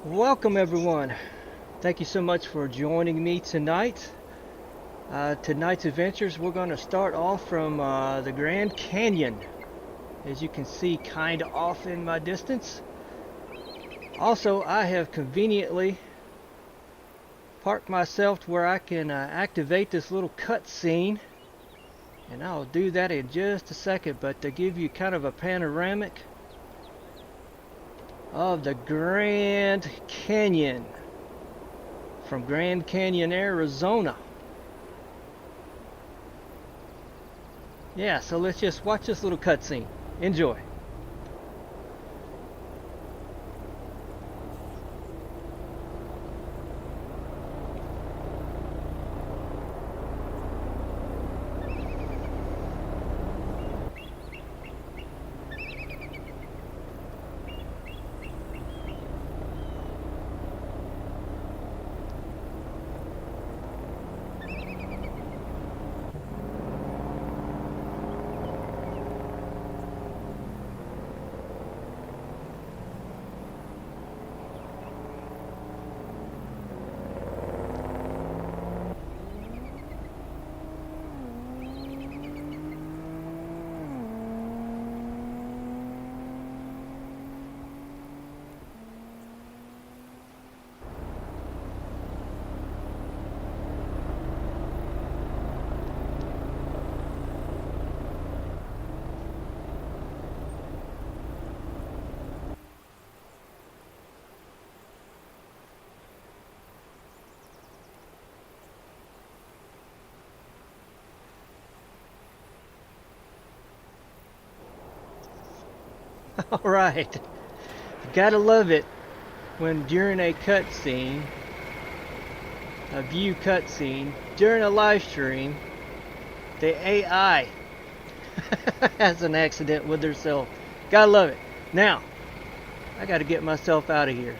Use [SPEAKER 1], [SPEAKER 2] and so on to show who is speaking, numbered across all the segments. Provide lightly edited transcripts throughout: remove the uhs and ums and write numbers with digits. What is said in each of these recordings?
[SPEAKER 1] Welcome everyone. Thank you so much for joining me tonight. Tonight's adventures, we're going to start off from the Grand Canyon, as you can see kind of off in my distance. Also, I have conveniently parked myself to where I can activate this little cutscene, and I'll do that in just a second, but to give you kind of a panoramic of the Grand Canyon from Grand Canyon, Arizona. Yeah, so let's just watch this little cutscene. Enjoy. Alright, gotta love it when during a cutscene, a view cutscene, during a live stream, the AI has an accident with herself. Gotta love it. Now, I gotta get myself out of here.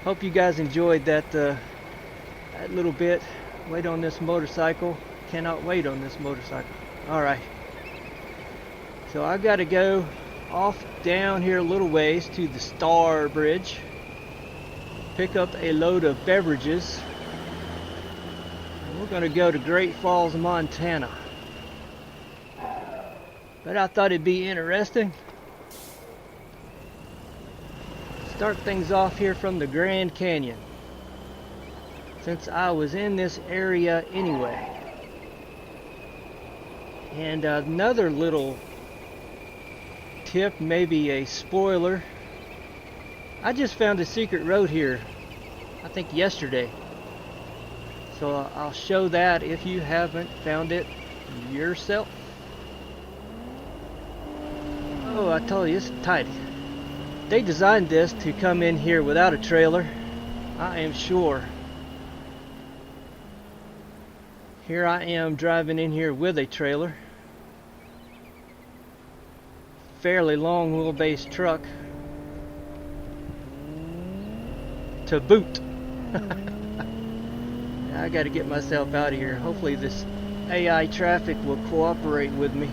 [SPEAKER 1] Hope you guys enjoyed that, that little bit. Wait on this motorcycle. Cannot wait on this motorcycle. Alright. So I've gotta go off down here a little ways to the Star Bridge, pick up a load of beverages, and we're going to go to Great Falls, Montana. But I thought it'd be interesting. Start things off here from the Grand Canyon, since I was in this area anyway. And another little tip, maybe a spoiler. I just found a secret road here, I think yesterday. So I'll show that if you haven't found it yourself. Oh, I told you, it's tight. They designed this to come in here without a trailer, I am sure. Here I am driving in here with a trailer. Fairly long wheelbase truck to boot. I got to get myself out of here. Hopefully this AI traffic will cooperate with me.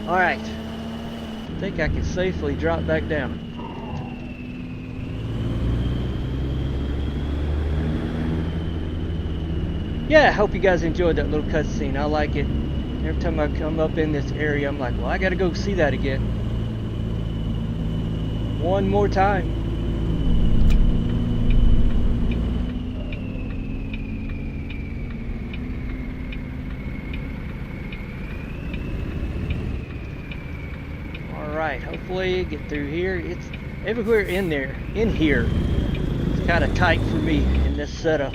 [SPEAKER 1] Alright, I think I can safely drop back down. Yeah, I hope you guys enjoyed that little cutscene. I like it. Every time I come up in this area, I'm like, well, I gotta go see that again. One more time. Alright, hopefully get through here. It's everywhere in there. In here. It's kind of tight for me in this setup.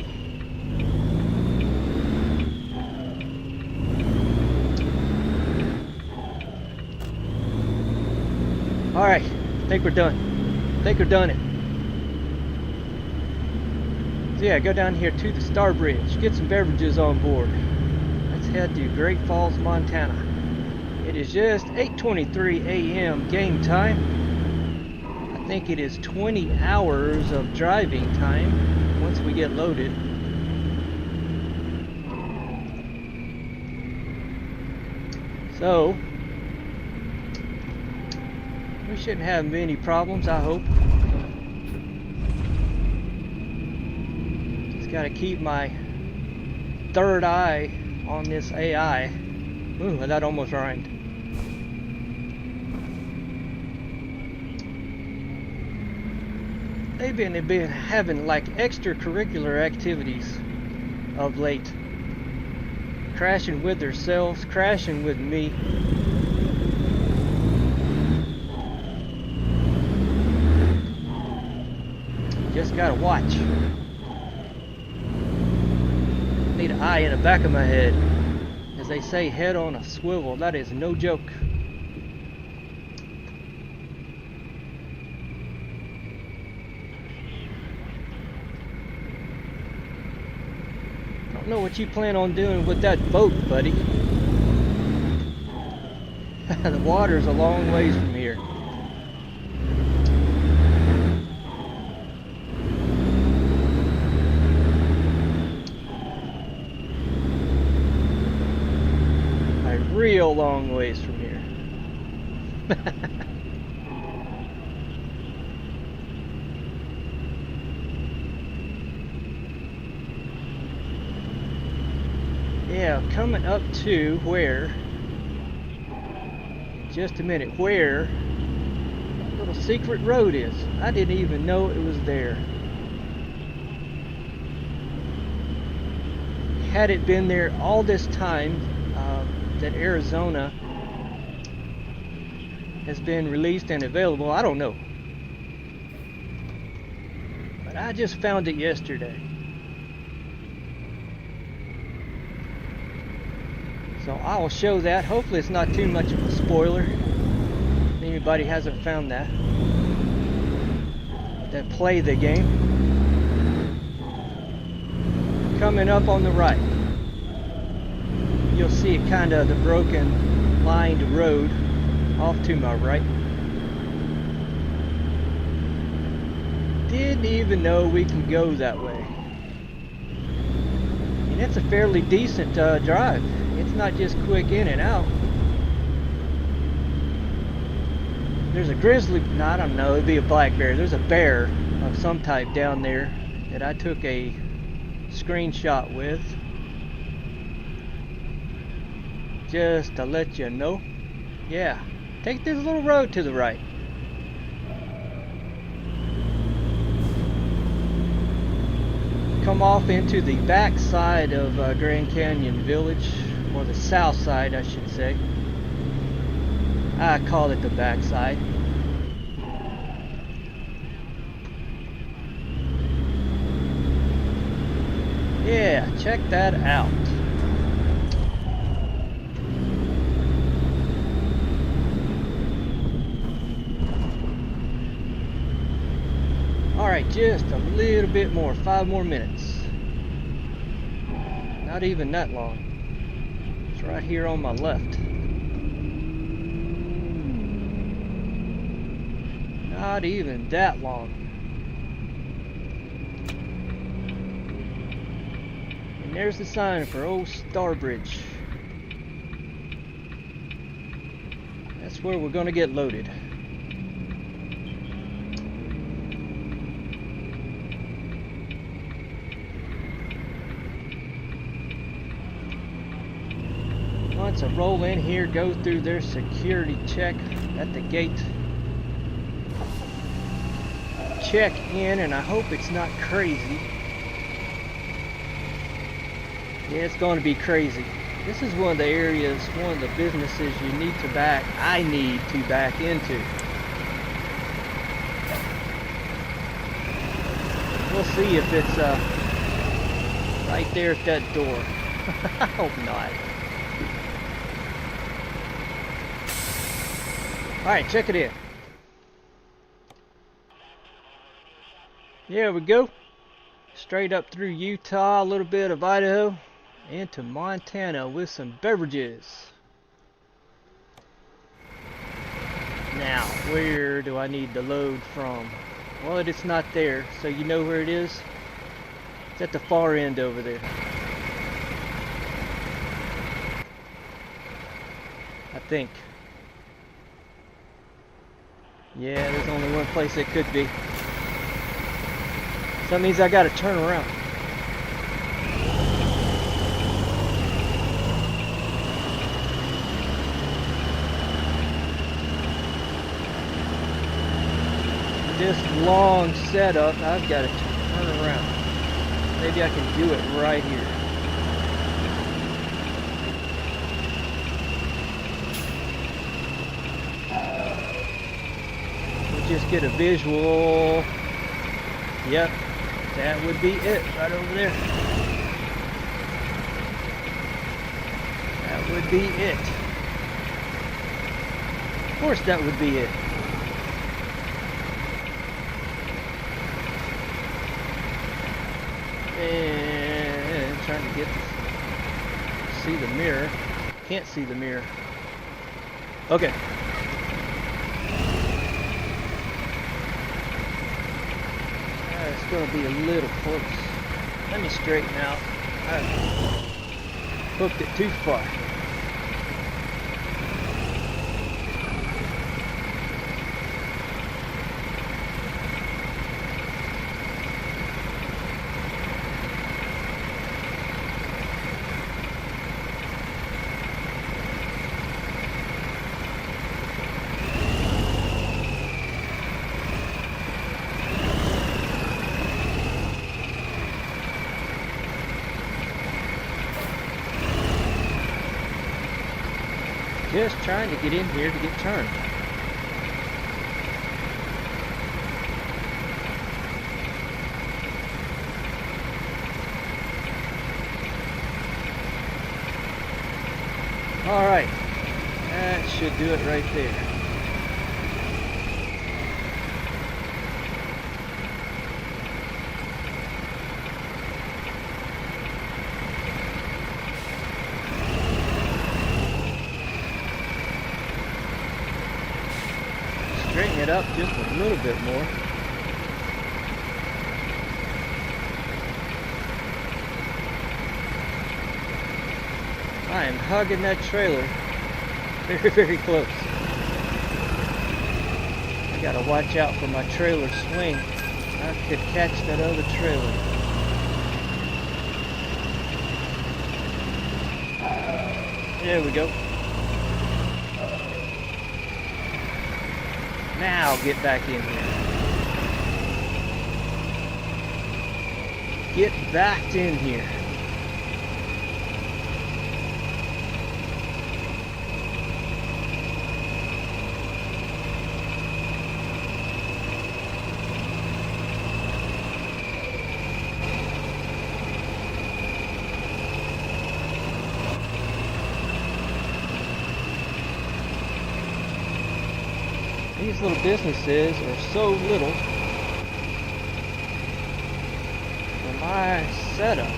[SPEAKER 1] Alright, I think we're done. I think we're done it. So yeah, go down here to the Star Bridge, get some beverages on board. Let's head to Great Falls, Montana. It is just 8:23 a.m. game time. I think it is 20 hours of driving time once we get loaded. So we shouldn't have many problems, I hope. Gotta keep my third eye on this AI. Ooh, that almost rhymed. They've been having like extracurricular activities of late. Crashing with themselves, crashing with me. Just gotta watch. Need an eye in the back of my head. As they say, head on a swivel. That is no joke. Don't know what you plan on doing with that boat, buddy. The water's a long ways from here. A real long ways from here. Yeah, coming up to where, just a minute, where that little secret road is. I didn't even know it was there. Had it been there all this time that Arizona has been released and available, I don't know. But I just found it yesterday. So I will show that. Hopefully it's not too much of a spoiler. If anybody hasn't found that play the game. Coming up on the right, you'll see it kind of the broken lined road off to my right. Didn't even know we can go that way. And it's a fairly decent drive. It's not just quick in and out. There's a grizzly, no, I don't know, it'd be a black bear. There's a bear of some type down there that I took a screenshot with. Just to let you know. Yeah, take this little road to the right. Come off into the back side of Grand Canyon Village. Or the south side, I should say. I call it the back side. Yeah, check that out. Alright, just a little bit more, 5 more minutes. Not even that long. It's right here on my left. Not even that long. And there's the sign for Old Starbridge. That's where we're gonna get loaded. Once I roll in here, go through their security check at the gate. Check in, and I hope it's not crazy. Yeah, it's going to be crazy. This is one of the areas, one of the businesses you need to back, I need to back into. We'll see if it's right there at that door. I hope not. Alright, check it in. There we go. Straight up through Utah, a little bit of Idaho, into Montana with some beverages. Now, where do I need to load from? Well, it's not there, so you know where it is? It's at the far end over there. I think. Yeah, there's only one place it could be. So that means I gotta turn around. this long setup, I've got to turn around. Maybe I can do it right here. We'll just get a visual. Yep, that would be it right over there. That would be it. Of course that would be it. And trying to get to see the mirror. Can't see the mirror. Okay. It's going to be a little close. Let me straighten out. I hooked it too far. Just trying to get in here to get turned. All right, that should do it right there. Straighten it up just a little bit more. I am hugging that trailer very, very close. I gotta watch out for my trailer swing. I could catch that other trailer. There we go. Now get back in here. Get back in here. These little businesses are so little for my setup.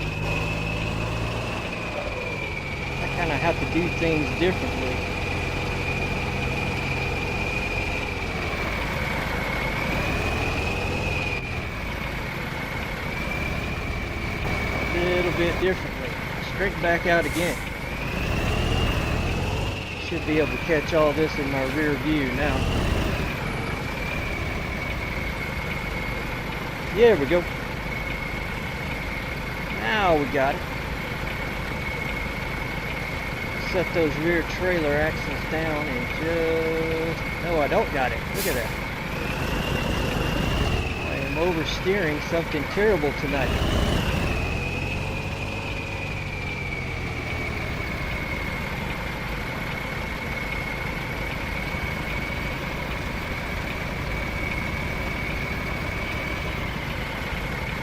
[SPEAKER 1] I kind of have to do things differently. A little bit differently. Straight back out again. Should be able to catch all this in my rear view now. There we go. Now we got it. Set those rear trailer axles down and just... No, I don't got it. Look at that. I am oversteering something terrible tonight.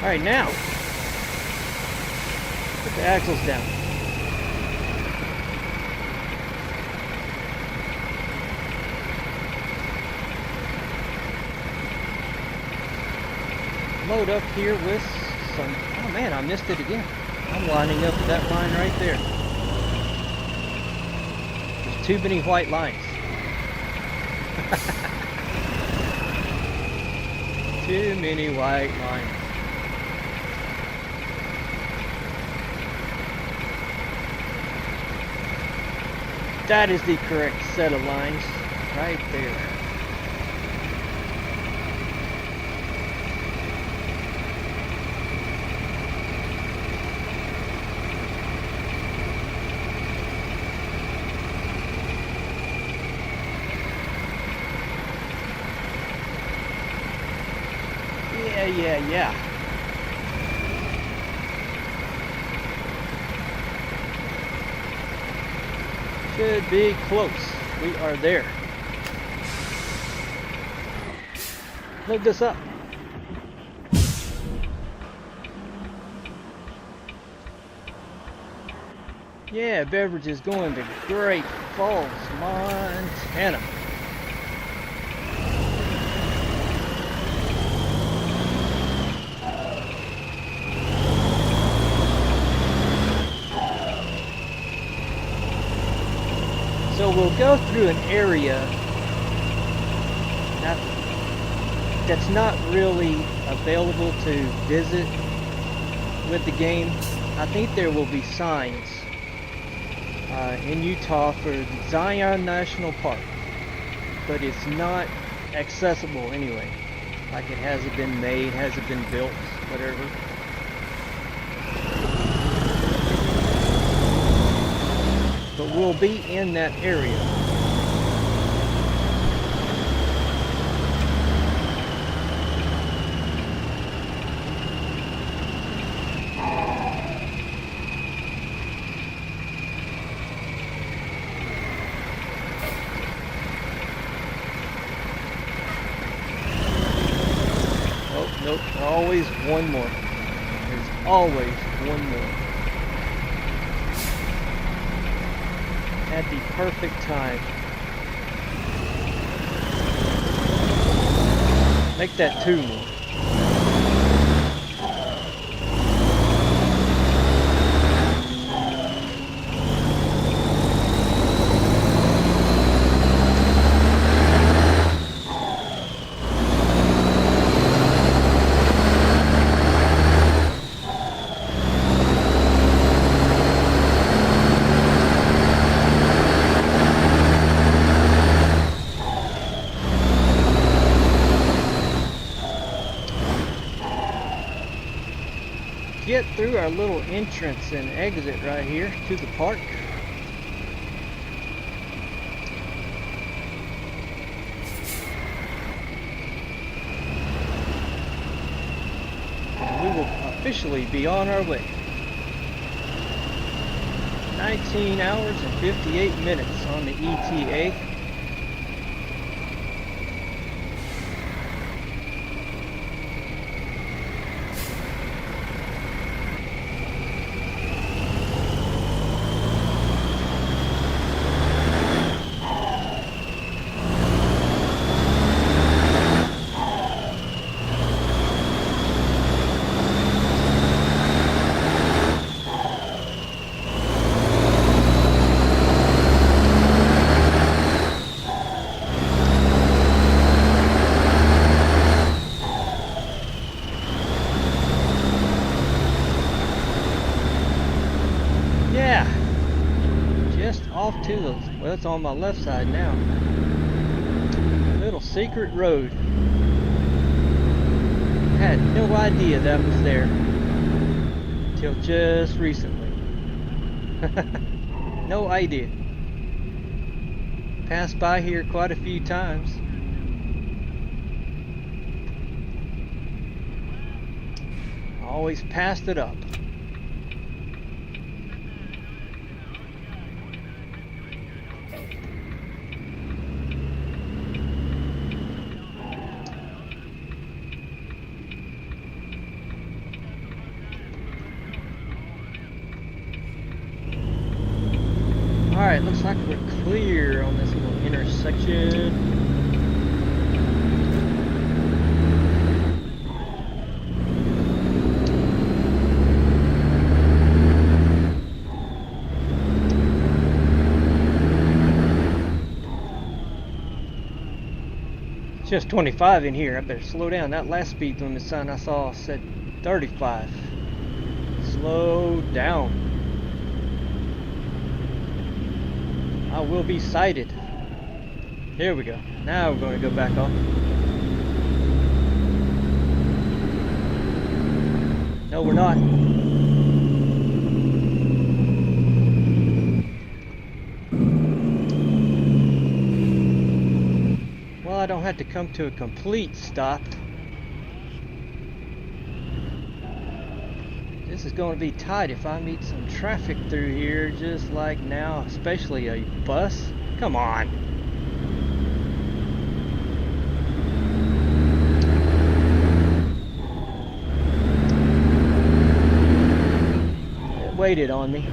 [SPEAKER 1] All right, now, put the axles down. Load up here with some, oh man, I missed it again. I'm lining up that line right there. There's too many white lines. Too many white lines. That is the correct set of lines right there. Yeah. Should be close. We are there. Load this up. Yeah, beverages going to Great Falls, Montana. So we'll go through an area that's not really available to visit with the game. I think there will be signs in Utah for Zion National Park, but it's not accessible anyway. Like it hasn't been made, hasn't been built, whatever. But we'll be in that area. Nope, always one more. There's always one more. At the perfect time. Make that two more. Get through our little entrance and exit right here to the park. And we will officially be on our way. 19 hours and 58 minutes on the ETA. Off to the, well, it's on my left side now. Little secret road. Had no idea that was there till just recently. No idea. Passed by here quite a few times. Always passed it up. Alright, looks like we're clear on this little intersection. It's just 25 in here. I better slow down. That last speed limit sign I saw said 35. Slow down. I will be sighted. Here we go. Now we're going to go back off. No, we're not. Well, I don't have to come to a complete stop. This is going to be tight if I meet some traffic through here just like now, especially a bus. Come on. It waited on me.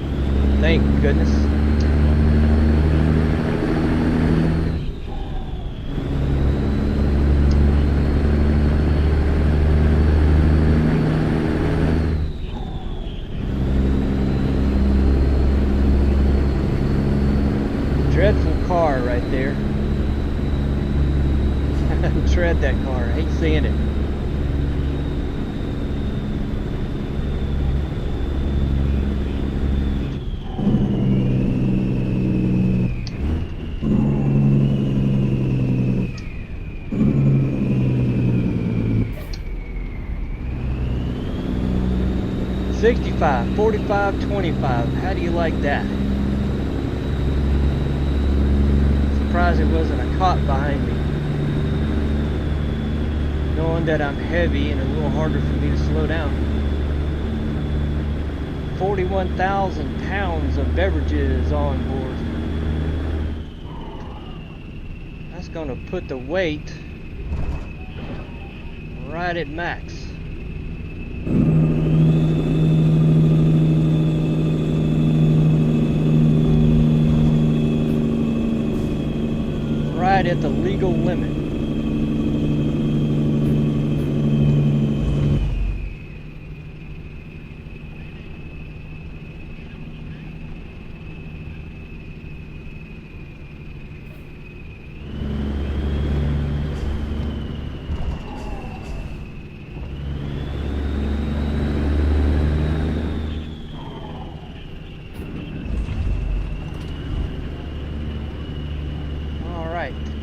[SPEAKER 1] Thank goodness. Dreadful car right there. Tread that car. I hate seeing it. $65, $45, $25. How do you like that? Surprised there wasn't a cop behind me. Knowing that I'm heavy and a little harder for me to slow down. 41,000 pounds of beverages on board. That's going to put the weight right at max. Right at the legal limit.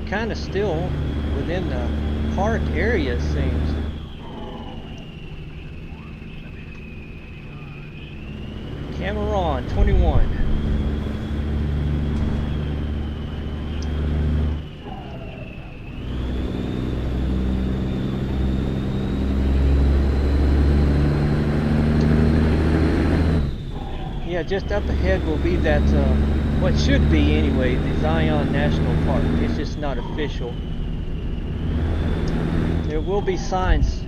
[SPEAKER 1] Kind of still within the park area, it seems. Camera on, 21. Yeah, just up ahead will be that what should be anyway, the Zion National Park. It's just not official. There will be signs,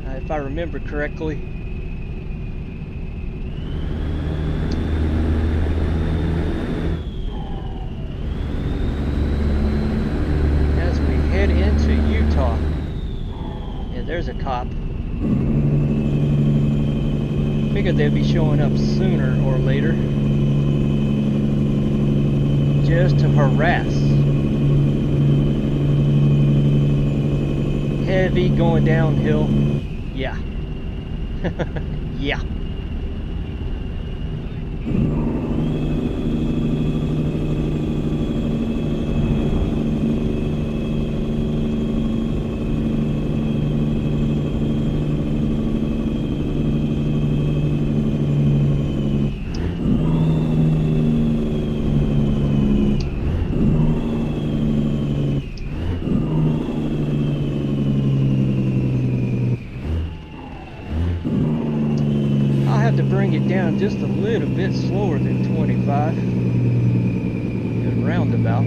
[SPEAKER 1] if I remember correctly. As we head into Utah. Yeah, there's a cop. Figured they'd be showing up sooner or later. Just to harass. Heavy going downhill. Yeah. Yeah. Bring it down just a little bit slower than 25 and roundabout.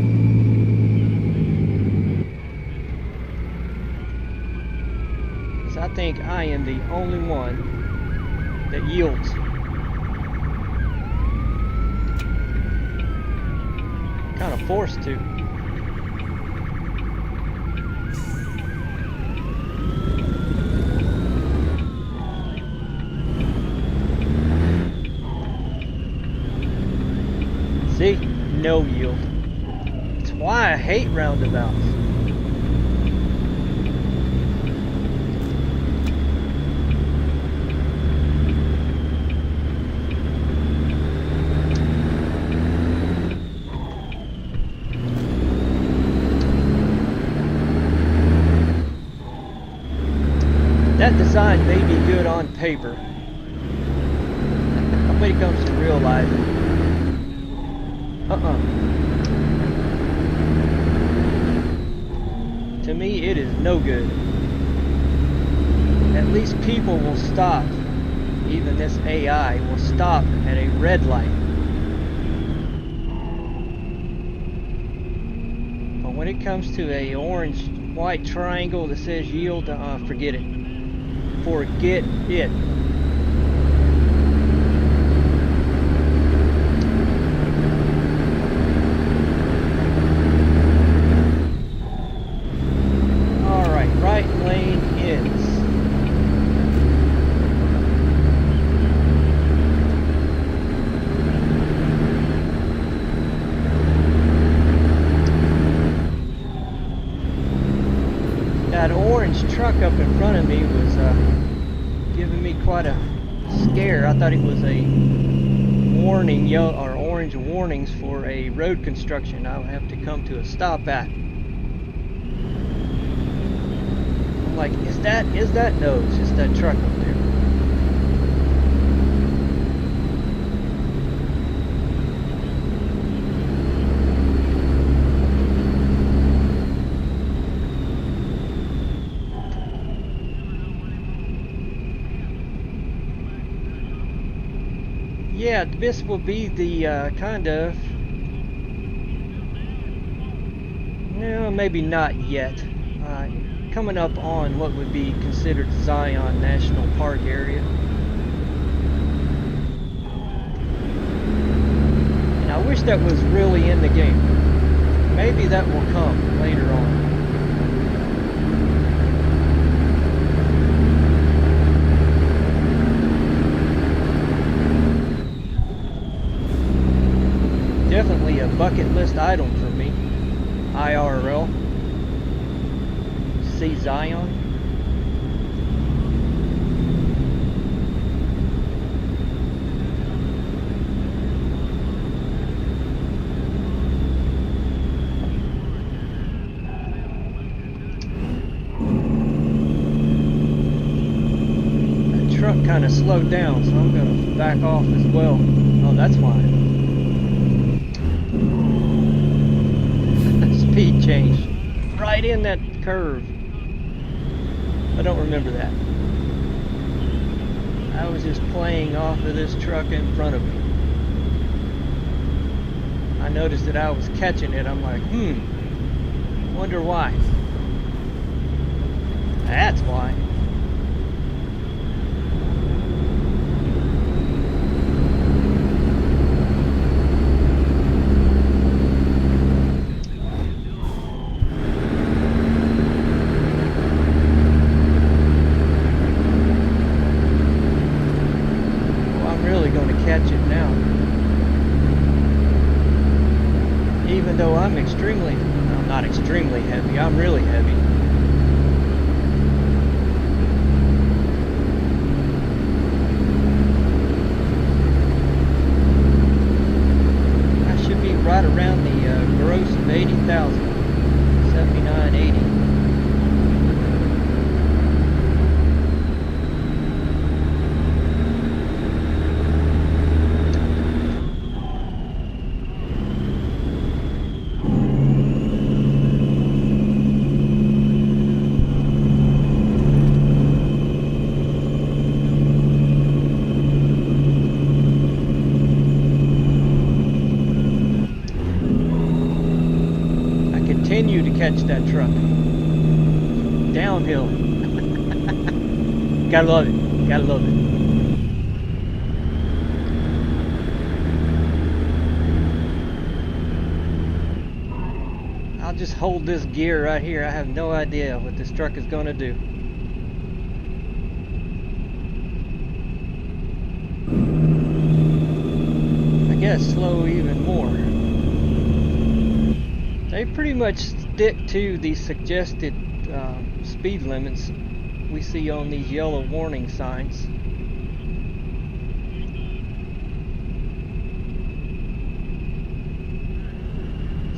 [SPEAKER 1] Because I think I am the only one that yields. Kind of forced to. See? No yield. That's why I hate roundabouts. That design may be good on paper. But when it comes to real life, to me, it is no good. At least people will stop even this AI will stop at a red light. But when it comes to a orange white triangle that says yield, forget it. Forget it. Alright, right lane ends. That orange truck up in front of me was giving me quite a scare. I thought it was a warning, yellow or orange warnings for a road construction I would have to come to a stop at. I'm like, is that? No, it's just that truck up there. Yeah, this will be the kind of, no, maybe not yet, coming up on what would be considered Zion National Park area. And I wish that was really in the game. Maybe that will come later on. Definitely a bucket list item for me. IRL. See Zion. That truck kind of slowed down, so I'm going to back off as well. Oh, that's fine. Speed change right in that curve. I don't remember that. I was just playing off of this truck in front of me. I noticed that I was catching it. I'm like, wonder why. That's why. Catch it now. Even though I'm not extremely heavy, I'm really heavy. I should be right around the gross of 80,000, 7980. Continue to catch that truck. Downhill. Gotta love it. Gotta love it. I'll just hold this gear right here. I have no idea what this truck is gonna do. I guess slow even more. They pretty much stick to the suggested speed limits we see on these yellow warning signs.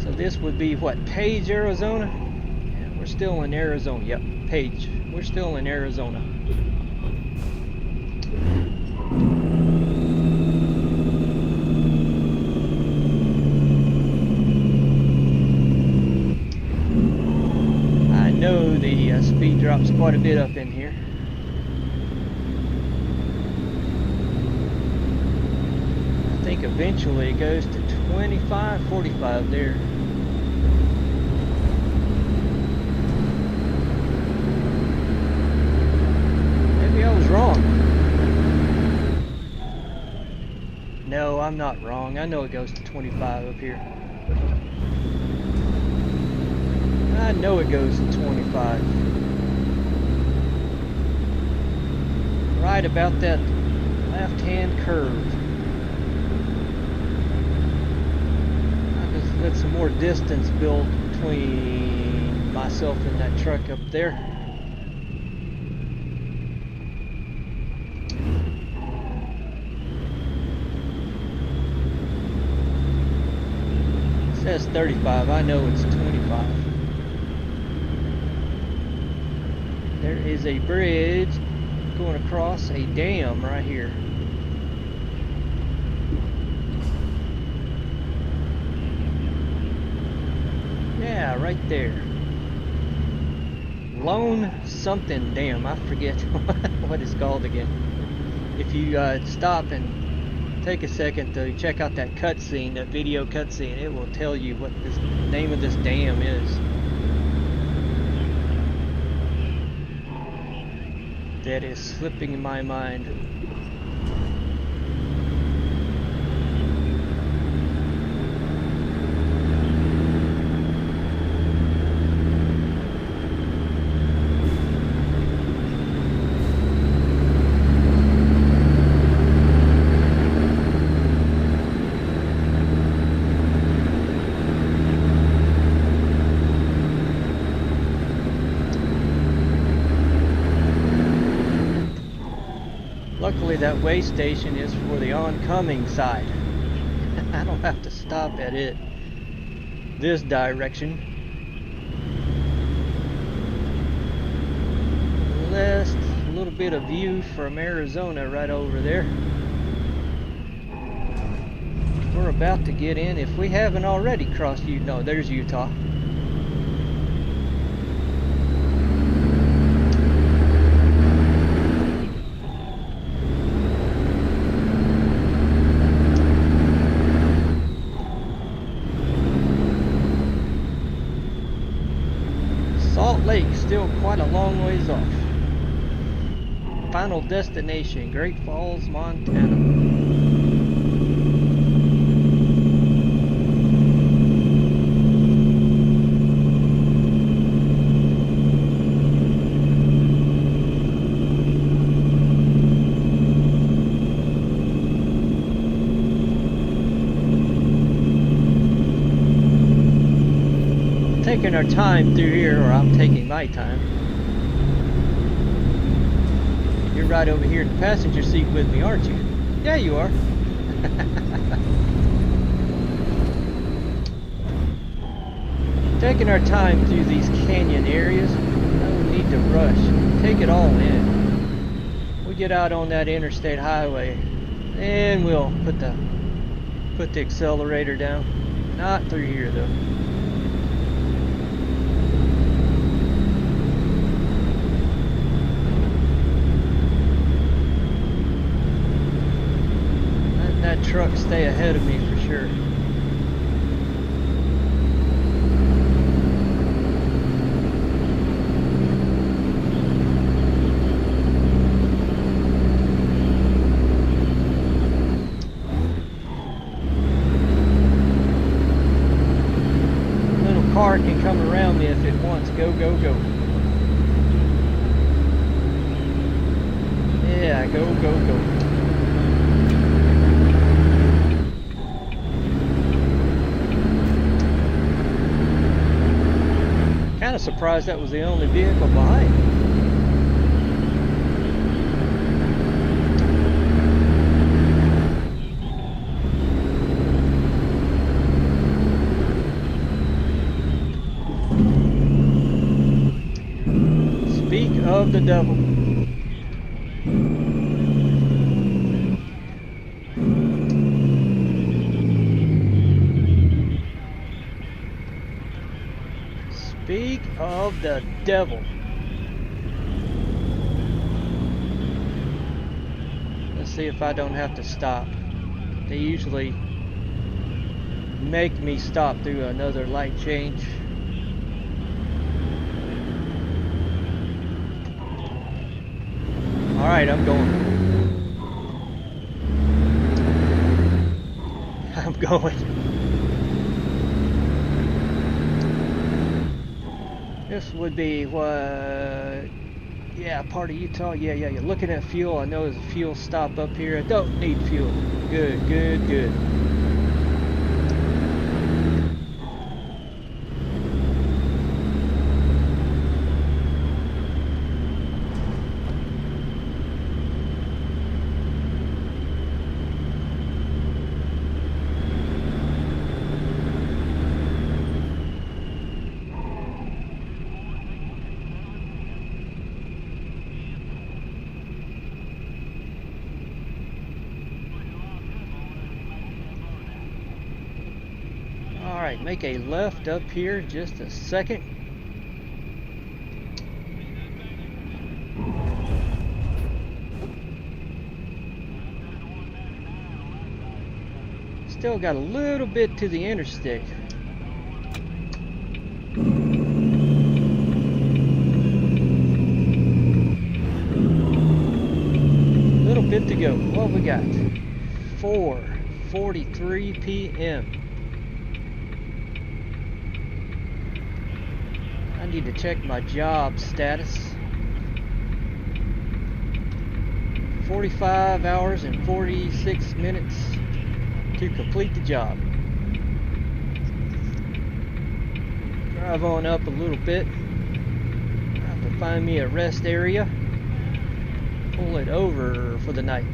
[SPEAKER 1] So this would be what, Page, Arizona? Yeah, we're still in Arizona. Yep, Page. We're still in Arizona. know the speed drops quite a bit up in here. eventually it goes to 25, 45 there. Maybe I was wrong. No, I'm not wrong. I know it goes to 25 up here. I know it goes to 25. Right about that left-hand curve. I just let some more distance build between myself and that truck up there. It says 35. I know it's 25. There is a bridge going across a dam right here. Yeah, right there. Lone something dam. I forget what it's called again. If you stop and take a second to check out that cutscene, that video cutscene, it will tell you what the name of this dam is. That is slipping in my mind. Luckily that way station is for the oncoming side. I don't have to stop at it this direction. Last little bit of view from Arizona right over there. We're about to get in, if we haven't already crossed Utah. No, there's Utah. Still quite a long ways off. Final destination, Great Falls, Montana. Taking our time through here, or I'm taking my time. You're right over here in the passenger seat with me, aren't you? Yeah, you are. Taking our time through these canyon areas. No need to rush. Take it all in. We get out on that interstate highway, and we'll put the accelerator down. Not through here though. That truck stay ahead of me for sure. Little car can come around me if it wants. Go, go, go. Yeah, go, go, go. Kind of surprised that was the only vehicle behind. Speak of the devil. Speak of the devil. Let's see if I don't have to stop. They usually make me stop through another light change. Alright, I'm going. I'm going. This would be what... Yeah, part of Utah. Yeah, you're looking at fuel. I know there's a fuel stop up here. I don't need fuel. Good, good, good. Alright, make a left up here just a second. Still got a little bit to the interstate. Little bit to go. What we got? 4:43 p.m. I need to check my job status. 45 hours and 46 minutes to complete the job. Drive on up a little bit. I have to find me a rest area. Pull it over for the night.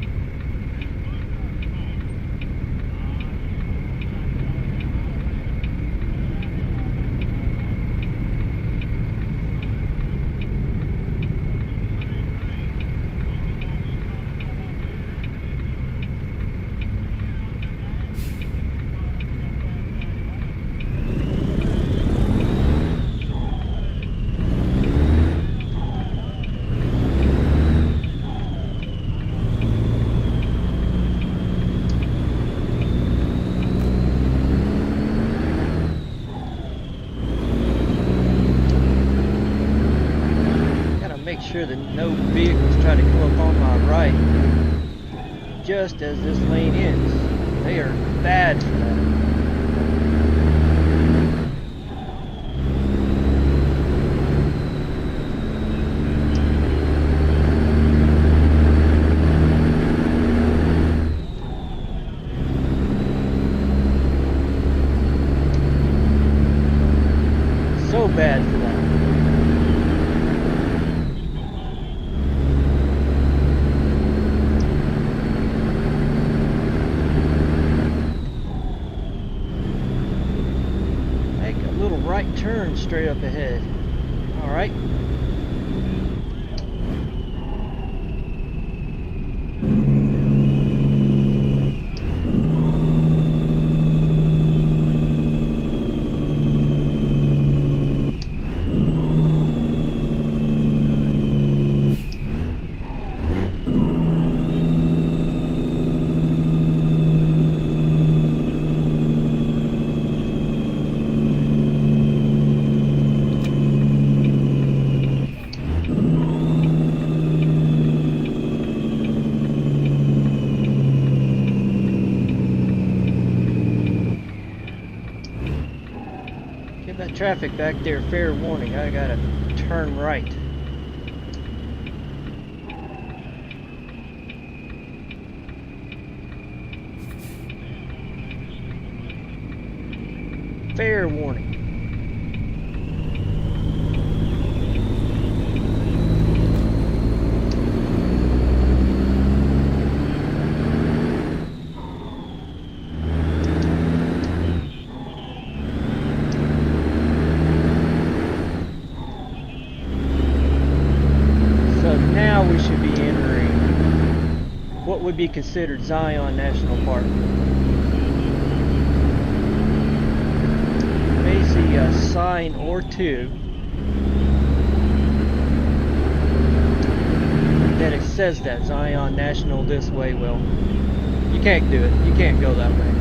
[SPEAKER 1] Sure that no vehicles try to come up on my right just as this lane ends. They are bad for that. So bad for that. Turn straight up ahead. All right. Traffic back there, fair warning, I gotta turn right. Fair warning. Would be considered Zion National Park. You may see a sign or two that it says that Zion National this way. Well, you can't do it. You can't go that way.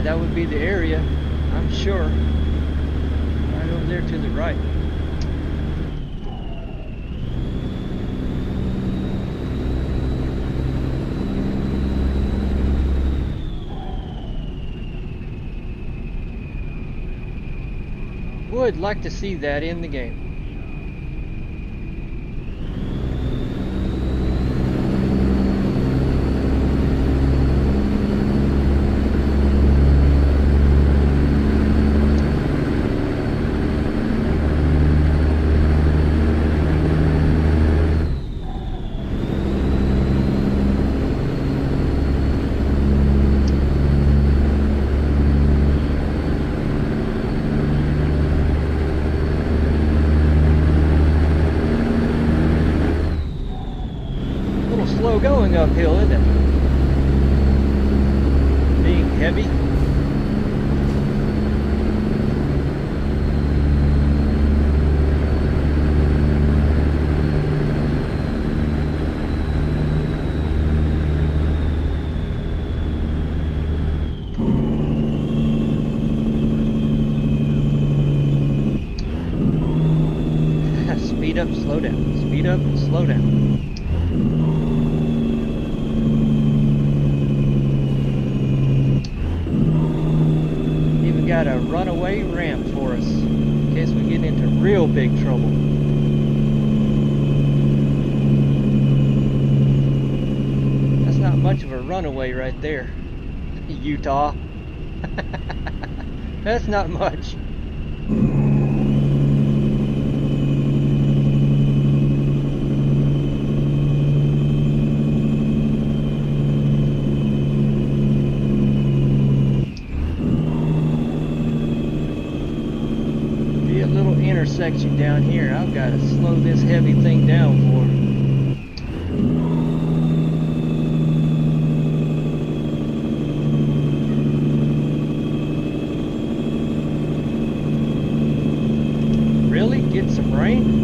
[SPEAKER 1] Yeah, that would be the area, I'm sure. Right over there to the right. Would like to see that in the game. Slow going uphill, isn't it? Being heavy. Speed up, slow down. Speed up, slow down. Got a runaway ramp for us in case we get into real big trouble. That's not much of a runaway right there, Utah. That's not much. Intersection down here. I've got to slow this heavy thing down for. Really? Get some rain?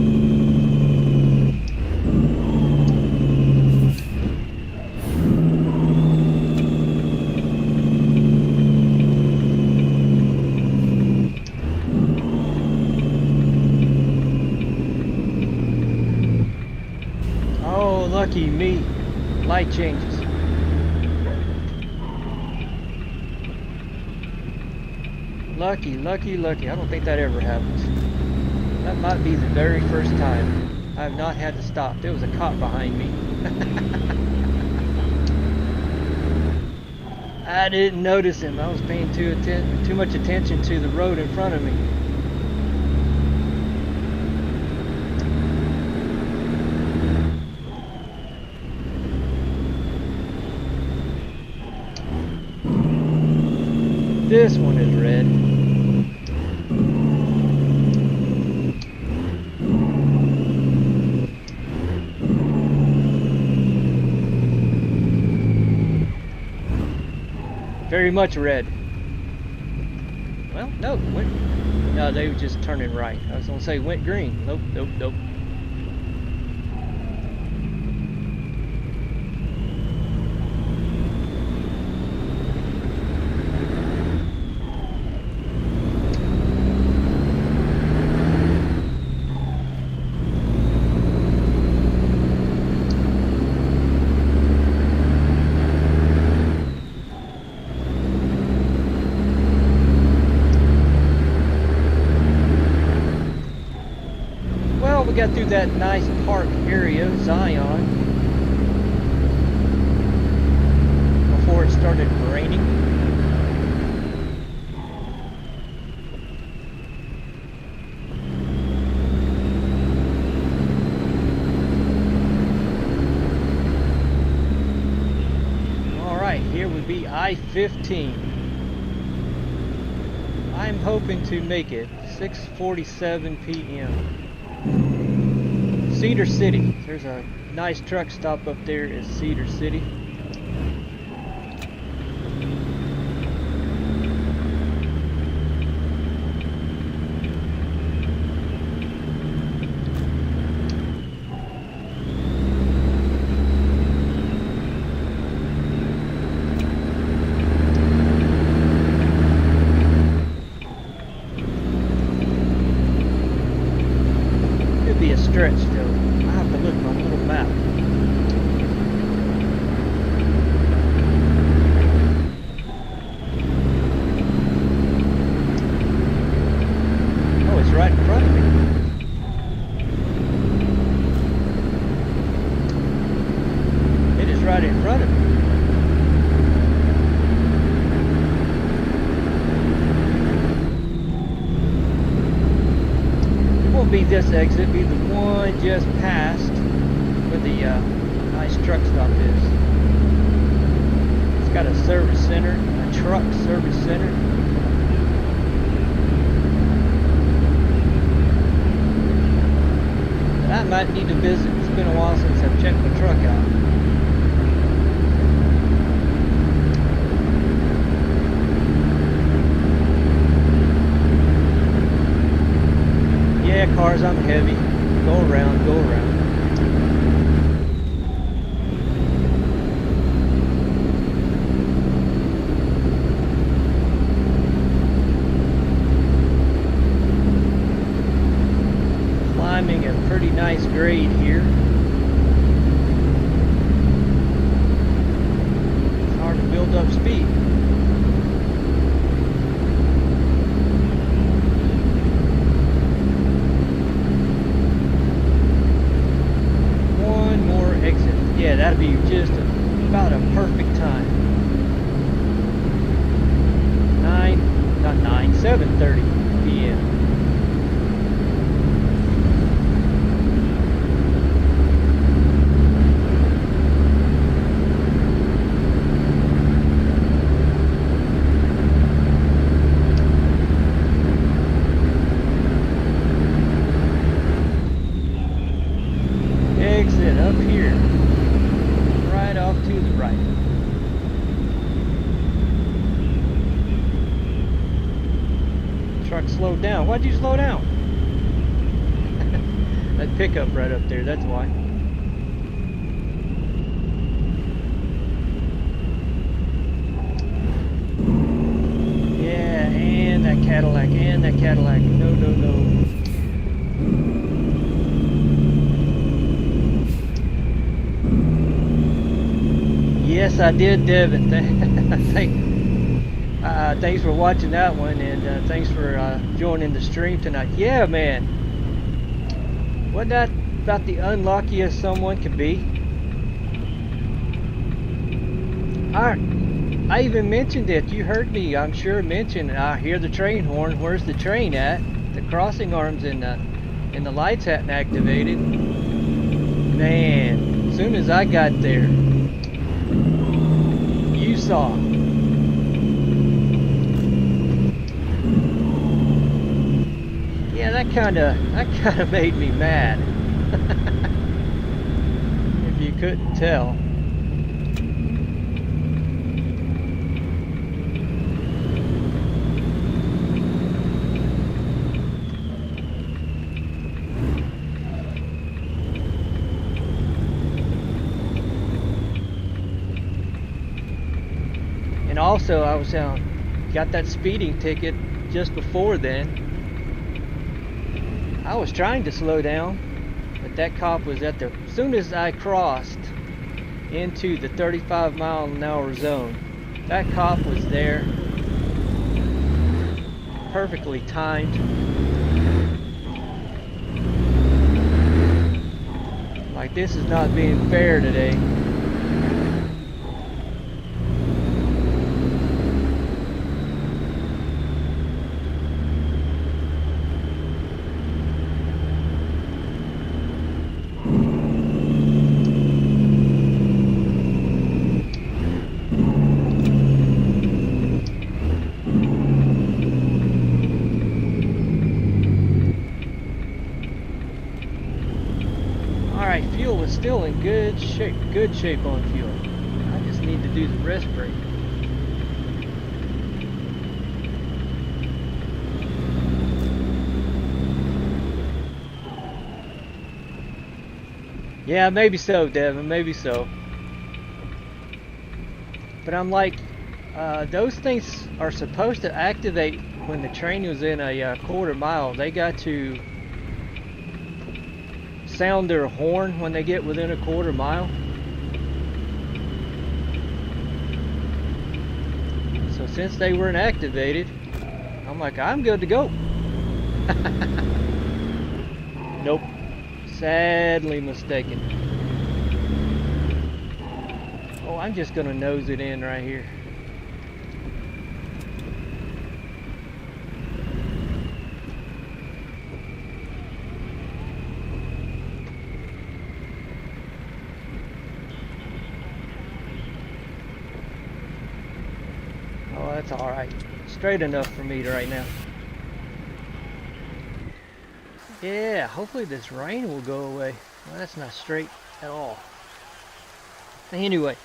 [SPEAKER 1] Lucky me, light changes. Lucky, lucky, lucky. I don't think that ever happens. That might be the very first time I have not had to stop. There was a cop behind me. I didn't notice him. I was paying too much attention to the road in front of me. This one is red. Very much red. Well, no, no, they were just turning right. I was gonna say went green. Nope, nope, nope. Got through that nice park area, Zion, before it started raining. All right, here would be I-15. I'm hoping to make it 6:47 p.m. Cedar City. There's a nice truck stop up there at Cedar City. right in front of me. It won't be this exit, it'll be the one just past where the nice truck stop is. It's got a service center, a truck service center. I might need to visit. It's been a while since I've checked my truck out. Yeah, cars, I'm heavy. Go around, go around. Climbing a pretty nice grade here. It's hard to build up speed. One more exit. Yeah, that'll be just about a perfect time. 7:30 p.m. Exit up here, right off to the right. Truck slowed down. Why'd you slow down? That pickup right up there, that's why. Yeah, and that Cadillac, and that Cadillac. No, no, no. Yes, I did, Devin. Thanks for watching that one, and thanks for joining the stream tonight. Yeah, man. Wasn't that about the unluckiest someone could be? I even mentioned it. You heard me, I'm sure, mention. I hear the train horn. Where's the train at? The crossing arms and the lights hadn't activated. Man, as soon as I got there, you saw. Yeah, that kind of made me mad. If you couldn't tell. And also, I was got that speeding ticket just before then. I was trying to slow down, but that cop was at the... As soon as I crossed into the 35-mile-an-hour zone, that cop was there, perfectly timed. Like, this is not being fair today. Fuel is still in good shape on fuel. I just need to do the rest brake. Yeah, maybe so, Devin, maybe so. But I'm like, those things are supposed to activate when the train was in a quarter mile. They got to sound their horn when they get within a quarter mile. So since they weren't activated, I'm like, I'm good to go. Nope. Sadly mistaken. I'm just gonna nose it in right here. Oh, that's all right. Straight enough for me right now. Yeah, hopefully this rain will go away. Well, that's not straight at all. Anyway.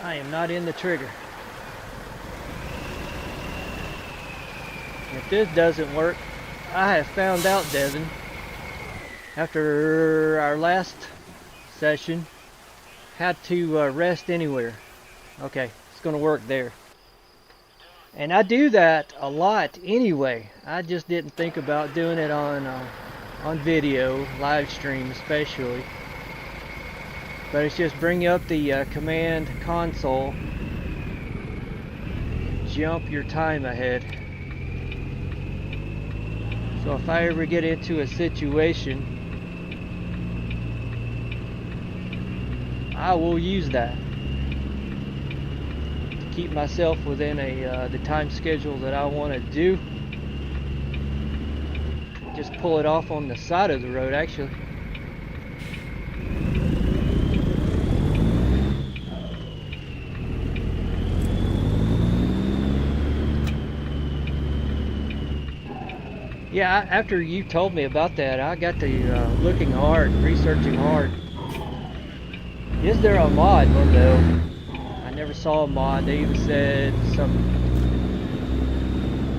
[SPEAKER 1] I am not in the trigger. If this doesn't work, I have found out, Devin, after our last session, how to rest anywhere. Okay, it's going to work there. And I do that a lot anyway. I just didn't think about doing it on video, live stream especially. But it's just bring up the command console, jump your time ahead. So if I ever get into a situation, I will use that to keep myself within the time schedule that I want to do. Just pull it off on the side of the road, actually. Yeah, after you told me about that, I got to looking hard, researching hard. Is there a mod? Well, no. I never saw a mod. They even said some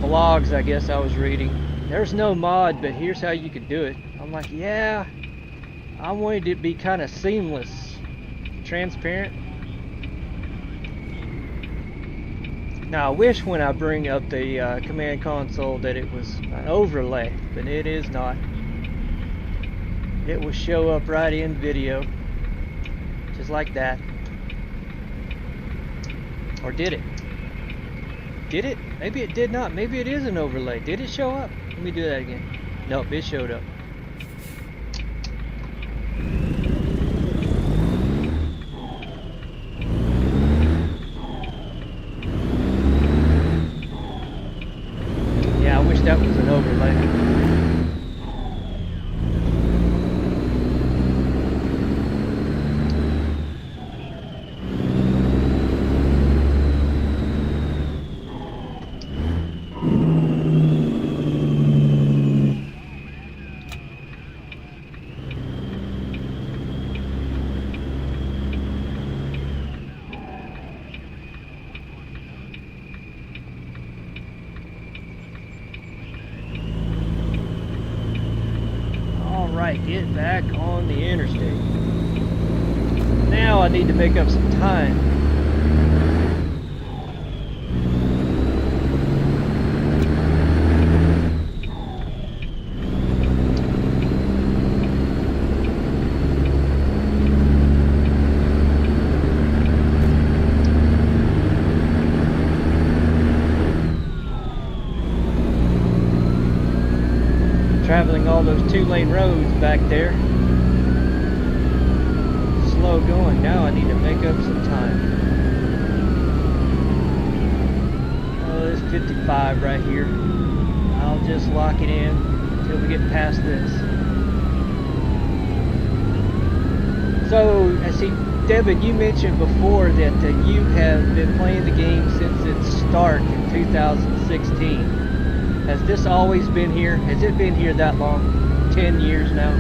[SPEAKER 1] blogs, I guess I was reading. There's no mod, but here's how you could do it. I'm like, yeah, I wanted it to be kind of seamless, transparent. Now I wish when I bring up the command console that it was an overlay, but it is not. It will show up right in video, just like that. Or did it? Did it? Maybe it did not. Maybe it is an overlay. Did it show up? Let me do that again. Nope, it showed up. Yeah, I wish that was an overlay. Get back on the interstate. Now I need to make up some time. Traveling all those 2-lane roads back there. Slow going. Now I need to make up some time. Oh, there's 55 right here. I'll just lock it in until we get past this. So, I see, Devin, you mentioned before that you have been playing the game since its start in 2016. Has this always been here? Has it been here that long? 10 years now?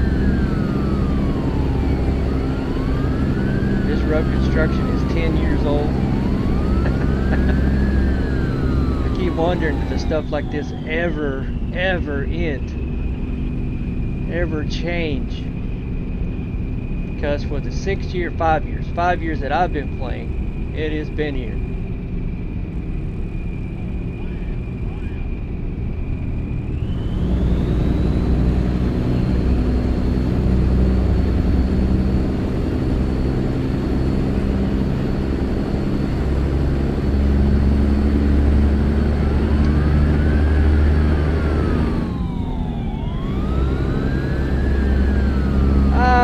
[SPEAKER 1] This road construction is 10 years old. I keep wondering if the stuff like this ever end. Ever change. Because for the 5 years that I've been playing, it has been here.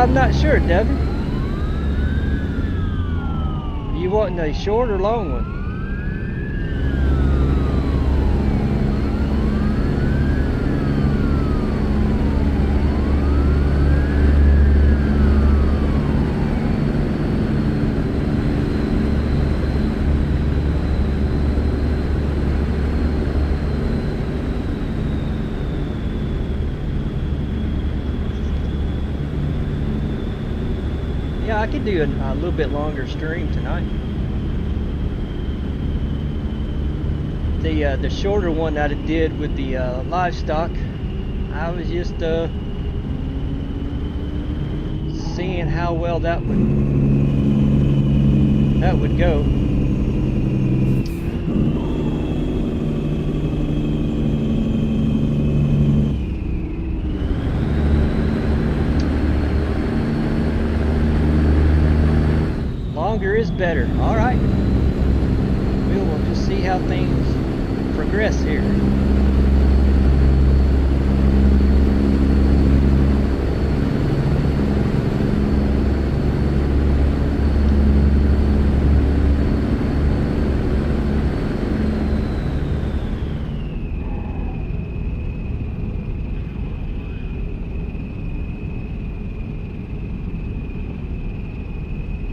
[SPEAKER 1] I'm not sure, Devin. Are you wanting a short or long one? Yeah, I could do a little bit longer stream tonight. The shorter one that I did with the livestock, I was just seeing how well that would go. Longer is better. All right. We'll just see how things progress here.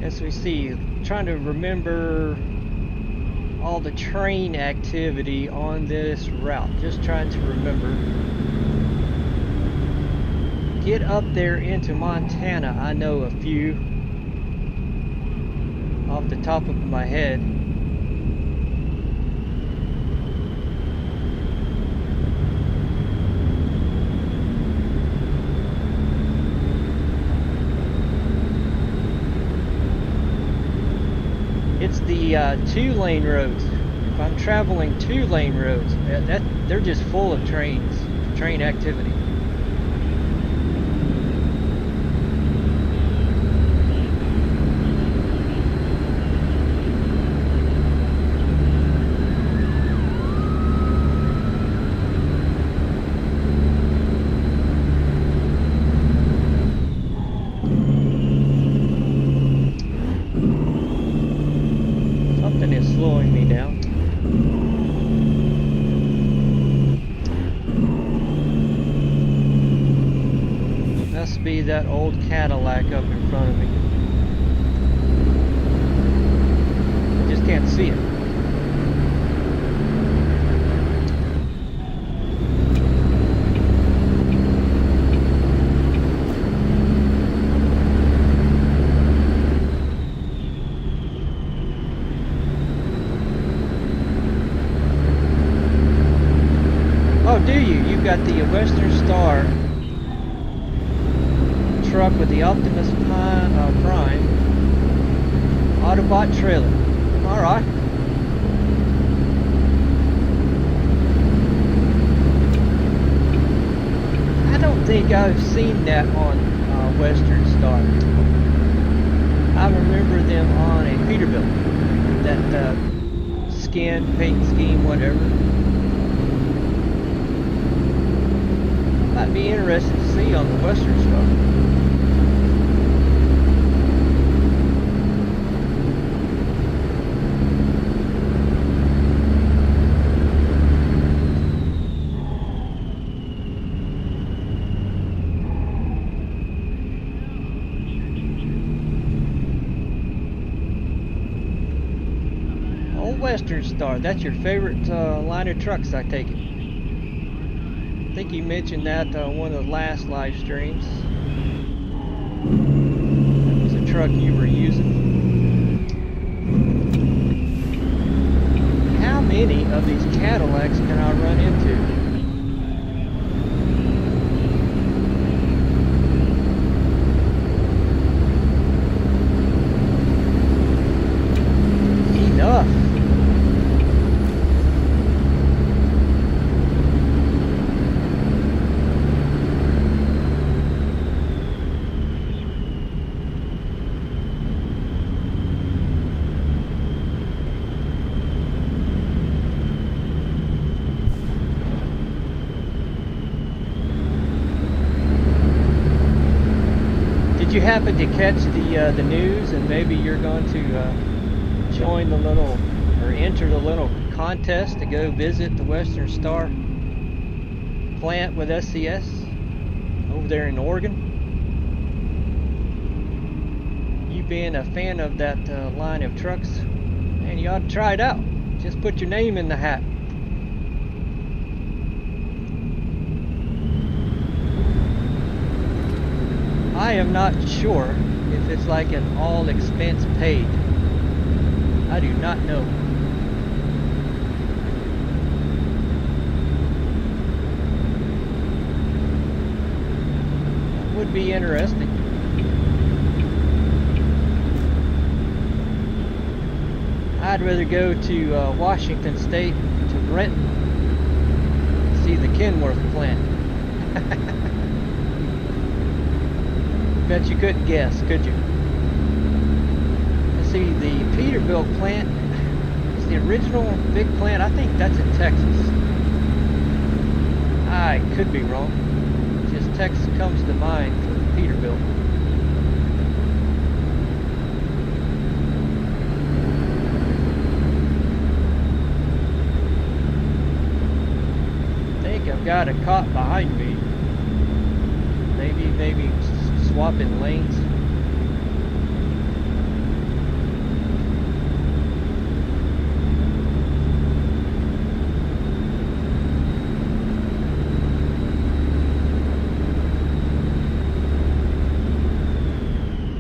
[SPEAKER 1] As we see, trying to remember all the train activity on this route. Just trying to remember. Get up there into Montana. I know a few off the top of my head. It's the 2-lane roads. If I'm traveling 2-lane roads, they're just full of train activity. Slowing me down. Must be that old Cadillac up in front of me. I just can't see it. Do you? You've got the Western Star truck with the Optimus Prime Autobot trailer. Alright. I don't think I've seen that on Western Star. I remember them on a Peterbilt. That paint scheme, whatever. Might be interesting to see on the Western Star. Old Western Star, that's your favorite line of trucks, I take it. I think you mentioned that on one of the last live streams. That was a truck you were using. How many of these Cadillacs can I run into? Enough. Did you happen to catch the news, and maybe you're going to join the little, or enter the little contest to go visit the Western Star plant with SCS over there in Oregon? You being a fan of that line of trucks, man, you ought to try it out. Just put your name in the hat. I am not sure if it's like an all expense paid. I do not know. That would be interesting. I'd rather go to Washington State, to Renton, see the Kenworth plant. Bet you couldn't guess, could you? Let's see, the Peterbilt plant is the original big plant. I think that's in Texas. I could be wrong. Just Texas comes to mind for the Peterbilt. I've got a cop behind me. Maybe swapping lanes.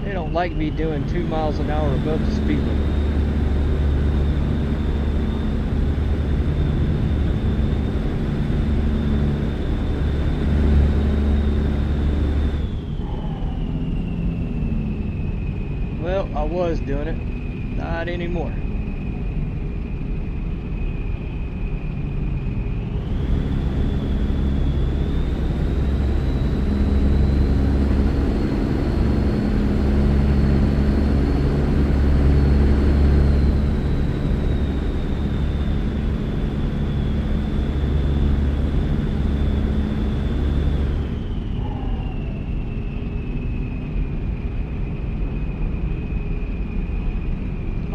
[SPEAKER 1] They don't like me doing 2 miles an hour above the speed limit. Well, I was doing it, not anymore.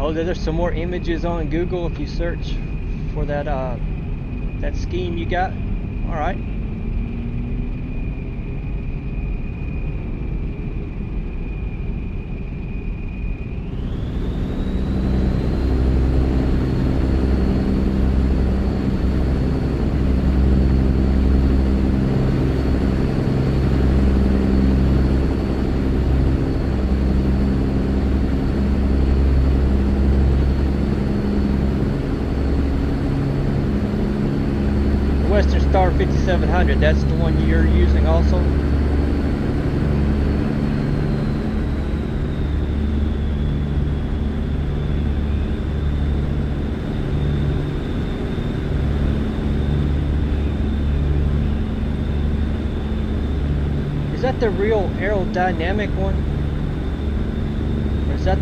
[SPEAKER 1] Oh, there's some more images on Google if you search for that that scheme you got. All right. Western Star 5700, that's the one you're using also? Is that the real aerodynamic one? Or is that,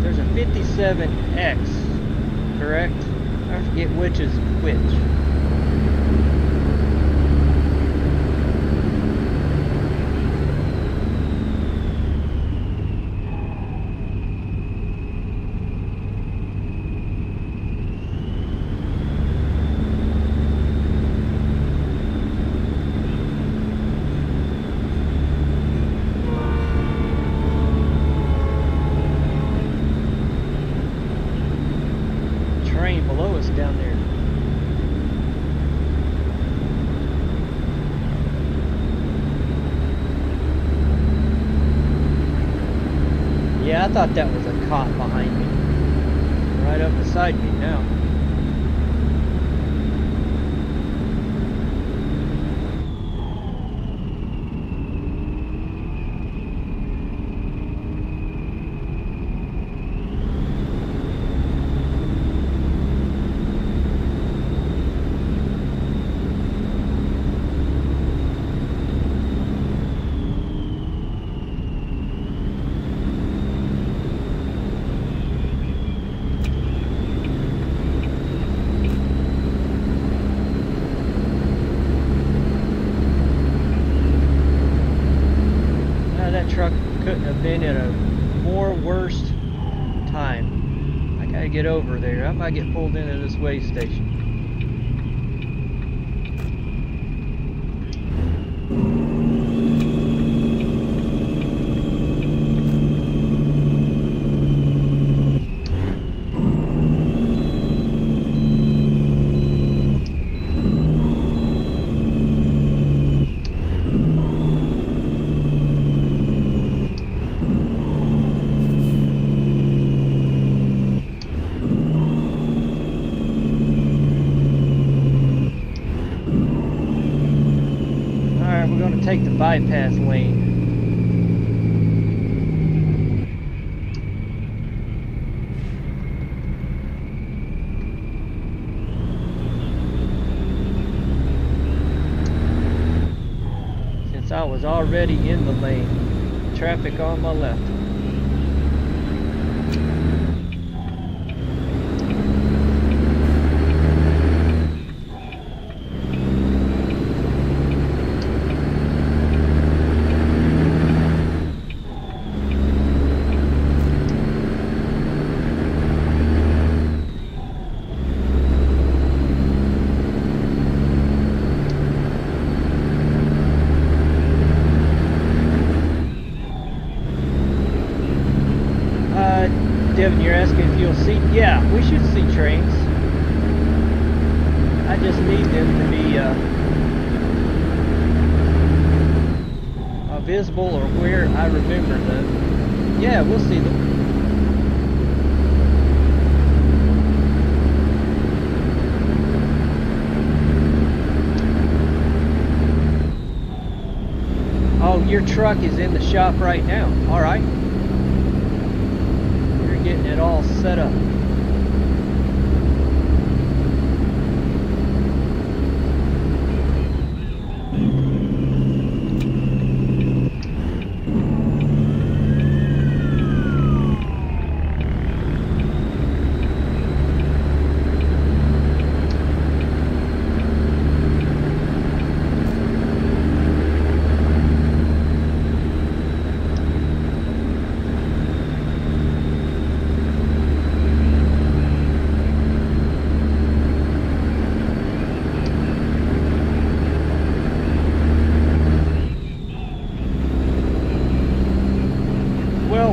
[SPEAKER 1] there's a 57X, correct? I forget which is which. Below us down there. Yeah, I thought that was a cop behind me. Right up beside me now. couldn't have been in a more worst time. I gotta get over there. I might get pulled into this way station. Take the bypass lane. Since I was already in the lane, traffic on my left. Devin, you're asking if you'll see? Yeah, we should see trains. I just need them to be visible or where I remember them. Yeah, we'll see them. Oh, your truck is in the shop right now. All right. Getting it all set up.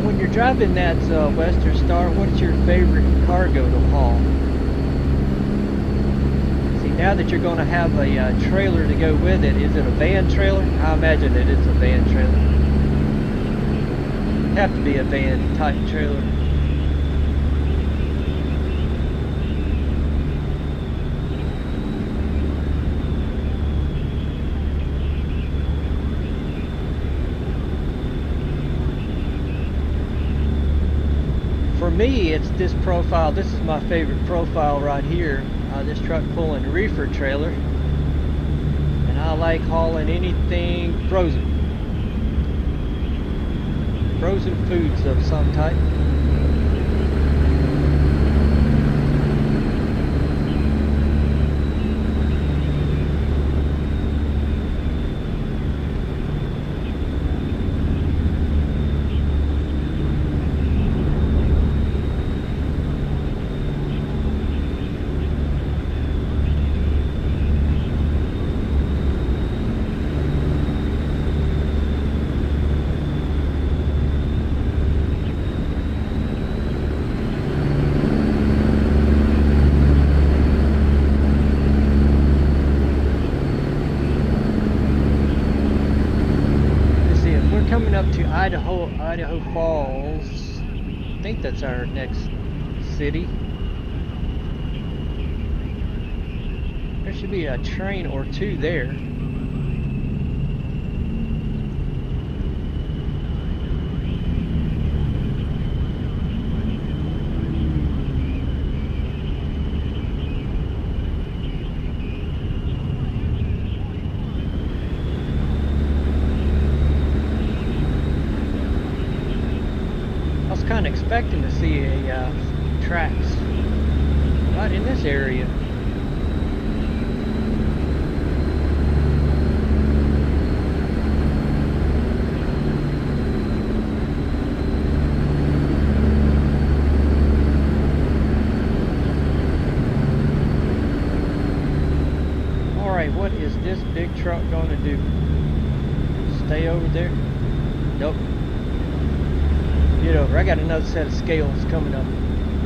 [SPEAKER 1] When you're driving that Western Star, what's your favorite cargo to haul? See, now that you're going to have a trailer to go with it, is it a van trailer? I imagine it is a van trailer. Have to be a van type trailer. For me, it's this profile. This is my favorite profile right here. This truck pulling reefer trailer, and I like hauling anything frozen foods of some type. Coming up to Idaho Falls. I think that's our next city. There should be a train or two there. Expecting to see a tracks right in this area. get over. I got another set of scales coming up.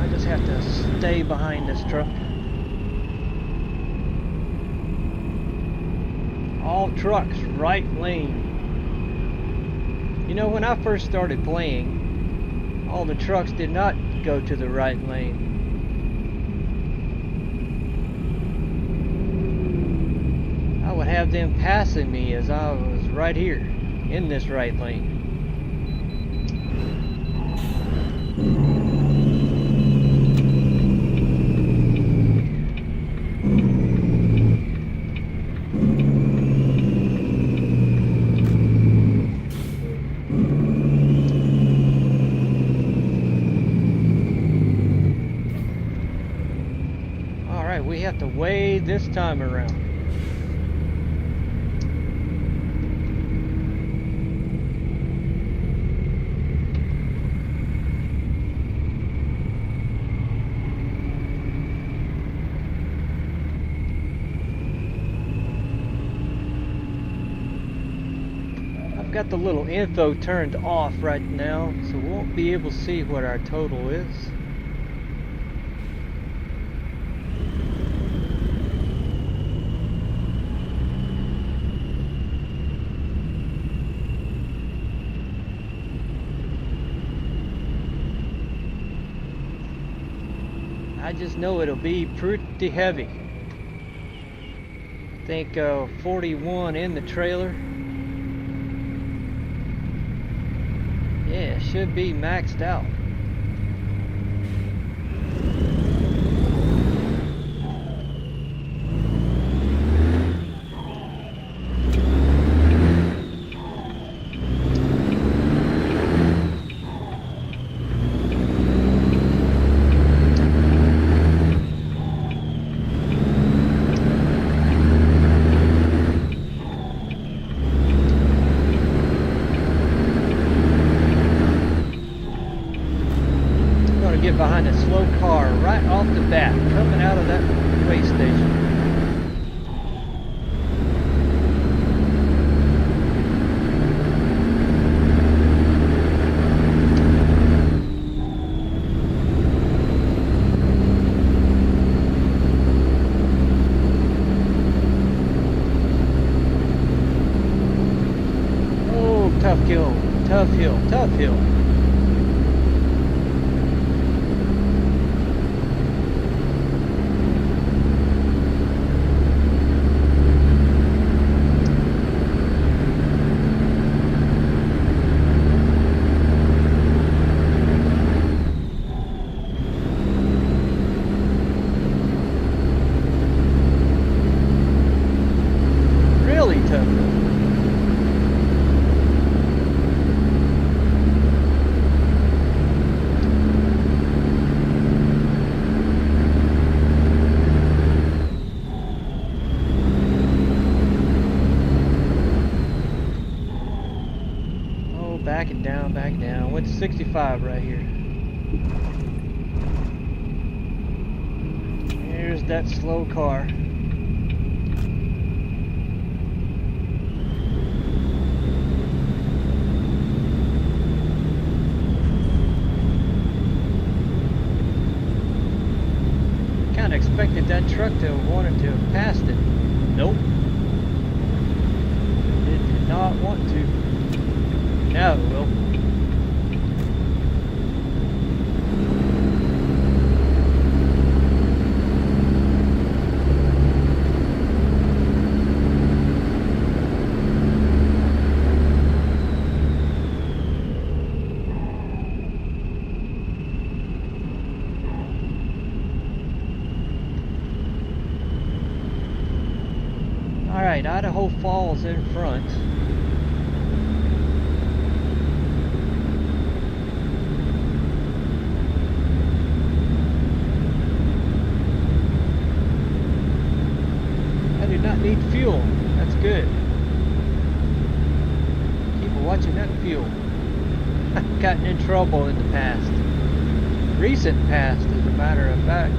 [SPEAKER 1] I just have to stay behind this truck. All trucks, right lane. You know, when I first started playing, all the trucks did not go to the right lane. I would have them passing me as I was right here in this right lane. Alright, we have to weigh this time around. Got the little info turned off right now, so we won't be able to see what our total is. I just know it'll be pretty heavy. I think 41 in the trailer. Yeah, it should be maxed out. Behind a slow car right off the bat coming out of that way station. Oh, tough hill, tough hill, tough hill. Back down. Went to 65 right here. Here's that slow car. Kind of expected that truck to have wanted to have passed it. Nope. It did not want to. Now it will. Alright, Idaho Falls in front. I do not need fuel. That's good. Keep watching that fuel. I've gotten in trouble in the past. Recent past, as a matter of fact.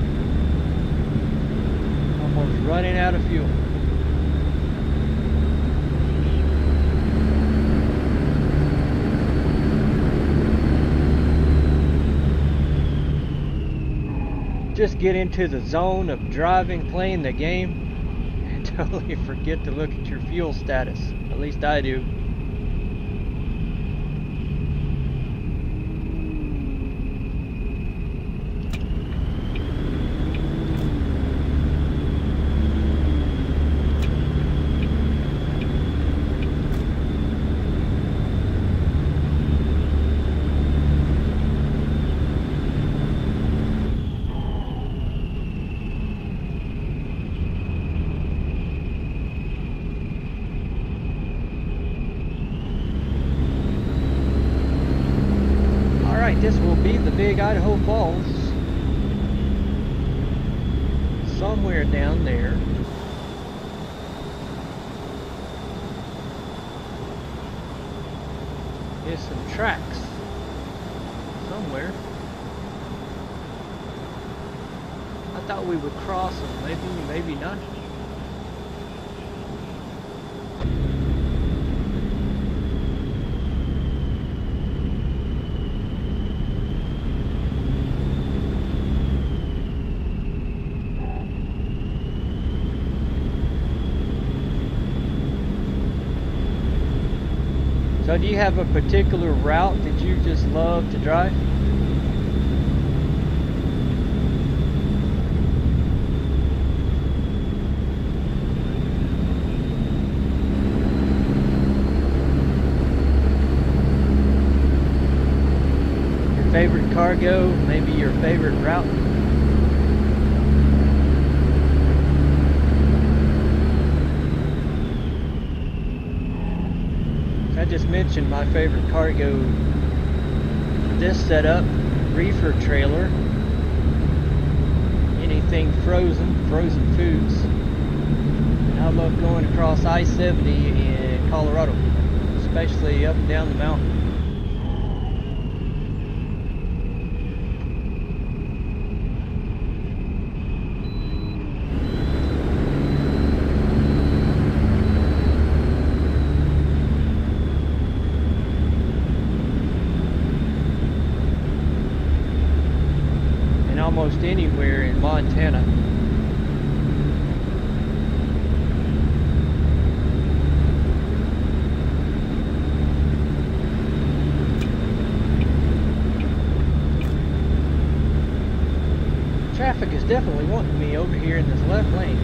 [SPEAKER 1] Almost running out of fuel. just get into the zone of driving, playing the game, and totally forget to look at your fuel status. At least I do. This will be the big Idaho Falls, somewhere down there. There's some tracks somewhere. I thought we would cross them, maybe not. So do you have a particular route that you just love to drive? Your favorite cargo, maybe your favorite route? I just mentioned my favorite cargo, this setup, reefer trailer, anything frozen foods. And I love going across I-70 in Colorado, especially up and down the mountain. Almost anywhere in Montana. Traffic is definitely wanting me over here in this left lane.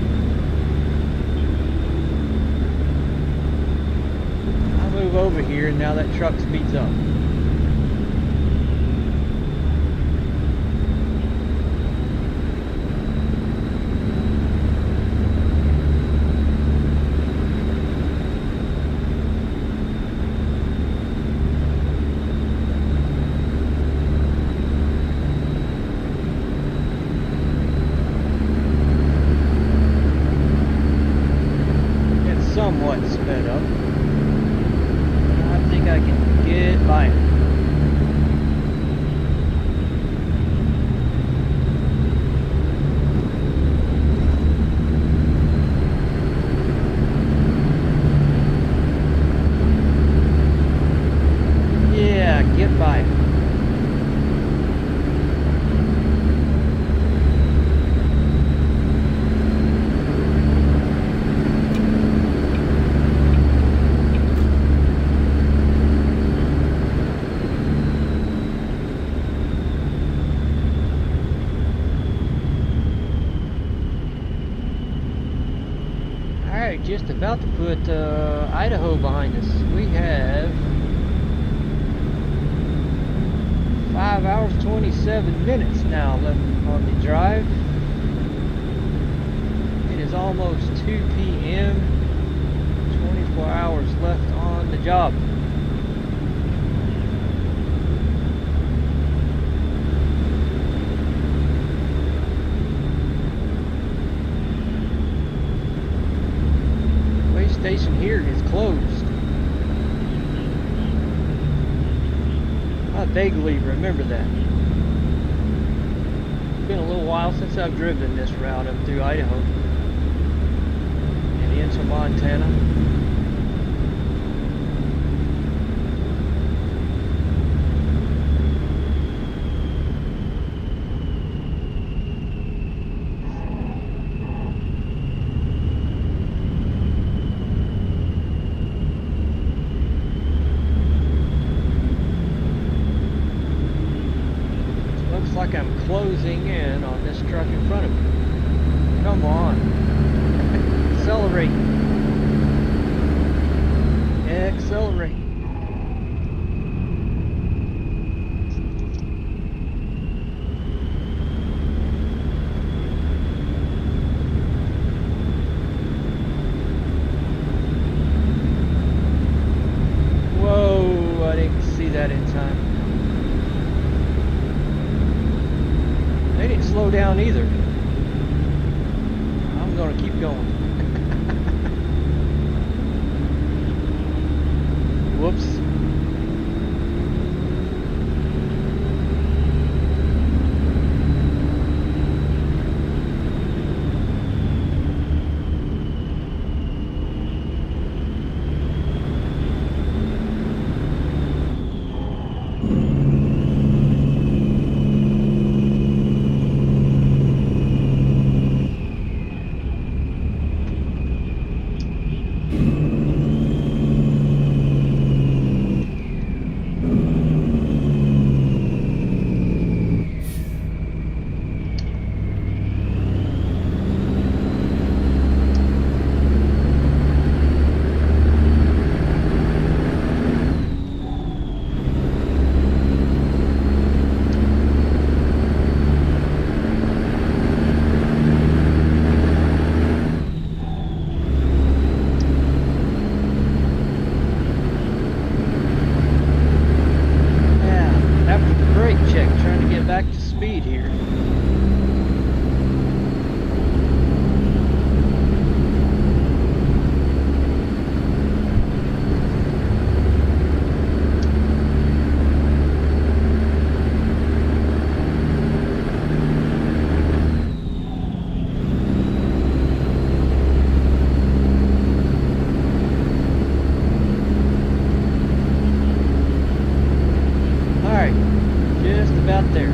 [SPEAKER 1] I'll move over here and now that truck speeds up. Somewhat sped up. I think I can get by it. Yeah, get by it. Just about to put Idaho behind us. We have 5 hours 27 minutes now left on the drive. It is almost 2 p.m. 24 hours left on the job. Station here is closed. I vaguely remember that. It's been a little while since I've driven this route up through Idaho and into Montana. like I'm closing in on this truck in front of me. Come on. Accelerate. Accelerate. Whoa, I didn't see that in time. They didn't slow down either. I'm gonna keep going. Whoops. Back to speed here. All right, just about there.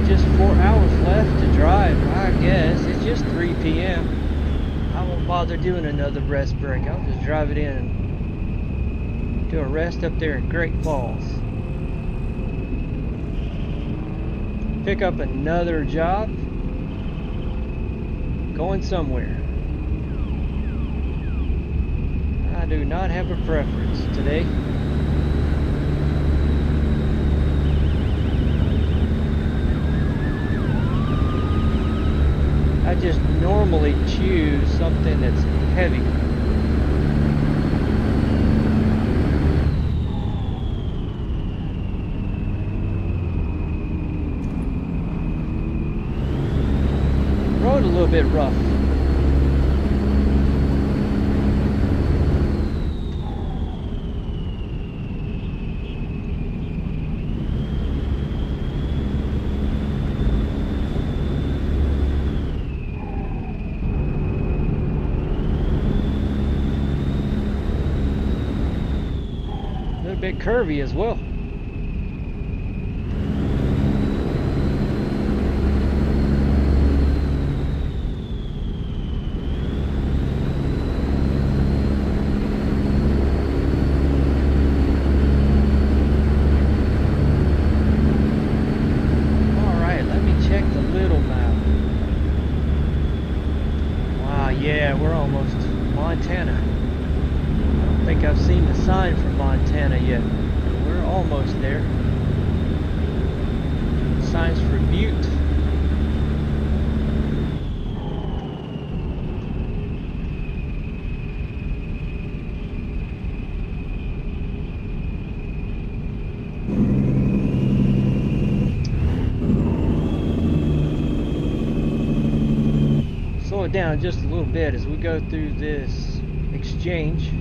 [SPEAKER 1] Just 4 hours left to drive, I guess. It's just 3 p.m. I won't bother doing another rest break. I'll just drive it in and do a rest up there in Great Falls. Pick up another job. Going somewhere. I do not have a preference today. I just normally choose something that's heavy. Road a little bit rough. Bit curvy as well. All right, let me check the little map. Wow, yeah, we're almost Montana. I don't think I've seen the sign for Montana yet. We're almost there. Signs for Butte. Slow it down just a little bit as we go through this exchange.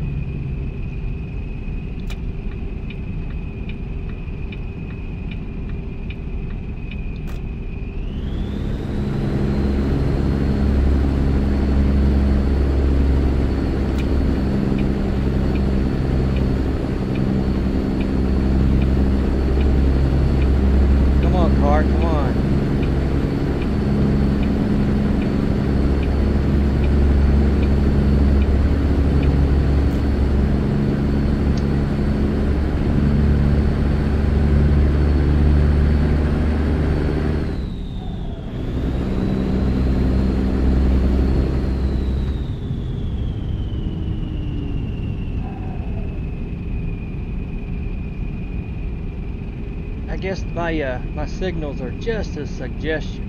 [SPEAKER 1] guess my signals are just a suggestion.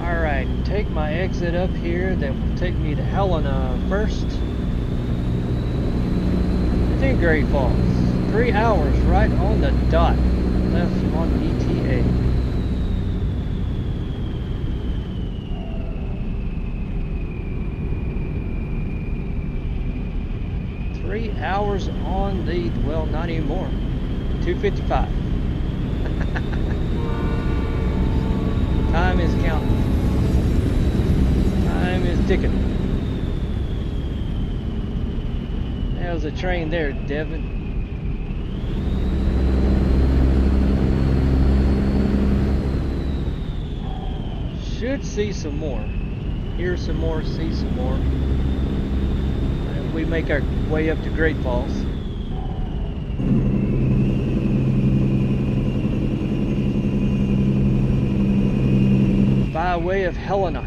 [SPEAKER 1] Alright, take my exit up here that will take me to Helena first. Then Great Falls. 3 hours right on the dot left on ETA. Hours on the, well, not anymore, 2:55. Time is counting. Time is ticking. There's a train there, Devin. Should see some more. Hear some more, see some more. We make our way up to Great Falls. By way of Helena.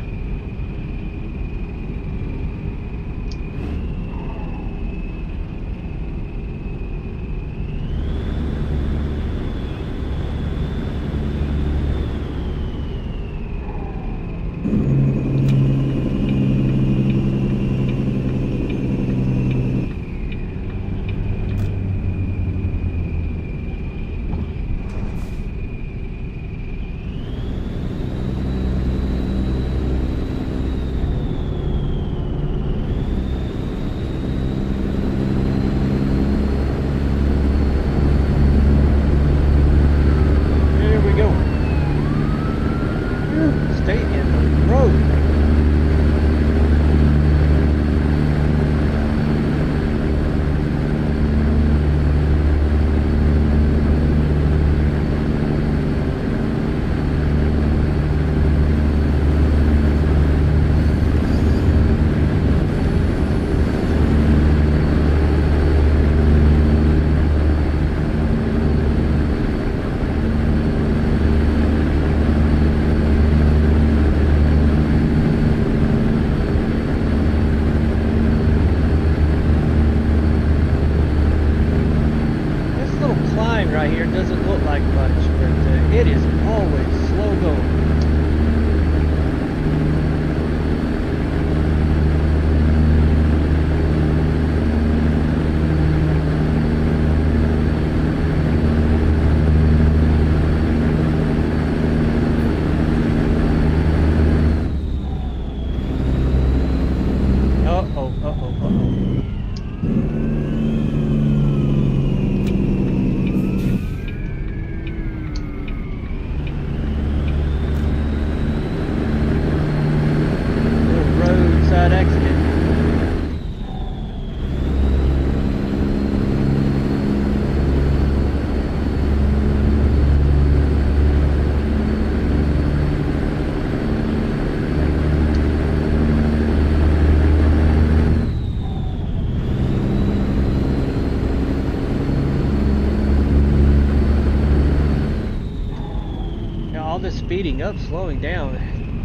[SPEAKER 1] Speeding up, slowing down,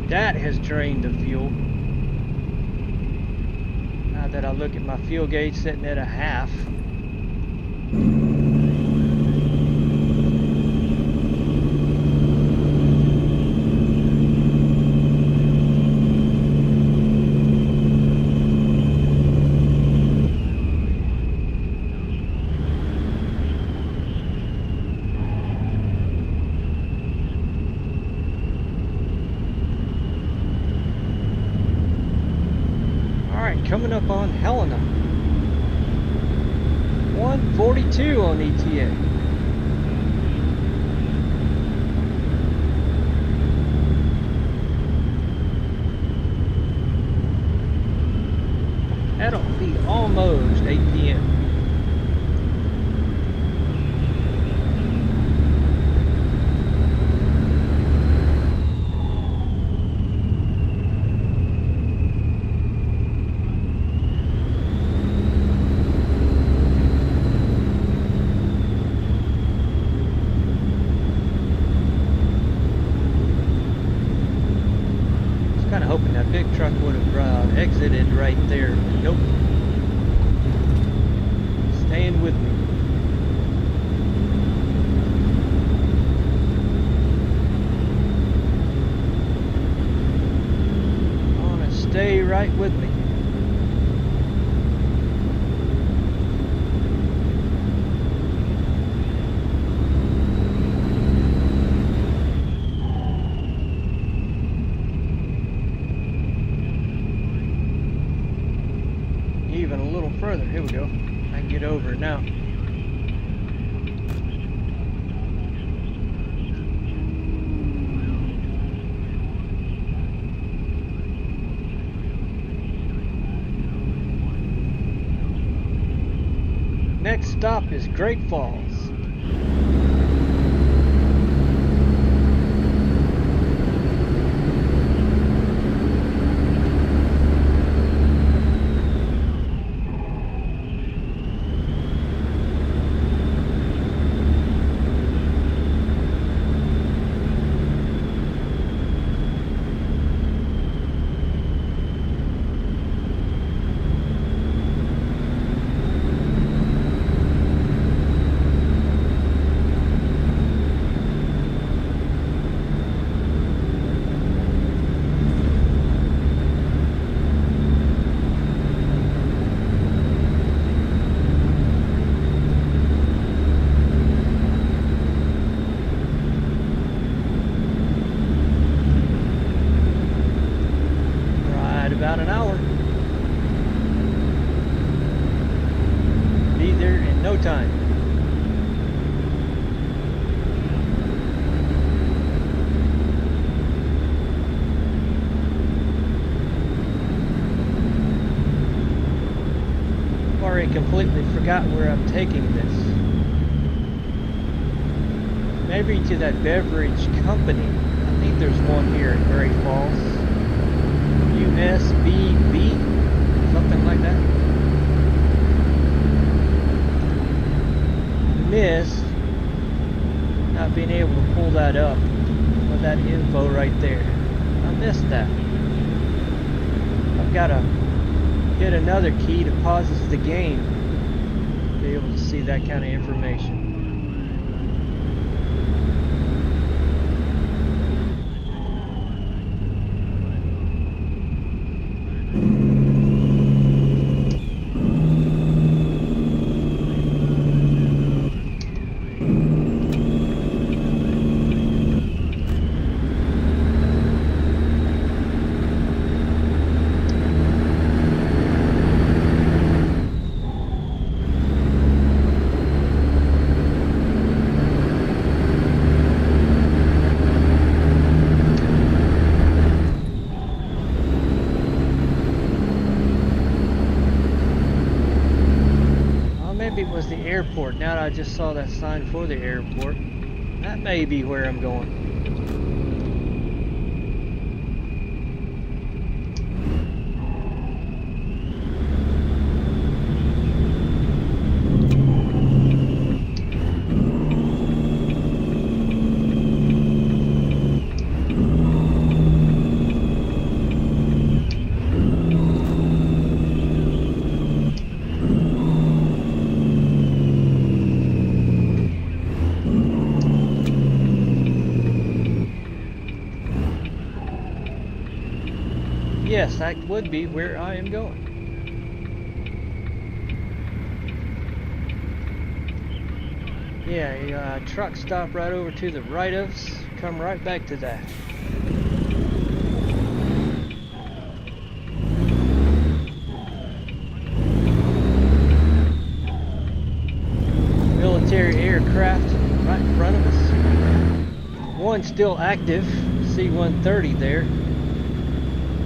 [SPEAKER 1] that has drained the fuel. Now that I look at my fuel gauge sitting at a half. Coming up on Helena. 1:42 on ETA. That'll be almost 8 p.m. Hoping that big truck would have exited right there. Nope. with me. Stay right with me. Even a little further. Here we go. I can get over it now. Next stop is Great Falls. About an hour. Be there in no time. Already completely forgot where I'm taking this. Maybe to that beverage company. I think there's one here in Great Falls. SBB, something like that. Missed not being able to pull that up with that info right there. I missed that. I've got to hit another key to pause the game to be able to see that kind of information. Was the airport. Now that I just saw that sign for the airport, that may be where I'm going. Yes, that would be where I am going. Yeah, a truck stop right over to the right of us. Come right back to that. Military aircraft right in front of us. One still active, C-130 there.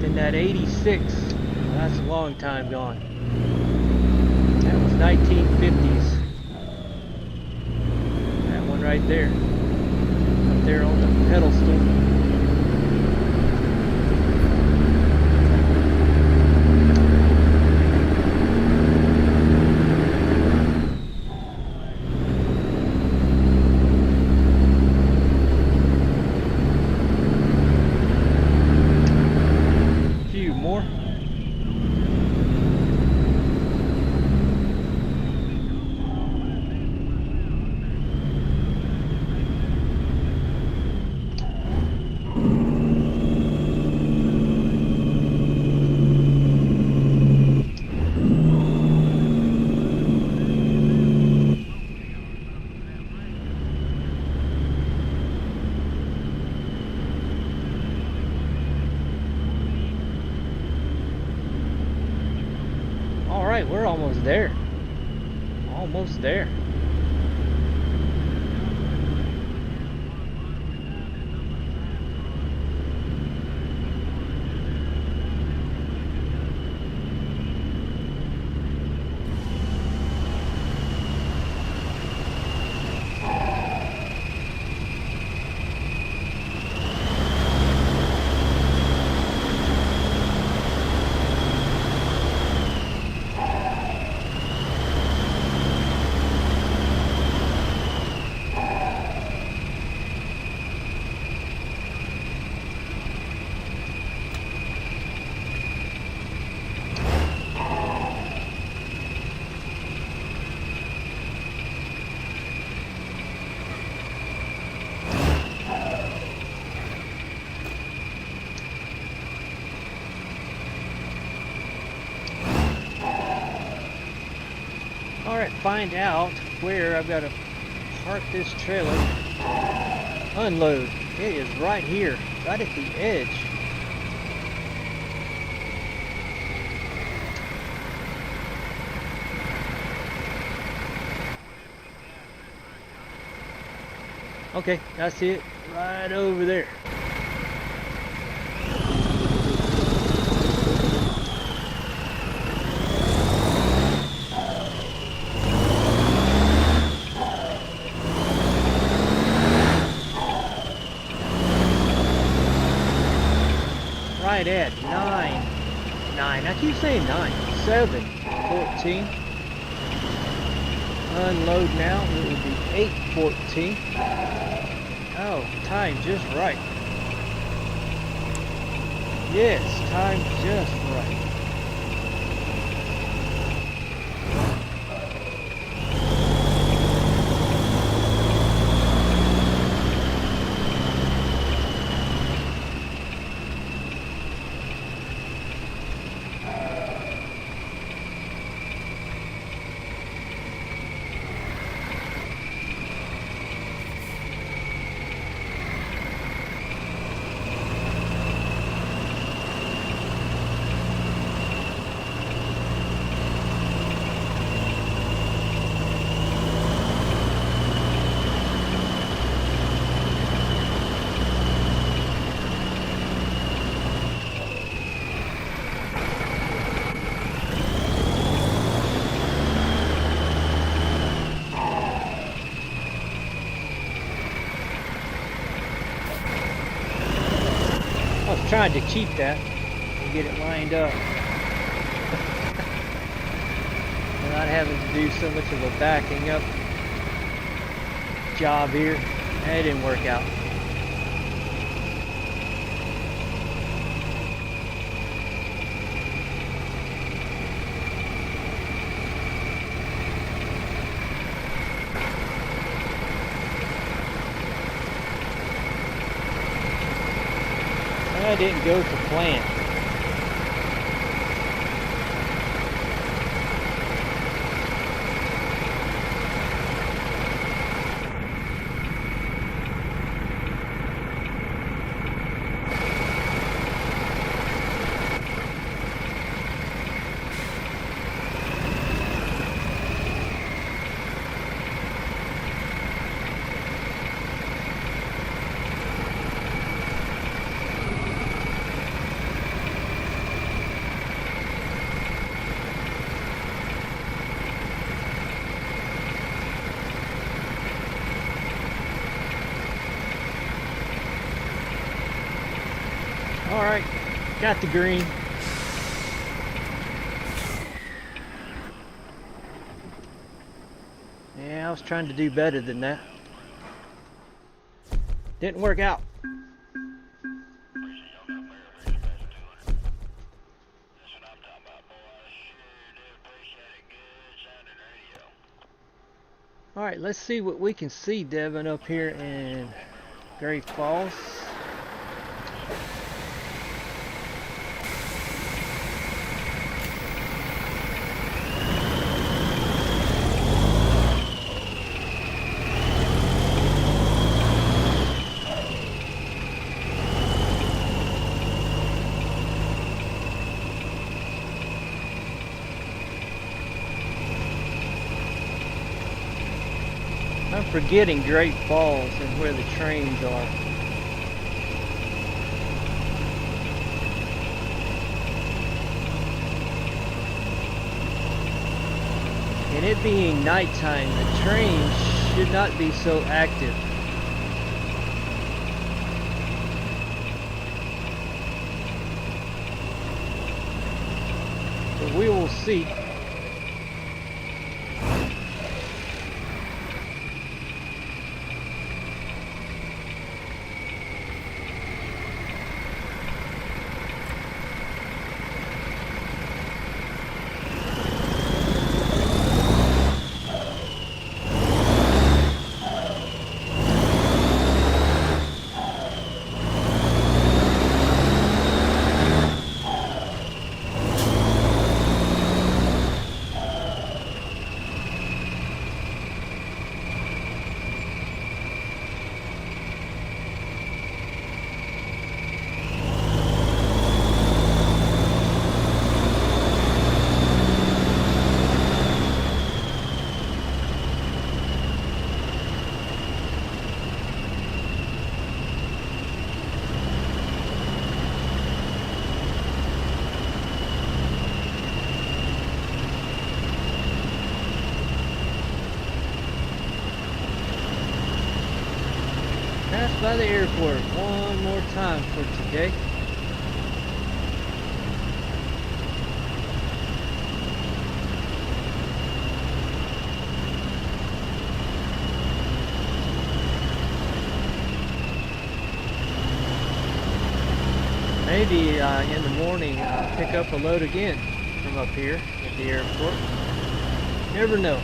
[SPEAKER 1] In that 86, well, that's a long time gone. That was 1950s. That one right there. Up there on the pedestal. Alright, we're almost there. Almost there. Alright, find out where I've got to park this trailer. Unload. It is right here, right at the edge. Okay, I see it right over there. Right at 9. I keep saying 9. 7, 14. Unload now. It will be 8:14. Oh, time just right. Yes, time just right. Trying to cheat that and get it lined up. Not having to do so much of a backing up job here. That didn't work out. That didn't go to plan. Alright, got the green. Yeah, I was trying to do better than that. Didn't work out. Alright, let's see what we can see, Devin, up here in Great Falls. forgetting Great Falls and where the trains are. And it being nighttime, the trains should not be so active. But we will see. Pass by the airport one more time for today. Maybe in the morning I'll pick up a load again from up here at the airport. Never know.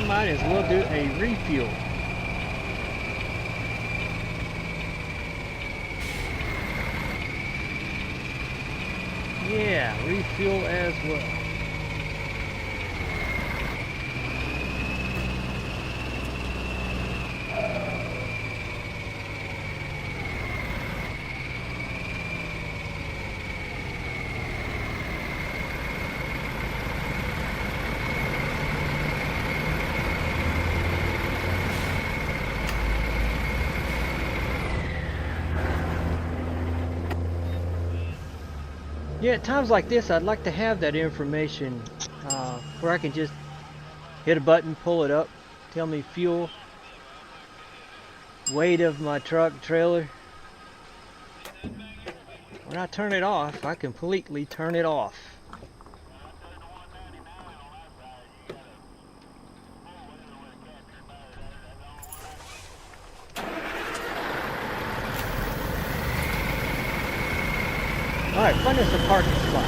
[SPEAKER 1] Might as well do a refuel. Yeah, refuel as well. Yeah, at times like this, I'd like to have that information where I can just hit a button, pull it up, tell me fuel, weight of my truck, trailer. When I turn it off, I completely turn it off. Alright, find us a parking spot.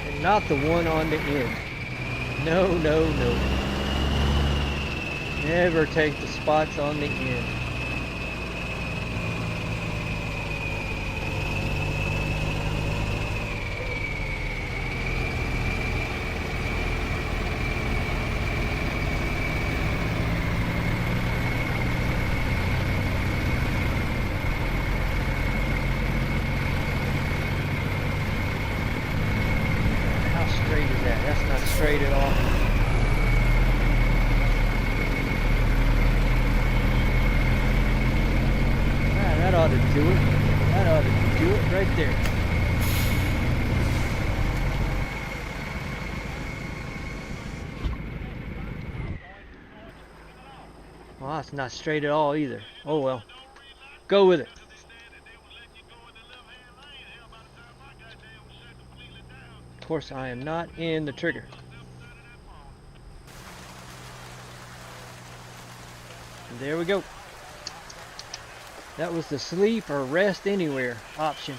[SPEAKER 1] And not the one on the end. No, no, no. Never take the spots on the end. Well, that's not straight at all either. Oh well. Go with it. Of course, I am not in the trigger. And there we go. That was the sleep or rest anywhere option.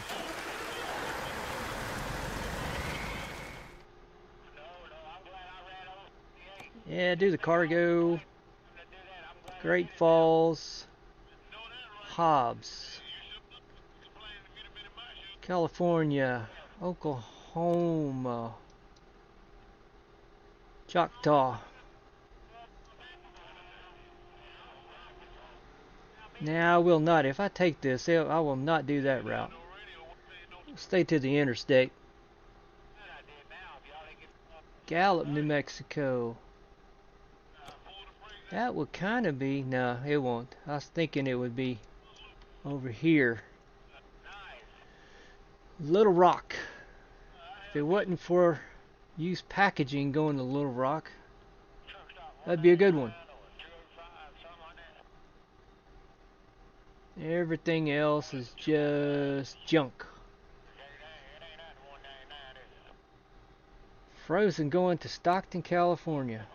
[SPEAKER 1] Yeah, do the cargo. Great Falls. Hobbs. California. Oklahoma. Choctaw. Now I will not. If I take this, I will not do that route. Stay to the interstate. Gallup, New Mexico. That would kind of be... No, it won't. I was thinking it would be over here. Little Rock. If it wasn't for used packaging going to Little Rock, that'd be a good one. Everything else is just junk. Frozen going to Stockton, California.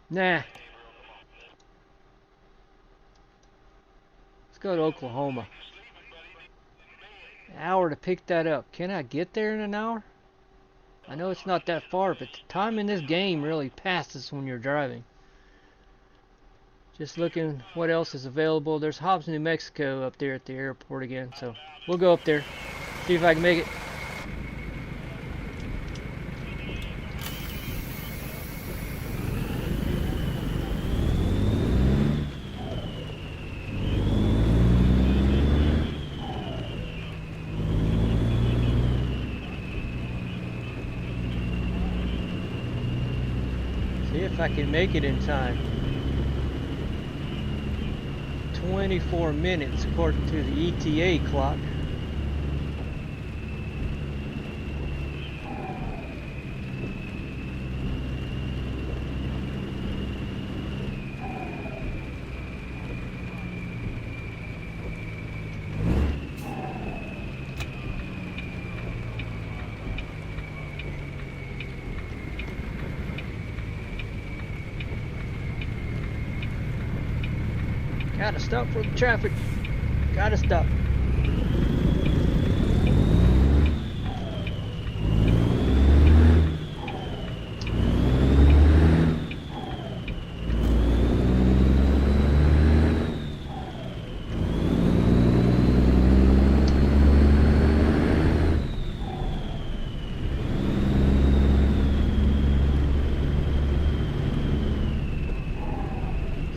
[SPEAKER 1] Nah. Let's go to Oklahoma. An hour to pick that up. Can I get there in an hour? I know it's not that far, but the time in this game really passes when you're driving. Just looking what else is available. There's Hobbs, New Mexico up there at the airport again, so we'll go up there. See if I can make it. See if I can make it in time. 24 minutes according to the ETA clock. Gotta stop for the traffic. Gotta stop.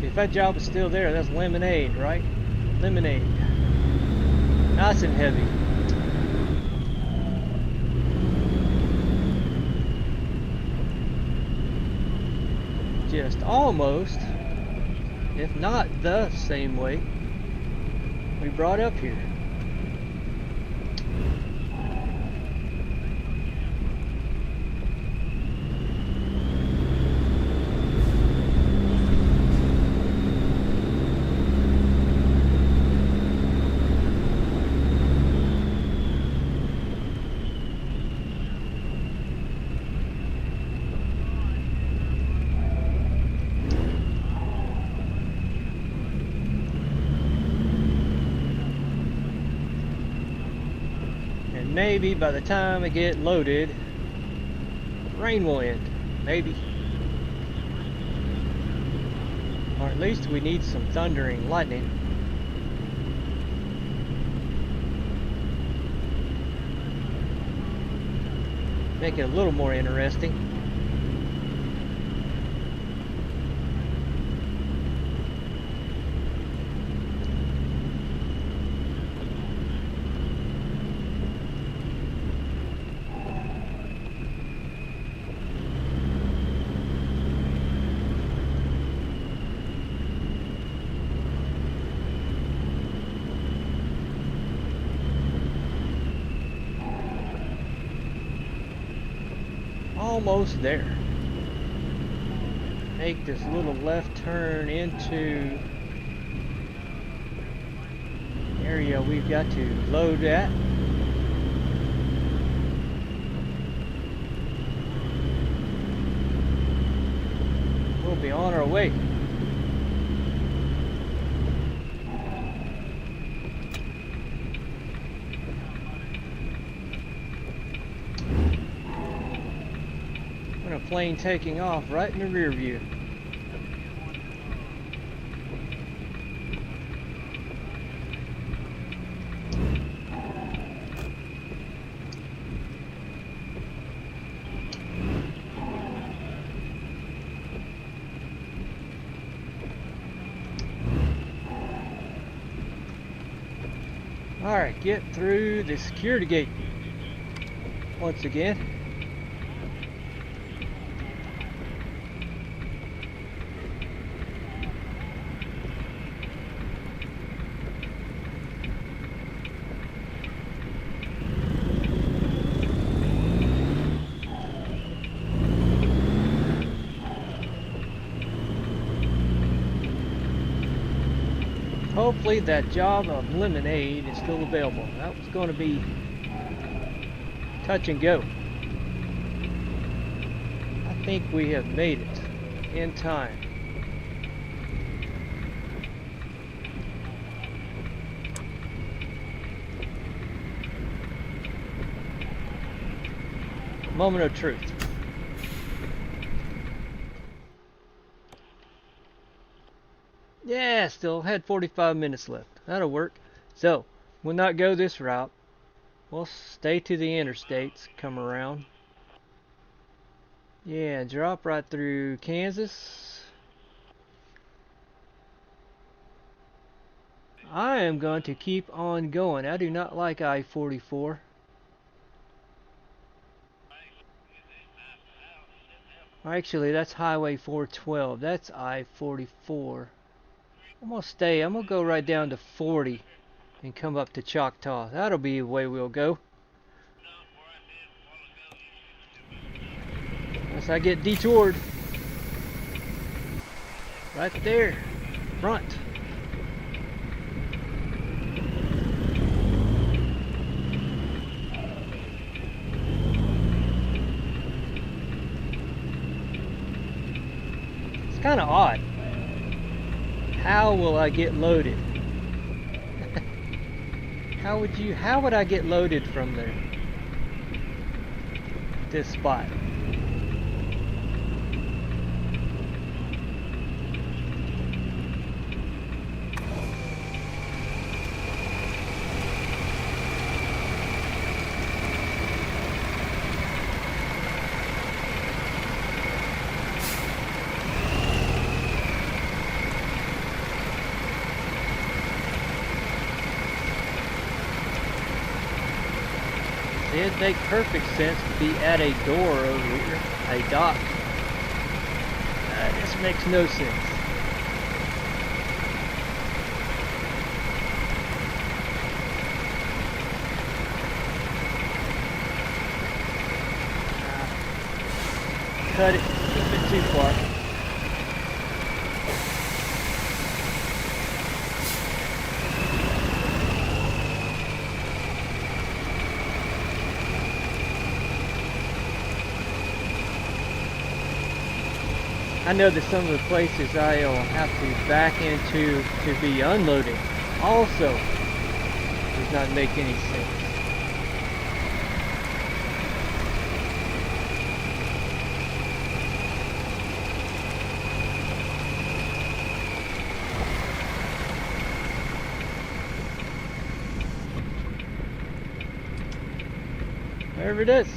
[SPEAKER 1] If that job is still there, that's lemonade, right? Lemonade. Nice and heavy. Just almost, if not the same way we brought up here. Maybe by the time I get loaded, rain will end. Maybe. Or at least we need some thundering lightning. Make it a little more interesting. almost there. Make this little left turn into the area we've got to load at. We'll be on our way. And a plane taking off right in the rear view. Alright, get through the security gate once again. Hopefully that job of lemonade is still available. That was going to be touch and go. I think we have made it in time. Moment of truth. Yeah, still had 45 minutes left. That'll work. So, we'll not go this route. We'll stay to the interstates, come around. Yeah, drop right through Kansas. I am going to keep on going. I do not like I-44. Actually, that's Highway 412. That's I-44. I'm gonna stay. I'm gonna go right down to 40 and come up to Choctaw. That'll be the way we'll go. Unless I get detoured. Right there. Front. It's kind of odd. How will I get loaded? How would I get loaded from there? This spot. It'd make perfect sense to be at a door over here, a dock. This makes no sense. Cut it a bit too far. I know that some of the places I'll have to back into to be unloading also does not make any sense. Wherever it is.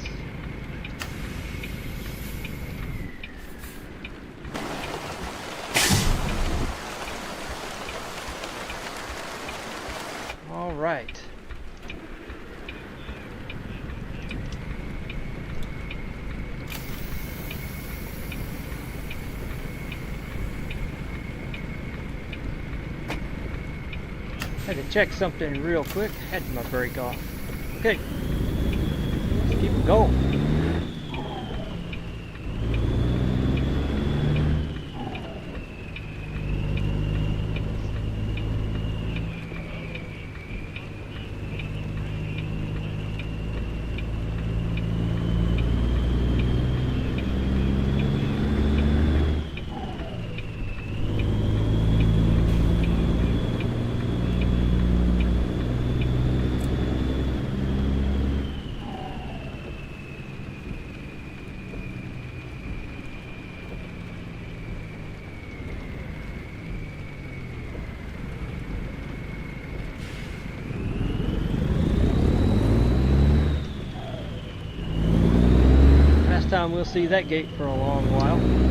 [SPEAKER 1] Right. Had to check something real quick. Had my brake off. Okay. Let's keep it going. time we'll see that gate for a long while.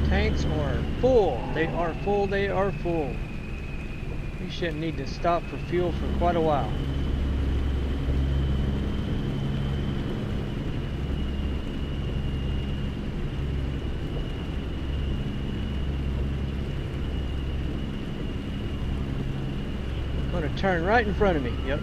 [SPEAKER 1] Tanks are full. They are full. They are full. We shouldn't need to stop for fuel for quite a while. Going to turn right in front of me. Yep.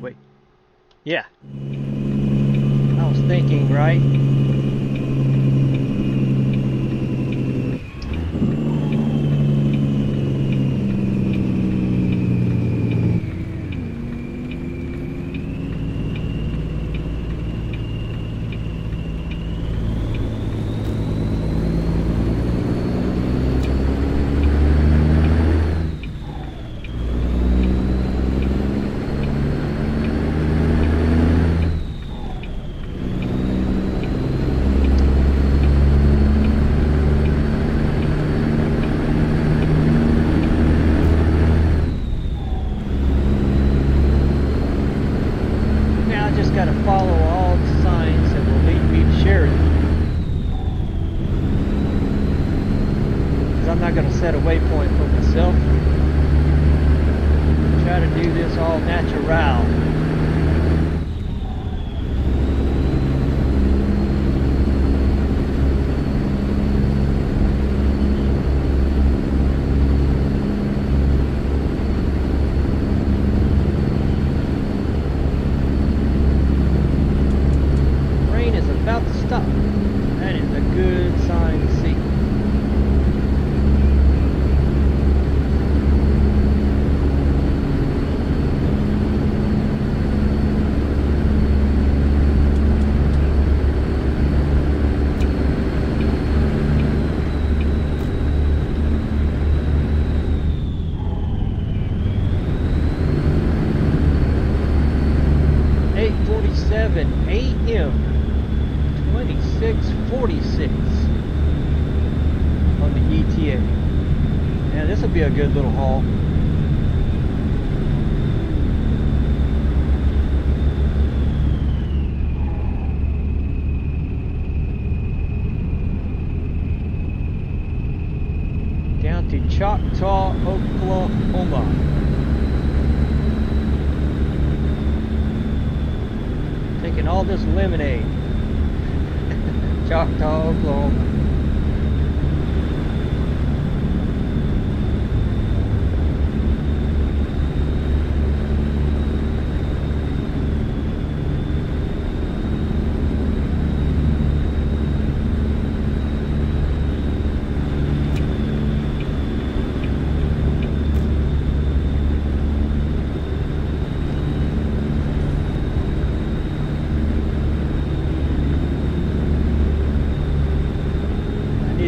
[SPEAKER 1] Wait. Yeah. I was thinking, right? Set a waypoint for myself. Try to do this all natural. Rain is about to stop. That is a good sign to see. AM 2646 on the ETA. Yeah, this will be a good little haul. Down to Choctaw, Oklahoma. Taking all this lemonade. Choctaw, Oklahoma.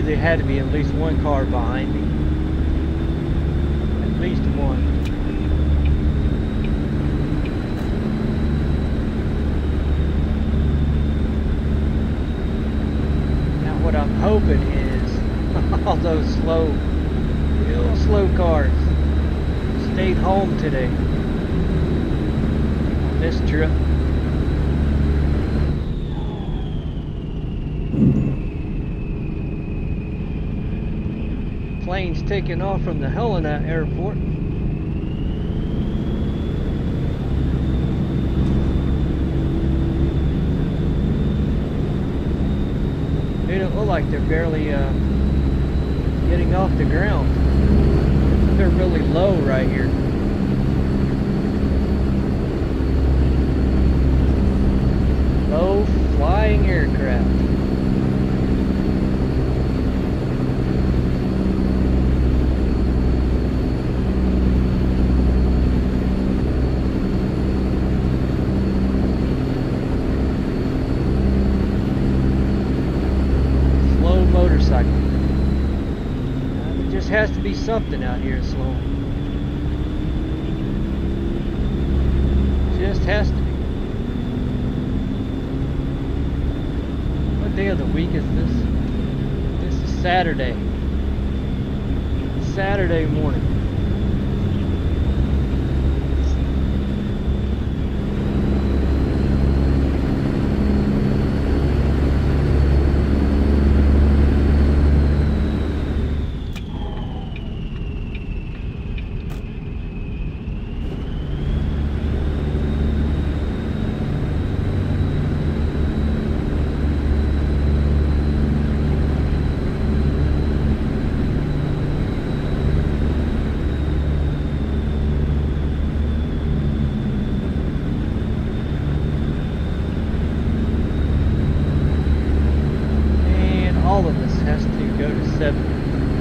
[SPEAKER 1] there had to be at least one car behind me. At least one. Now what I'm hoping is all those slow, real slow cars stayed home today on this trip. Planes taking off from the Helena airport. They don't look like they're barely getting off the ground. They're really low right here. Low flying aircraft. Motorcycle. There just has to be something out here slow. Just has to be. What day of the week is this? This is Saturday. Saturday morning.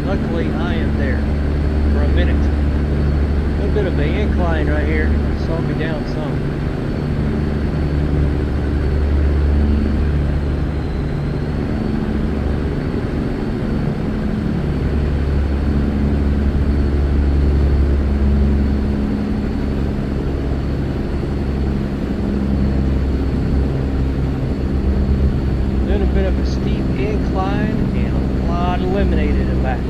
[SPEAKER 1] Luckily, I am there for a minute. A little bit of an incline right here. Slow me down some. A little bit of a steep incline and a lot eliminated it back.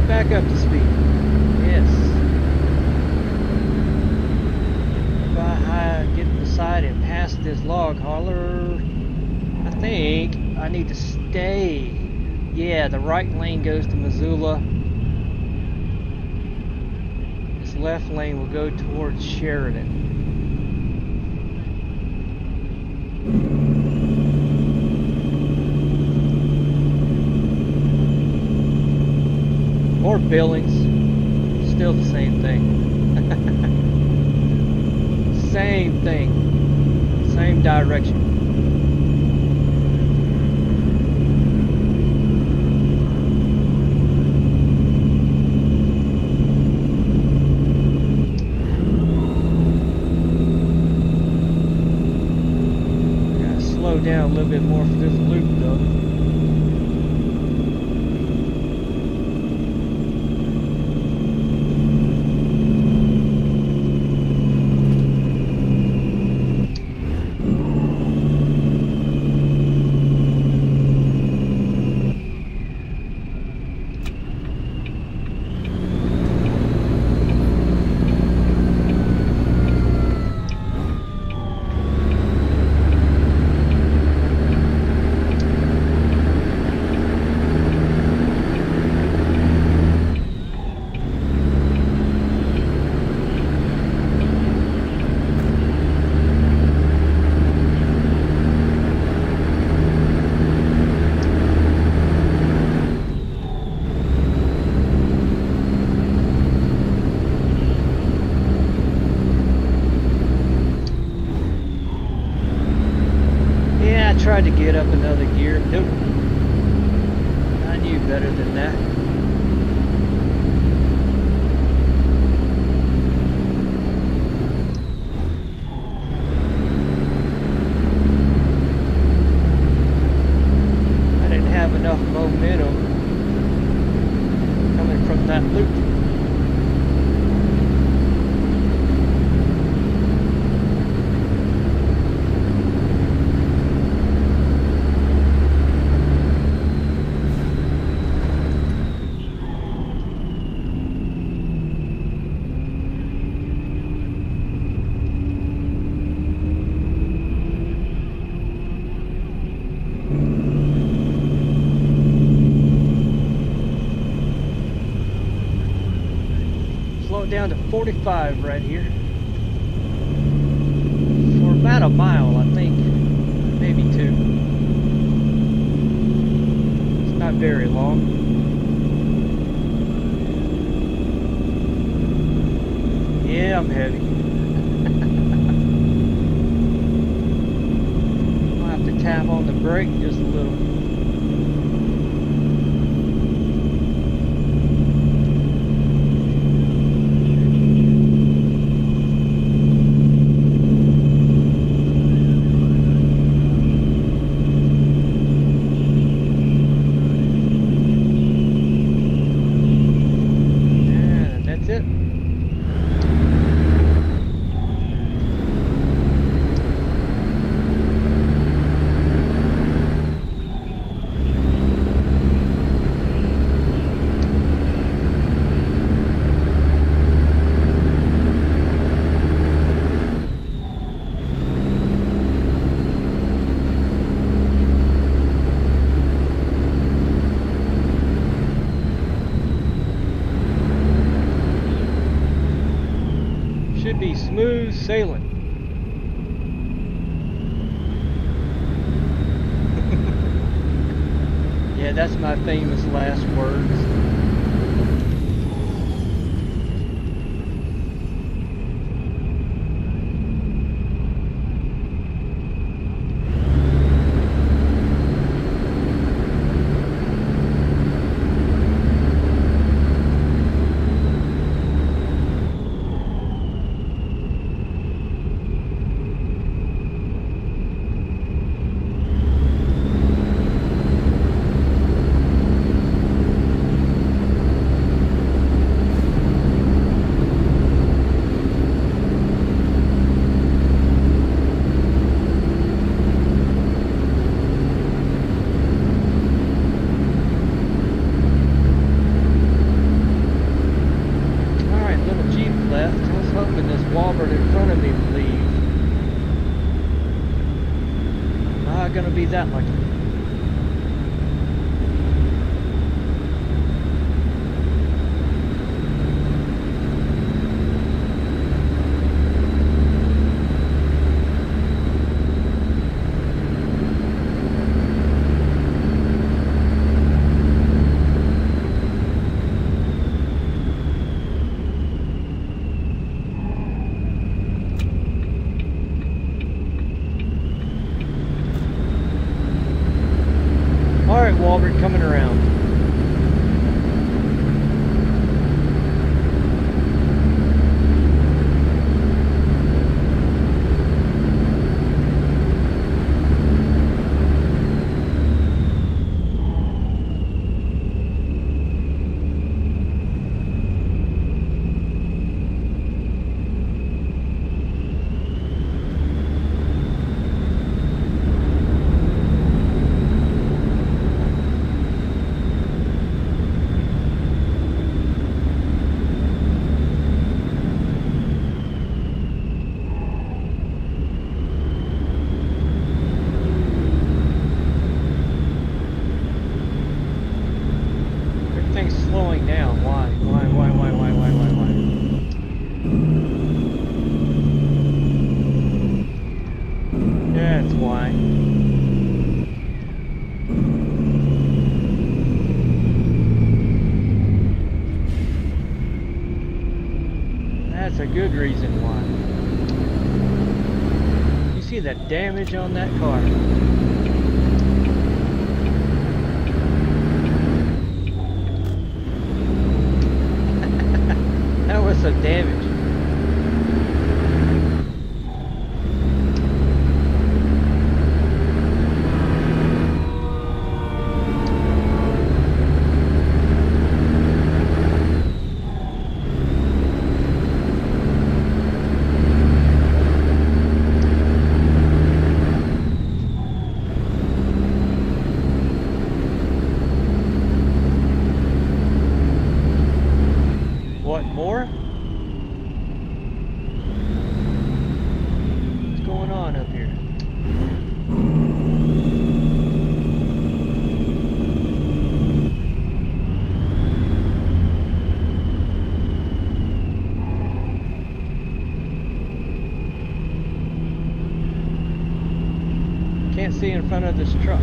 [SPEAKER 1] Back up to speed. Yes. If I get beside and past this log hauler, I think I need to stay. Yeah, the right lane goes to Missoula. This left lane will go towards Sheridan. Or Billings, still the same thing. Same thing, same direction. Gotta slow down a little bit more for this loop though. tried to get up another gear. Nope. I knew better than that. I didn't have enough momentum coming from that loop. Down to 45 right here for about a mile, I think, maybe 2. It's not very long. Yeah, I'm heavy. I'll have to tap on the brake just a little. Be smooth sailing. Yeah, that's my famous last words. Gonna be that lucky. Walbert coming around. Slowing down. Why? That's why. That's a good reason why. You see the damage on that car. also damage. What more? What's going on up here? Can't see in front of this truck.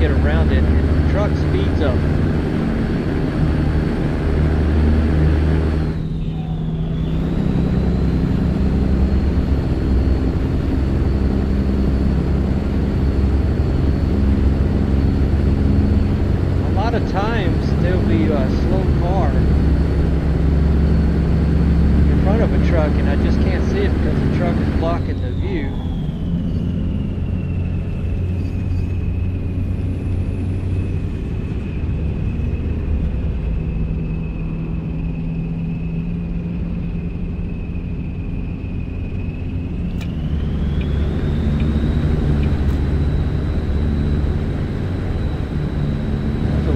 [SPEAKER 1] Around it and the truck speeds up. A lot of times there'll be a slow car in front of a truck and I just can't see it because the truck is blocking the view.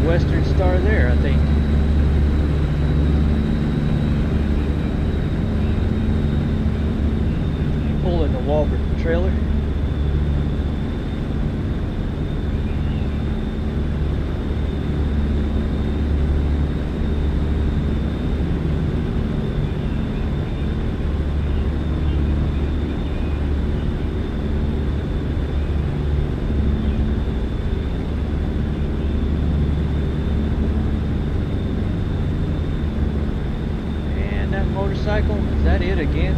[SPEAKER 1] Western Star there, I think. Pulling the Walbert trailer. Motorcycle, is that it again?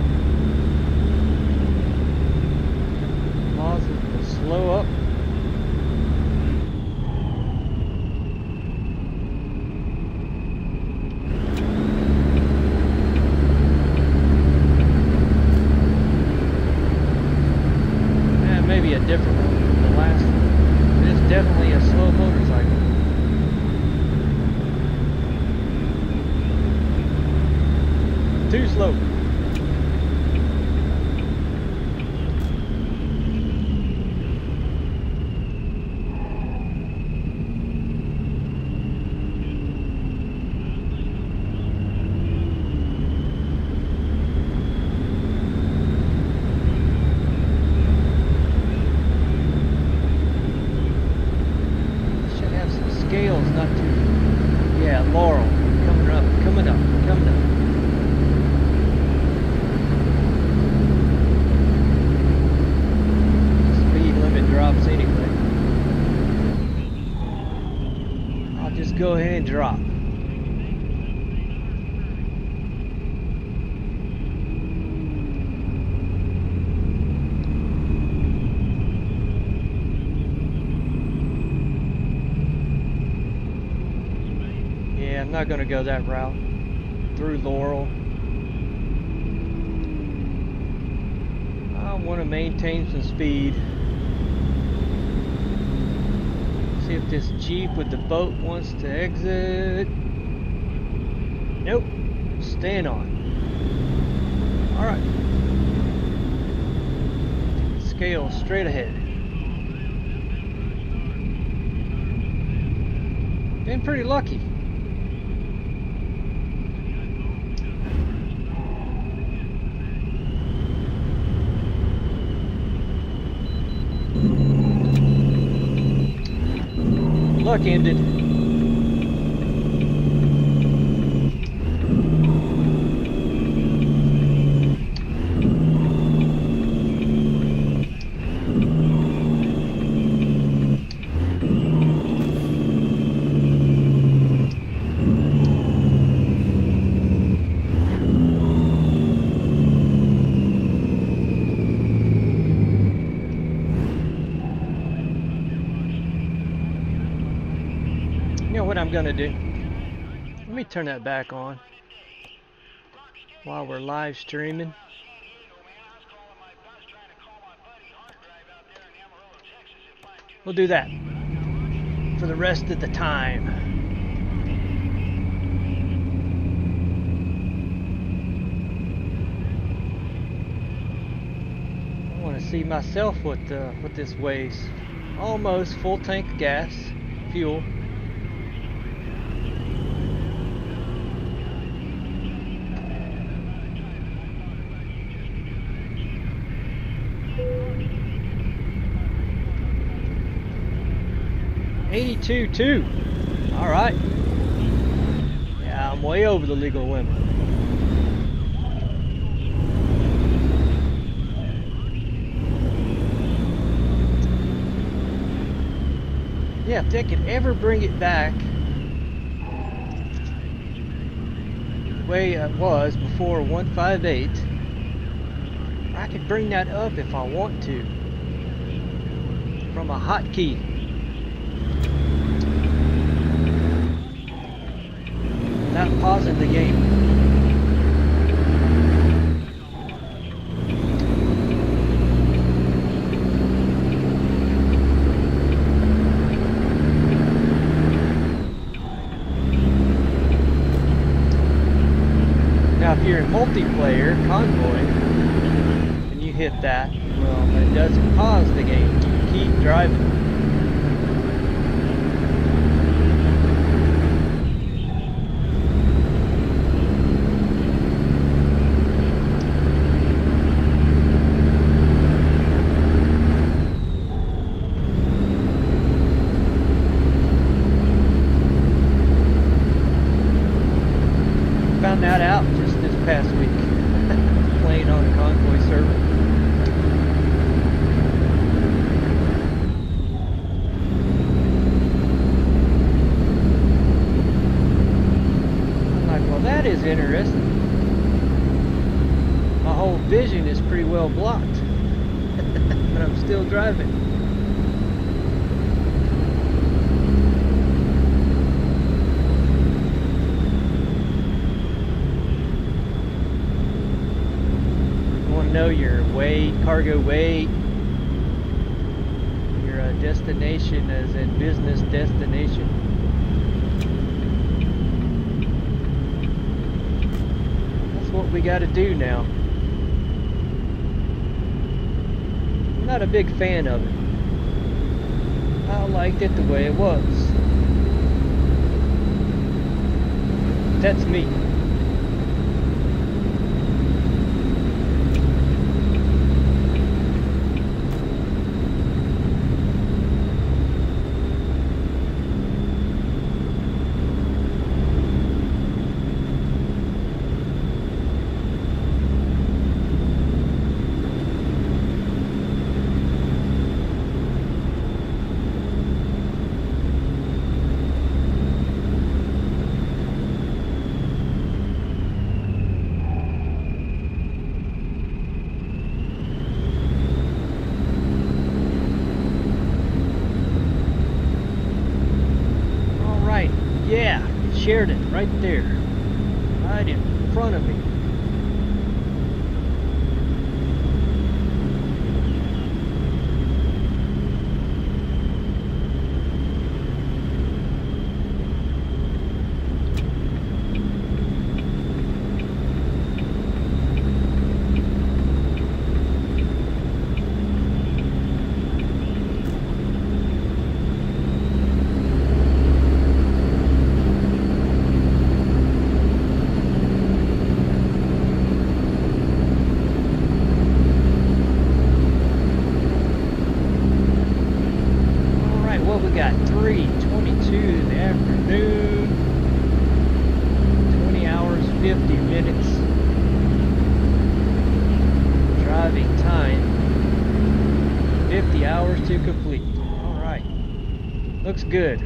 [SPEAKER 1] Pause it, slow up. Maybe a different one from the last one. It is definitely a slow motorcycle. Too slow. Should have some scales, not too. Yeah, Laurel. Coming up, coming up, coming up. Drops anyway. I'll just go ahead and drop. Yeah, I'm not going to go that route through Laurel. I want to maintain some speed. See if this Jeep with the boat wants to exit. Nope, staying on. Alright. Scale straight ahead. Been pretty lucky. Luck ended. know what I'm gonna do? Let me turn that back on while we're live streaming. We'll do that for the rest of the time. I want to see myself what this weighs. Almost full tank of gas, fuel. $82.2. All right. Yeah, I'm way over the legal limit. Yeah, if they could ever bring it back the way it was before 158, I could bring that up if I want to from a hotkey. Without pausing the game. Now if you're in multiplayer convoy and you hit that, well, it doesn't pause the game. You keep driving. Found that out just this past week, playing on a convoy server. I'm like, well, that is interesting. My whole vision is pretty well blocked, but I'm still driving. Know your weight, cargo weight, your destination as in business destination. That's what we got to do now. I'm not a big fan of it. I liked it the way it was. That's me. Yeah, Sheridan, right there, right in front of me. We got 3:22 in the afternoon, 20 hours, 50 minutes driving time, 50 hours to complete. All right, looks good.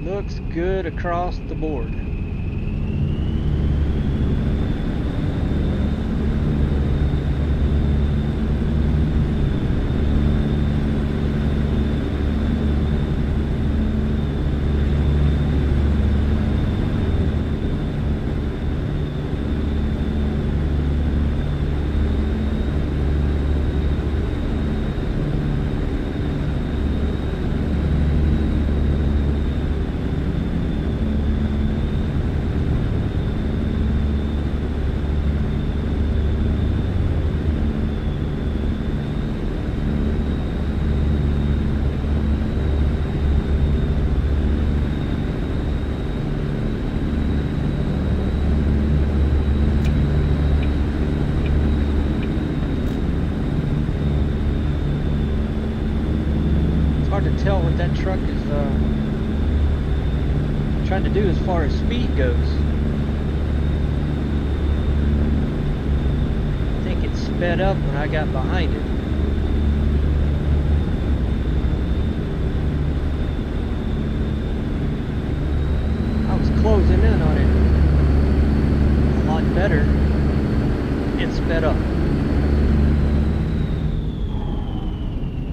[SPEAKER 1] Looks good across the board. hard to tell what that truck is trying to do as far as speed goes. I think it sped up when I got behind it. I was closing in on it a lot better. It sped up.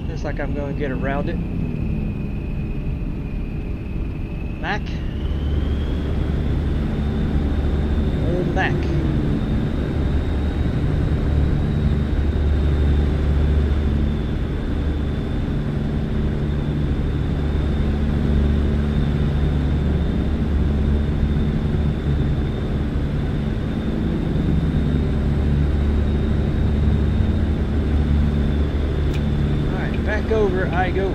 [SPEAKER 1] Looks like I'm going to get around it. Mac. Old Mac. Back over I go.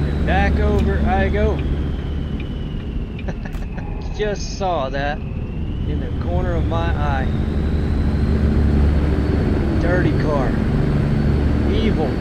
[SPEAKER 1] And back over I go. Just saw that in the corner of my eye. Dirty car. Evil.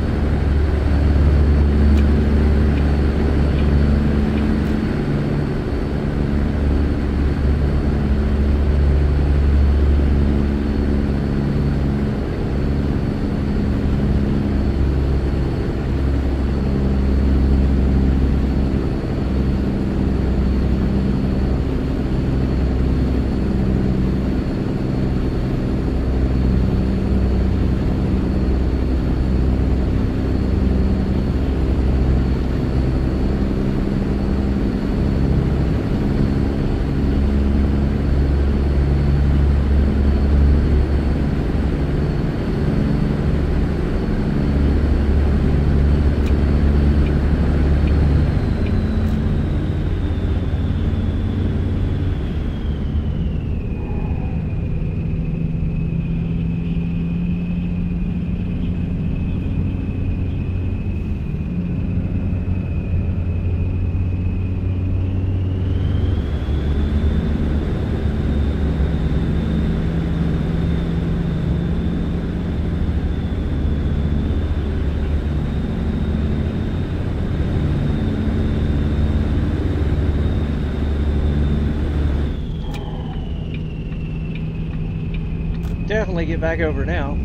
[SPEAKER 1] Definitely get back over now.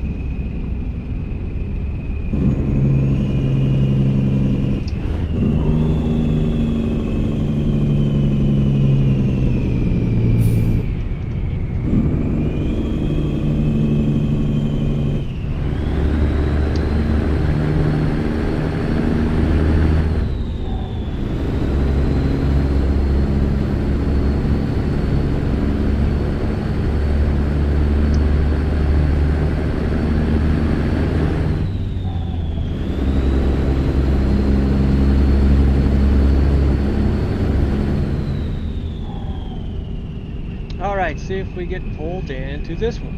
[SPEAKER 1] Alright, see if we get pulled into this one.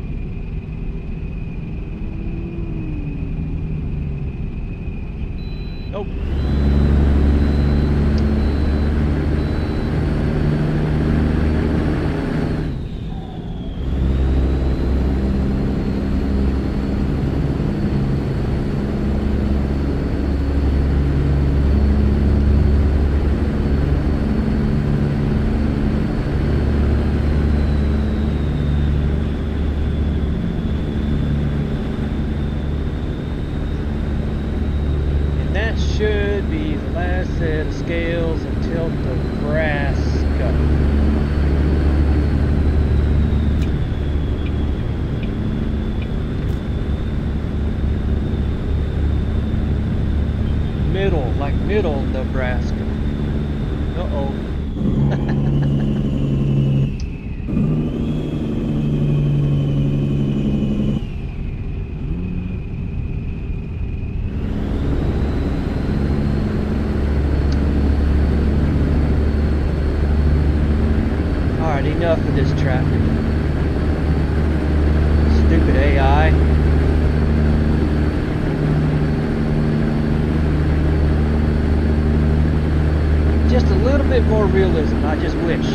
[SPEAKER 1] Nope. Should be the last set of scales until Nebraska. Middle Nebraska. Uh-oh. Enough of this traffic. Stupid AI. Just a little bit more realism. I just wish.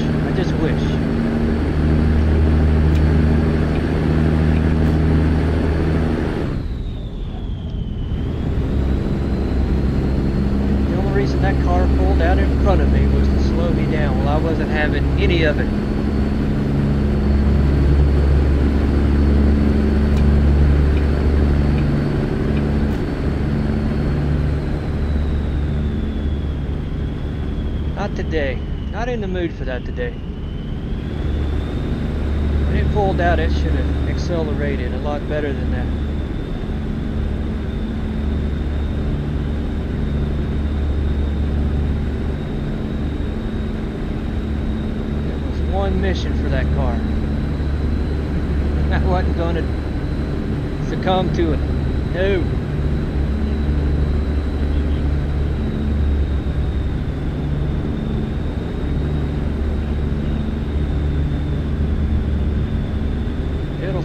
[SPEAKER 1] slow me down. Well, I wasn't having any of it. Not today. Not in the mood for that today. When it pulled out, it should have accelerated a lot better than that. There was one mission for that car. I wasn't going to succumb to it. No.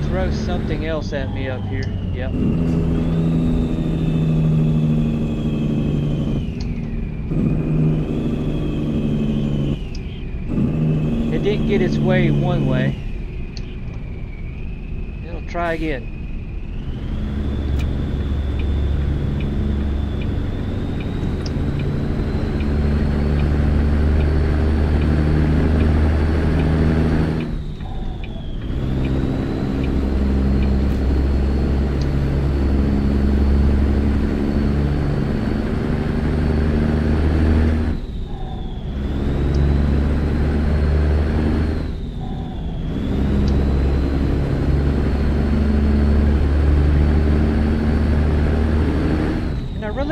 [SPEAKER 1] Throw something else at me up here. Yep. It didn't get its way one way. It'll try again.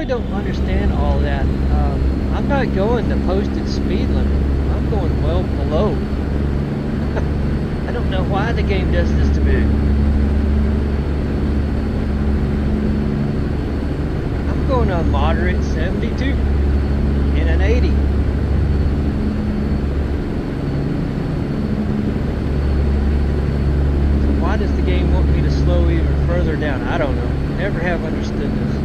[SPEAKER 1] Don't understand all that. I'm not going the posted speed limit. I'm going well below. I don't know why the game does this to me. I'm going on moderate 72 in an 80. So why does the game want me to slow even further down? I don't know. Never have understood this.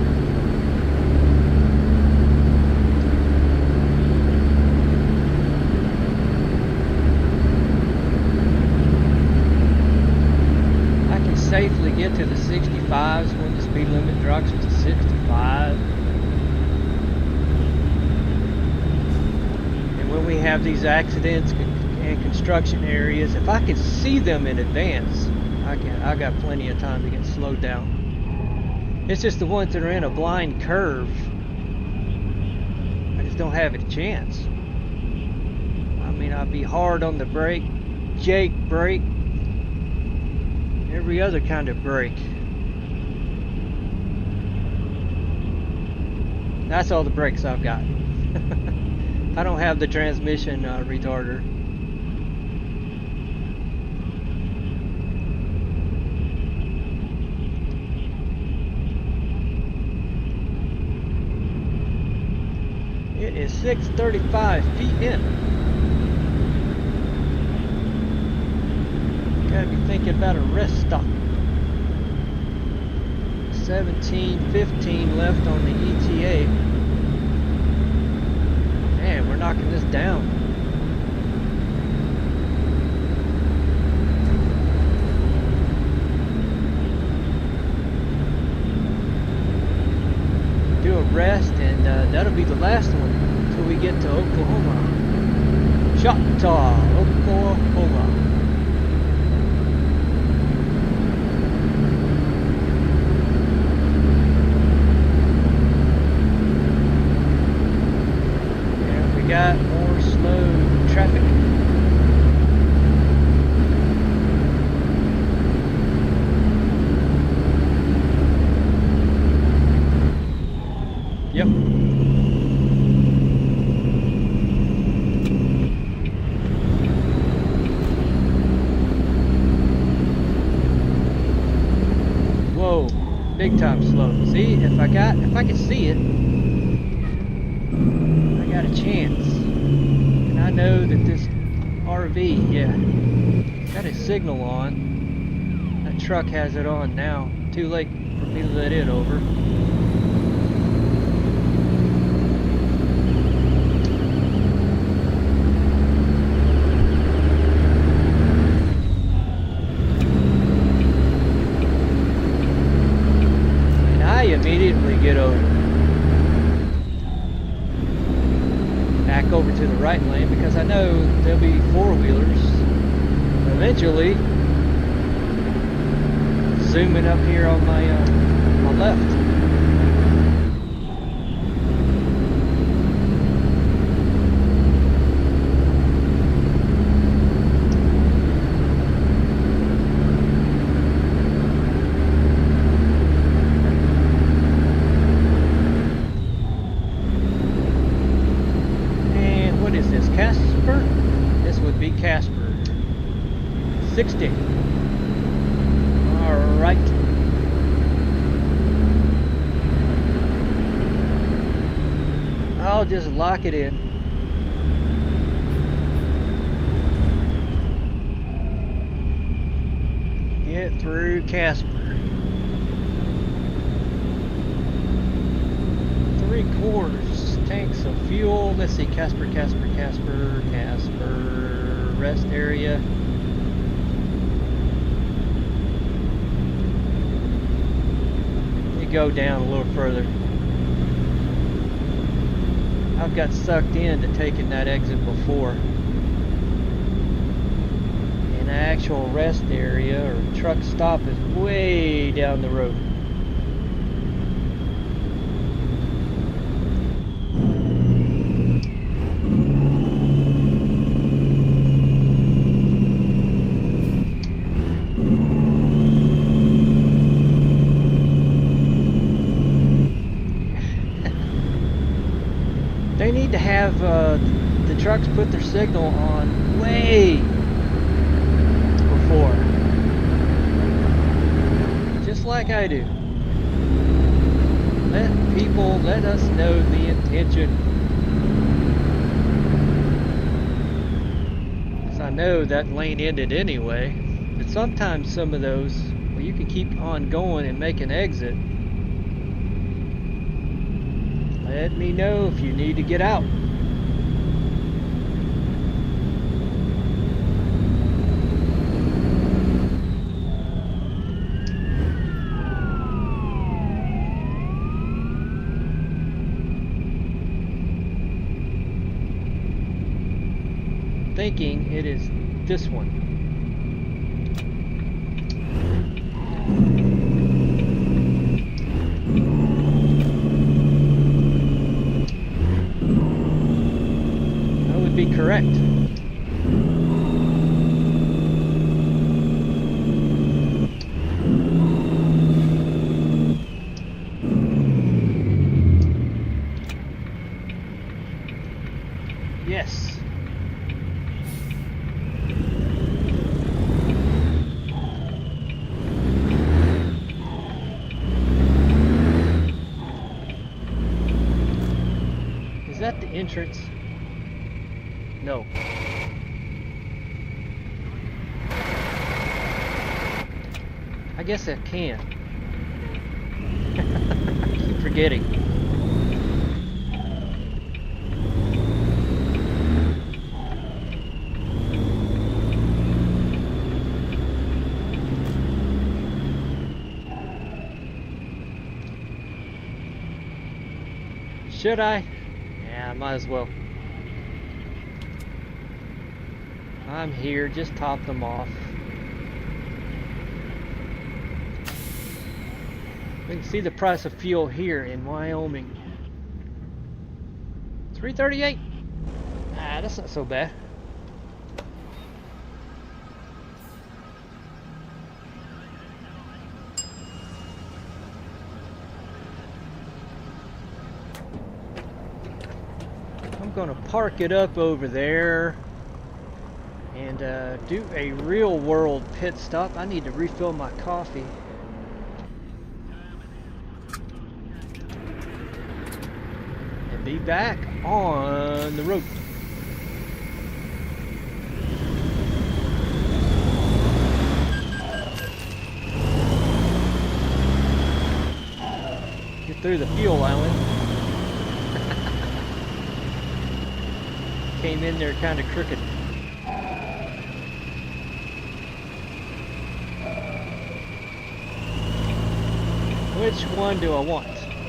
[SPEAKER 1] Safely get to the 65s when the speed limit drops to 65. And when we have these accidents and construction areas, if I can see them in advance, I got plenty of time to get slowed down. It's just the ones that are in a blind curve, I just don't have a chance. I mean, I'll be hard on the brake, Jake brake, every other kind of brake. That's all the brakes I've got. I don't have the transmission retarder. It is 6:35 p.m. Gotta be thinking about a rest stop. 17:15 left on the ETA. Man, we're knocking this down. Do a rest, and that'll be the last one until we get to Oklahoma. Choctaw, Oklahoma. Got more slow traffic. Yep. Whoa, big time slow. See, if I could see it, got a chance. And I know that this RV, yeah, got its signal on. That truck has it on now. Too late for me to let it over. And I immediately get over. Back over to the right lane. And because I know there'll be four-wheelers eventually zooming up here on my left. And what is this, Casper? This would be Casper. 60. Alright. I'll just lock it in. Get through Casper. 3/4 tanks of fuel. Let's see, Casper. Rest area. Go down a little further. I've got sucked into taking that exit before. And the actual rest area or truck stop is way down the road. They need to have the trucks put their signal on way before. Just like I do. Let us know the intention. Because I know that lane ended anyway. But sometimes some of those, well, you can keep on going and make an exit. Let me know if you need to get out. Thinking it is this one. Be correct. Yes. Is that the entrance? No. I guess I can. I keep forgetting. Should I? Yeah, I might as well. I'm here, just top them off. We can see the price of fuel here in Wyoming. $3.38. Ah, that's not so bad. I'm gonna park it up over there and do a real world pit stop. I need to refill my coffee. And be back on the road. Get through the fuel island. Came in there kind of crooked. Which one do I want?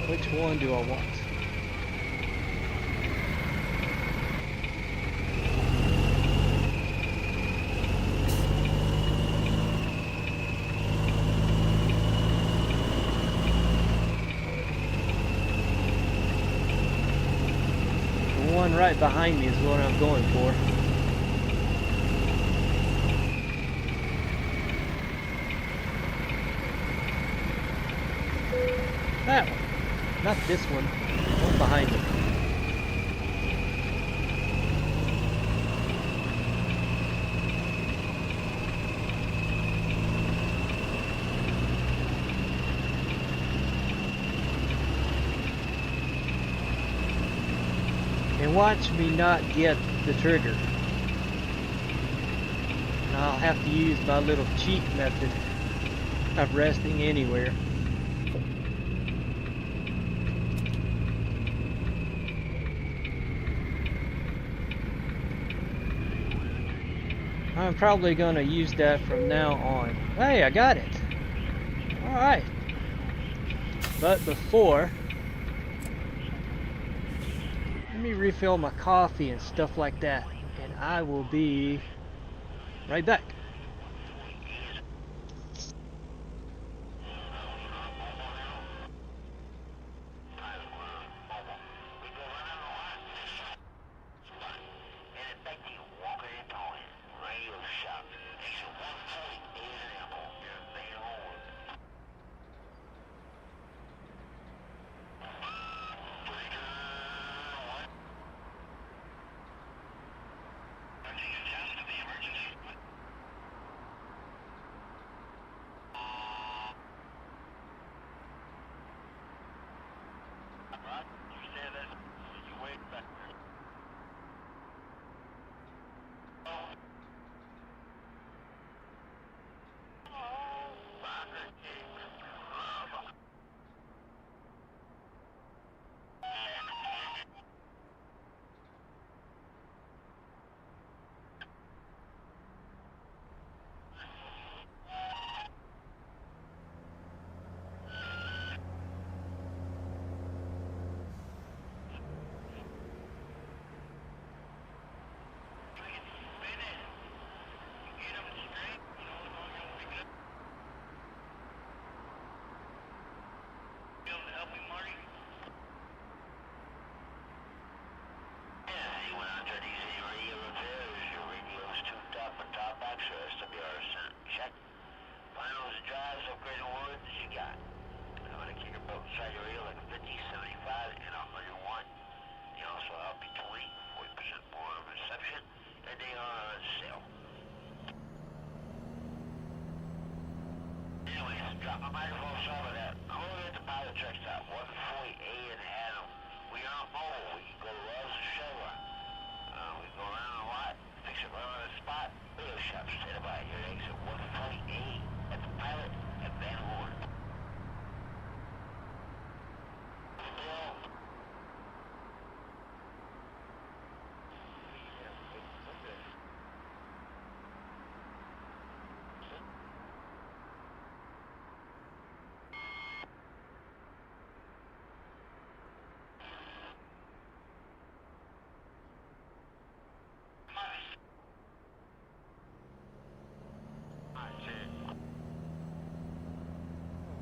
[SPEAKER 1] Which one do I want? right behind me is what I'm going for. That one. Not this one. One behind me. And watch me not get the trigger. And I'll have to use my little cheat method of resting anywhere. I'm probably going to use that from now on. Hey, I got it. Alright. But before, let me refill my coffee and stuff like that. And I will be right back.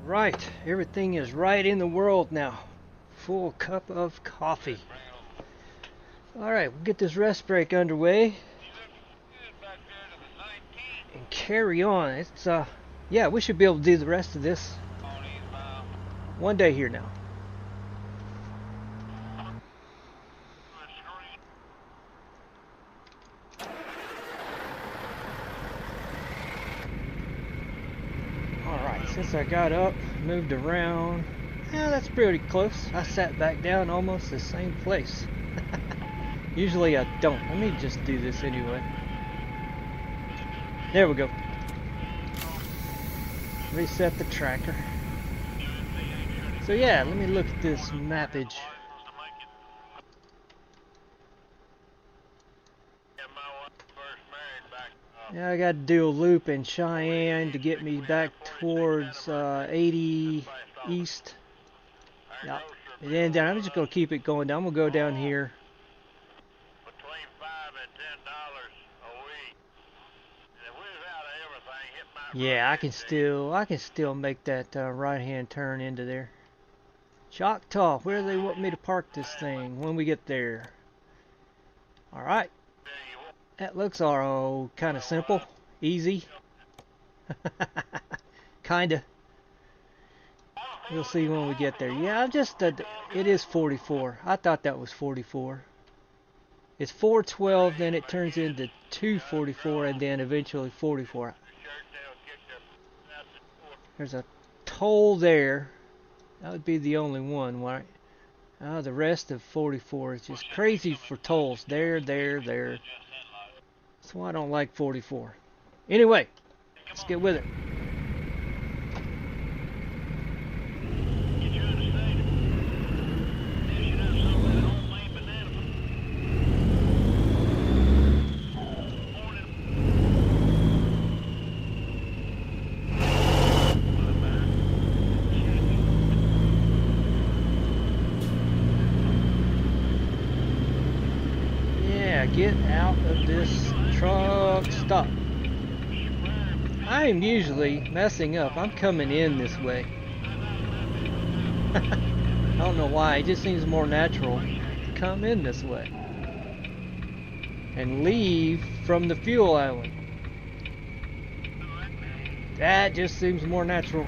[SPEAKER 1] Right, everything is right in the world now. Full cup of coffee. Alright, we'll get this rest break underway. And carry on. It's yeah, we should be able to do the rest of this one day here now. Since I got up, moved around, yeah, that's pretty close. I sat back down almost the same place. Usually I don't. Let me just do this anyway. There we go. Reset the tracker. So yeah, let me look at this mappage. Yeah, I got to do a loop in Cheyenne to get me back towards 80 East. Yeah, and then down. I'm just going to keep it going down. I'm going to go down here.
[SPEAKER 2] Between $5 and $10 a week. And if we was out of everything, it might.
[SPEAKER 1] Yeah, I can still make that right-hand turn into there. Choctaw, where do they want me to park this thing when we get there? Alright. That looks all kind of simple. Easy. Kinda. We'll see when we get there. Yeah, I'm just... it is 44. I thought that was 44. It's 412, then it turns into 244, and then eventually 44. There's a toll there. That would be the only one, right? The rest of 44 is just crazy for tolls. There. That's why I don't like 44. Anyway, let's get with it. Get out of this truck stop. I am usually messing up. I'm coming in this way. I don't know why. It just seems more natural to come in this way and leave from the fuel island. That just seems more natural.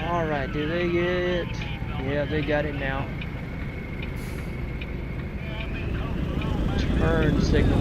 [SPEAKER 1] Alright, do they get it? Yeah, they got it now. Turn signal.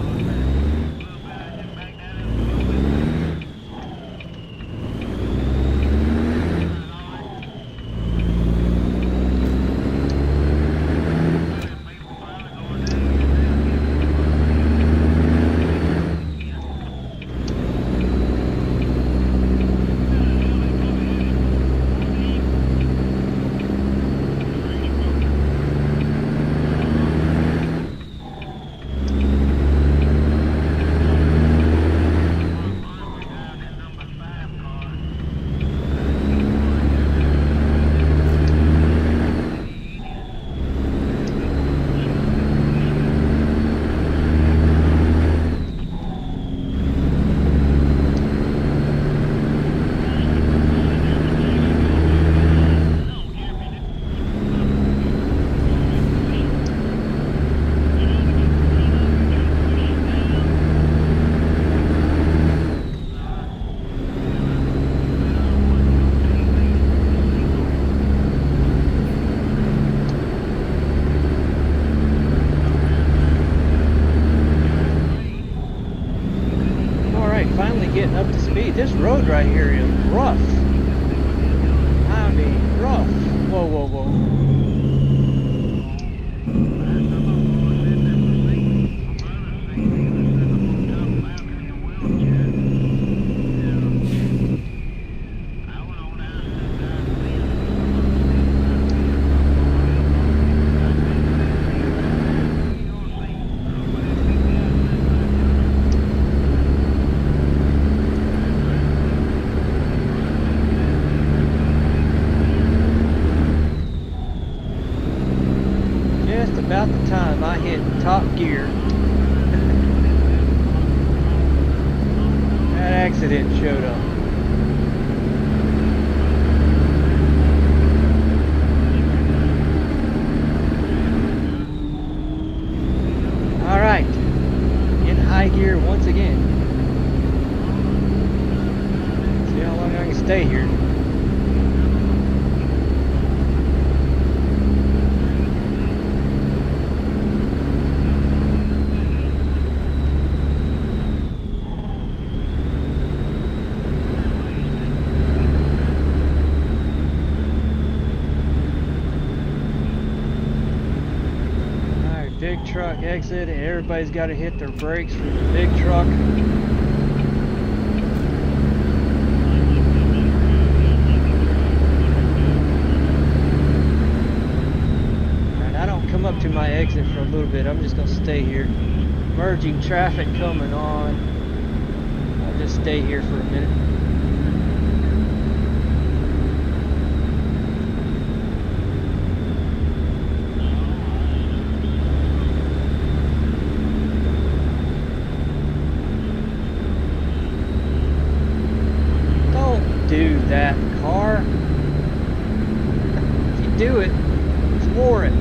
[SPEAKER 1] Getting up to speed. This road right here is rough. I mean, rough. Whoa. About the time I hit top gear, that accident showed up. Alright, in high gear once again. See how long I can stay here. Big truck exit, and everybody's got to hit their brakes for the big truck. And I don't come up to my exit for a little bit. I'm just gonna stay here. Merging traffic coming on. I'll just stay here for a minute. Don't do that, car. If you do it, floor it.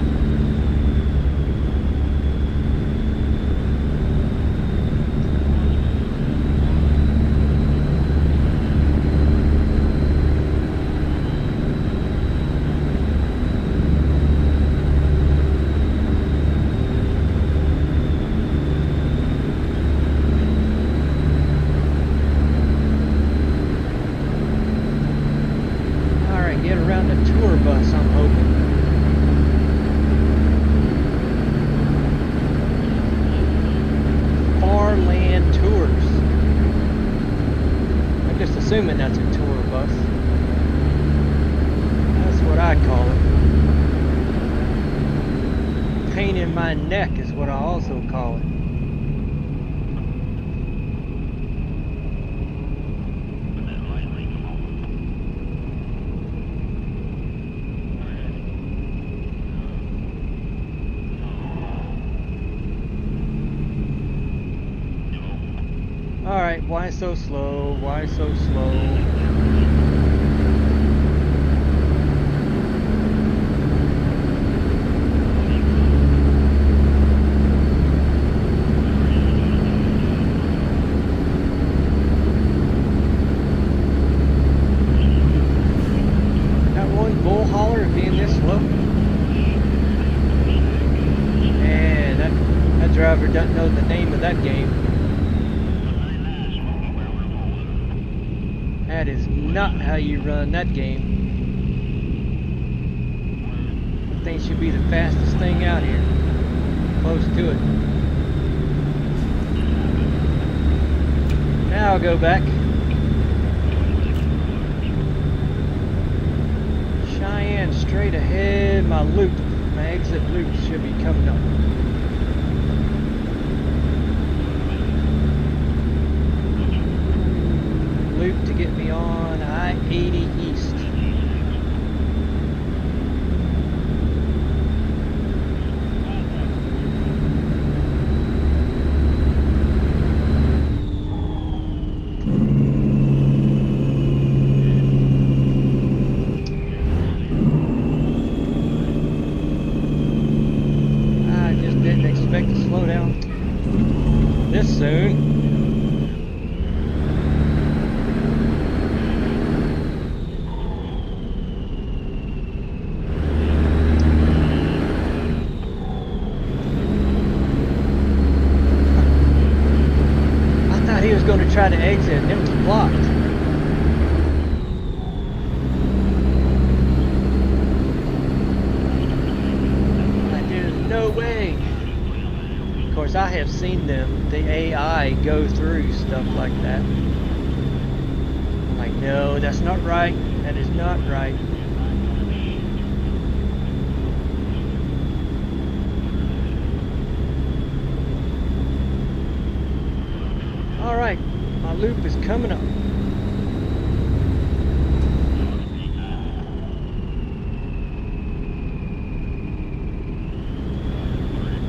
[SPEAKER 1] Get around the tour bus, I'm hoping. Farmland Tours. I'm just assuming that's a tour bus. That's what I call it. Pain in my neck is what I also call it. Alright, why so slow? Why so slow? Got one bull hauler being this slow. And that driver doesn't know the name of that game. That is not how you run that game. That thing should be the fastest thing out here. Close to it. Now I'll go back. Cheyenne straight ahead. My loop, my exit loop should be coming up. Loop to get me on I-80 East. I just didn't expect to slow down this soon. Going to try to exit and it was blocked. There's no way. Of course, I have seen them, the AI, go through stuff like that. I'm like, no, that's not right. That is not right. Alright, my loop is coming up.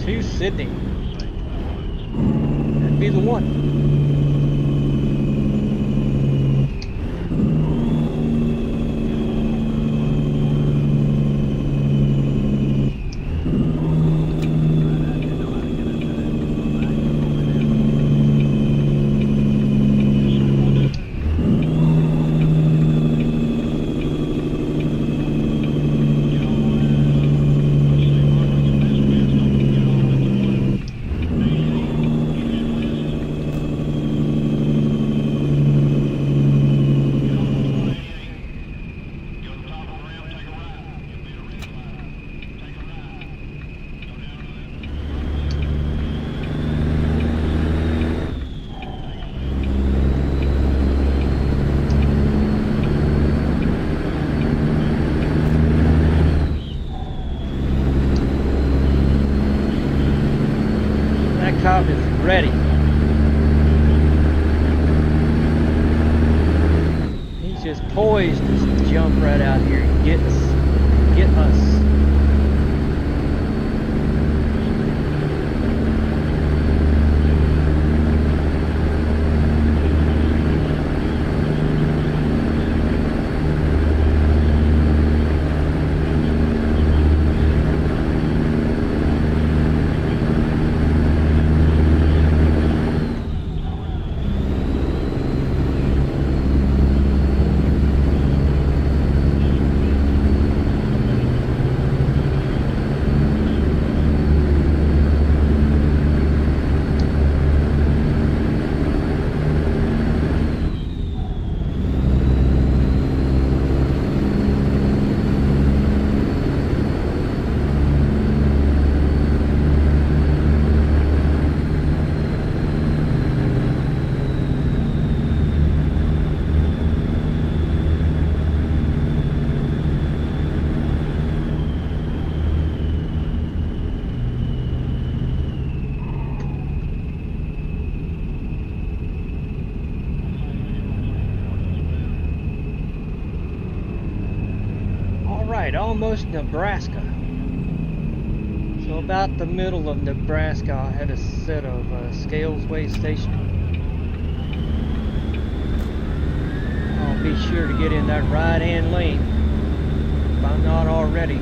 [SPEAKER 1] To Sydney. That'd be the one. Alright, almost Nebraska. So about the middle of Nebraska, I had a set of scales weigh station. I'll be sure to get in that right-hand lane if I'm not already.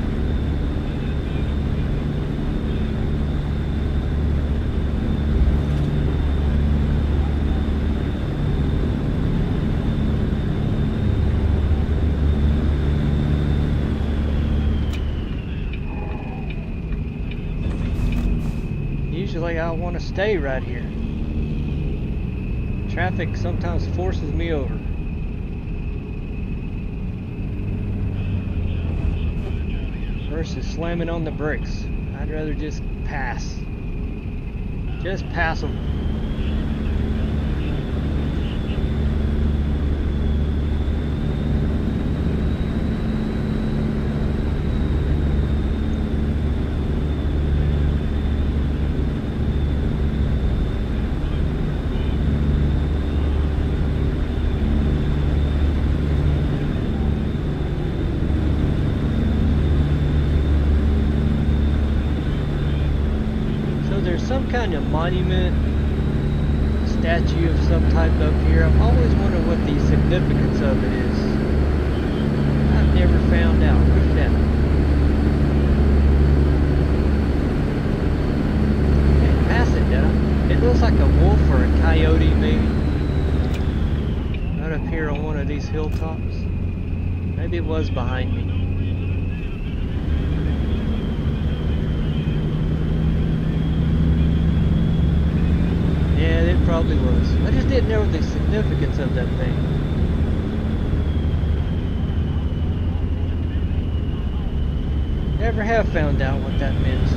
[SPEAKER 1] Usually I want to stay right here. Traffic sometimes forces me over. Versus slamming on the brakes. I'd rather just pass. Just pass them. Some kind of monument, statue of some type up here. I've always wondered what the significance of it is. I've never found out. Look at that. Can't pass it, did I? It looks like a wolf or a coyote, maybe. Right up here on one of these hilltops. Maybe it was behind me. Yeah, it probably was. I just didn't know the significance of that thing. Never have found out what that meant.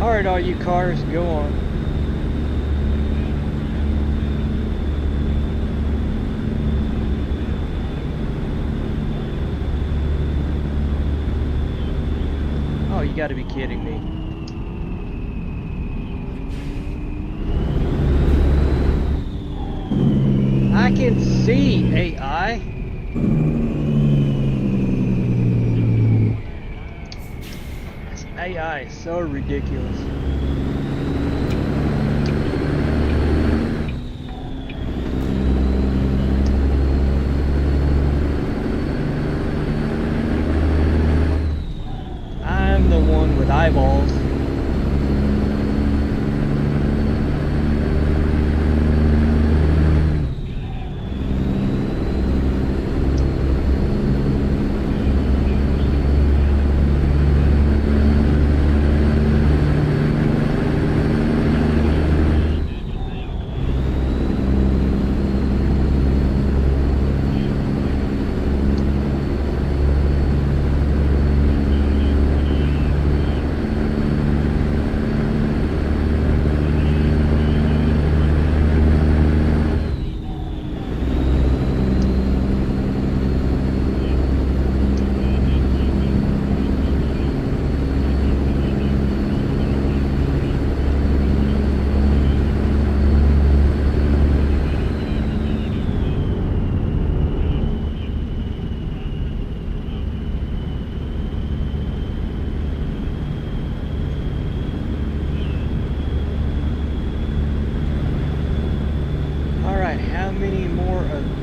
[SPEAKER 1] Alright, all you cars, go on. Oh, you gotta be kidding me. I can see AI. AI is so ridiculous. I'm the one with eyeballs.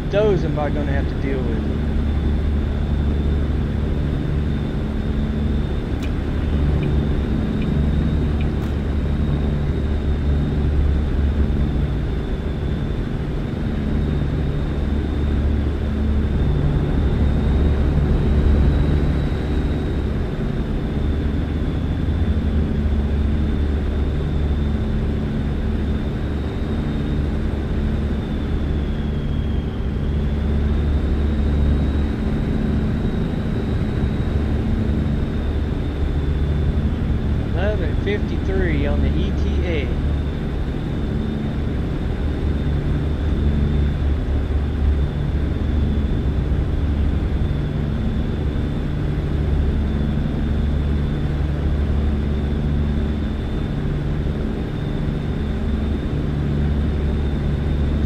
[SPEAKER 1] Those am I going to have to deal with? On the ETA. Okay.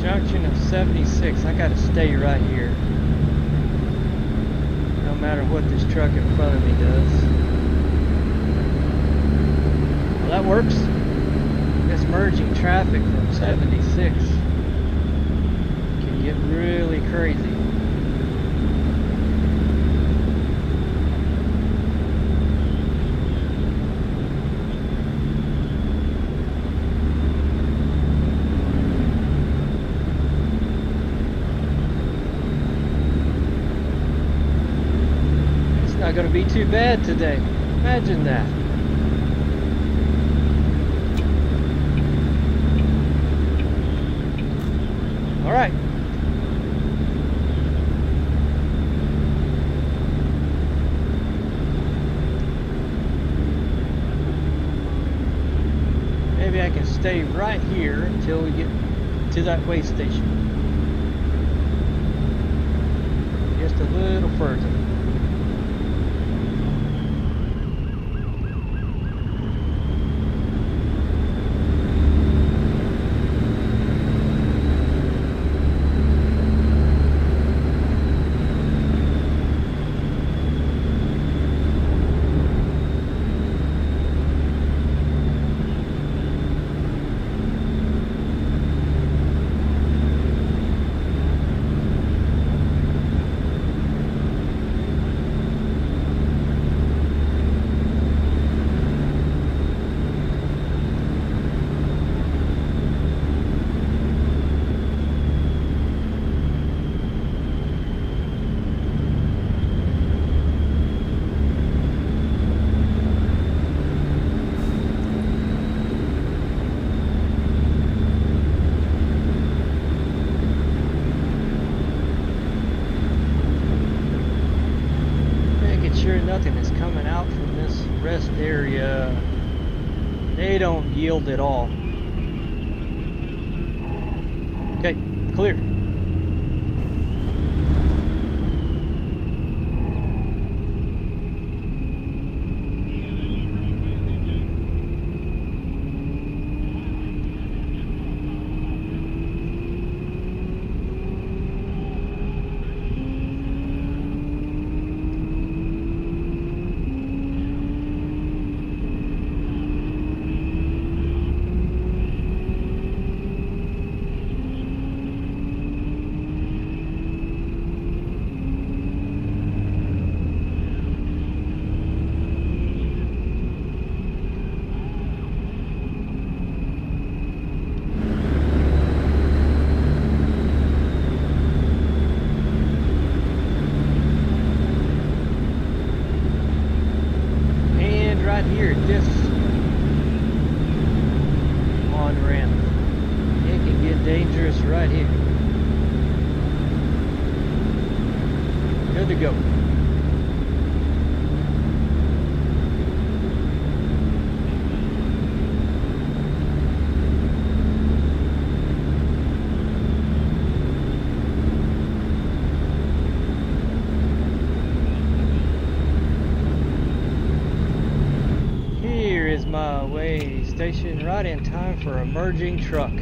[SPEAKER 1] Junction of 76. I gotta stay right here. No matter what this truck in front of me does. Well, that works. It's merging traffic from 76. Can get really crazy. Not going to be too bad today. Imagine that. All right. Maybe I can stay right here until we get to that way station. Just a little further. Nothing is coming out from this rest area. They don't yield at all. Okay, clear. Here at this on ramp, it can get dangerous right here. Good to go. My way station right in time for a merging truck.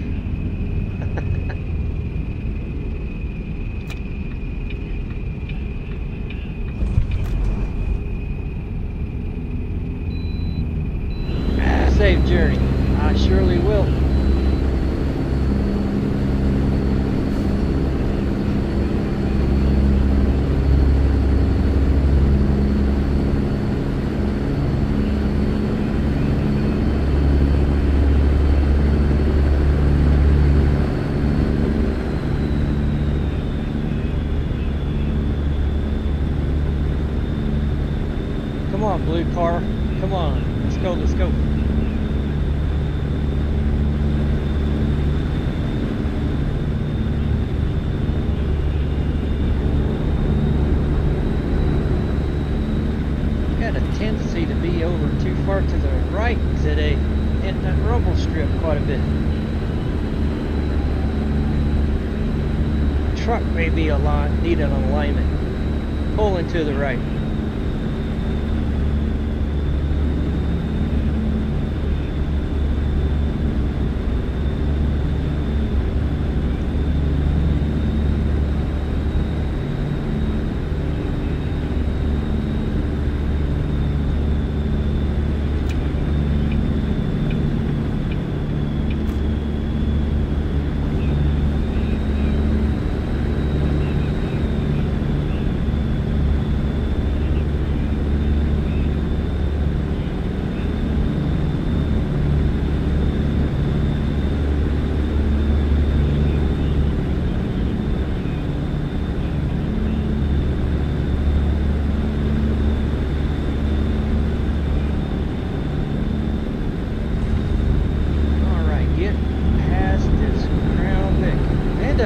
[SPEAKER 1] Safe journey. I surely will. Come on, blue car. Come on. Let's go, let's go. Got a tendency to be over too far to the right today. hitting that rumble strip quite a bit. The truck may be need an alignment. Pulling to the right.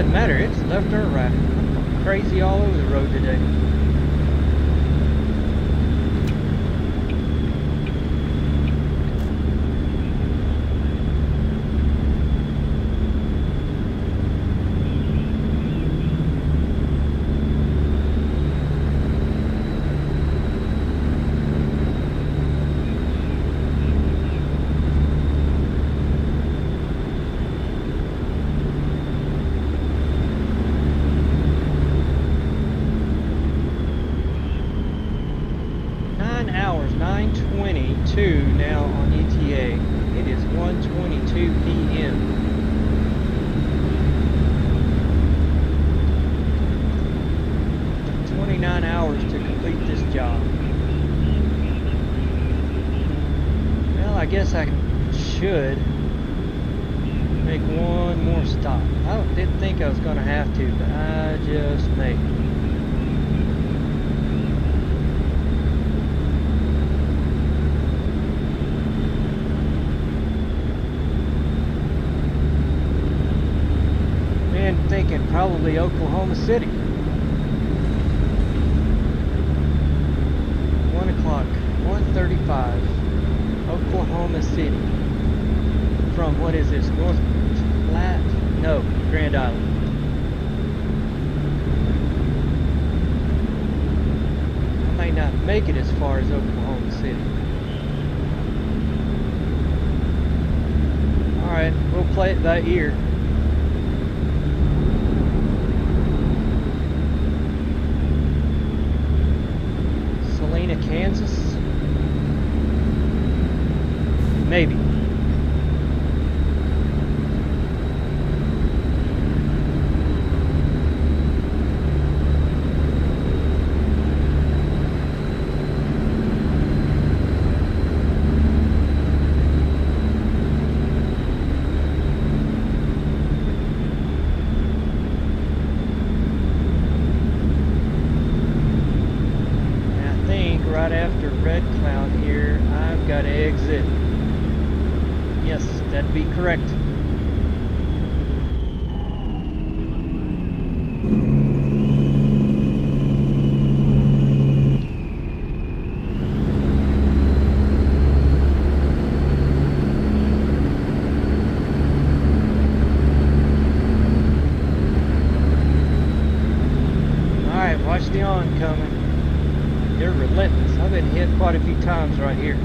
[SPEAKER 1] Matter, it's left or right. I'm crazy all over the road today. Now on ETA. It is 1:22 p.m. Took 29 hours to complete this job. Well, I guess I should make one more stop. I didn't think I was going to have to, but I just may. Thinking probably Oklahoma City. 1 o'clock, 1:35, Oklahoma City. From, what is this, North Platte? No, Grand Island. I may not make it as far as Oklahoma City. Alright, we'll play it by ear. Kansas? Maybe. Right after Red Cloud here, I've got to exit. Yes, that'd be correct. Alright, watch the oncoming. They're relentless. I've been hit quite a few times right here.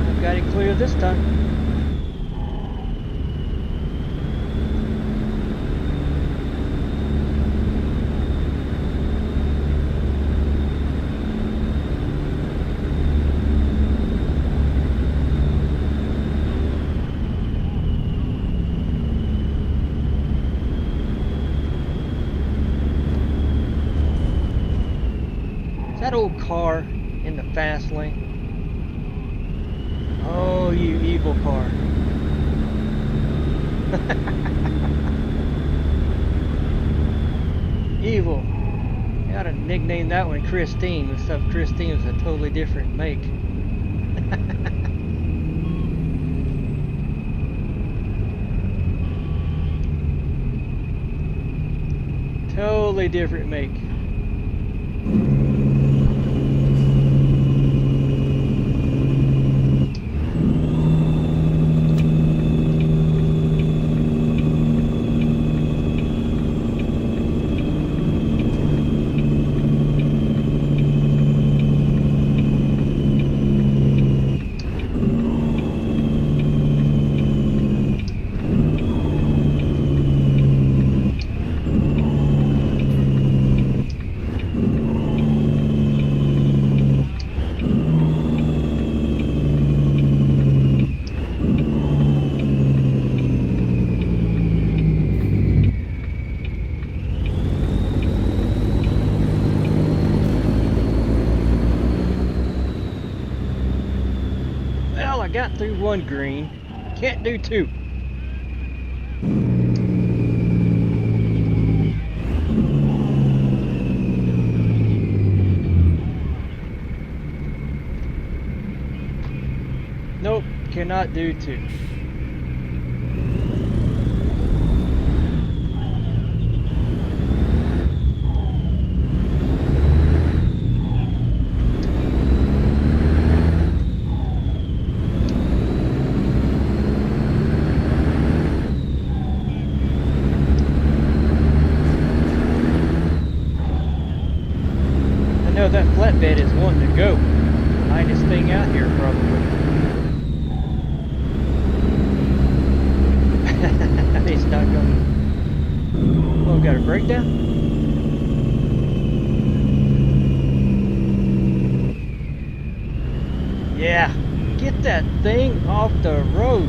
[SPEAKER 1] I've got it clear this time. That old car in the fast lane. Oh, you evil car. Evil. You ought to nickname that one Christine, except Christine was a totally different make. Totally different make. got through one green. Can't do two. Nope, cannot do two. I know that flatbed is wanting to go. Lightest thing out here, probably. It's not going. Oh, got a breakdown? Yeah, get that thing off the road.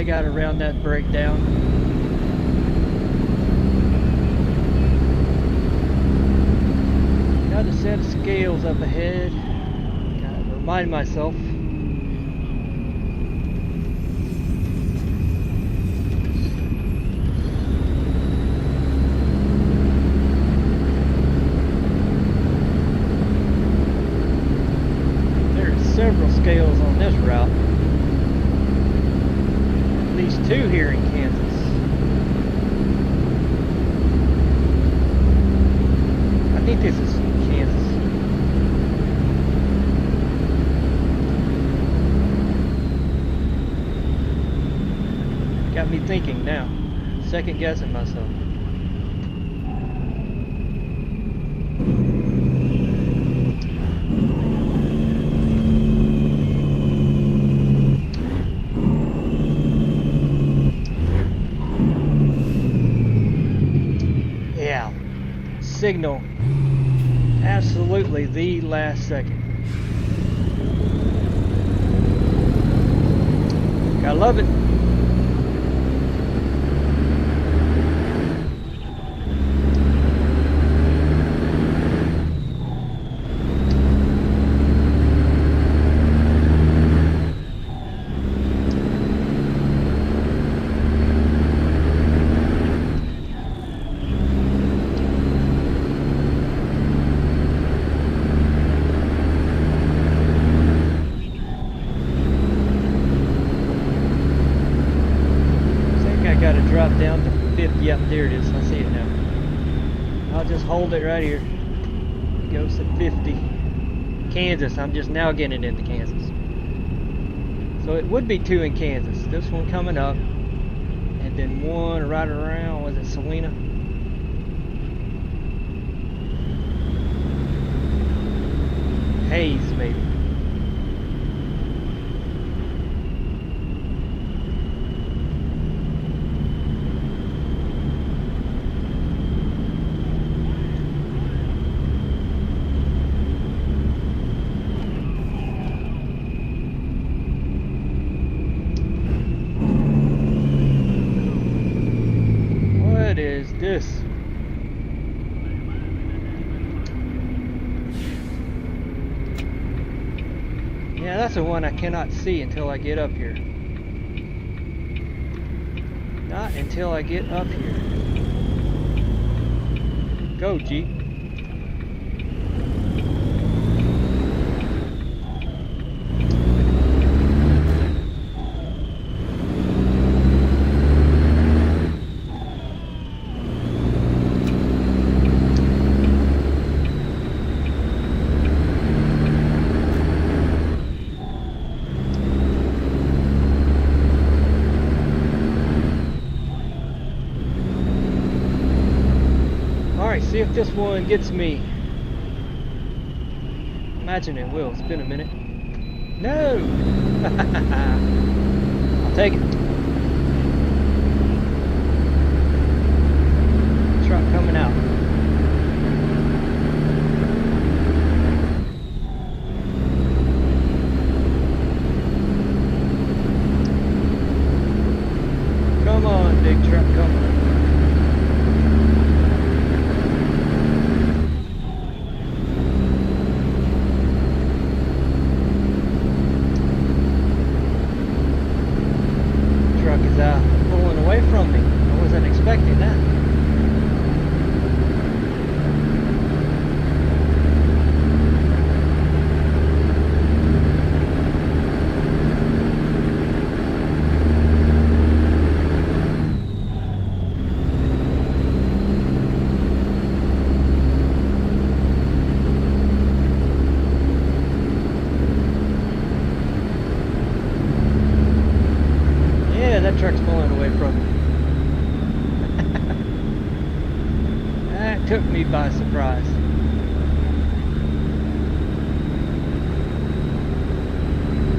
[SPEAKER 1] Got around that breakdown. Got a set of scales up ahead. Gotta remind myself. There's several scales on this route. Two here in Kansas. I think this is Kansas. Got me thinking now. Second guessing myself. Signal absolutely the last second. Gotta love it. Drop down to 50. Yep, there it is. I see it now. I'll just hold it right here. It goes to 50. Kansas. I'm just now getting it into Kansas. So it would be two in Kansas. This one coming up, and then one right around. Was it Salina? Hayes, maybe. This. Yeah, that's the one I cannot see until I get up here. Not until I get up here. Go, Jeep. See if this one gets me. Imagine it will. It's been a minute. No! I'll take it. Truck coming out. Come on, big truck, come on. Truck is pulling away from me. I wasn't expecting that. That truck's pulling away from me. That took me by surprise.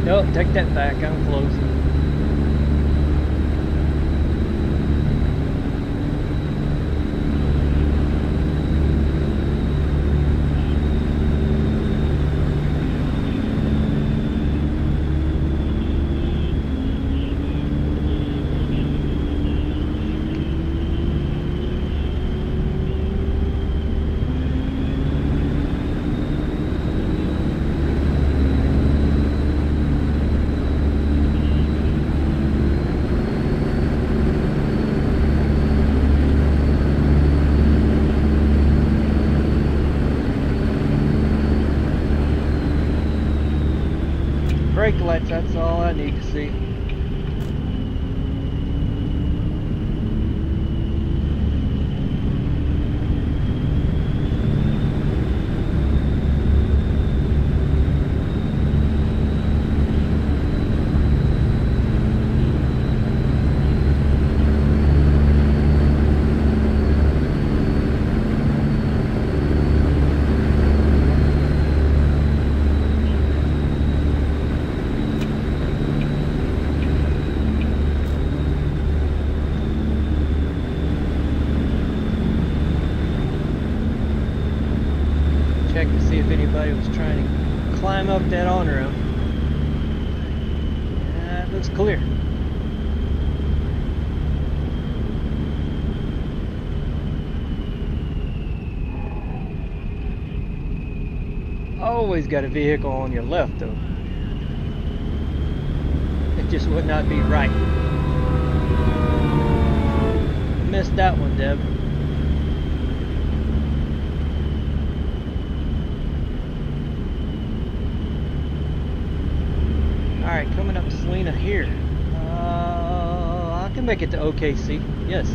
[SPEAKER 1] Nope, take that back. I'm close. Brake lights, that's all I need to see. Check to see if anybody was trying to climb up that on-ramp. It looks clear. Always got a vehicle on your left though. It just would not be right. Missed that one, Deb. Alright, coming up Selena here. I can make it to OKC. Yes.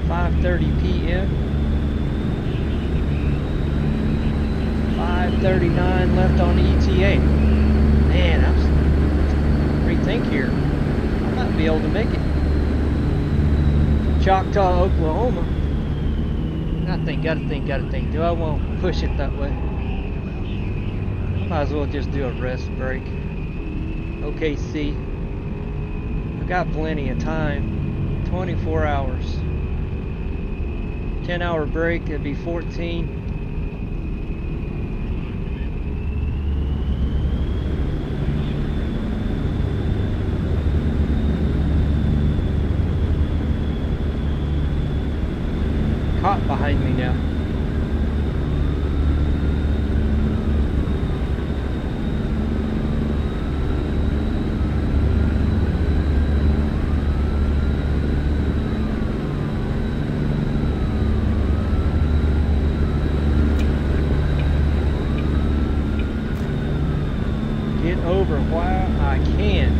[SPEAKER 1] 5:30 p.m. 5:39 left on ETA. Man, I'm rethink here. I might be able to make it. Choctaw, Oklahoma. Gotta think. Do I want to push it that way? Might as well just do a rest break. OKC. I've got plenty of time. 24 hours. 10-hour break, it'd be 14. Caught behind me now. Over while I can.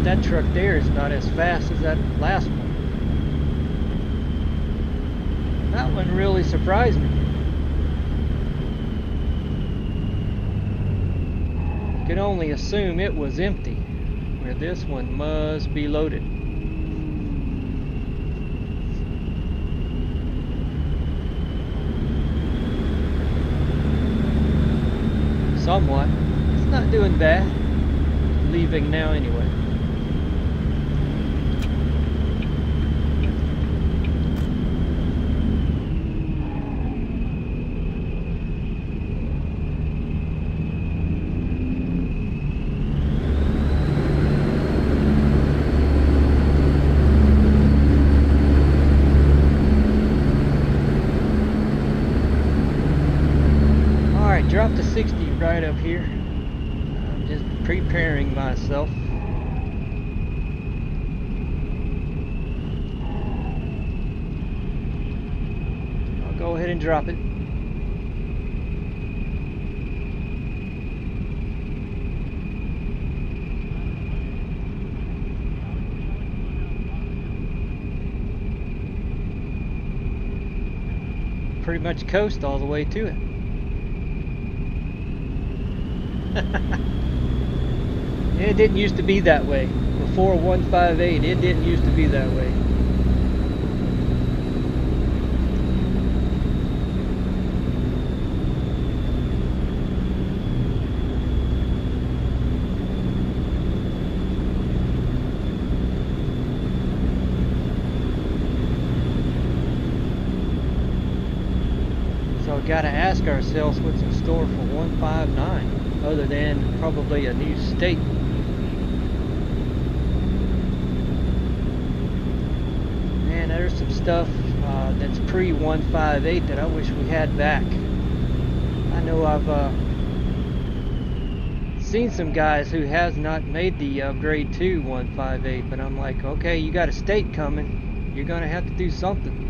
[SPEAKER 1] That truck there is not as fast as that last one. That one really surprised me. Could only assume it was empty, where this one must be loaded. somewhat. It's not doing bad. Leaving now anyway. Drop to 60 right up here. I'm just preparing myself. I'll go ahead and drop it. Pretty much coast all the way to it. It didn't used to be that way. Before 158, it didn't used to be that way. So we gotta ask ourselves what's in store for 159. Other than probably a new state. Man, there's some stuff that's pre-158 that I wish we had back. I know I've seen some guys who has not made the upgrade to 158, but I'm like, okay, you got a state coming. You're gonna have to do something.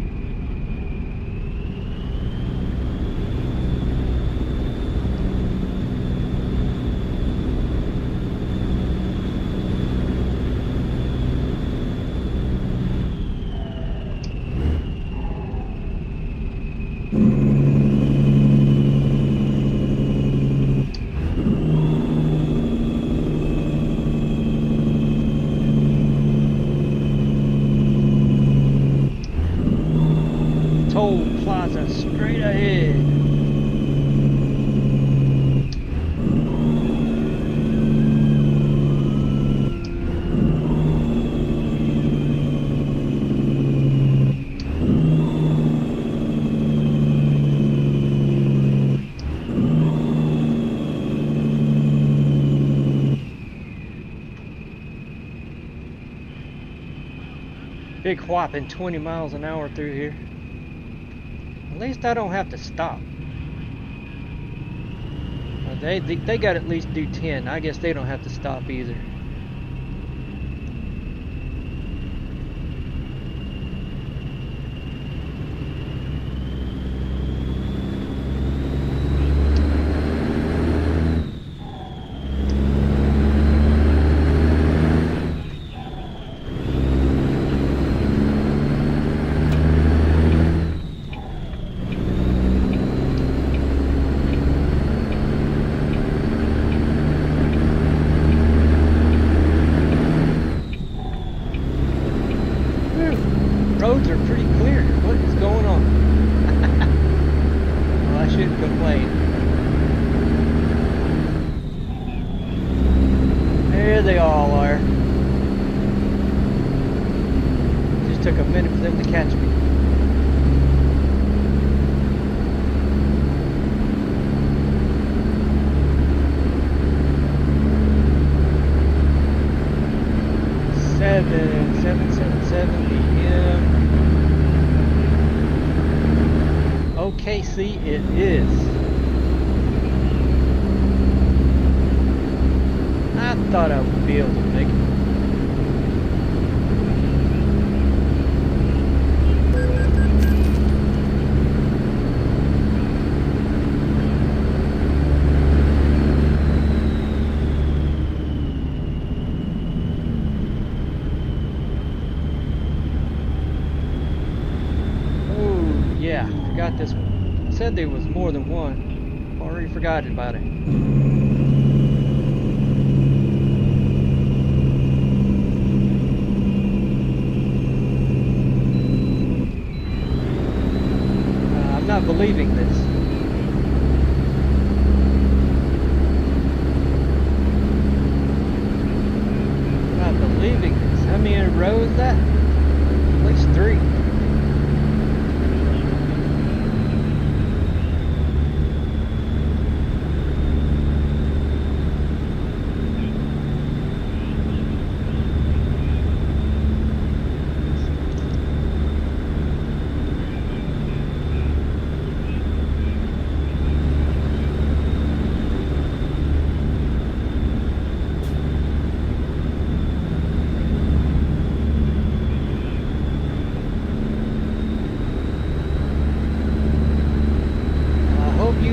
[SPEAKER 1] Straight ahead. Big whopping 20 miles an hour through here. At least I don't have to stop. They got to at least do 10. I guess they don't have to stop either. Roads are pretty clear. What is going on? Well, I shouldn't complain. There they all are. Just took a minute for them to catch me. Seven p.m. OKC it is. I thought I would be able to make it. Forgot this one. I said there was more than one. Already forgot about it. I'm not believing this. row is that? At least 3.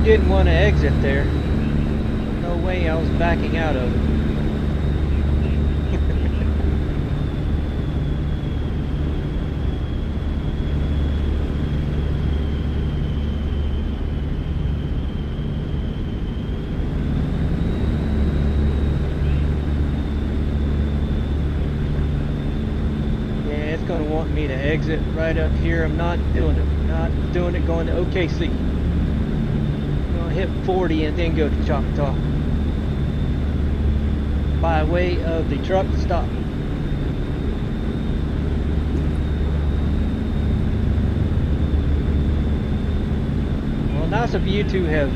[SPEAKER 1] Didn't want to exit there. No way I was backing out of it. Yeah, it's going to want me to exit right up here. I'm not doing it. Not doing it. Going to OKC. Hit 40 and then go to Choctaw by way of the truck stop. Well, nice of you to have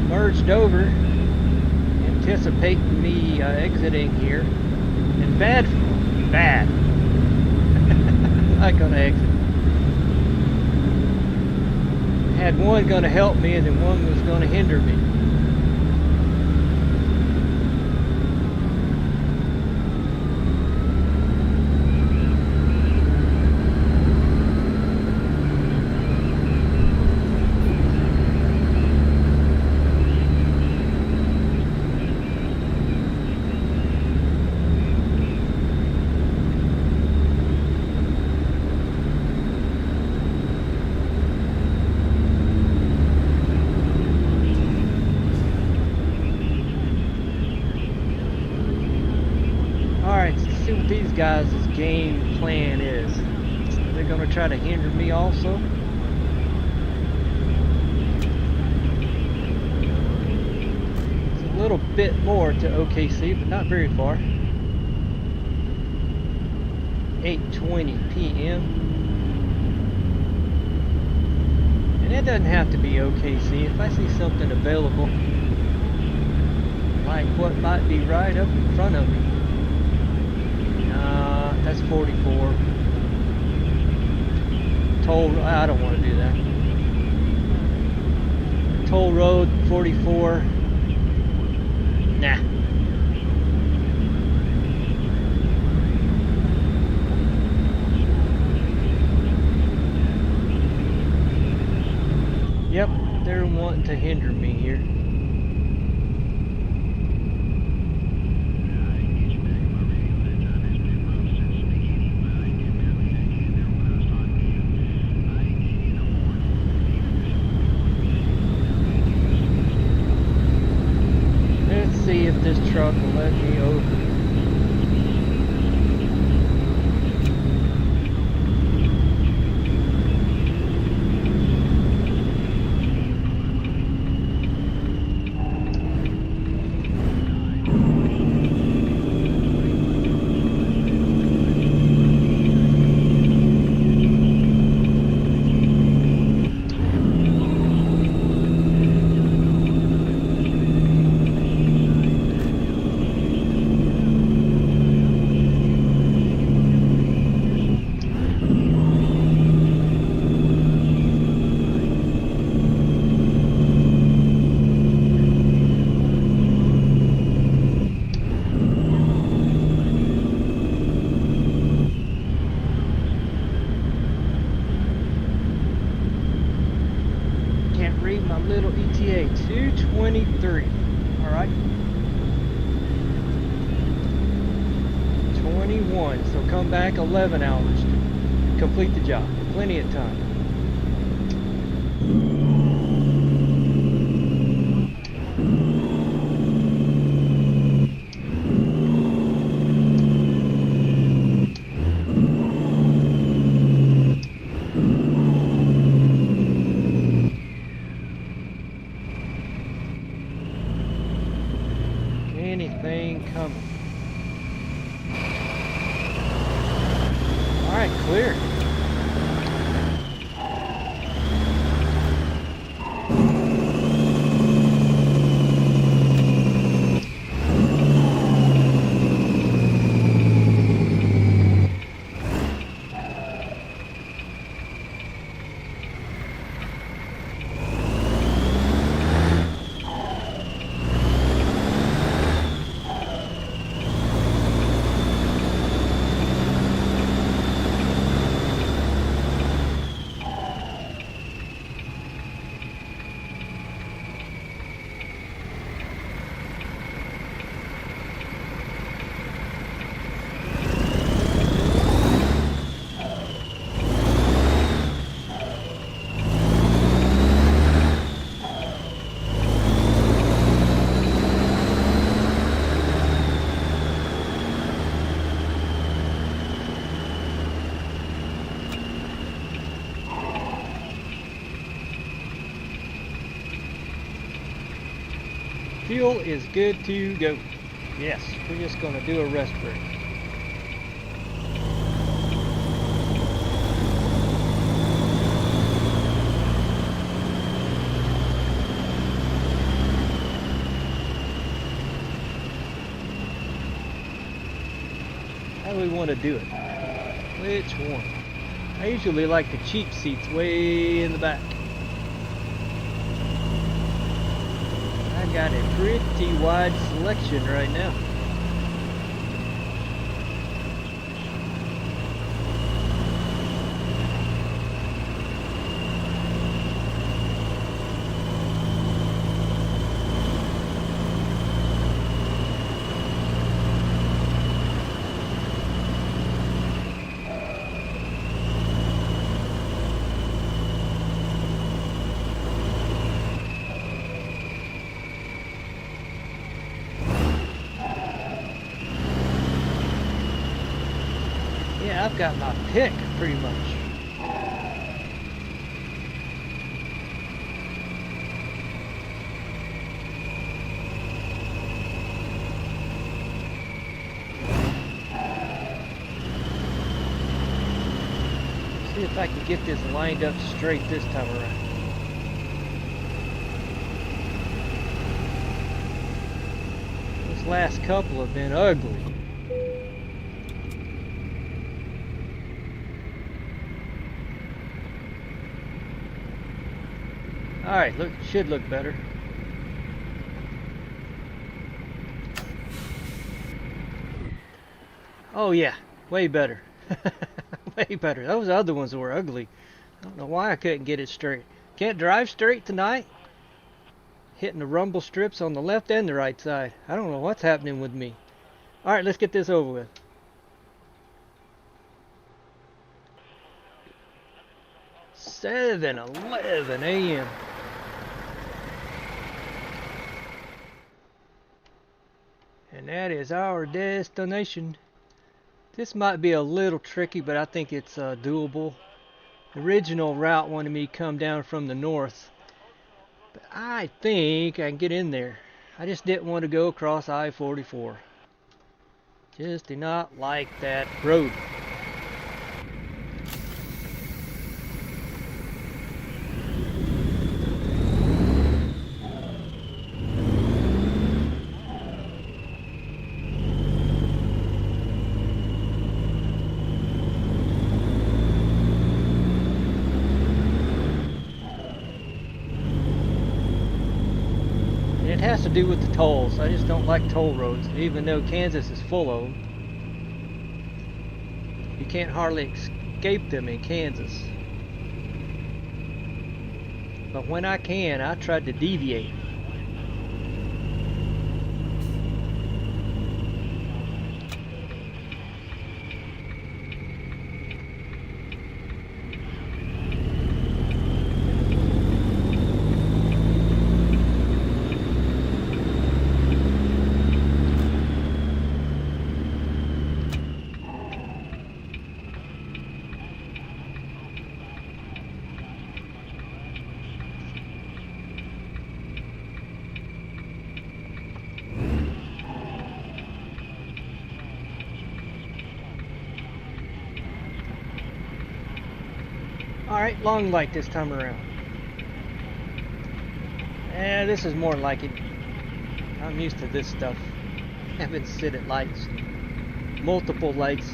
[SPEAKER 1] merged over, anticipating me exiting here, and bad. I'm not gonna exit. Had one going to help me and then one was going to hinder me. These guys' game plan is. They're going to try to hinder me also. It's a little bit more to OKC, but not very far. 8:20 p.m. And it doesn't have to be OKC. If I see something available, like what might be right up in front of me. That's 44. Toll, I don't want to do that. Toll road, 44. Nah. Yep, they're wanting to hinder me here. See if this truck will let me over. little ETA, 2:23. All right. 21. So come back 11 hours to complete the job. Plenty of time. Anything coming. Alright, clear. Fuel is good to go. Yes, we're just going to do a rest break. How do we want to do it? Which one? I usually like the cheap seats way in the back. I got a pretty wide selection right now. Yeah, I've got my pick pretty much. See if I can get this lined up straight this time around. This last couple have been ugly. Alright, should look better. Oh yeah, way better. Way better. Those other ones were ugly. I don't know why I couldn't get it straight. Can't drive straight tonight. Hitting the rumble strips on the left and the right side. I don't know what's happening with me. Alright, let's get this over with. $7:11 a.m. And that is our destination. This might be a little tricky, but I think it's doable. The original route wanted me to come down from the north, but I think I can get in there. I just didn't want to go across I-44. Just do not like that road. It has to do with the tolls. I just don't like toll roads, even though Kansas is full of them. You can't hardly escape them in Kansas. But when I can, I try to deviate. Alright, long light this time around. This is more like it. I'm used to this stuff. Having to sit at lights. Multiple lights.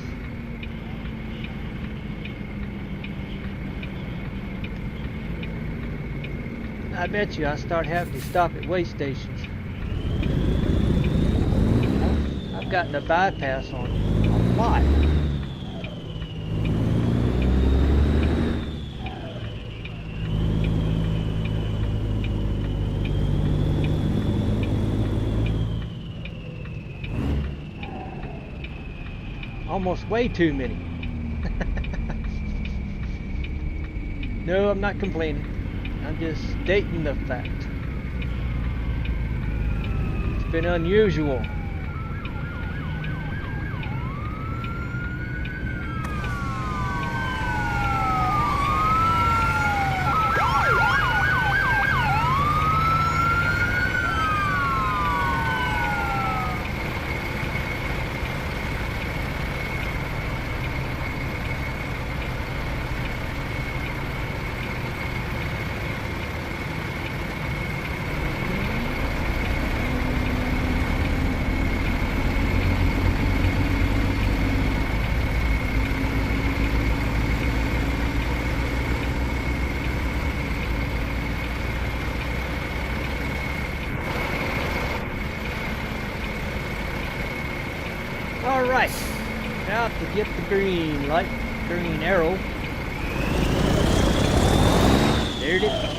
[SPEAKER 1] I bet you I start having to stop at way stations. I've gotten a bypass on a lot. Almost way too many. No, I'm not complaining. I'm just stating the fact. It's been unusual. Alright, now to get the green light, green arrow. There it is.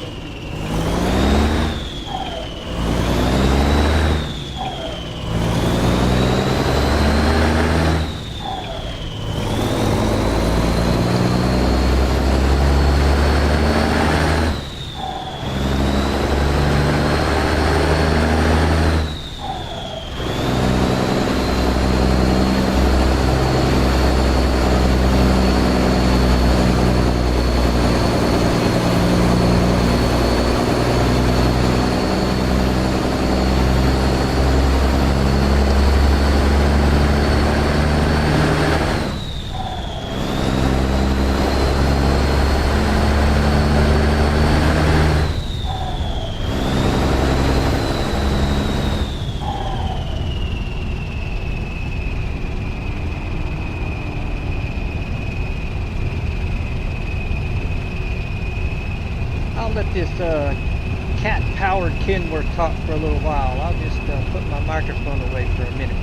[SPEAKER 1] Let this cat-powered Kenworth talk for a little while. I'll just put my microphone away for a minute.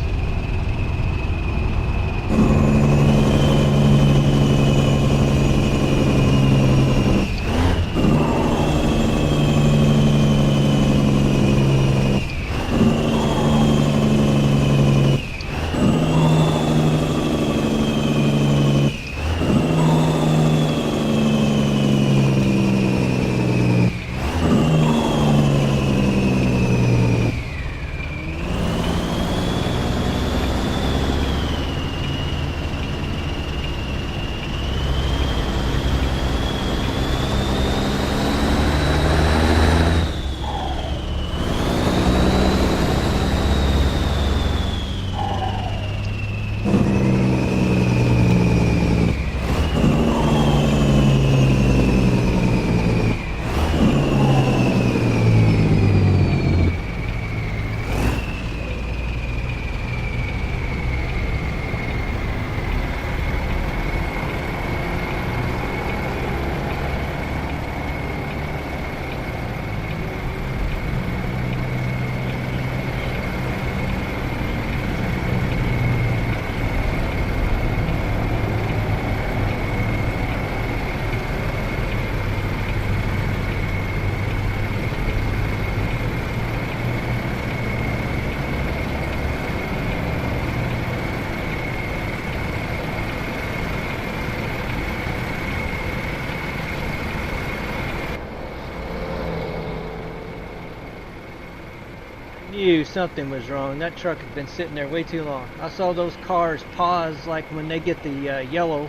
[SPEAKER 1] Knew something was wrong. That truck had been sitting there way too long. I saw those cars pause like when they get the yellow.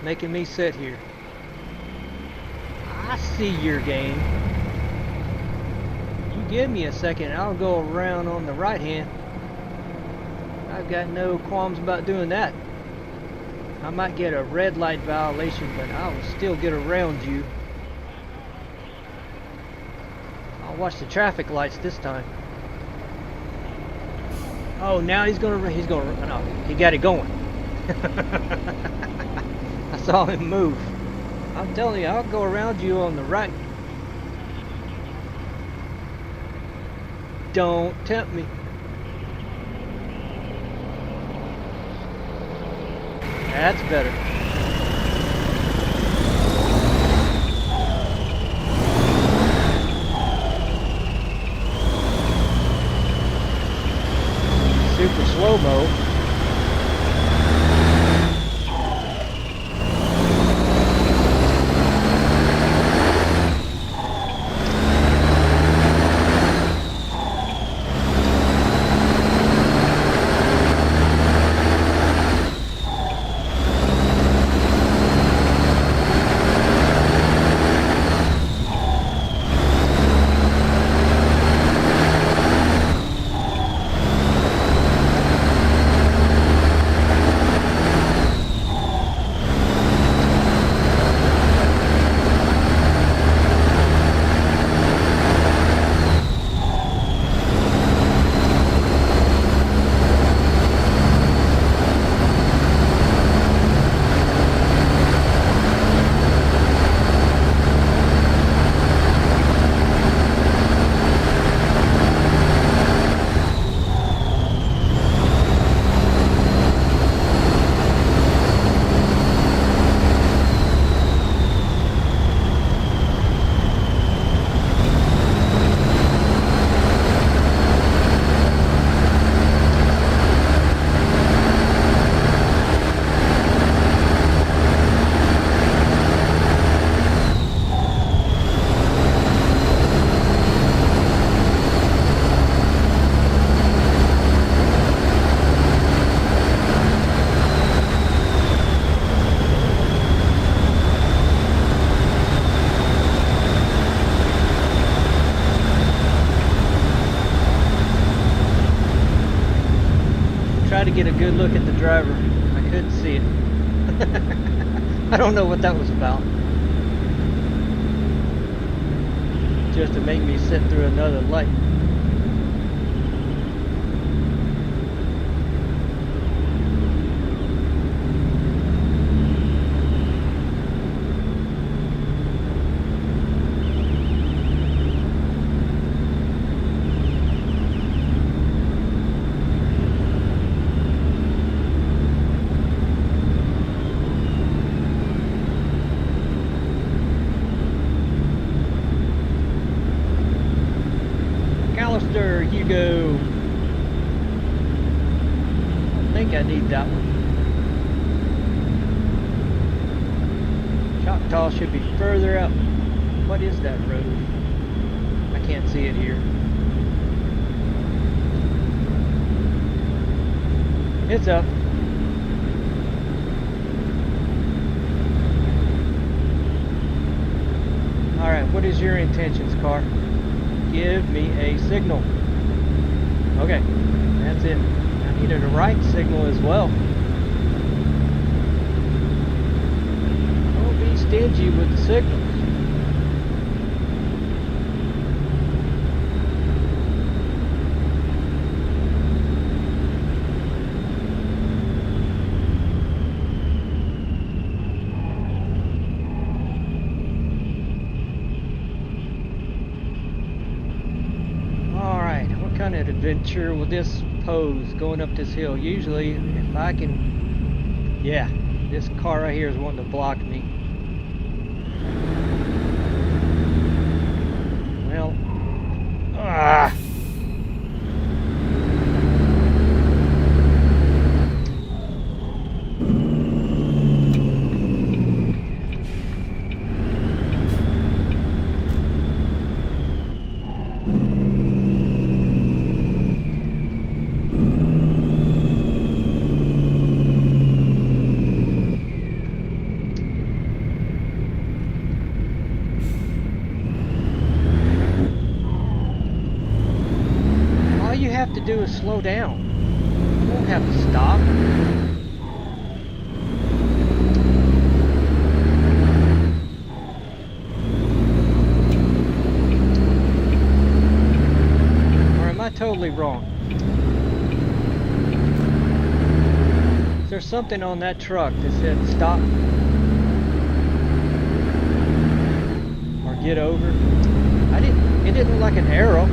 [SPEAKER 1] Making me sit here. I see your game. You give me a second, I'll go around on the right hand. I've got no qualms about doing that. I might get a red light violation, but I will still get around you. I'll watch the traffic lights this time. Oh, now he's gonna, no, he got it going. I saw him move. I'm telling you, I'll go around you on the right. Don't tempt me. That's better. Super slow-mo. To get a good look at the driver. I couldn't see it. I don't know what that was about. Just to make me sit through another light. Hugo. I think I need that one. Choctaw should be further up. What is that road? I can't see it here. It's up. Alright, what is your intentions, car? Give me a signal. Okay, that's it. I needed a right signal as well. Don't be stingy with the signals. Adventure will this pose going up this hill? Usually if I can, yeah, this car right here is wanting to block me. Well, do is slow down. You won't have to stop. totally wrong. Is there something on that truck that said stop or get over? It didn't look like an arrow.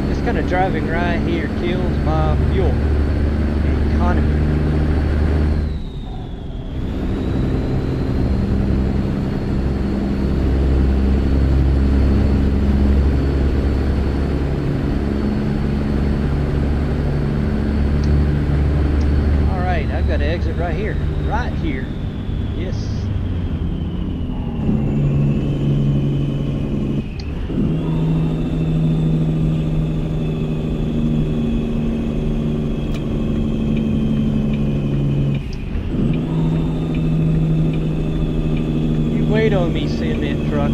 [SPEAKER 1] This kind of driving right here kills my fuel economy. Got to exit right here. Right here. Yes. You wait on me, cement truck.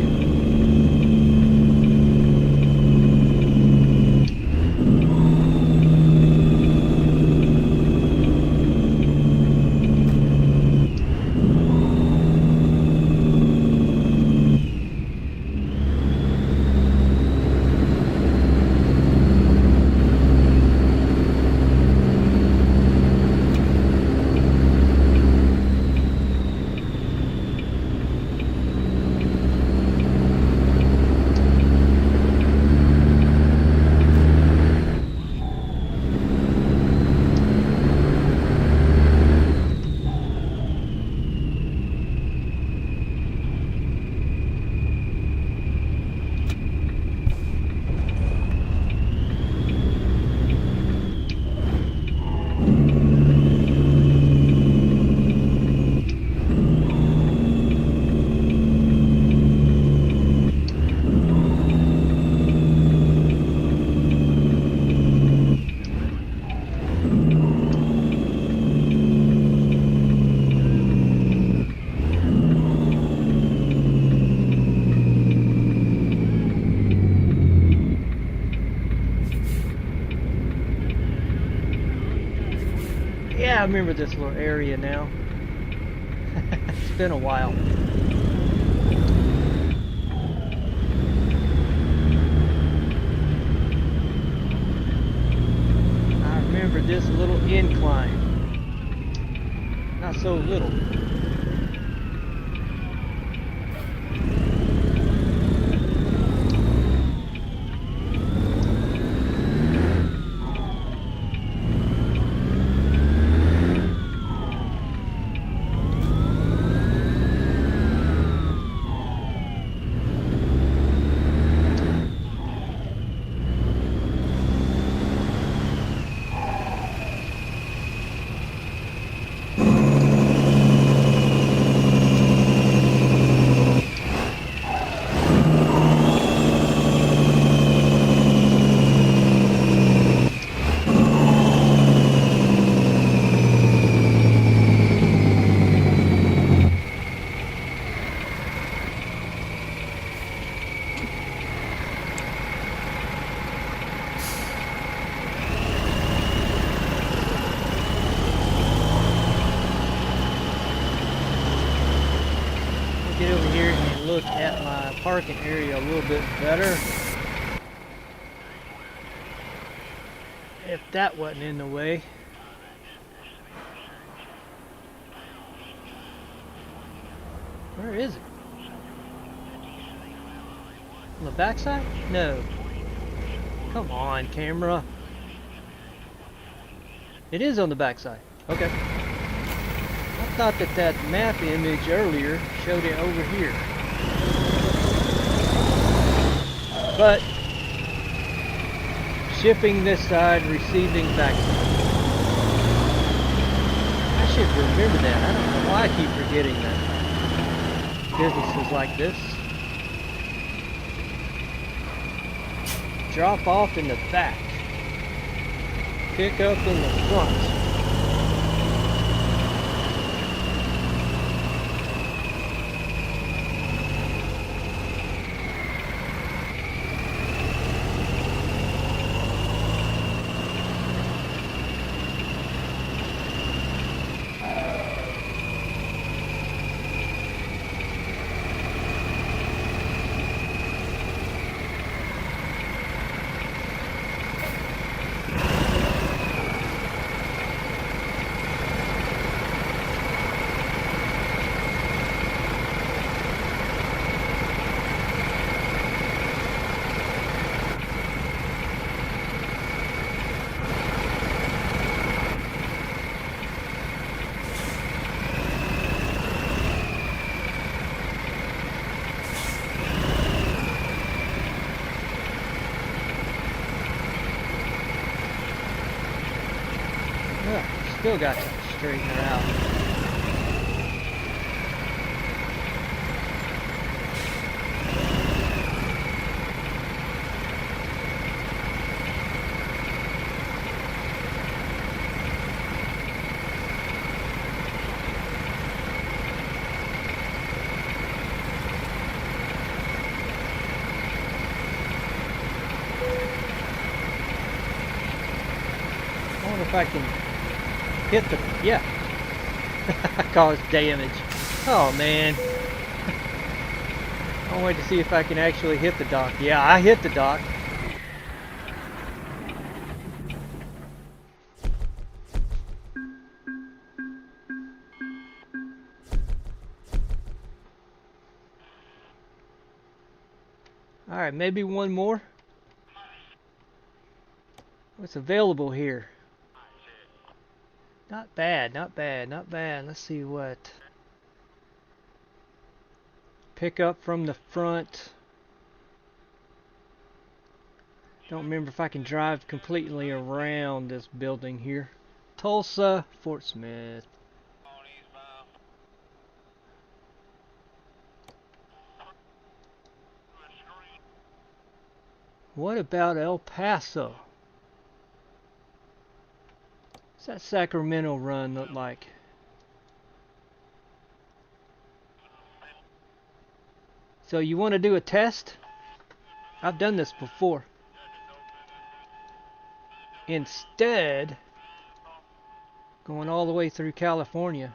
[SPEAKER 1] Yeah, I remember this little area now. It's been a while. I remember this little incline. Not so little. Get over here and look at my parking area a little bit better. If that wasn't in the way. Where is it? On the backside? No. Come on, camera. It is on the backside. Okay. I thought that map image earlier showed it over here. But shipping this side, receiving back side. I should remember that. I don't know why I keep forgetting that. Businesses like this. Drop off in the back. Pick up in the front. still got to straighten her out. I wonder if I can hit the, yeah. Caused damage. Oh man. I'll wait to see if I can actually hit the dock. Yeah, I hit the dock. Alright, maybe one more. What's available here? Not bad, not bad, not bad. Let's see what. Pick up from the front. Don't remember if I can drive completely around this building here. Tulsa, Fort Smith. What about El Paso? What's that Sacramento run look like? So you want to do a test? I've done this before. Instead, going all the way through California,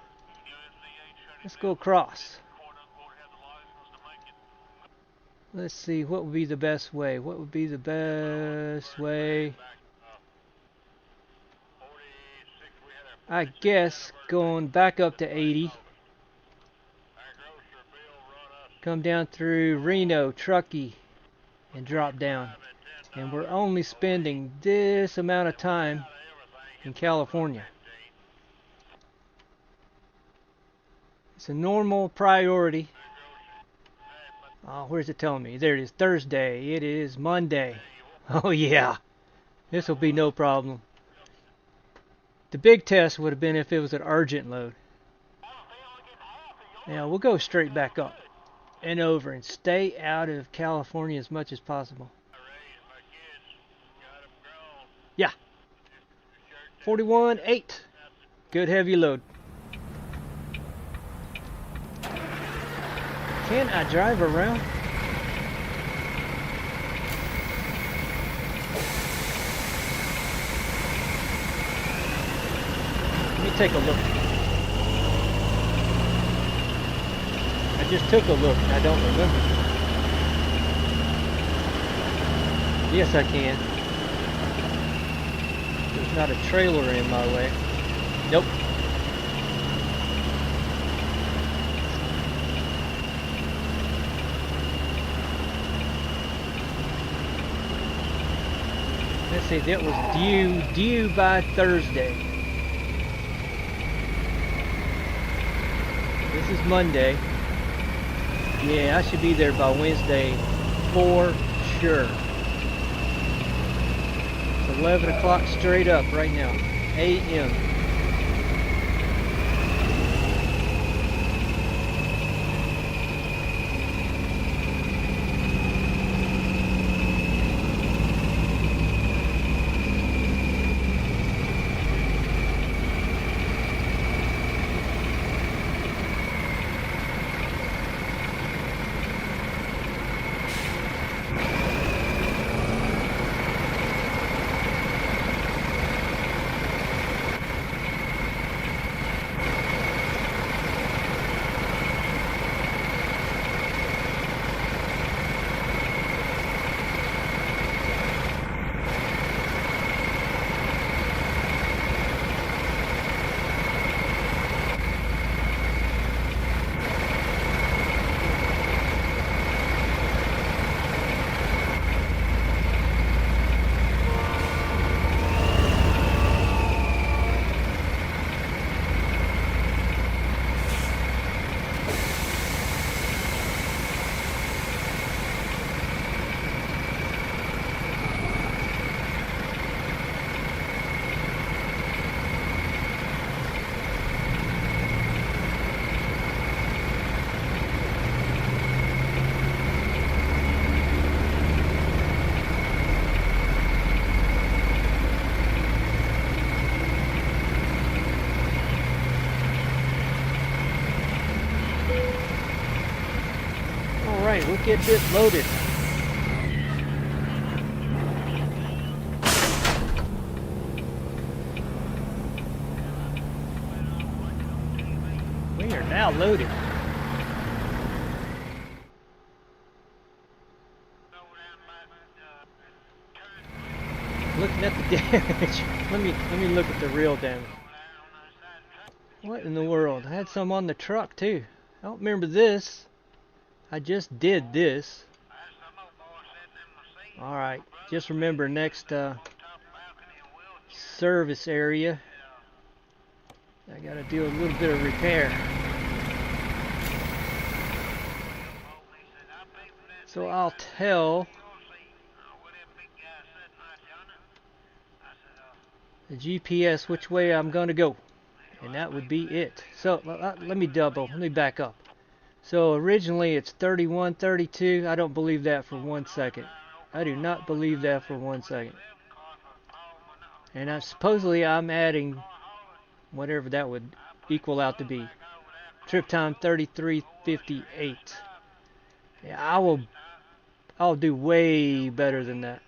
[SPEAKER 1] let's go across. Let's see, what would be the best way? What would be the best way? I guess going back up to 80. Come down through Reno, Truckee, and drop down. And we're only spending this amount of time in California. It's a normal priority. Oh, where's it telling me? There it is, Thursday. It is Monday. Oh yeah, this will be no problem. The big test would have been if it was an urgent load. Now we'll go straight back up and over and stay out of California as much as possible. Yeah. 41.8. Good heavy load. Can I drive around? Let me take a look. I just took a look and I don't remember. Yes, I can. There's not a trailer in my way. Nope. Let's see, that was due by Thursday. This is Monday. Yeah, I should be there by Wednesday for sure. It's 11 o'clock straight up right now, a.m. TruckerKid bit loaded. We are now loaded. Looking at the damage. Let me look at the real damage. What in the world? I had some on the truck too. I don't remember this. I just did this. Alright, just remember next service area, I gotta do a little bit of repair. So I'll tell the GPS which way I'm gonna go, and that would be it. So let me back up. So originally it's 31, 32. I don't believe that for 1 second. I do not believe that for 1 second. And supposedly I'm adding whatever that would equal out to be. Trip time 33:58. Yeah, I'll do way better than that.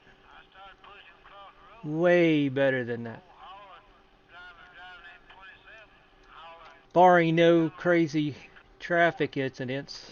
[SPEAKER 1] Way better than that. Barring no crazy traffic incidents.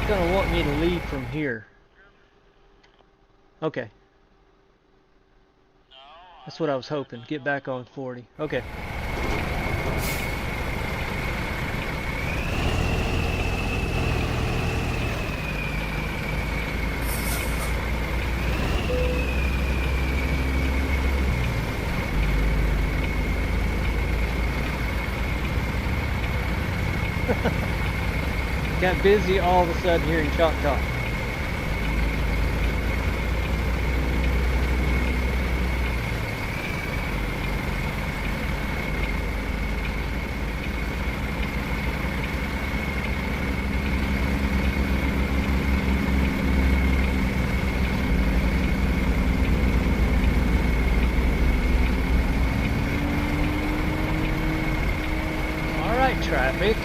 [SPEAKER 1] Gonna want me to lead from here. Okay. That's what I was hoping. Get back on 40. Okay. Got busy all of a sudden here in Choctaw. All right, traffic.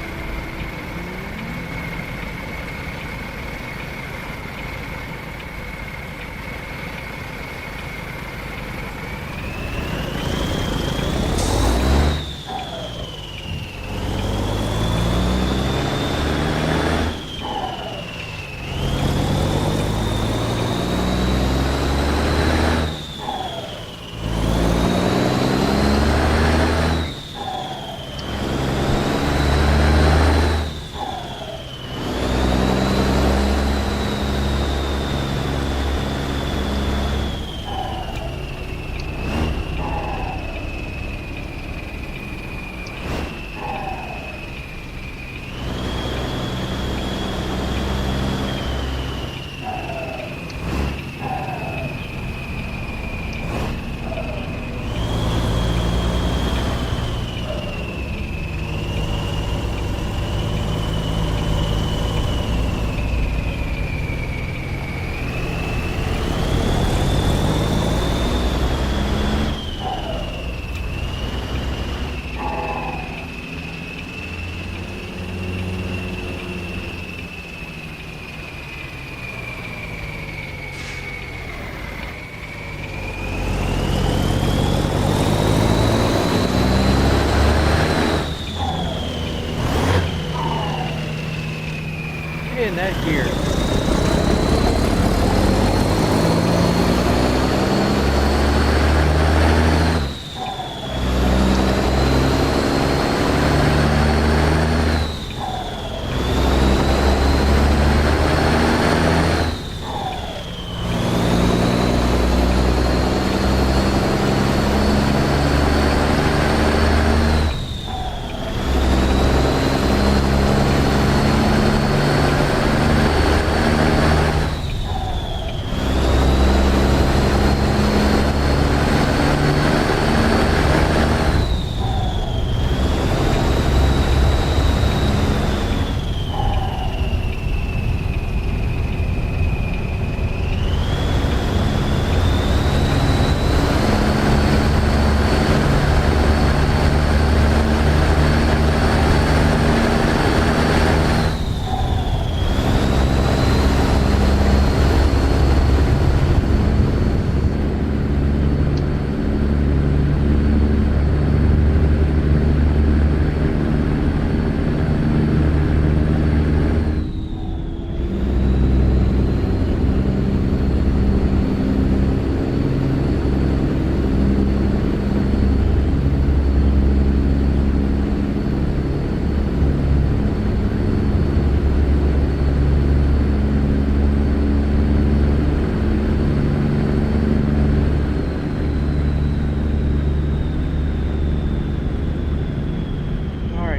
[SPEAKER 1] In that gear.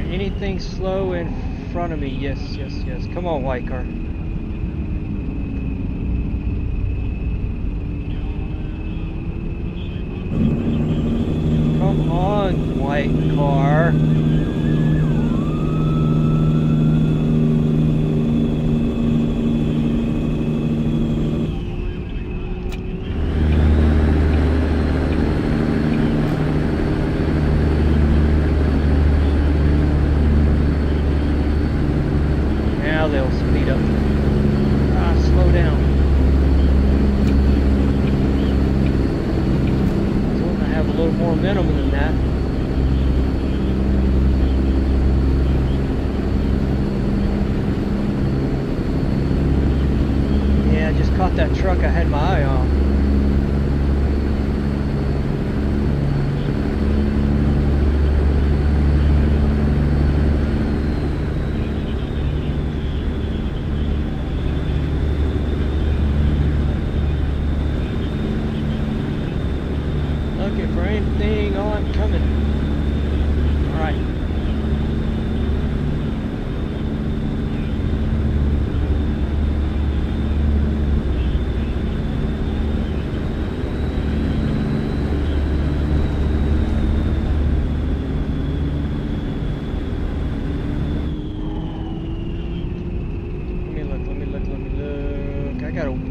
[SPEAKER 1] anything slow in front of me? Yes, yes, yes. Come on, white car. Come on, white car. Now they'll speed up. Slow down. I was wanting to have a little more momentum than that. Yeah, I just caught that truck I had my eye on. Looking for anything oncoming. Alright. Let me look.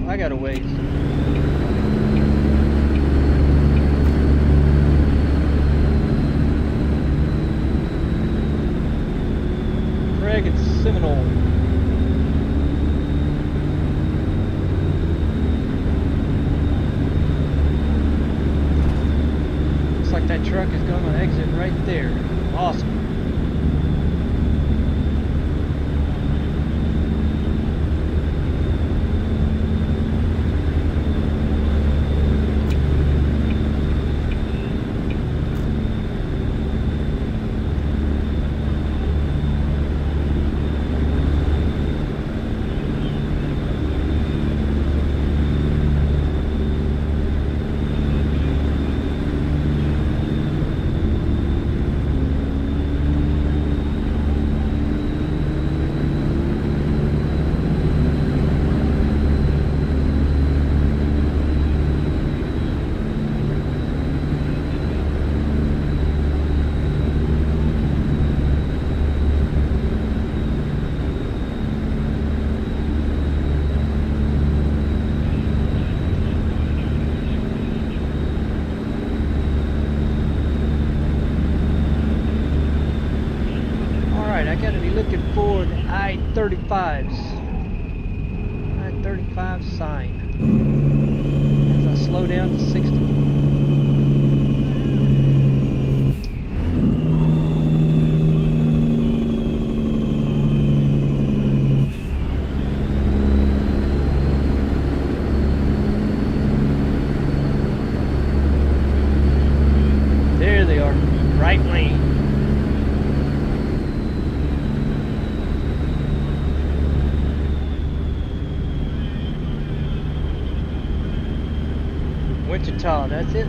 [SPEAKER 1] I got a ways. It's Seminole. Looks like that truck is going to exit right there. Awesome. I gotta be looking for the I-35s. I-35 sign. As I slow down to 60. There they are. Right lane. Wichita, that's it.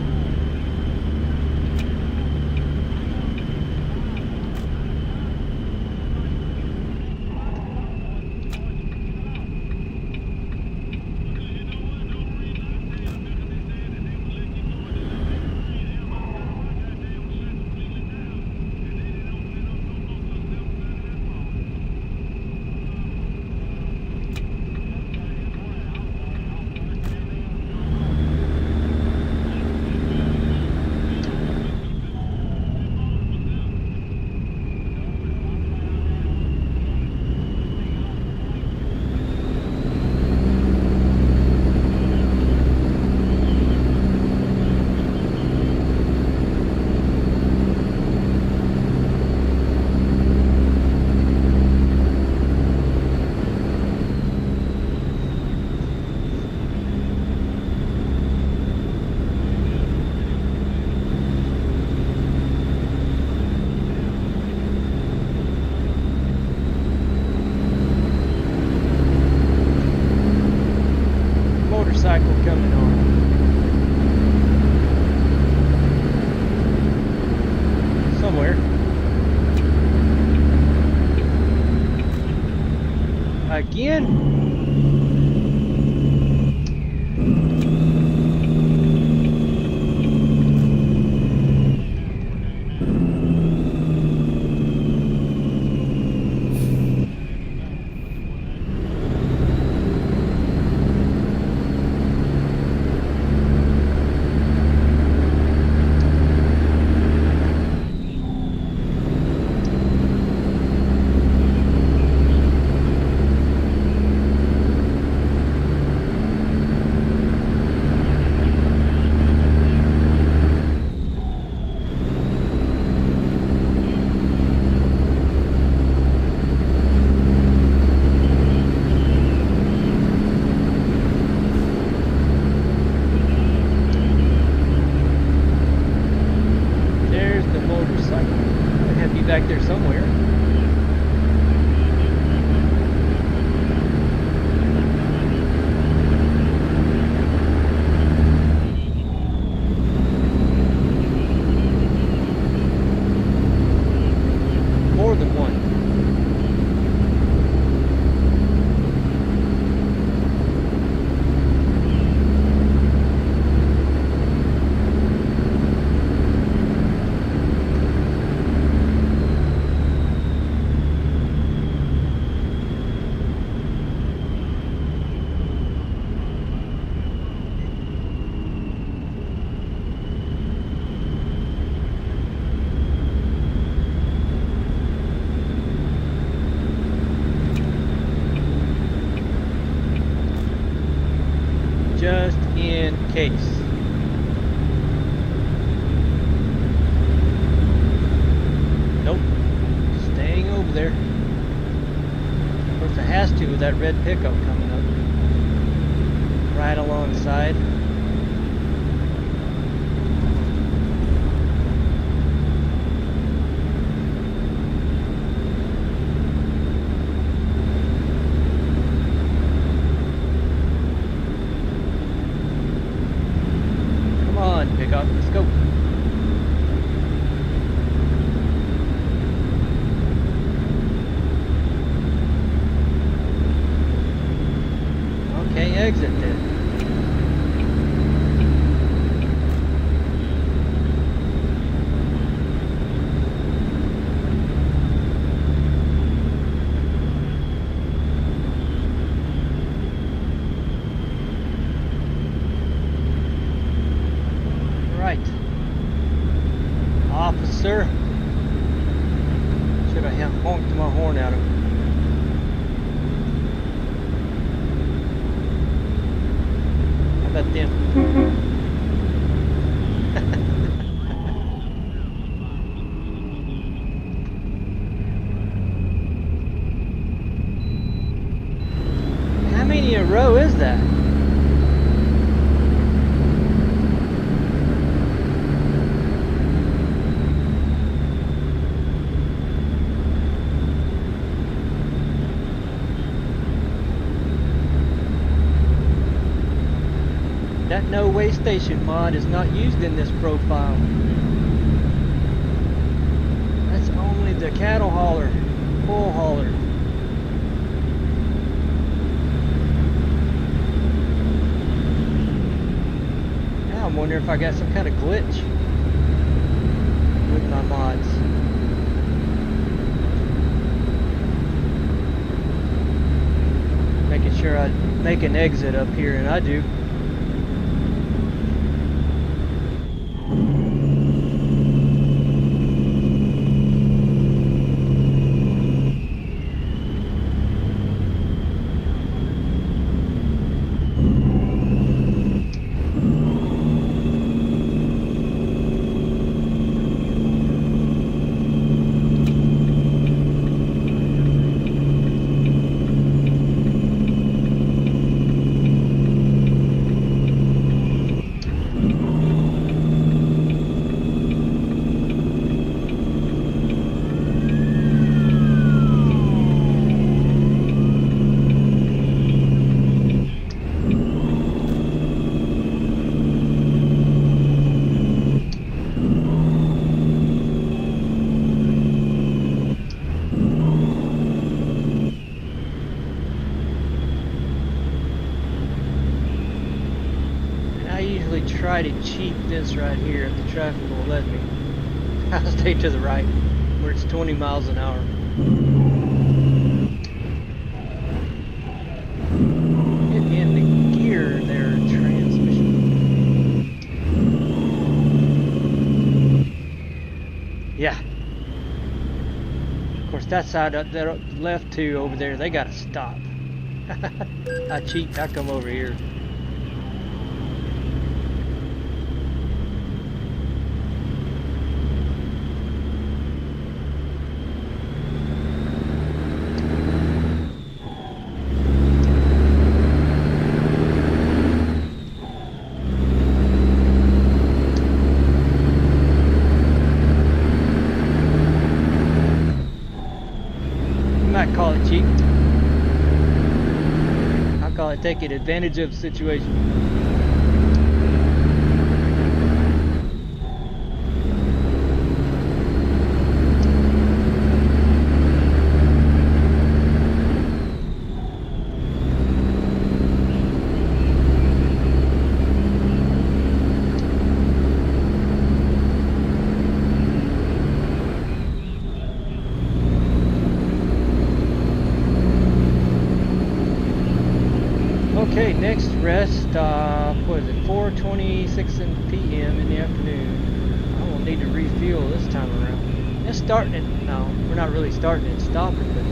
[SPEAKER 1] Motorcycle coming on. Somewhere. back in. Back there somewhere. More than one. Just in case. Nope. Staying over there. Of course it has to with that red pickup coming up. Right alongside. Pickup, let's go. Okay, exit then. Officer, should I have honked my horn at him? How about them? How many in a row is that? That no way station mod is not used in this profile. That's only the cattle hauler, bull hauler. Now I'm wondering if I got some kind of glitch with my mods. Making sure I make an exit up here, and I do. try to cheat this right here if the traffic will let me. I'll stay to the right where it's 20 miles an hour. Get in the gear there, transmission. Yeah. Of course, that side, that left two over there, they gotta stop. I cheat, I come over here. Call it cheap. I call it taking advantage of the situation. Okay, next rest stop, what is it, 4:26 p.m. in the afternoon. I won't need to refuel this time around. It's starting it, no, we're not really starting it, stopping, but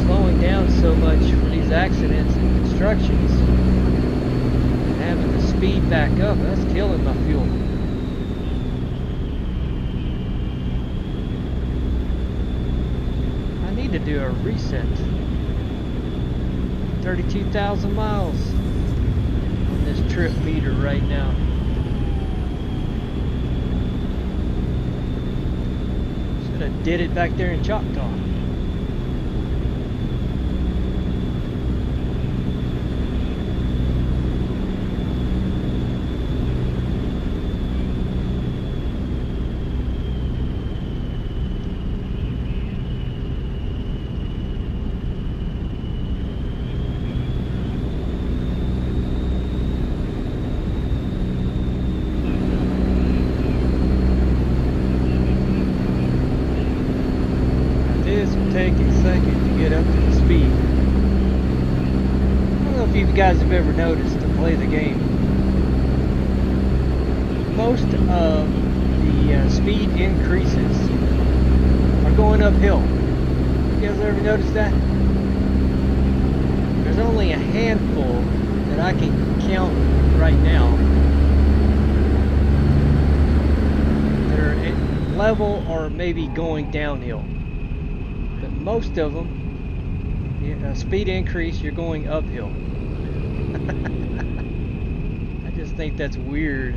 [SPEAKER 1] slowing down so much for these accidents and constructions, and having the speed back up, that's killing my fuel. I need to do a reset. 32,000 miles on this trip meter right now. Should have did it back there in Choctaw. Take a second to get up to the speed. I don't know if you guys have ever noticed to play the game. Most of the speed increases are going uphill. You guys ever noticed that? There's only a handful that I can count right now that are at level or maybe going downhill. Most of them, speed increase, you're going uphill. I just think that's weird.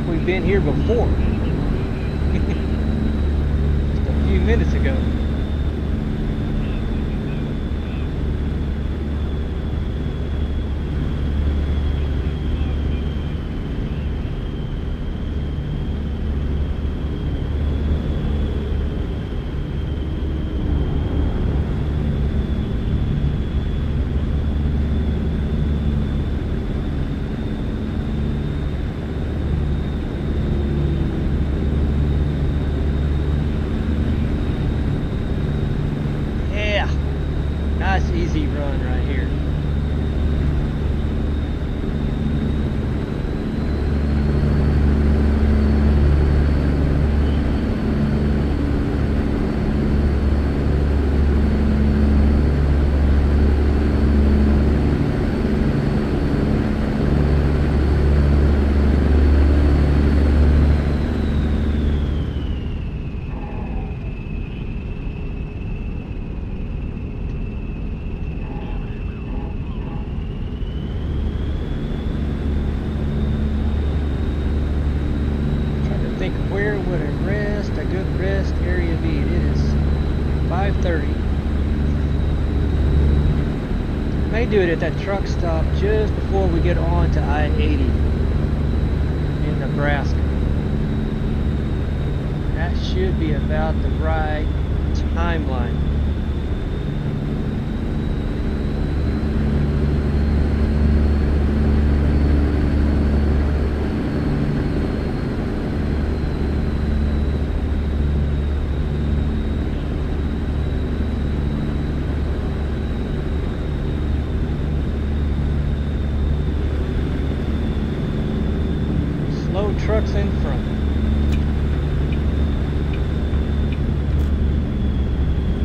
[SPEAKER 1] We've been here before. Just a few minutes ago. What a rest, a good rest area beat. It is 5:30. May do it at that truck stop just before we get on to I-80 in Nebraska. That should be about the right timeline. Trucks in front.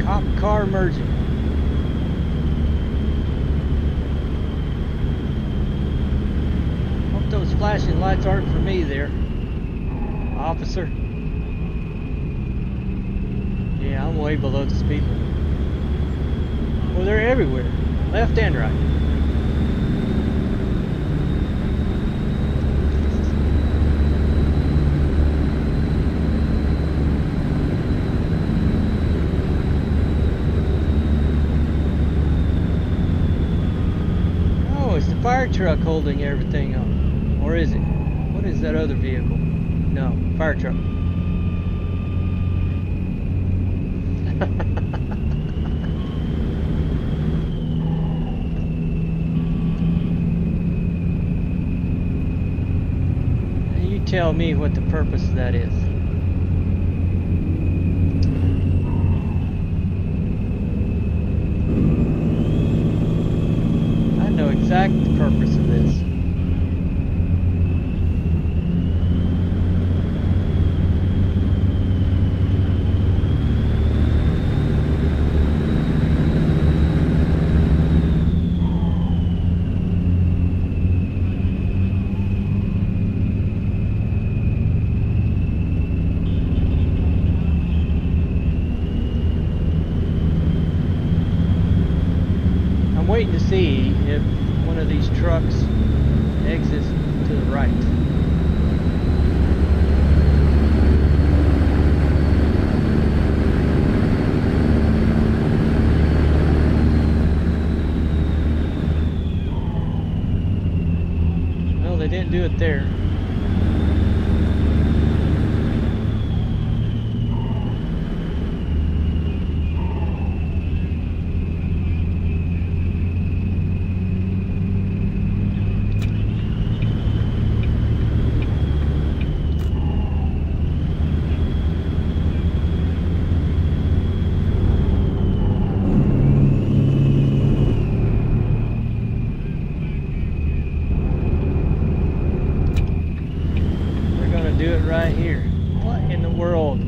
[SPEAKER 1] Cop car merging. Hope those flashing lights aren't for me there, officer. Yeah, I'm way below the speed limit. Well, they're everywhere, left and right. Fire truck holding everything up, or is it? What is that other vehicle? No, fire truck. You tell me what the purpose of that is. Exact purpose of this. I'm waiting to see if one of these trucks exits to the right. Well, they didn't do it there. Do it right here. What in the world?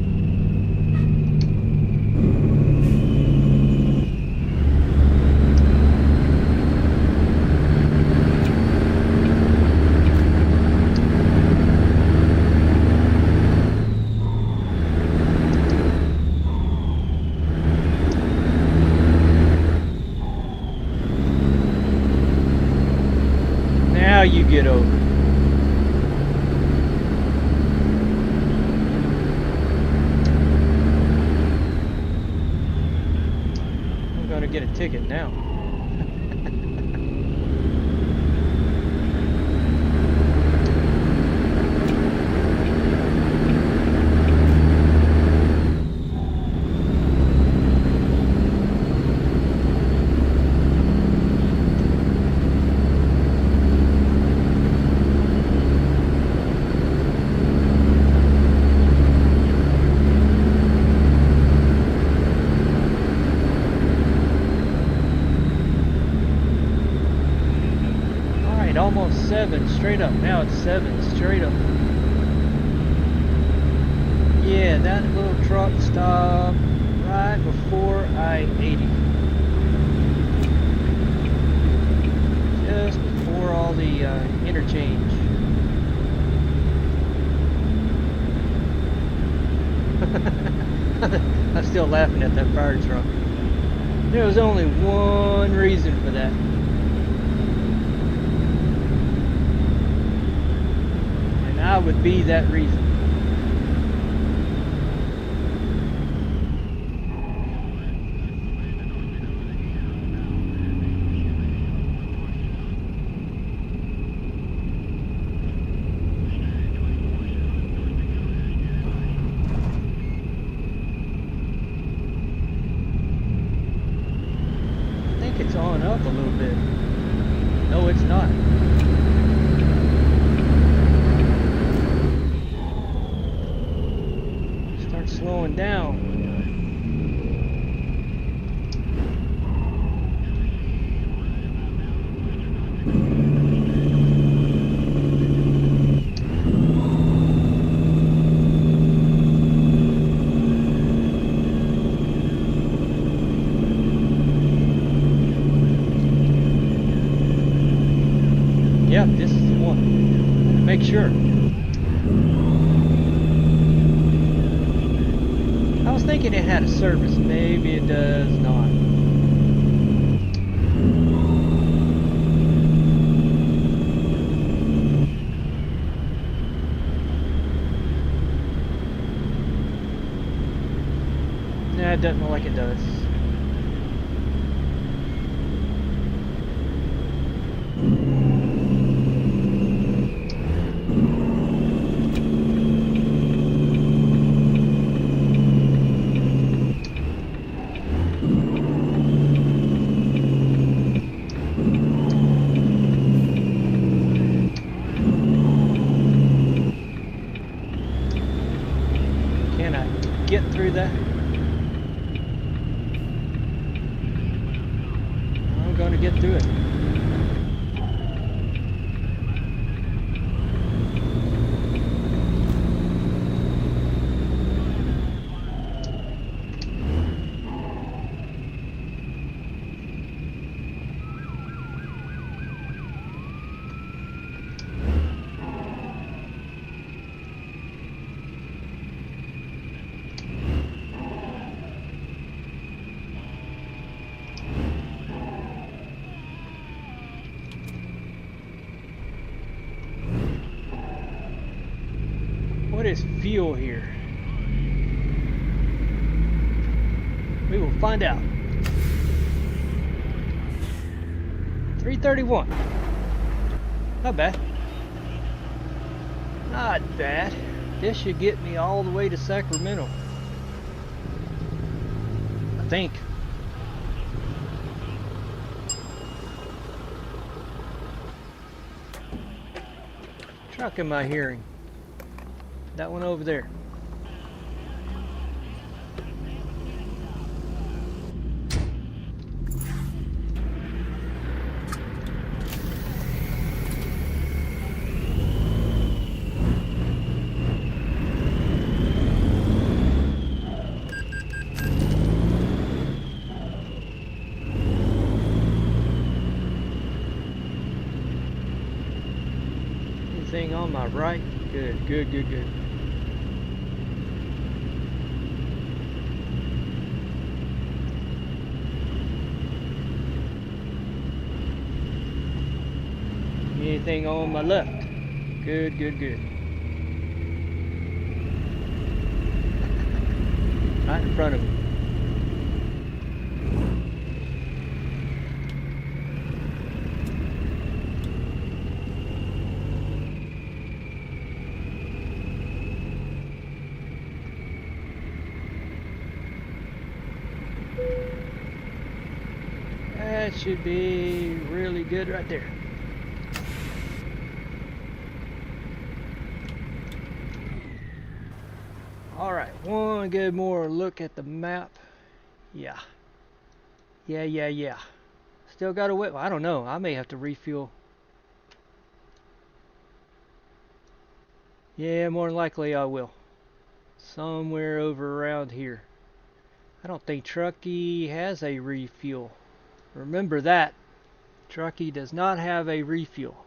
[SPEAKER 1] Now you get over. Get a ticket now. Almost 7 straight up. Now it's 7 straight up. Yeah, that little truck stopped right before I-80. Just before all the interchange. I'm still laughing at that fire truck. There was only one reason for that. And I would be that reason. 331. Make sure. I was thinking it had a service. Maybe it does not. Nah, it doesn't look like it does. Can I get through that? I'm going to get through it. What is fuel here? We will find out. 331. Not bad. Not bad. This should get me all the way to Sacramento. I think. Truck am I hearing? That one over there. Anything on my right? Good, good, good, good. Anything on my left? Good, good, good. Right in front of me. That should be really good right there. Alright, one good more look at the map. Yeah. Yeah. Still got to wait. Well, I don't know. I may have to refuel. Yeah, more than likely I will. Somewhere over around here. I don't think Trucky has a refuel. Remember that. Trucky does not have a refuel.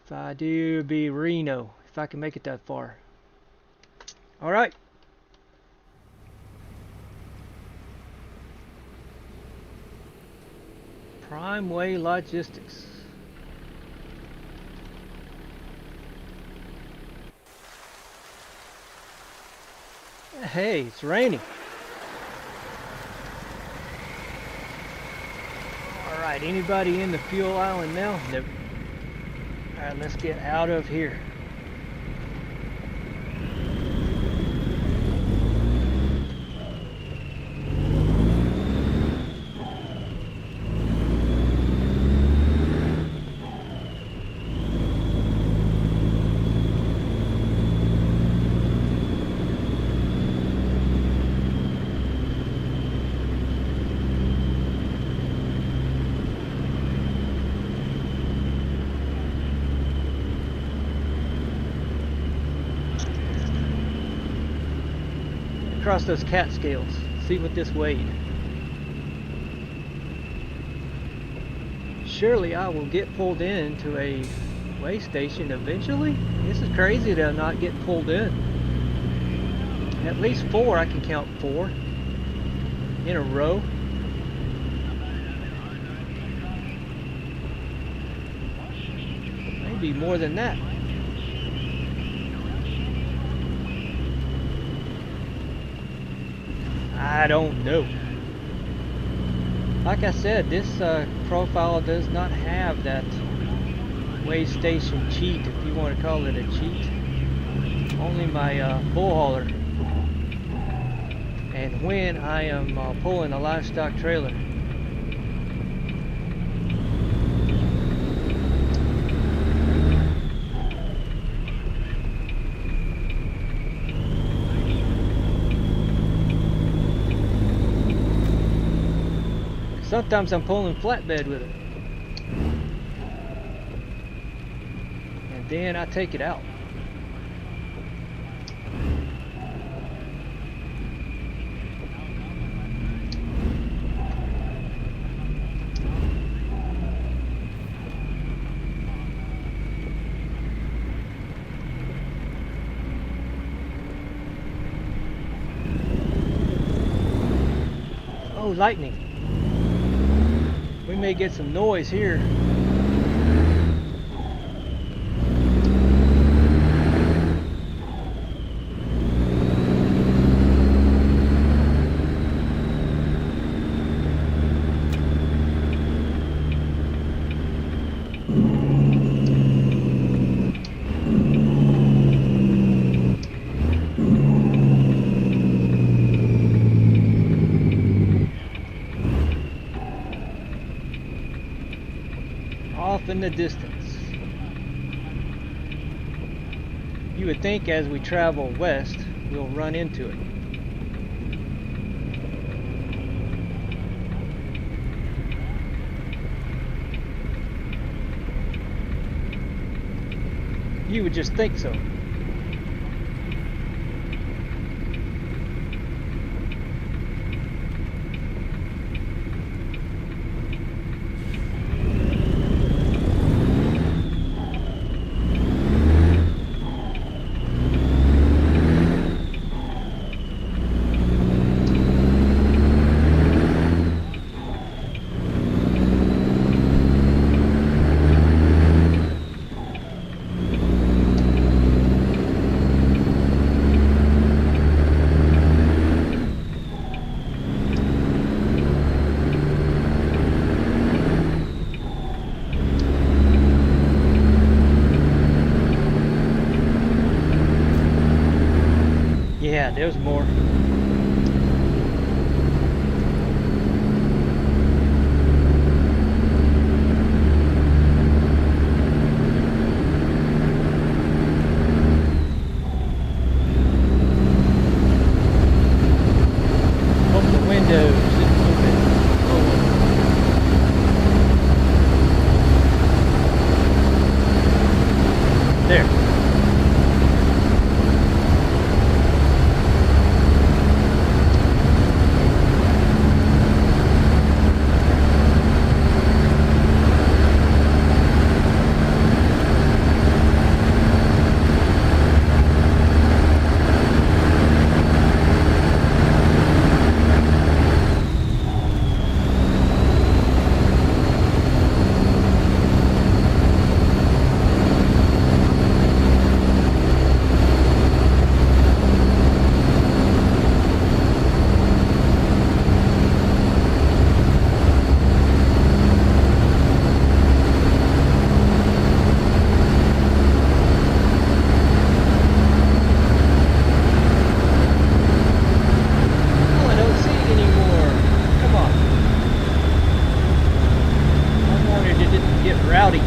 [SPEAKER 1] If I do, it'd be Reno. If I can make it that far. Alright. Prime Way Logistics. Hey, it's raining. Alright, anybody in the fuel island now? Nope. Alright, let's get out of here. Across those Catskills, see what this weighed. surely I will get pulled into a way station eventually. This is crazy to not get pulled in. At least 4, I can count 4 in a row. Maybe more than that. I don't know. Like I said, this profile does not have that way station cheat, if you want to call it a cheat. Only my bull hauler. And when I am pulling a livestock trailer. Sometimes I'm pulling flatbed with it. And then I take it out. Oh, lightning. We may get some noise here. Off in the distance. You would think as we travel west, we'll run into it. You would just think so. Yeah, there's more. Open the windows. There. Rowdy.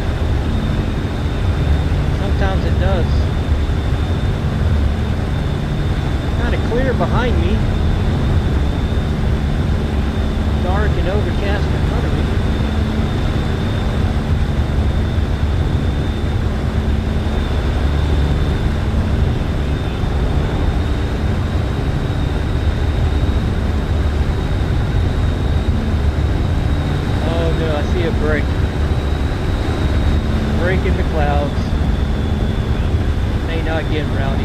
[SPEAKER 1] Sometimes it does. Kind of clear behind me. Dark and overcast in front of me. Oh no, I see a break. break in the clouds. May not get rowdy.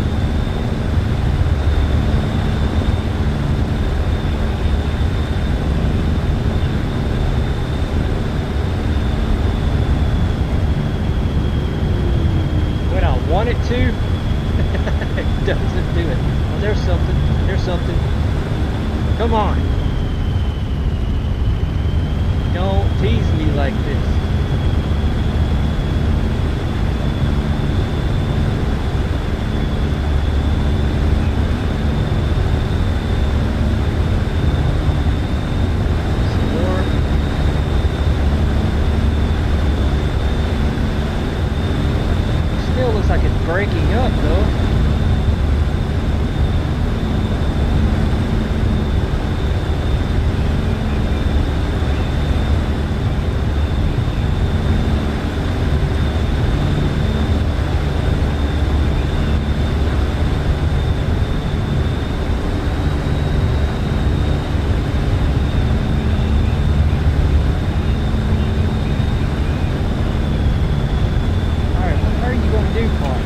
[SPEAKER 1] When I want it to, it doesn't do it. Oh, there's something. There's something. Come on. Don't tease me like this. Breaking up though. Alright, what are you gonna do, car?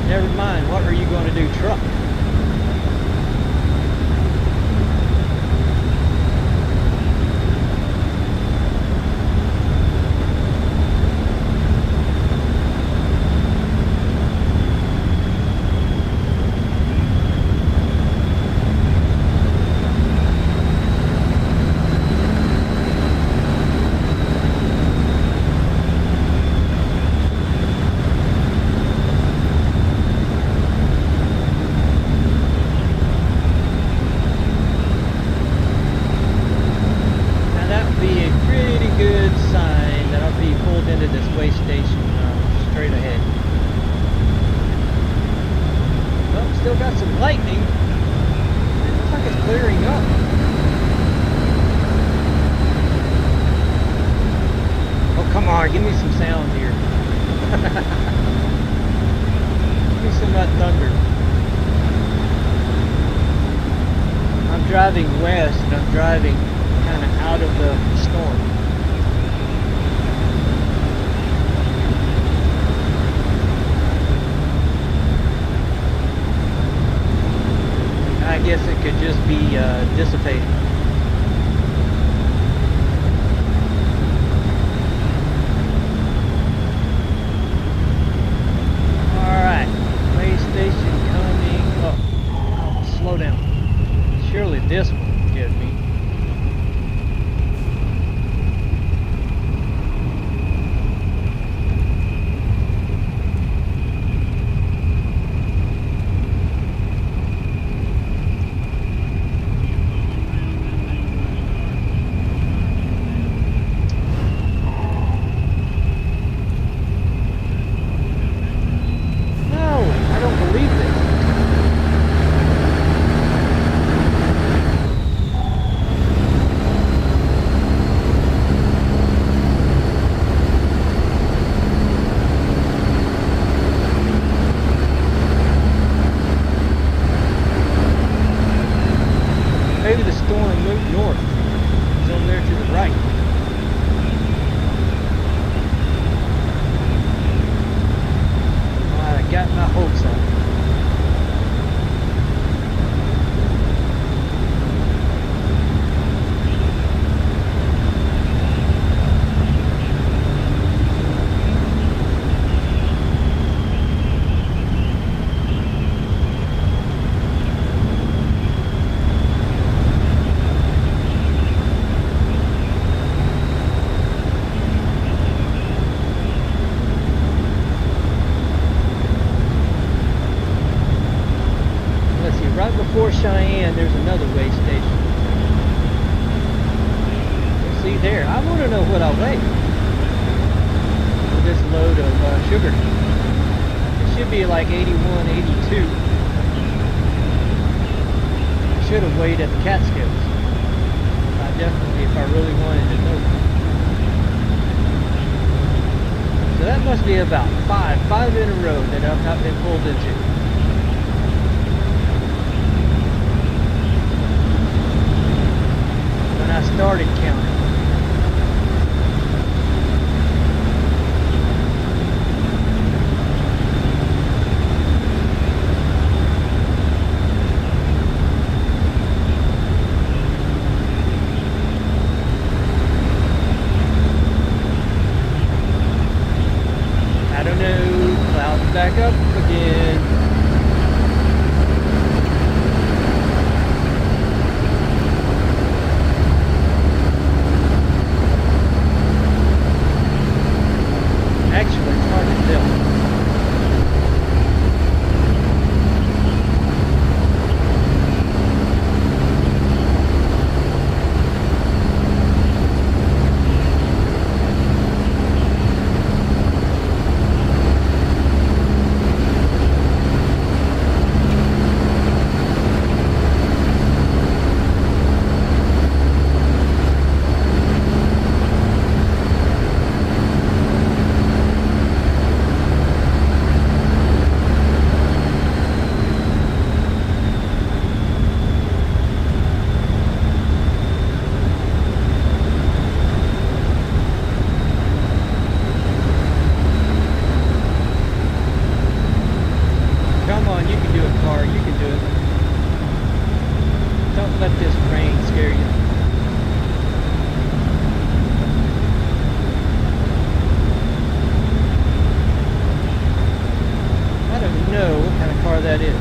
[SPEAKER 1] Never mind, what are you going to do, truck? Give me some sound here. Give me some of that thunder. I'm driving west and I'm driving kind of out of the storm. I guess it could just be dissipating. Surely this will get me. No, I don't believe this. Maybe the storm moved north. It's over there to the right. I got my hopes up. Right before Cheyenne, there's another way station. Let's see there. I want to know what I'll weigh with this load of sugar. It should be like 81, 82. I should have weighed at the Catskills. I definitely, if I really wanted to know. So that must be about five in a row that I've not been pulled into. started counting. I don't know, clouds back up again. Actually, it's hard to tell. Come on, you can do it, car. You can do it. Don't let this rain scare you. I don't know what kind of car that is.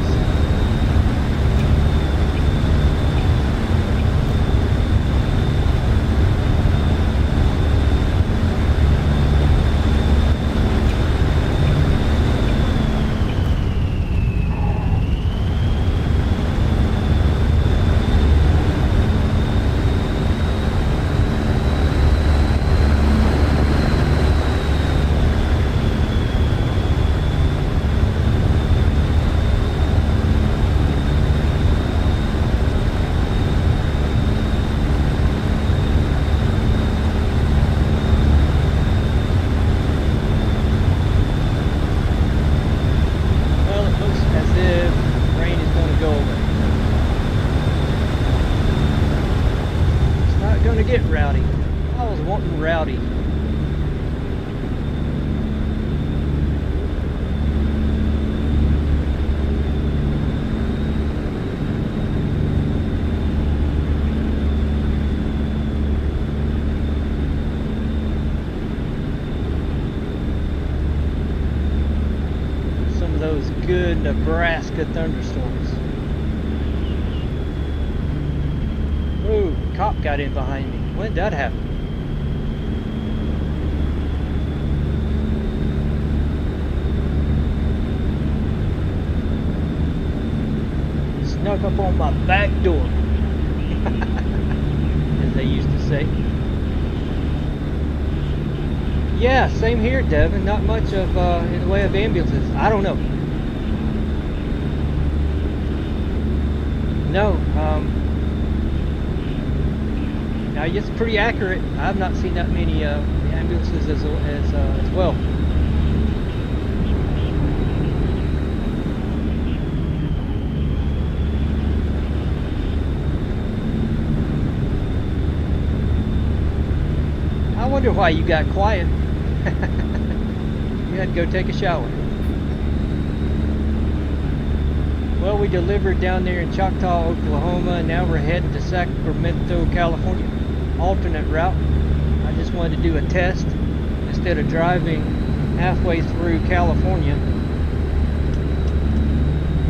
[SPEAKER 1] Get rowdy. I was wanting rowdy. Some of those good Nebraska thunderstorms. Ooh, cop got in behind me. When did that happen? Snuck up on my back door, as they used to say. Yeah, same here, Devin. Not much of in the way of ambulances. I don't know. No, it's pretty accurate. I've not seen that many ambulances as well. I wonder why you got quiet. You had to go take a shower. Well, we delivered down there in Choctaw, Oklahoma, and now we're heading to Sacramento, California. Alternate route. I just wanted to do a test instead of driving halfway through California.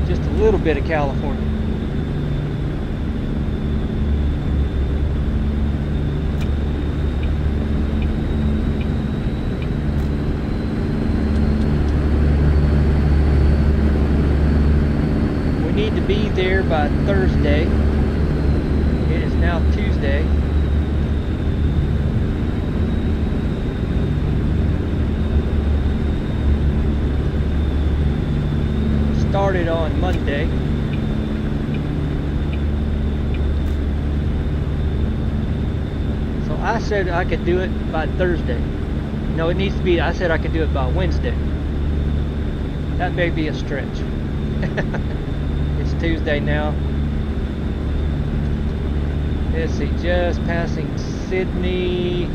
[SPEAKER 1] Just a little bit of California. We need to be there by Thursday. It is now Tuesday. Started on Monday. So I said I could do it by Thursday. No, it needs to be, I said I could do it by Wednesday. That may be a stretch. It's Tuesday now. let's see, just passing Sydney.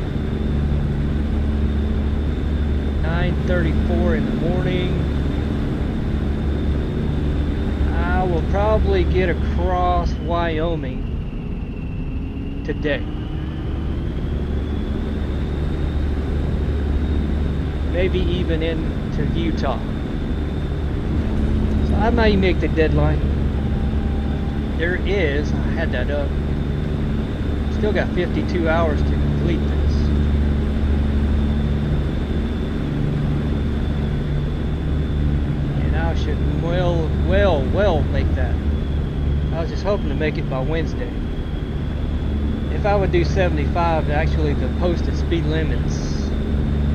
[SPEAKER 1] 9:34 in the morning. I will probably get across Wyoming today. Maybe even into Utah. So I might make the deadline. There is, I had that up. Still got 52 hours to complete this. I should well make that. I was just hoping to make it by Wednesday. If I would do 75, actually the posted speed limits,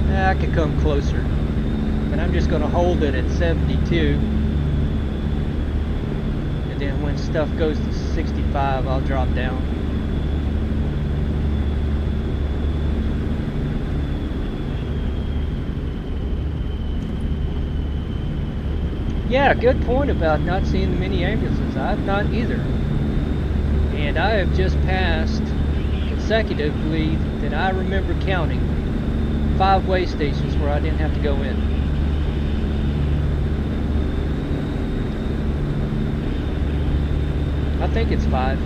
[SPEAKER 1] I could come closer. But I'm just going to hold it at 72. And then when stuff goes to 65, I'll drop down. Yeah, good point about not seeing many ambulances. I've not either. And I have just passed, consecutively, that I remember counting, 5 way stations where I didn't have to go in. I think it's 5.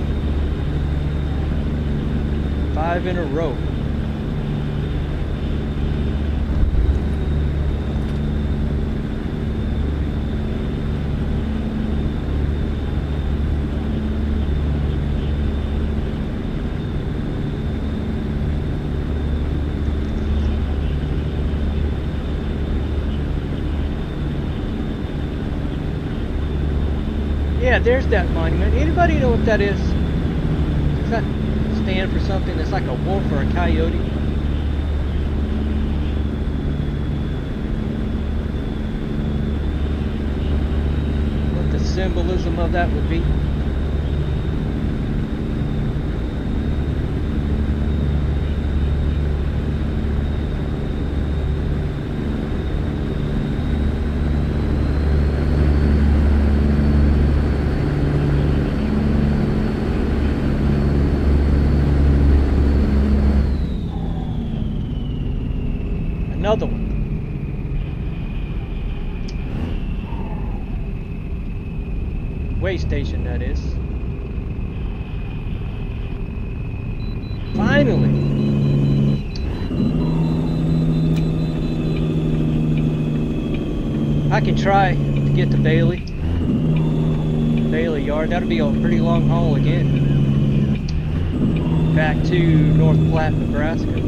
[SPEAKER 1] 5 in a row. Yeah, there's that monument. Anybody know what that is? Does that stand for something that's like a wolf or a coyote? What the symbolism of that would be? Another one. Way station, that is. Finally. I can try to get to Bailey Yard. That'll be a pretty long haul again. Back to North Platte, Nebraska.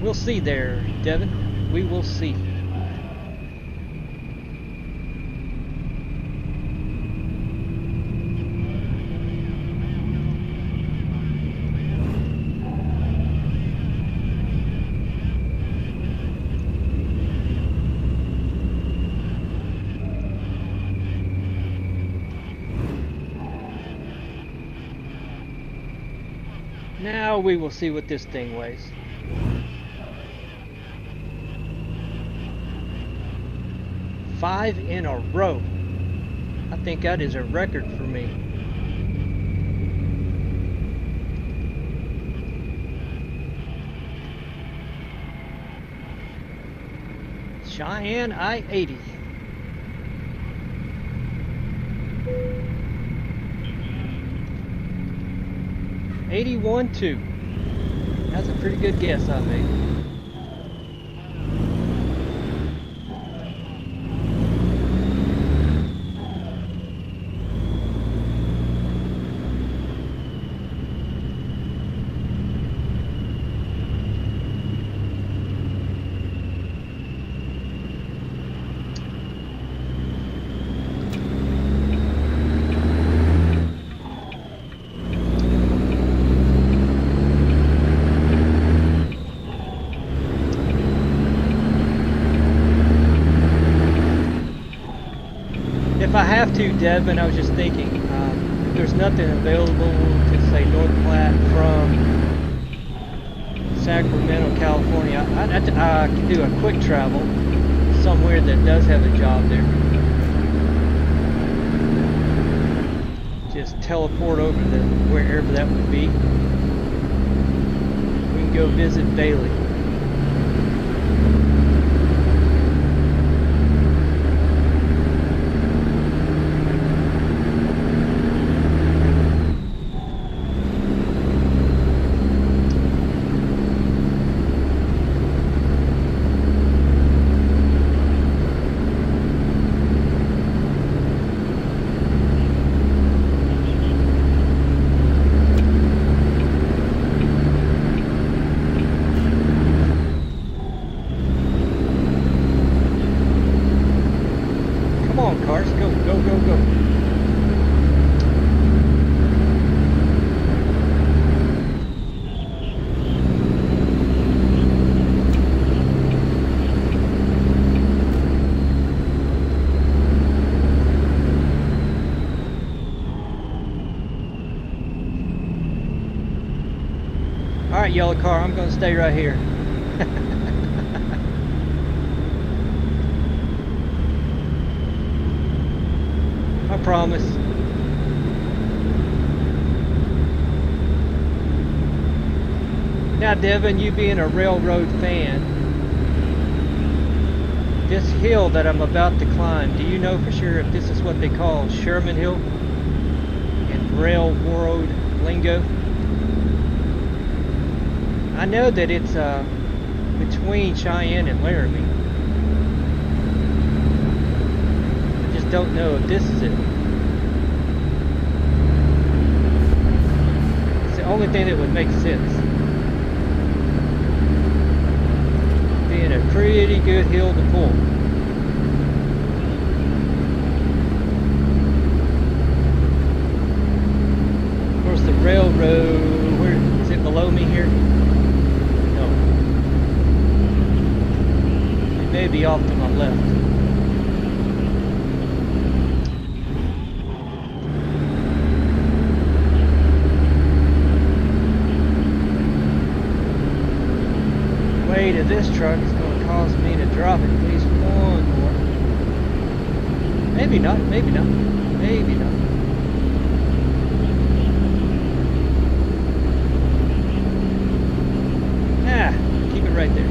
[SPEAKER 1] We'll see there, Devin. We will see. Now we will see what this thing weighs. Five in a row. I think that is a record for me. Cheyenne I-80. $81.2. That's a pretty good guess I made. If I have to, Devin, I was just thinking, there's nothing available to say North Platte from Sacramento, California. I could do a quick travel somewhere that does have a job there. Just teleport over to wherever that would be. We can go visit Bailey. Alright, yellow car, I'm going to stay right here. I promise. Now, Devin, you being a railroad fan, this hill that I'm about to climb, do you know for sure if this is what they call Sherman Hill in railroad lingo? I know that it's between Cheyenne and Laramie. I just don't know if this is it. It's the only thing that would make sense. Being a pretty good hill to pull. Of course, the railroad, where is it below me here? Maybe off to my left. Weight of this truck is going to cause me to drop at least one more. Maybe not, maybe not, maybe not. Keep it right there.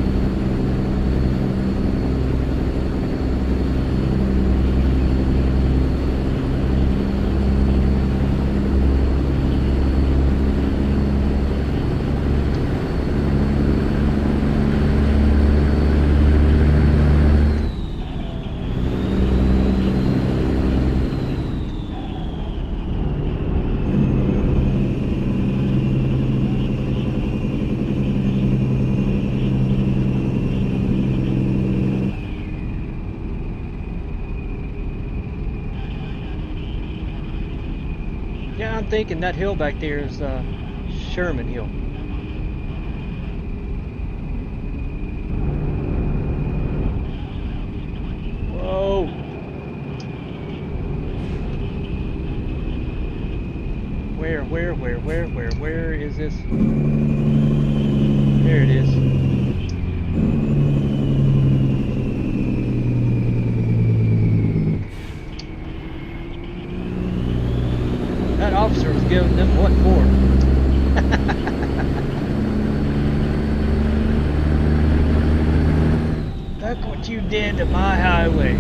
[SPEAKER 1] Yeah, I'm thinking that hill back there is Sherman Hill. Whoa! Where is this? There it is. That officer was giving them what for? Look what you did to my highway.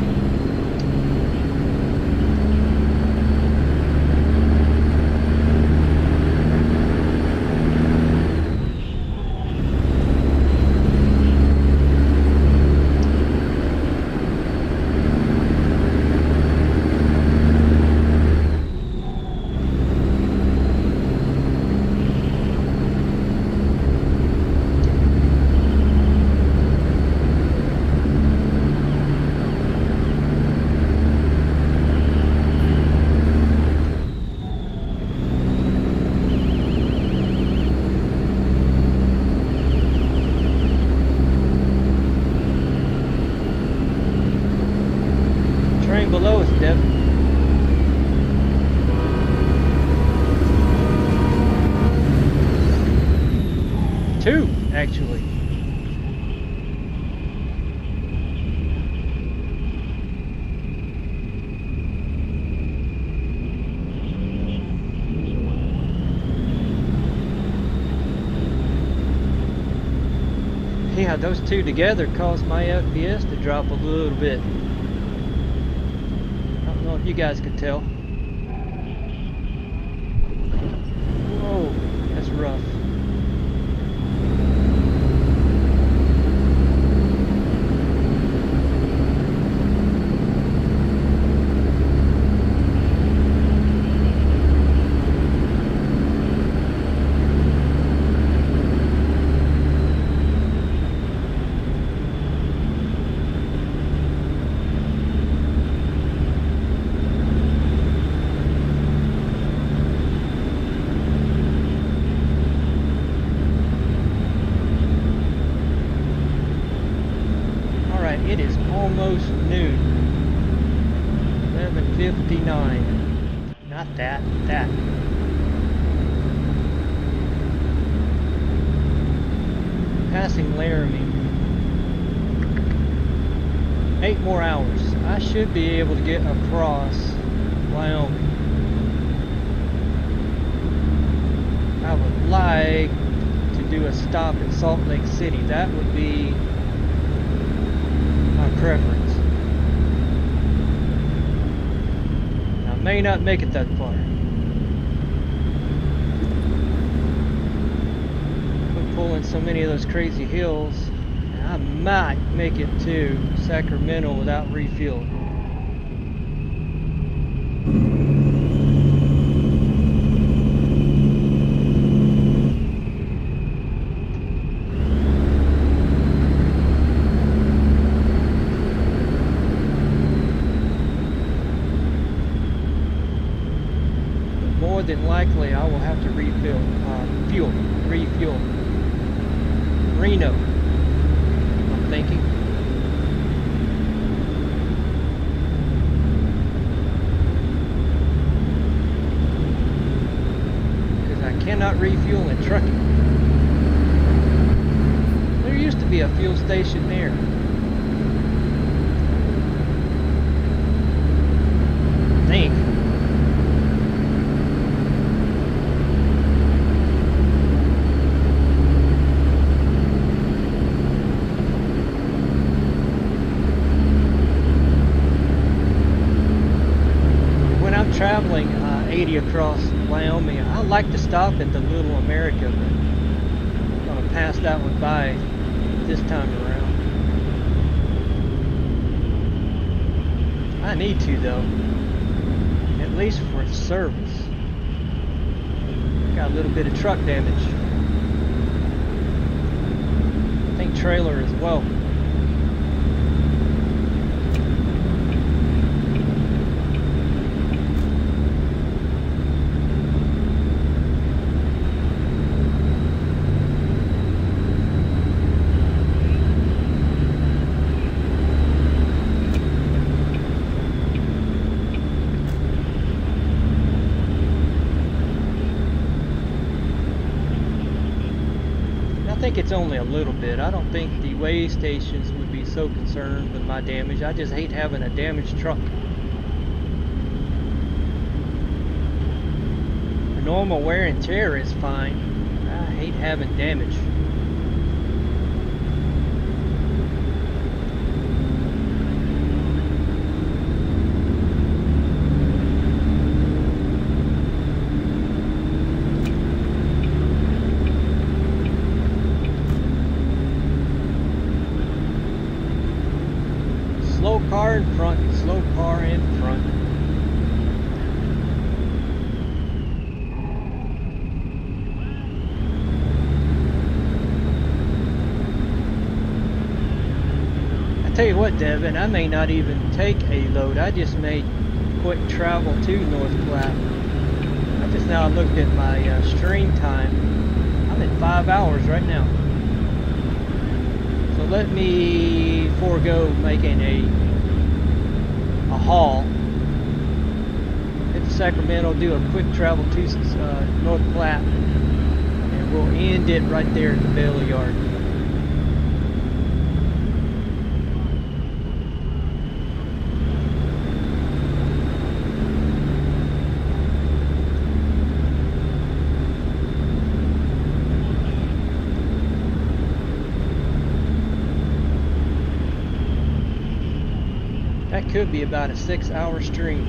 [SPEAKER 1] 2, actually. Yeah, those 2 together caused my FPS to drop a little bit. I don't know if you guys could tell. Whoa, that's rough. It is almost noon. 11:59. Not that. Passing Laramie. 8 more hours. I should be able to get across Wyoming. I would like to do a stop in Salt Lake City. That would be preference. I may not make it that far. We're pulling so many of those crazy hills. I might make it to Sacramento without refueling. More than likely, I will have to refuel. Reno, I'm thinking. Because I cannot refuel in trucking. There used to be a fuel station there. I think. Traveling 80 across Wyoming, I like to stop at the Little America, but I'm going to pass that one by this time around. I need to though, at least for service. Got a little bit of truck damage. I think trailer as well. I think it's only a little bit. I don't think the weigh stations would be so concerned with my damage. I just hate having a damaged truck. The normal wear and tear is fine. I hate having damage. Slow car in front, slow car in front. I tell you what, Devin, I may not even take a load. I just made quick travel to North Platte. I just now looked at my stream time. I'm at 5 hours right now. So let me forego making a haul. Hit Sacramento, do a quick travel to North Platte, and we'll end it right there at the bail yard. That could be about a 6-hour stream.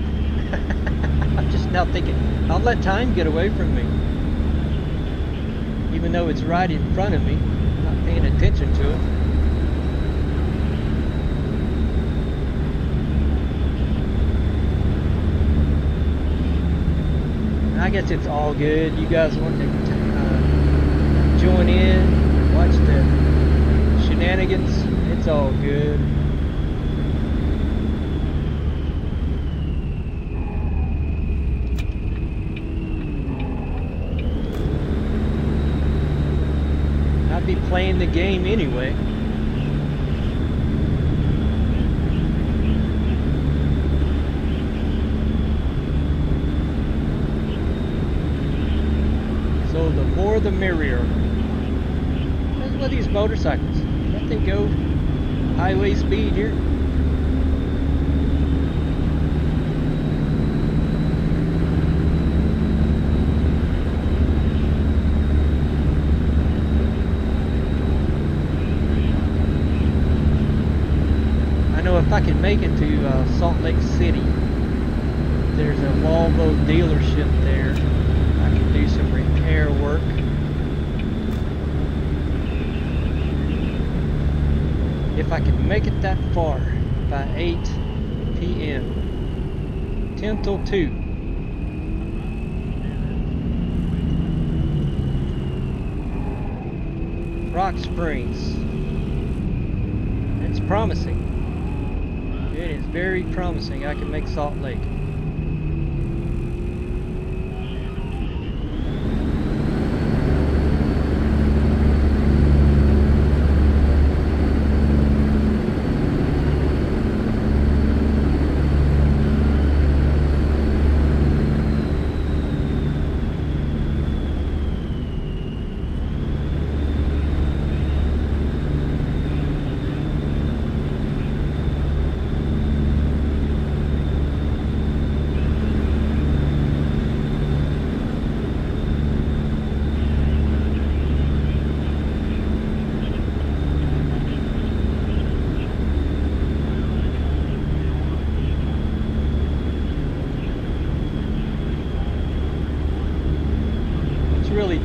[SPEAKER 1] I'm just now thinking, I'll let time get away from me. Even though it's right in front of me, I'm not paying attention to it. And I guess it's all good. You guys want to join in, watch the shenanigans, it's all good. Be playing the game anyway. So the more the merrier. That's what these motorcycles. Don't they go highway speed here? If I can make it to Salt Lake City, there's a Volvo dealership there. I can do some repair work. If I can make it that far by 8 p.m. 10 till 2. Rock Springs. It's promising. It is very promising. I can make Salt Lake.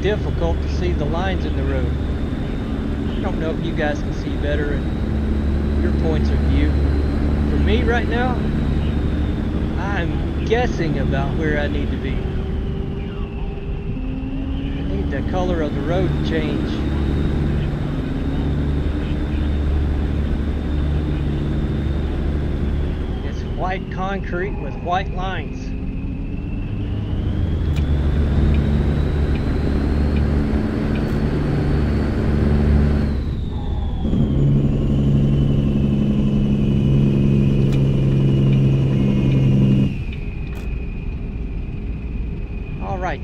[SPEAKER 1] Difficult to see the lines in the road. I don't know if you guys can see better in your points of view. For me right now, I'm guessing about where I need to be. I need the color of the road to change. It's white concrete with white lines.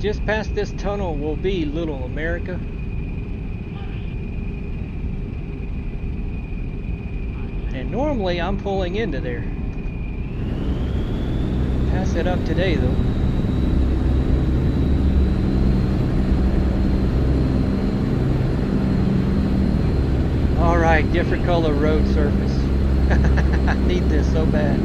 [SPEAKER 1] Just past this tunnel will be Little America. And normally I'm pulling into there. Pass it up today though. Alright, different color road surface. I need this so bad.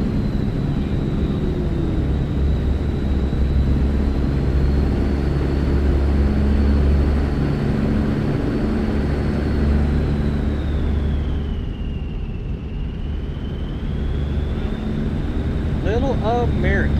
[SPEAKER 1] America.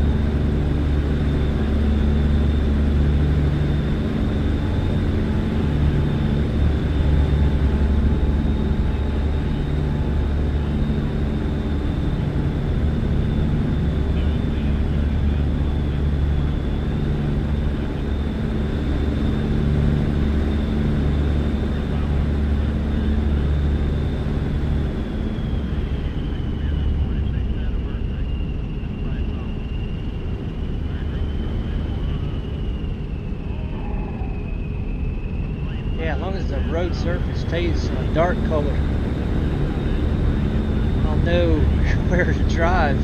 [SPEAKER 1] Yeah, as long as the road surface stays a dark color, I'll know where to drive.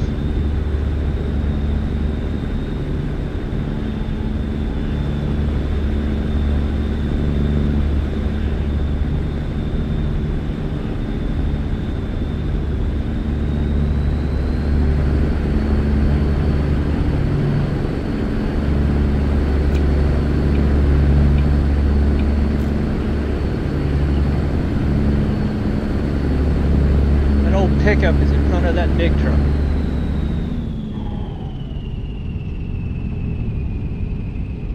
[SPEAKER 1] Pickup is in front of that big truck.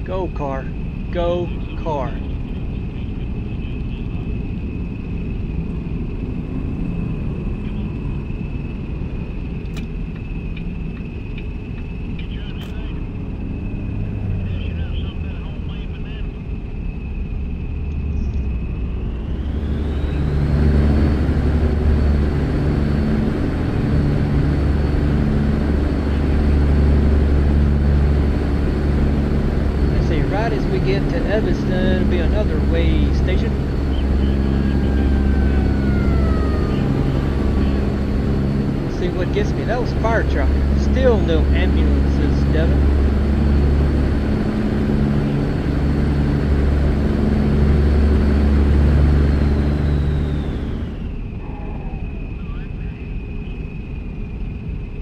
[SPEAKER 1] Go car, go car. Get to Evanston, it'll be another way station. Let's see what gets me. That was a fire truck. Still no ambulances, Devin.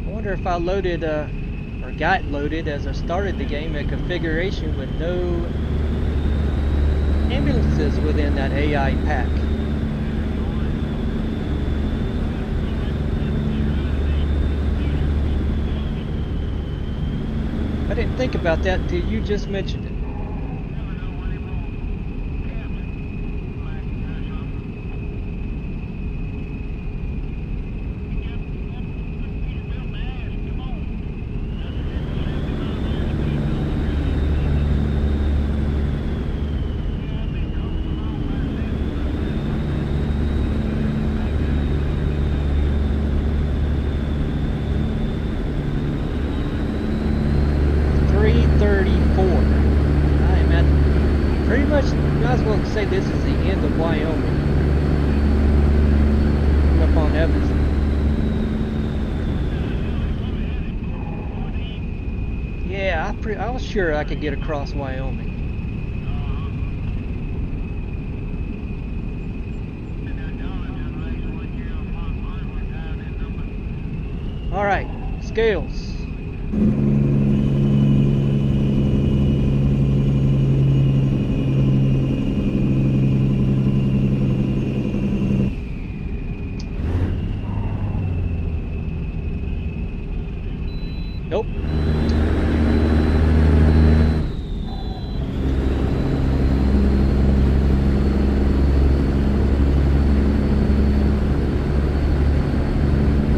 [SPEAKER 1] I wonder if I loaded or got loaded as I started the game a configuration with no ambulances within that AI pack. I didn't think about that until you just mentioned it. Say this is the end of Wyoming. I'm up on Evanston. Yeah, I was sure I could get across Wyoming. All right, scales. Nope.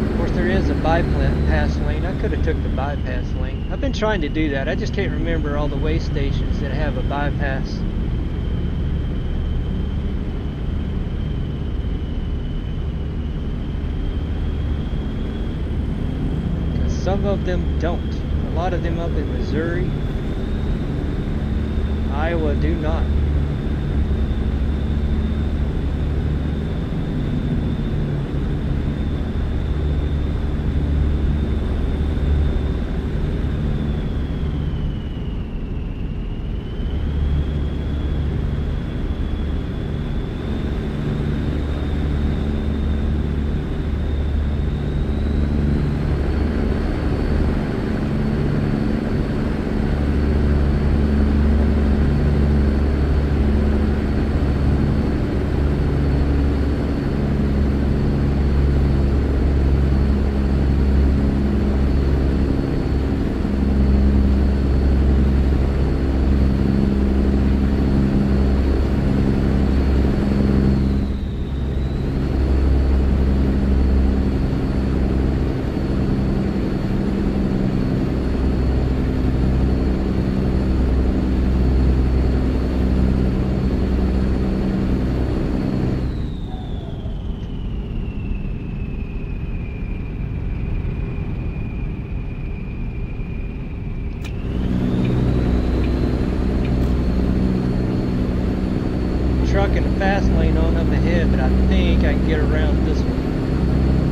[SPEAKER 1] Of course, there is a bypass lane. I could have took the bypass lane. I've been trying to do that. I just can't remember all the way stations that have a bypass. Some of them don't. A lot of them up in Missouri, Iowa do not. truck in the fast lane on up ahead, but I think I can get around this one.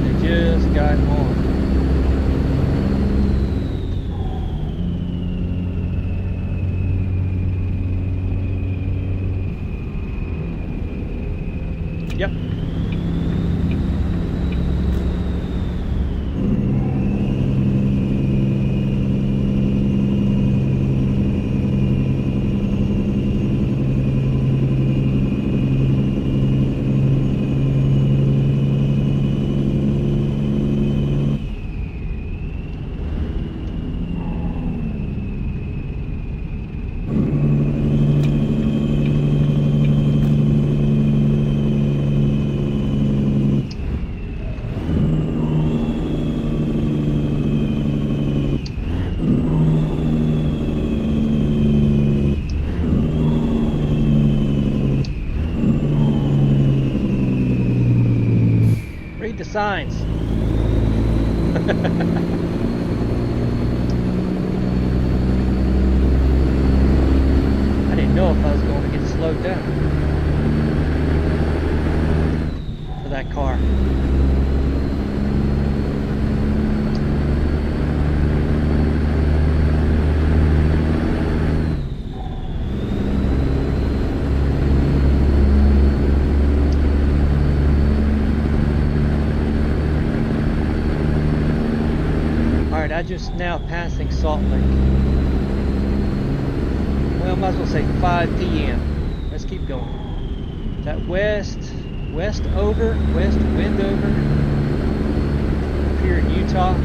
[SPEAKER 1] They just got on. Yep. The signs. I didn't know if I was going to get slowed down for that car. I just now passing Salt Lake. Well, might as well say 5 p.m. Let's keep going. That west Wendover up here in Utah.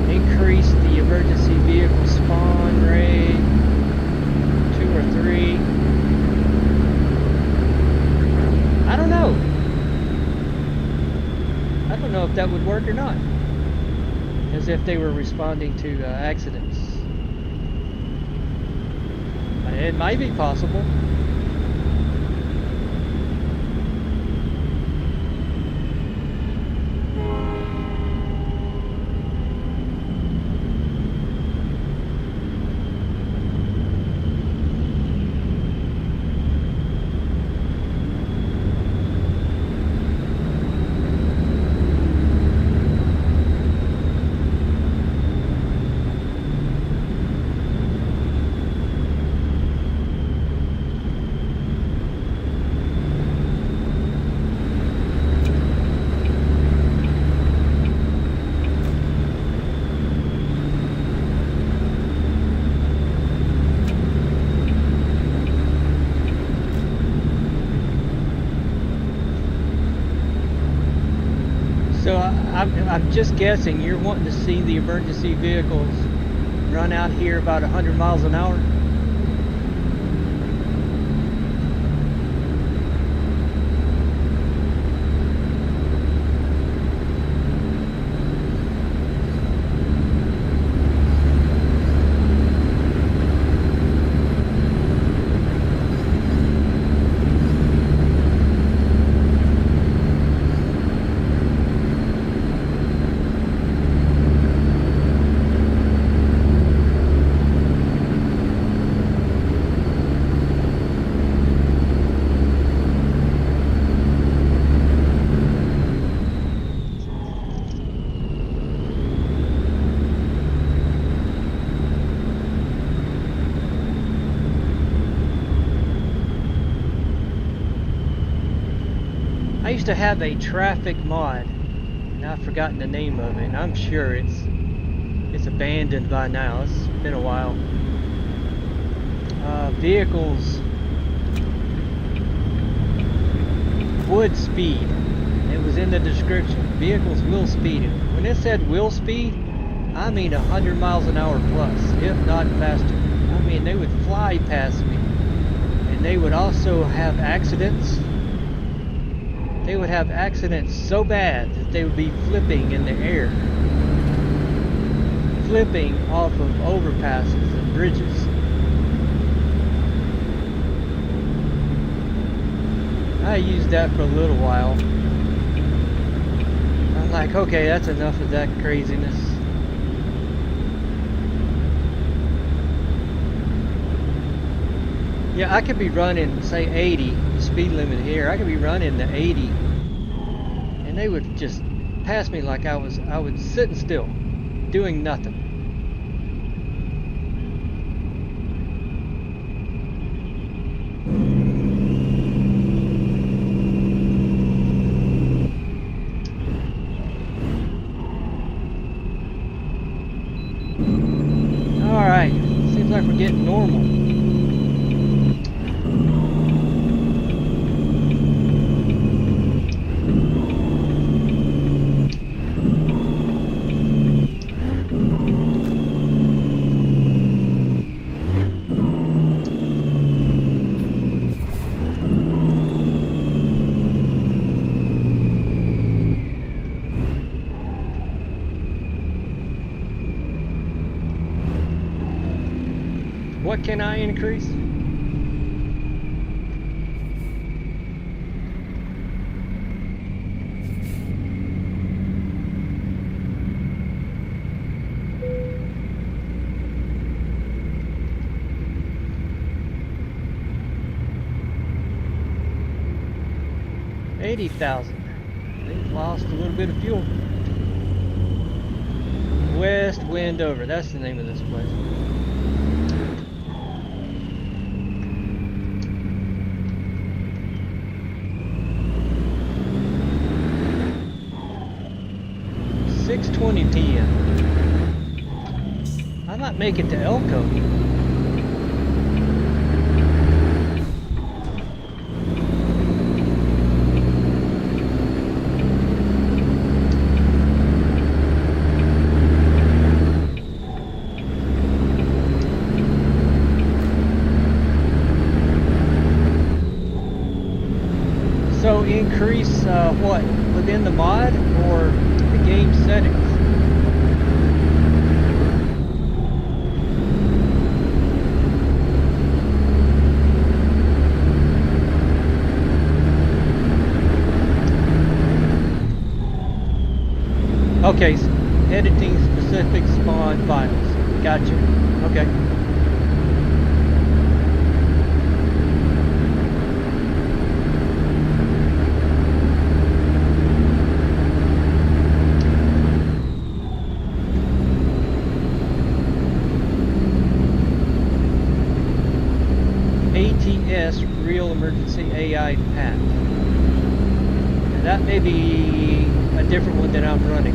[SPEAKER 1] Increase the emergency vehicle spawn rate 2 or 3. I don't know if that would work or not, as if they were responding to accidents. It might be possible. So I'm just guessing you're wanting to see the emergency vehicles run out here about 100 miles an hour? I used to have a traffic mod, and I've forgotten the name of it, and I'm sure it's abandoned by now. It's been a while. Vehicles would speed. It was in the description. Vehicles will speed. When it said will speed, I mean 100 miles an hour plus, if not faster. I mean, they would fly past me, and they would also have accidents. They would have accidents so bad that they would be flipping in the air. flipping off of overpasses and bridges. I used that for a little while. I'm like, okay, that's enough of that craziness. Yeah, I could be running, say 80, the speed limit here. I could be running the 80, and they would just pass me like I was sitting still, doing nothing. All right, seems like we're getting normal. What can I increase? $80,000. They've lost a little bit of fuel. West Windover, that's the name of this place. p.m. I might make it to Elko. So increase what? Within the mod or the game settings? Okay, editing specific spawn files. Gotcha. Okay. ATS, Real Emergency AI Pack. Now that may be a different one than I'm running.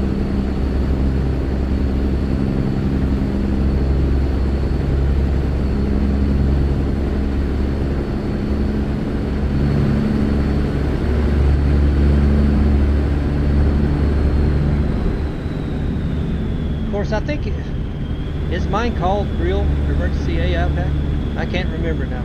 [SPEAKER 1] Of course, I think is mine called Real Emergency AI Pack? I can't remember now.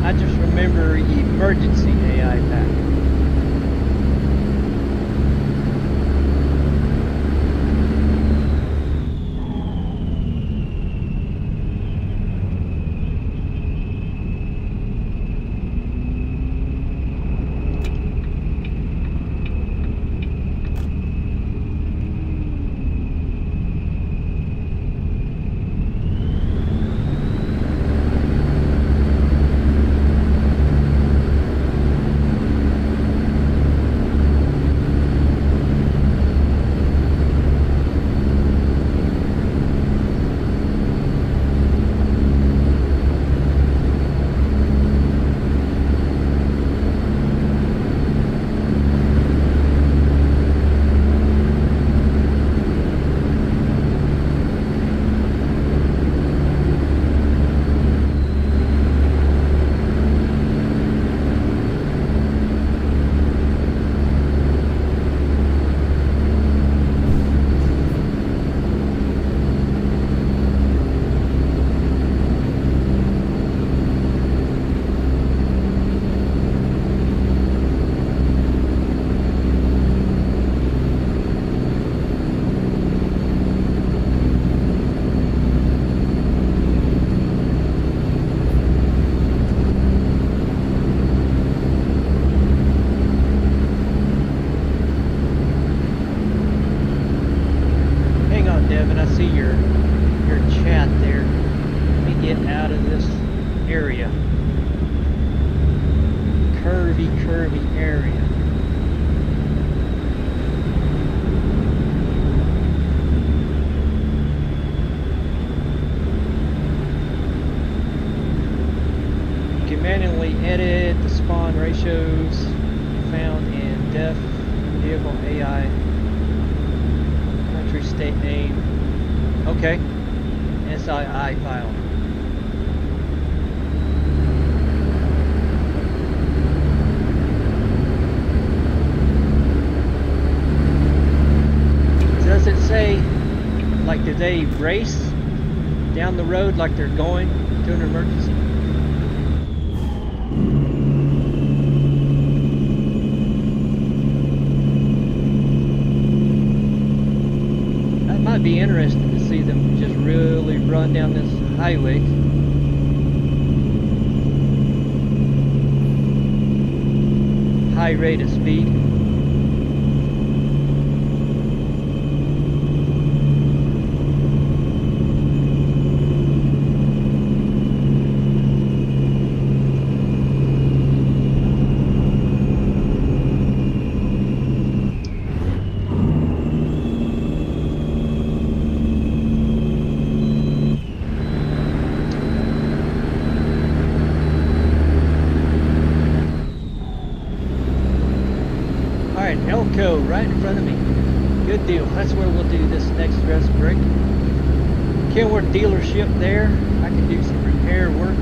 [SPEAKER 1] I just remember Emergency AI Pack. curvy area. You can manually edit the spawn ratios found in def vehicle AI country state name. Okay. SII file. Does it say, like, do they race down the road like they're going to an emergency? That might be interesting to see them just really run down this highway. High rate of speed. Right in front of me. Good deal. That's where we'll do this next rest break. Kenworth dealership there. I can do some repair work.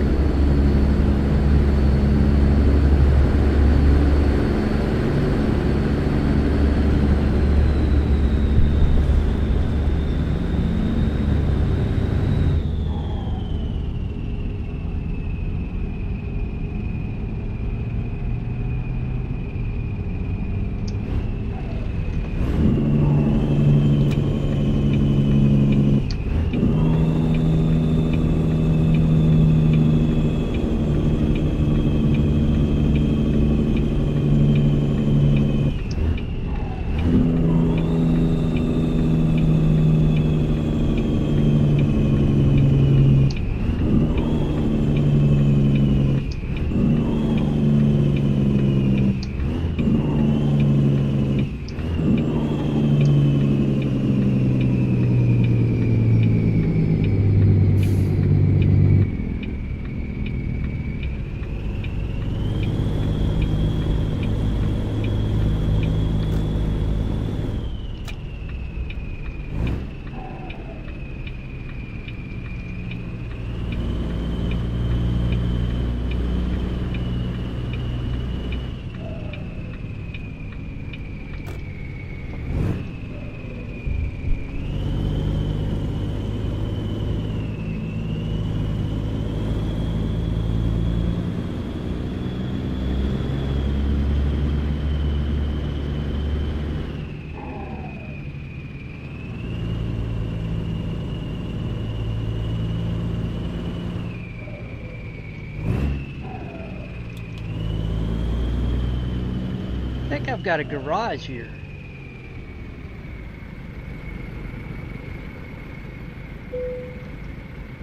[SPEAKER 1] I think I've got a garage here.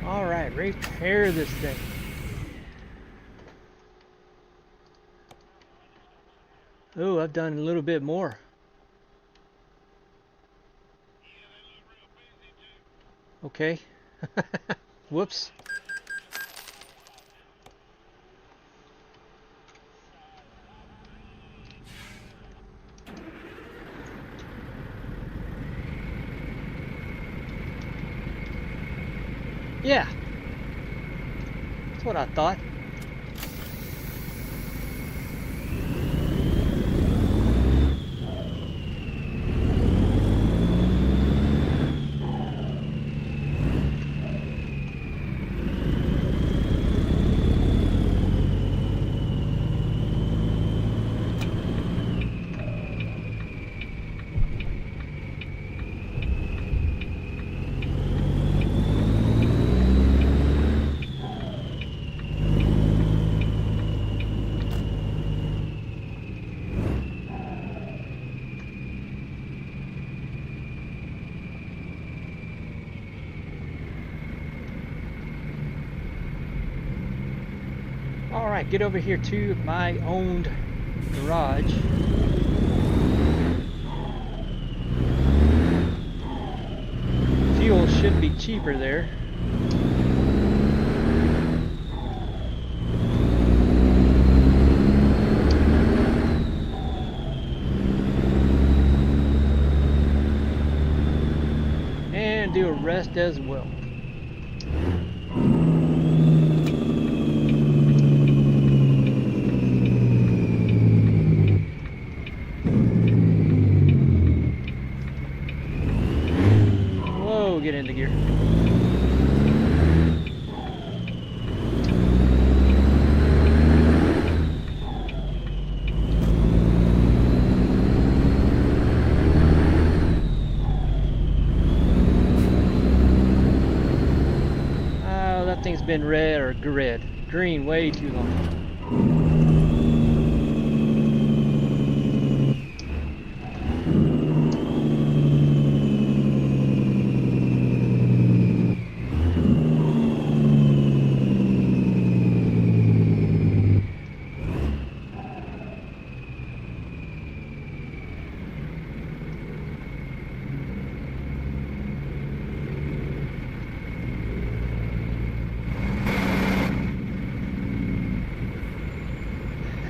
[SPEAKER 1] Alright, repair this thing. Oh, I've done a little bit more. Okay. Whoops. Yeah. That's what I thought. Alright, get over here to my owned garage. Fuel should be cheaper there. And do a rest as well. Get into gear. Oh, that thing's been red or green way too long.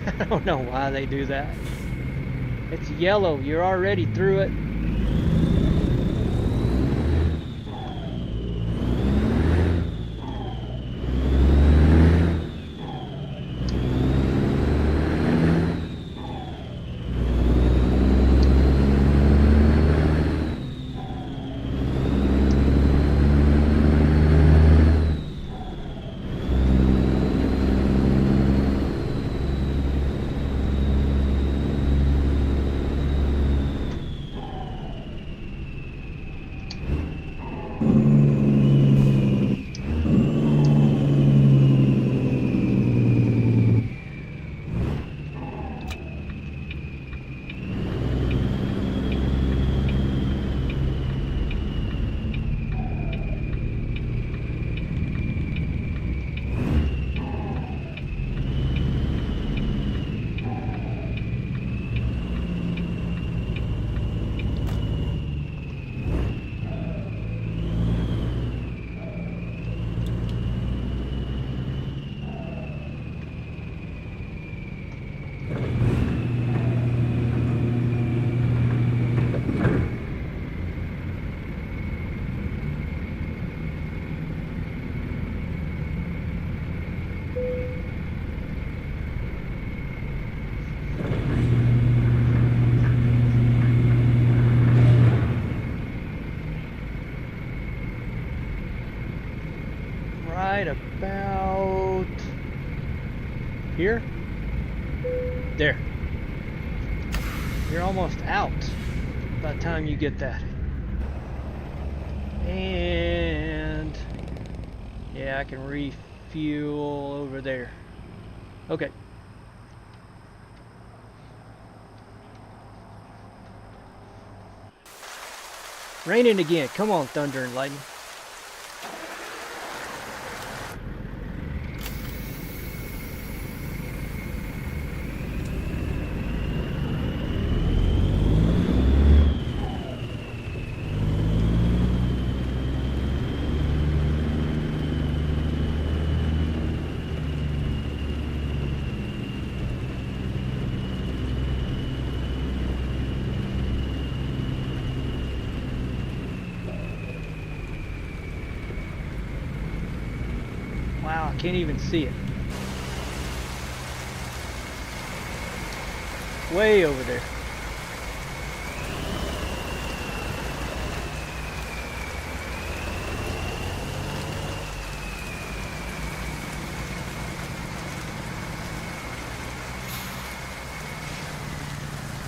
[SPEAKER 1] I don't know why they do that. It's yellow. You're already through it. Right about here. There. You're almost out by the time you get that. And yeah, I can refuel over there. Okay. Raining again. Come on, thunder and lightning. Wow, I can't even see it. Way over there.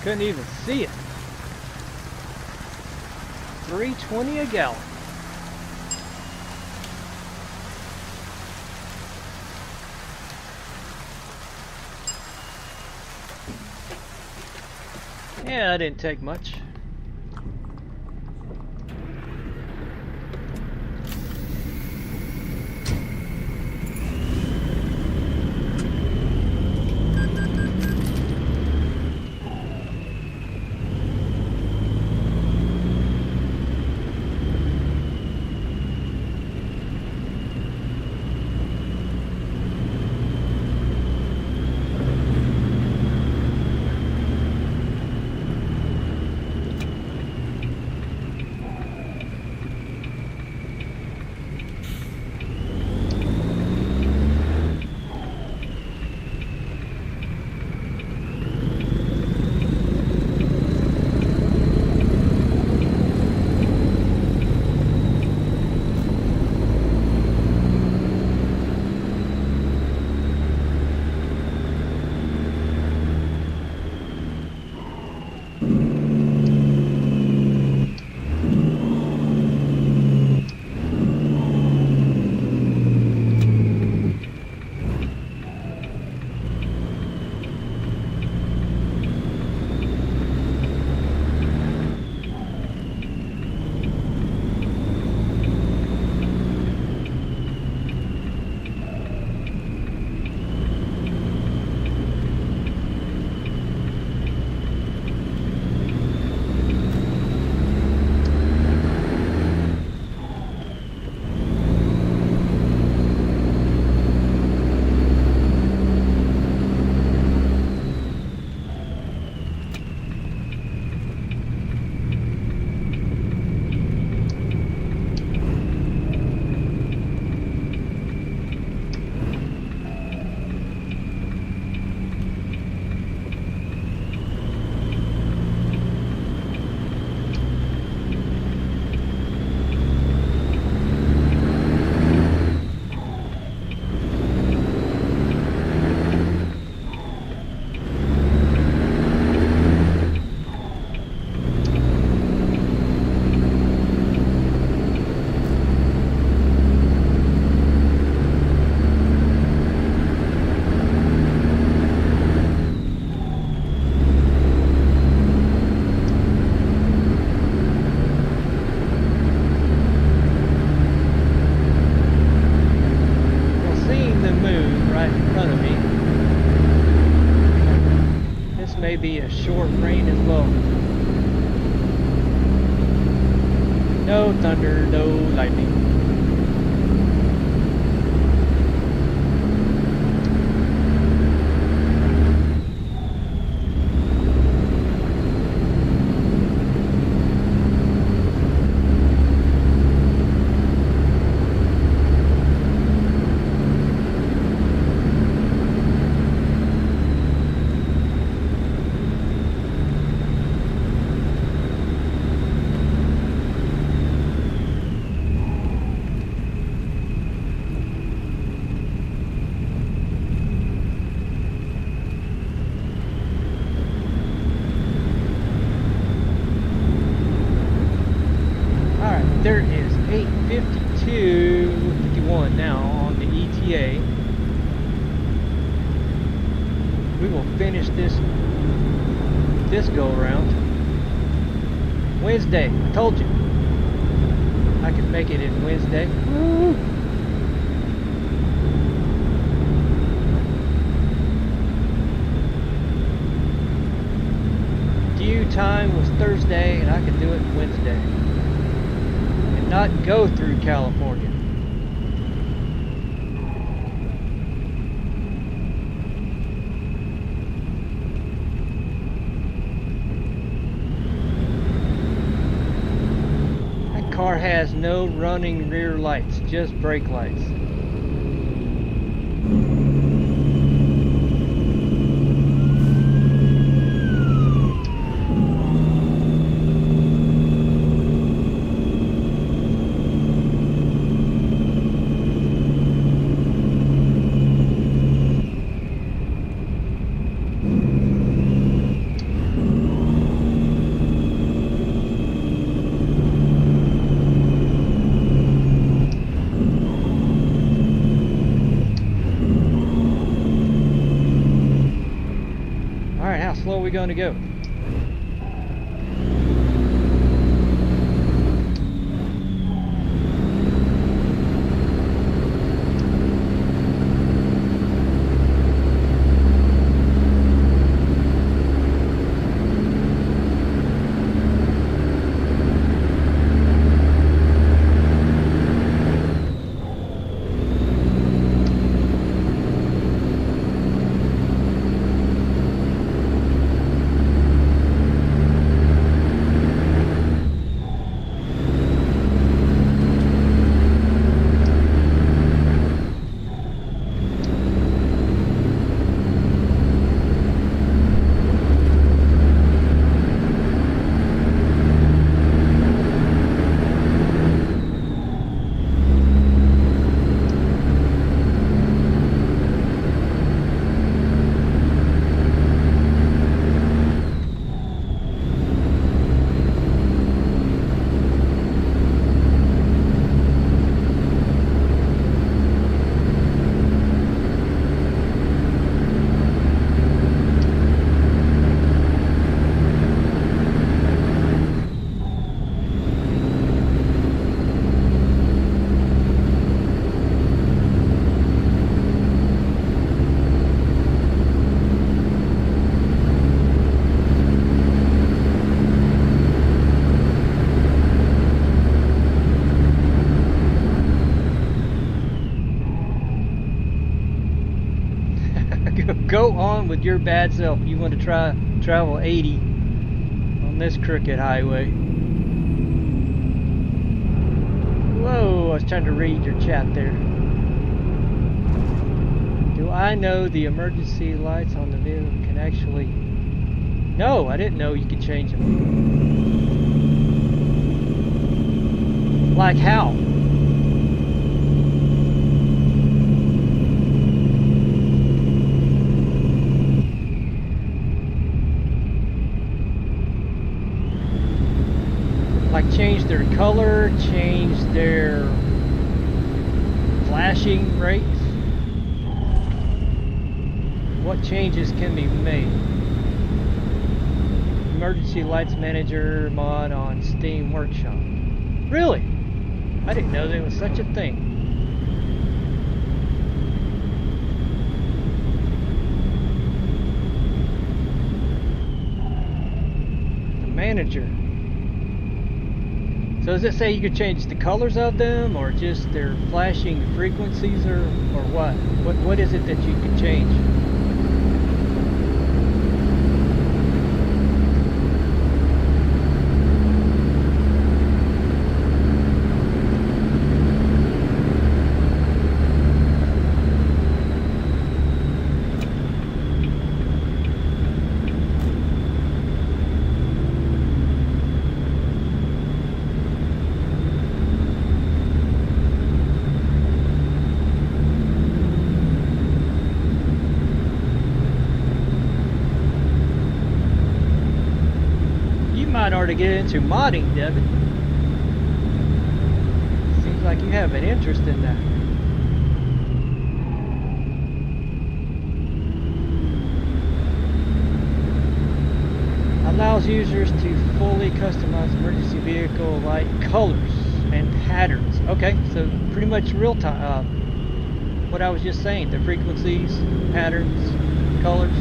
[SPEAKER 1] Couldn't even see it. $3.20 a gallon. Yeah, that didn't take much. may be a short rain as well. No thunder, no lightning. There is 8:52:51 now on the ETA. We will finish this go around Wednesday. I told you I could make it in Wednesday. Woo! Due time was Thursday, and I could do it Wednesday. Not go through California. That car has no running rear lights, just brake lights. How slow are we going to go? Go on with your bad self. You want to travel 80 on this crooked highway. Whoa, I was trying to read your chat there. Do I know the emergency lights on the vehicle can actually... No, I didn't know you could change them. Like how? Like change their color, change their flashing rates? What changes can be made? Emergency Lights Manager mod on Steam Workshop. Really? I didn't know there was such a thing. Manager. So does it say you could change the colors of them, or just their flashing frequencies, or what? What is it that you can change? To get into modding, Devin. Seems like you have an interest in that. Allows users to fully customize emergency vehicle light colors and patterns. Okay, so pretty much real time. What I was just saying, the frequencies, patterns, colors.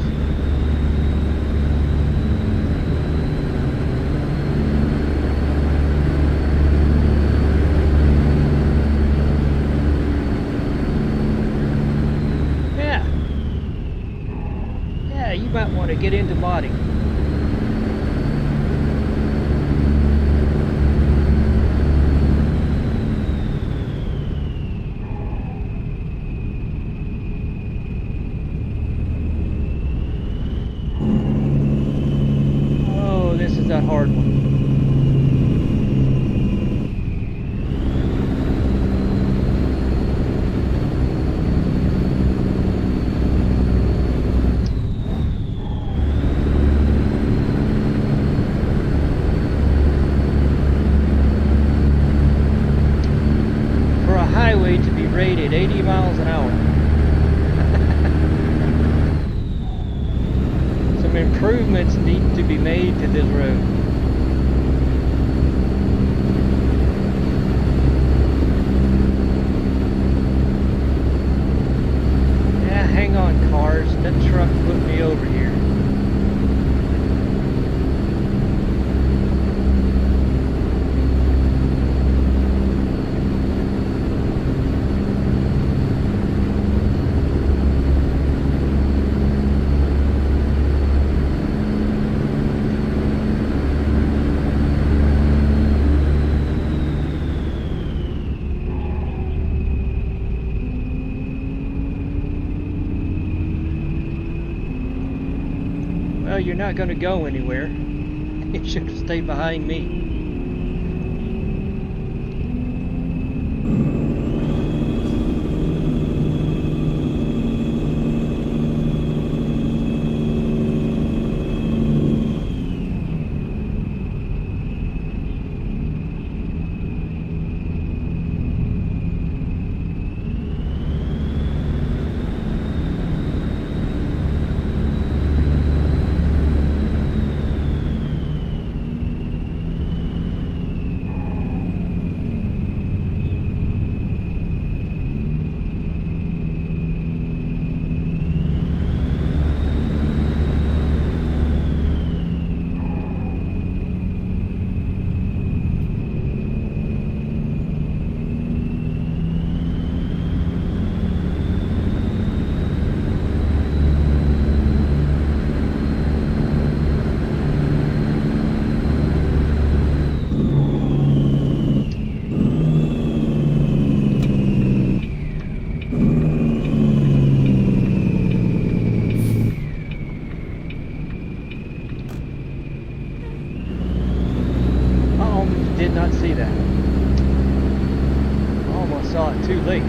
[SPEAKER 1] You might want to get into modding. Oh, this is that hard one. Rated 80 miles an hour. Some improvements need to be made to this road. Yeah, hang on, cars. That truck put me over here. Well, you're not going to go anywhere. You should have stayed behind me. Too late.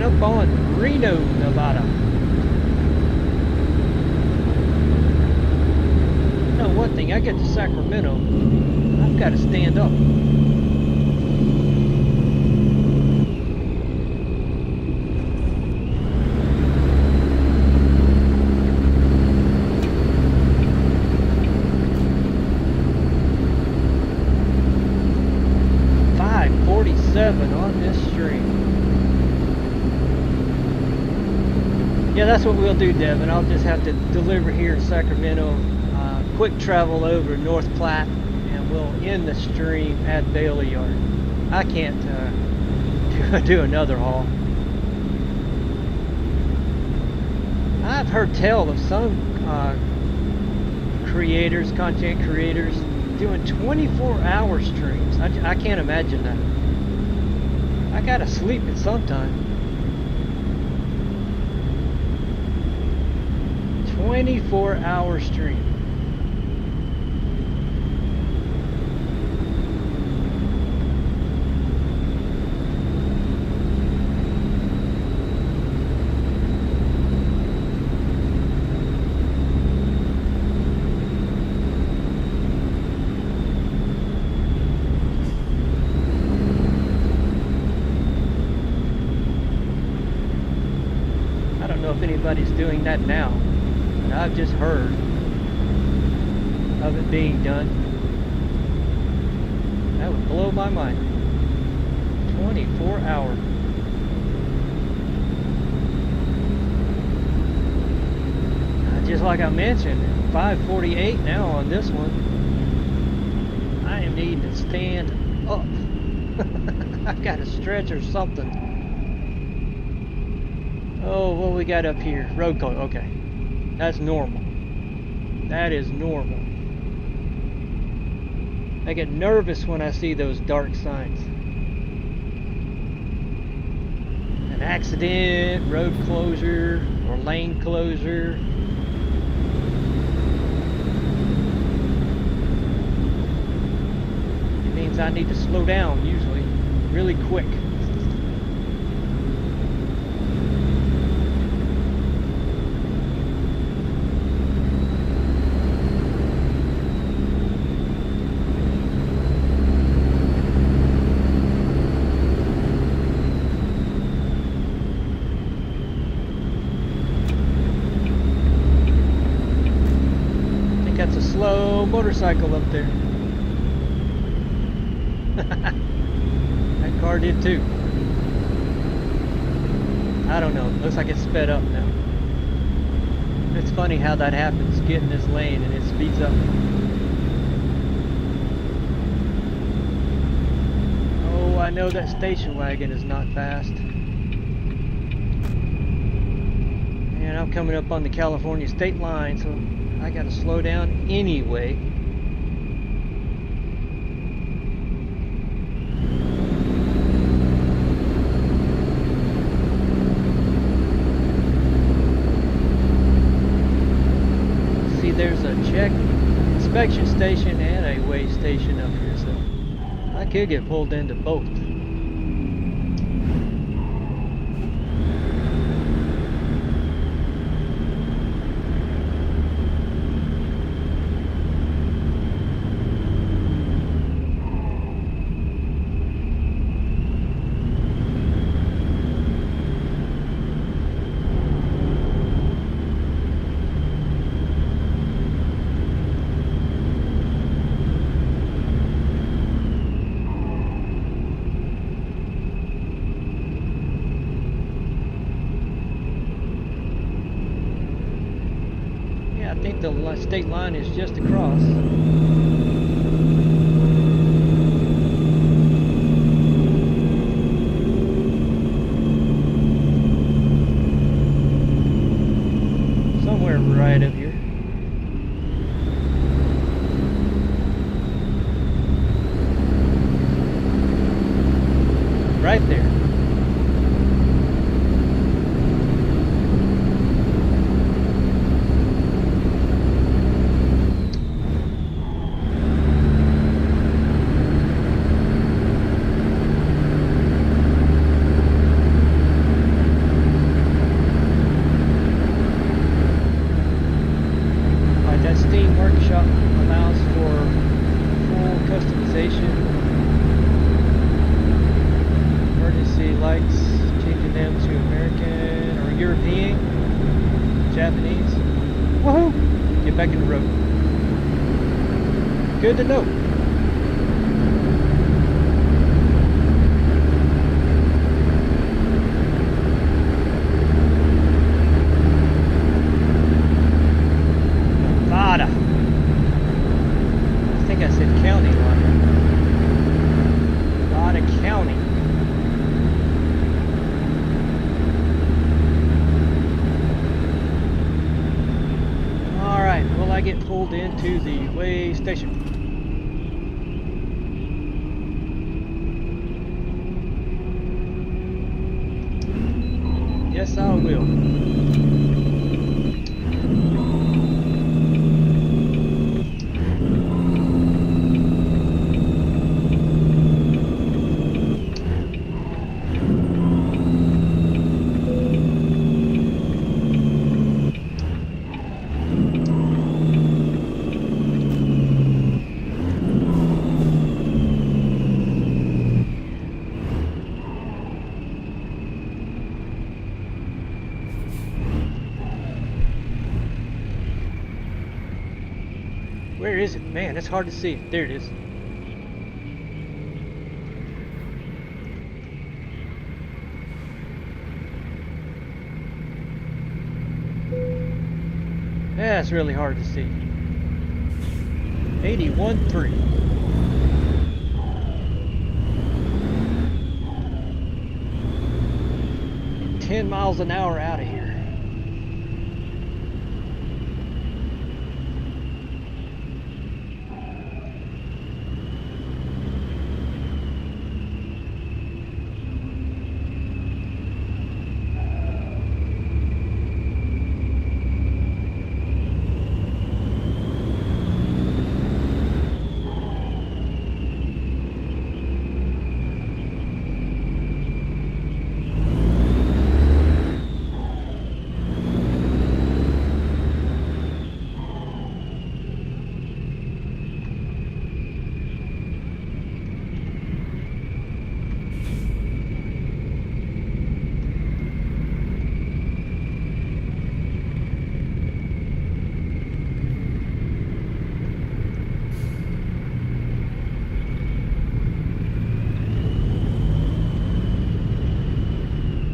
[SPEAKER 1] up on Reno, Nevada. You know one thing, I get to Sacramento, I've got to stand up. On this stream. Yeah, that's what we'll do, Devin. I'll just have to deliver here in Sacramento, quick travel over North Platte, and we'll end the stream at Bailey Yard. I can't do another haul. I've heard tell of some creators, content creators, doing 24-hour streams. I can't imagine that. I gotta sleep at some time. 24-hour stream. If anybody's doing that now, but I've just heard of it being done. That would blow my mind. 24 hour. Just like I mentioned, 5:48 now on this one. I am needing to stand up. I've got to stretch or something. Oh, what we got up here? Road code. Okay. That's normal. That is normal. I get nervous when I see those dark signs. An accident, road closure, or lane closure. It means I need to slow down, usually, really quick. Motorcycle up there. That car did too. I don't know. Looks like it's sped up now. It's funny how that happens. Get in this lane and it speeds up. Oh, I know that station wagon is not fast. And I'm coming up on the California state line, so I gotta slow down anyway. See, there's a check inspection station and a weigh station up here, so I could get pulled into both. I think the state line is just across. Somewhere right up here. Right there. get back in the road. Good to know. Nevada. I think I said county line. Nevada County. Alright, will I get pulled into the way station? Yes, I will. Where is it? Man, it's hard to see. There it is. Yeah, it's really hard to see. 81.3. And 10 miles an hour out of here.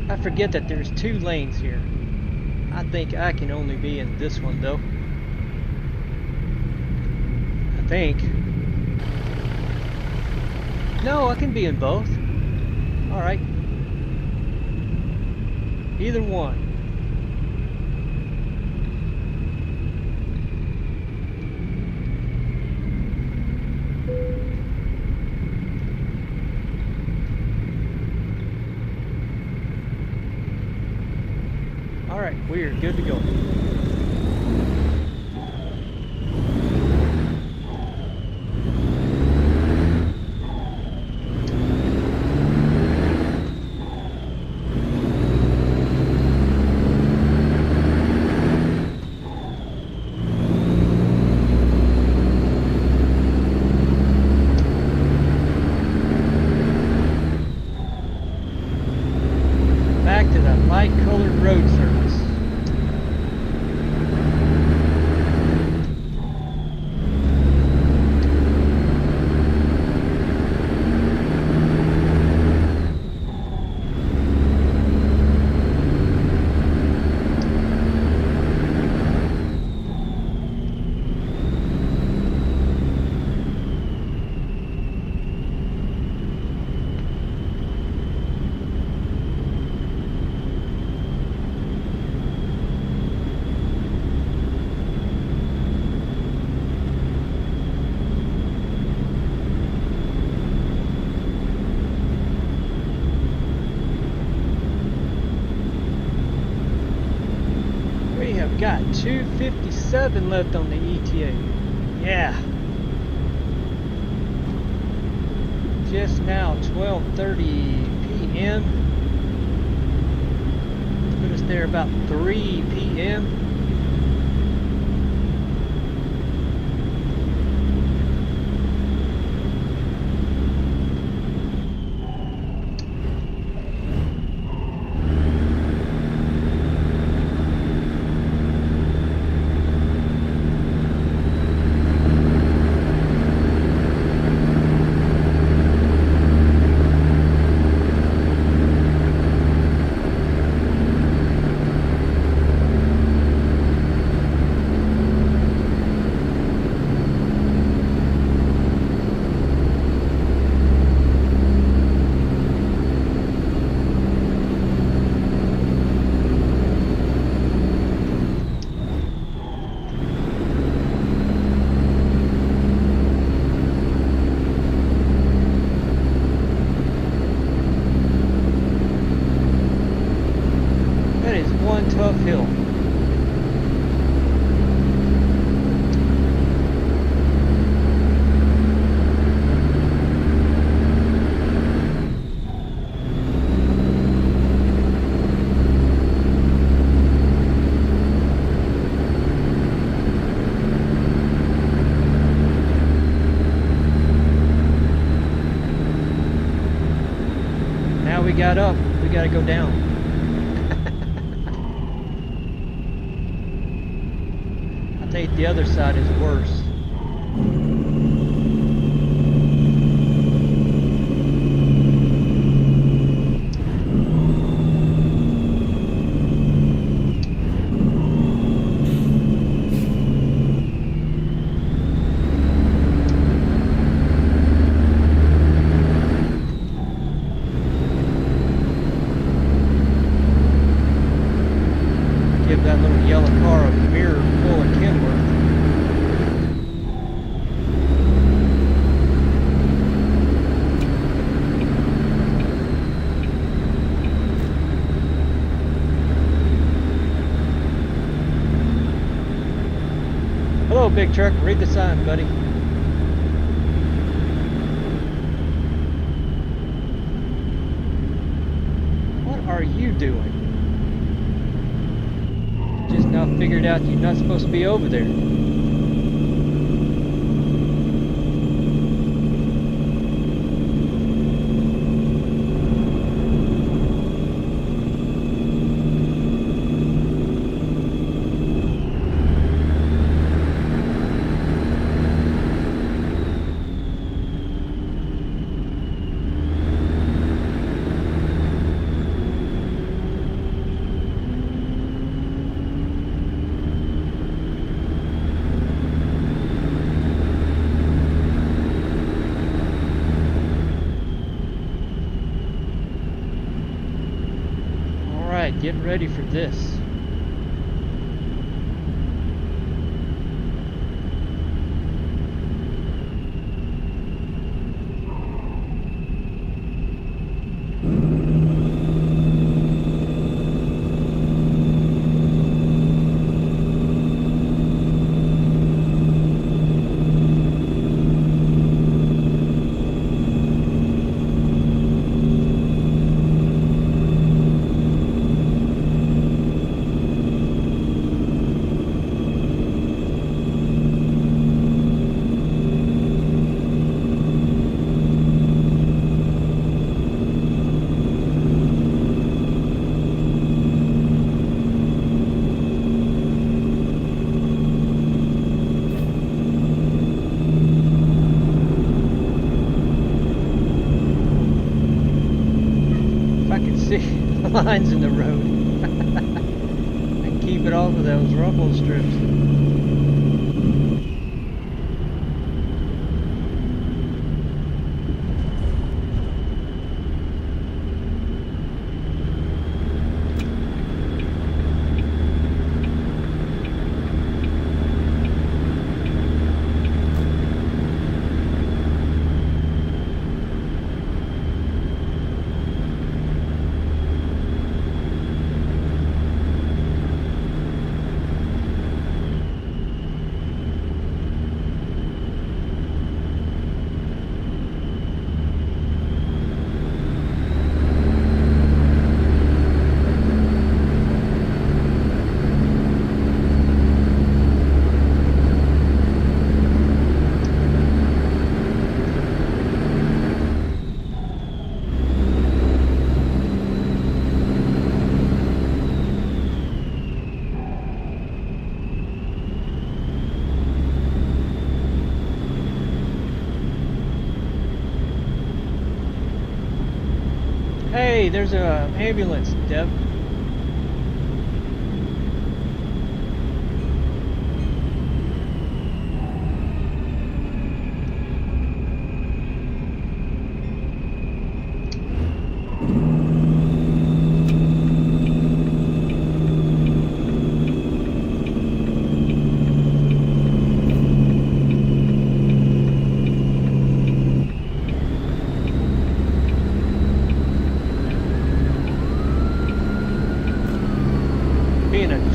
[SPEAKER 1] I forget that there's 2 lanes here. I think I can only be in this one though. I think. No, I can be in both. Alright. Either one. Alright, we're good to go. Back to the light-colored road surface. Got 257 left on the ETA. Yeah. Just now 12:30 p.m. Put us there about 3 p.m. tough hill. Now we got up, we gotta go down. I think the other side is worse. Give that little yellow car a mirror full of Kenworth. Hello, big truck. Read the sign, buddy. What are you doing? Just now figured out you're not supposed to be over there. Get ready for this. Lines in the road and keep it off of those rumble strips. Hey, there's an ambulance, Deb.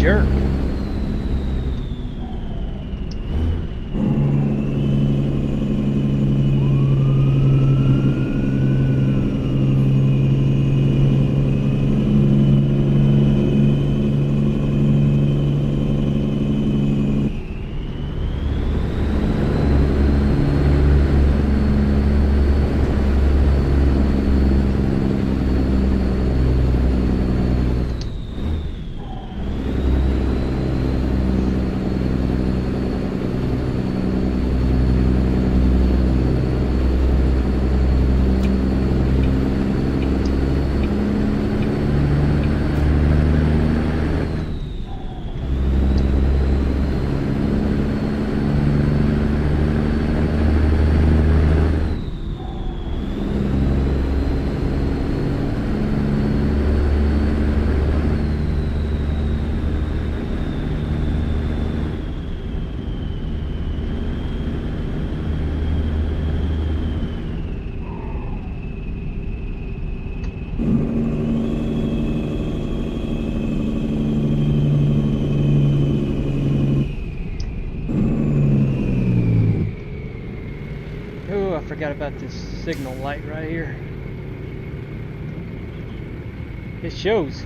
[SPEAKER 1] jerk. Forgot about this signal light right here. It shows.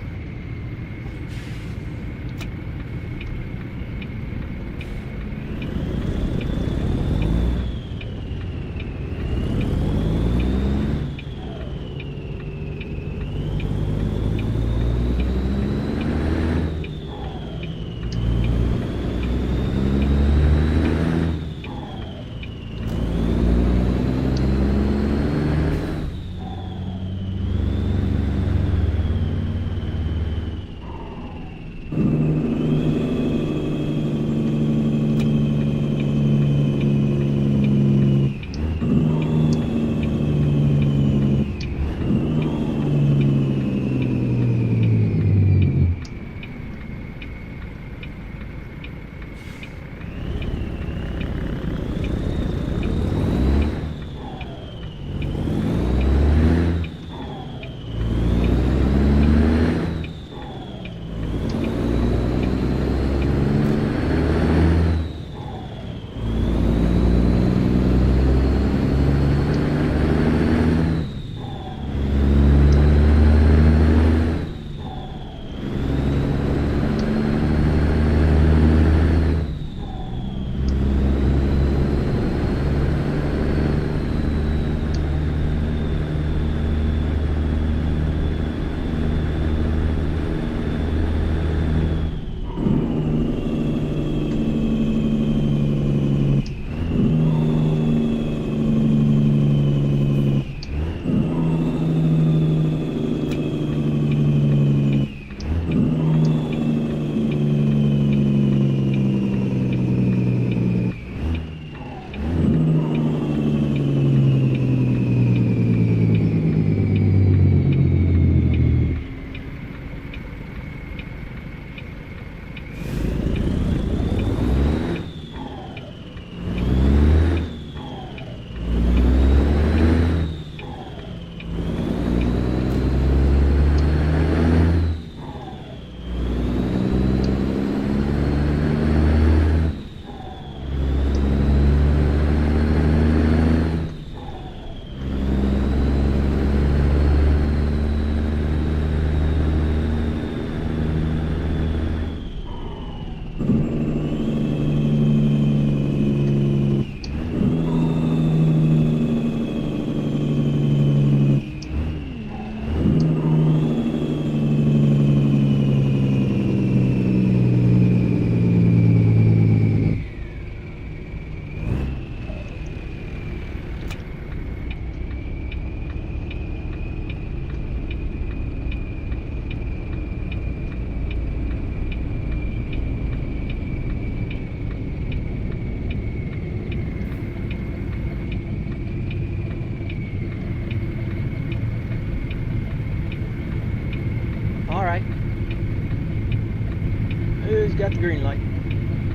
[SPEAKER 1] Got the green light.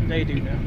[SPEAKER 1] They do now.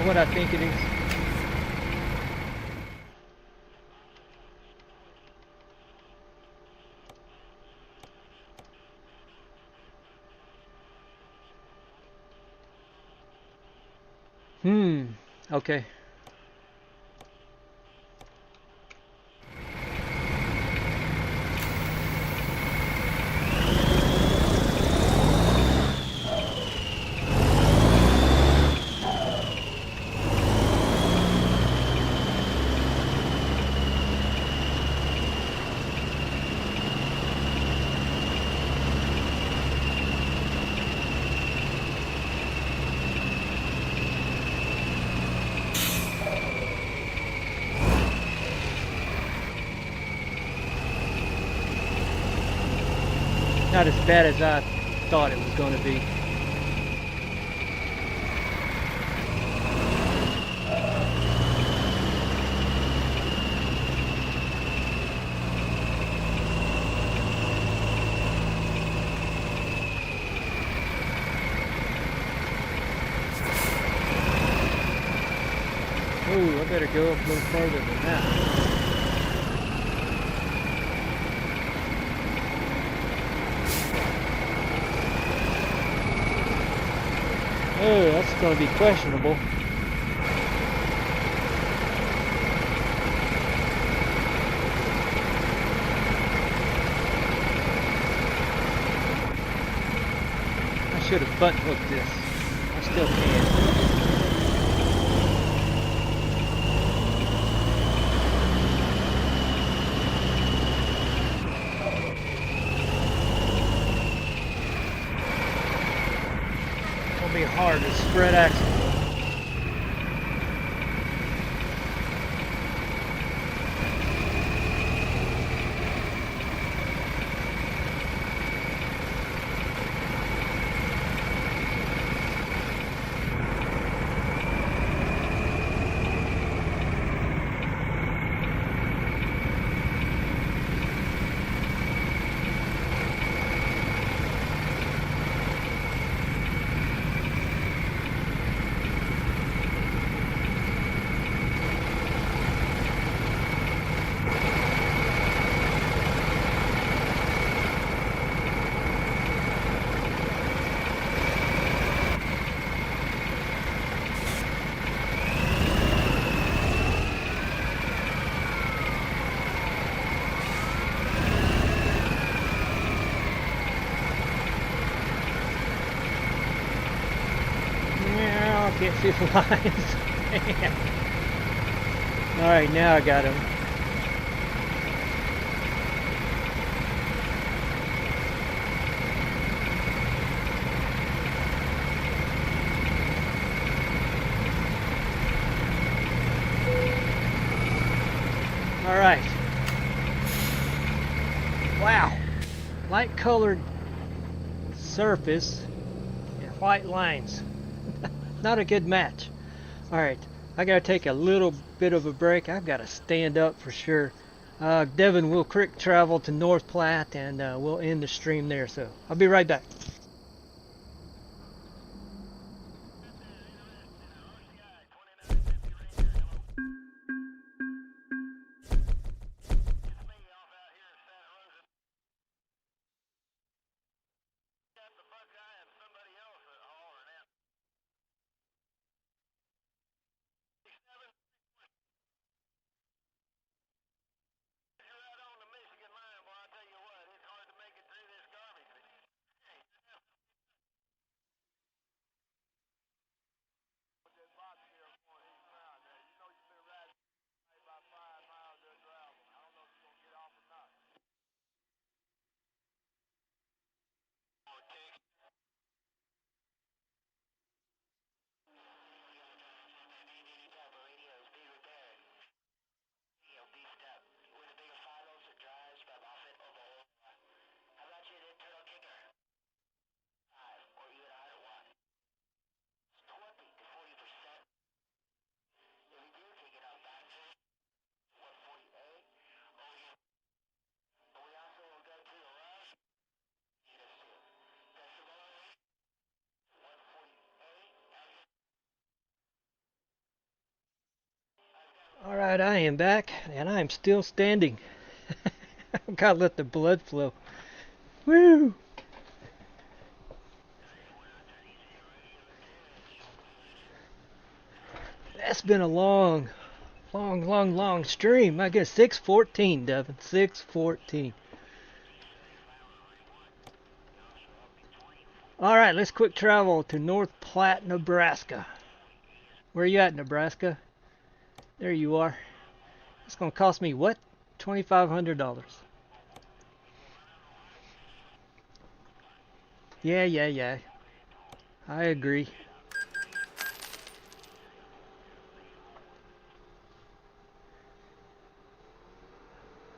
[SPEAKER 1] what I think it is? Okay. Not as bad as I thought it was going to be. Ooh, I better go up a little further than that. Oh, that's going to be questionable. I should have button hooked this. I still can. Be hard to spread axle. Can't see the lines. Alright, now I got him. Alright. Wow. Light colored surface and white lines. Not a good match. Alright, I gotta take a little bit of a break. I've gotta stand up for sure. Devin will quick travel to North Platte and we'll end the stream there, so I'll be right back. Alright, I am back, and I am still standing. Gotta let the blood flow. Woo! That's been a long stream. I guess 6:14, Devin. 6:14. Alright, let's quick travel to North Platte, Nebraska. Where are you at, Nebraska? There you are. It's gonna cost me what? $2,500. Yeah. I agree.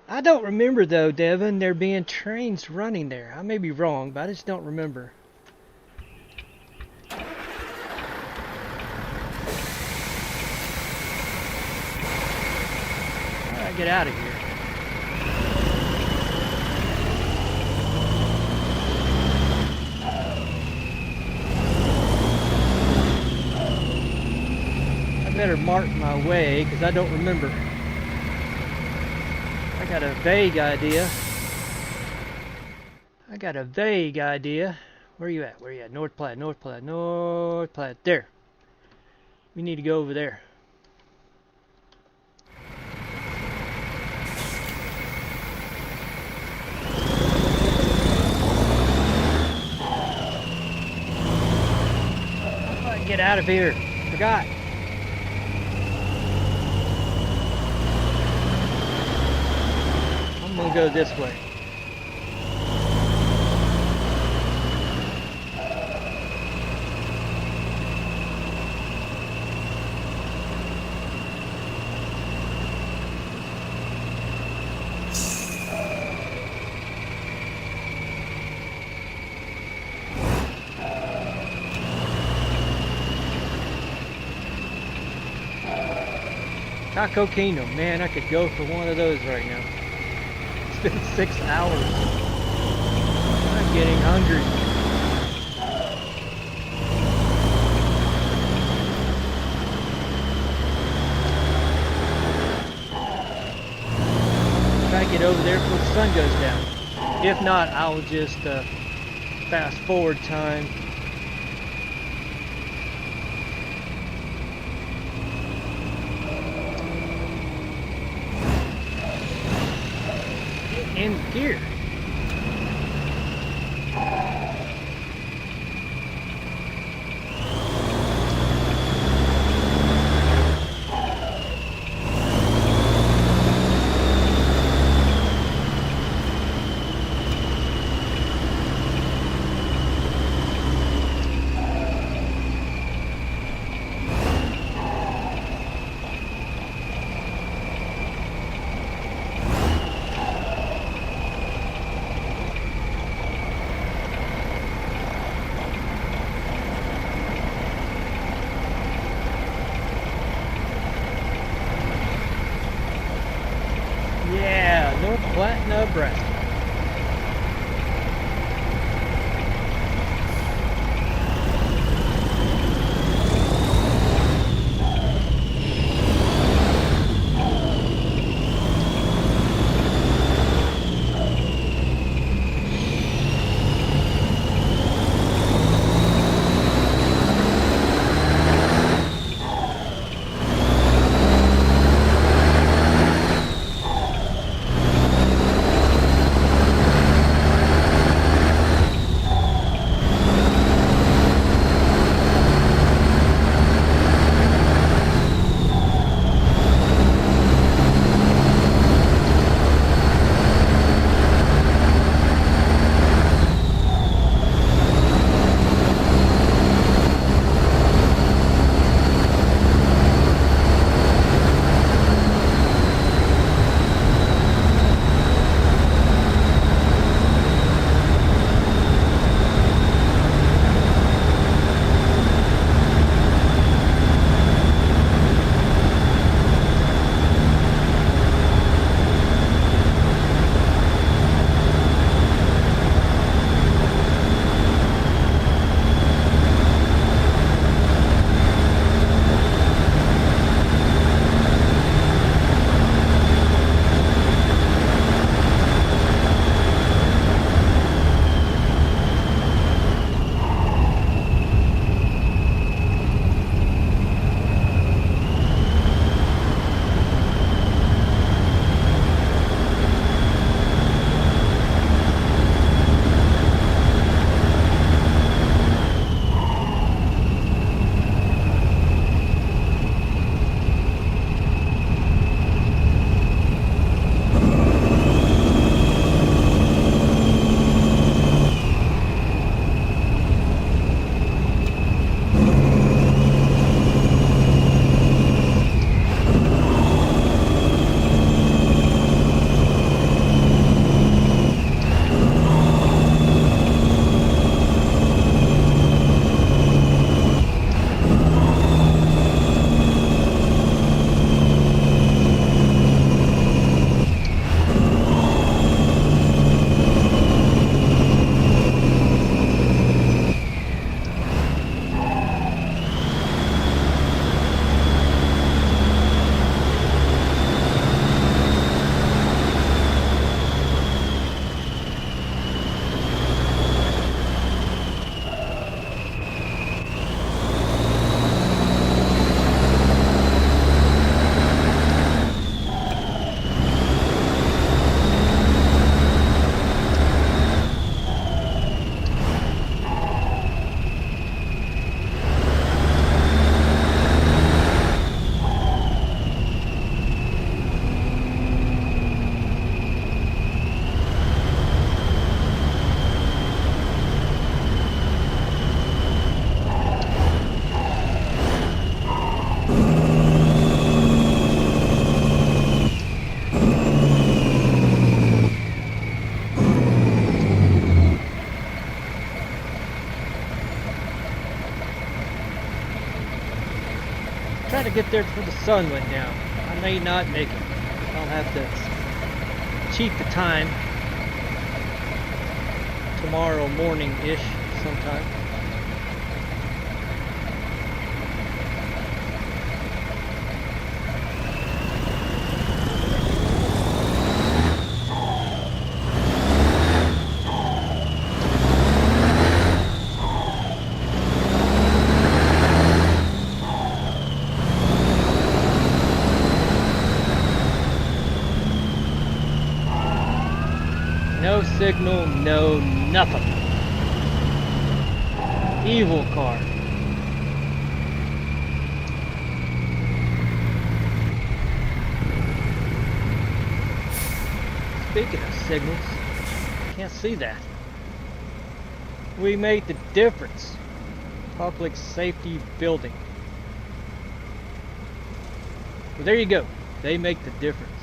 [SPEAKER 1] I don't remember though, Devin, there being trains running there. I may be wrong, but I just don't remember. Alright, get out of here. I better mark my way, because I don't remember. I got a vague idea. Where you at? North Platte. There. We need to go over there. How do I get out of here? Forgot. I'm gonna go this way. Taco Kingdom, man, I could go for one of those right now. It's been 6 hours. I'm getting hungry. Try to get over there before the sun goes down. If not, I'll just fast forward time. In gear. North Platte, Nebraska. Gotta get there before the sun went down. I may not make it. I'll have to cheat the time. Tomorrow morning-ish sometime. No signal, no nothing. Evil car. Speaking of signals, can't see that. We made the difference. Public safety building. Well, there you go. They make the difference.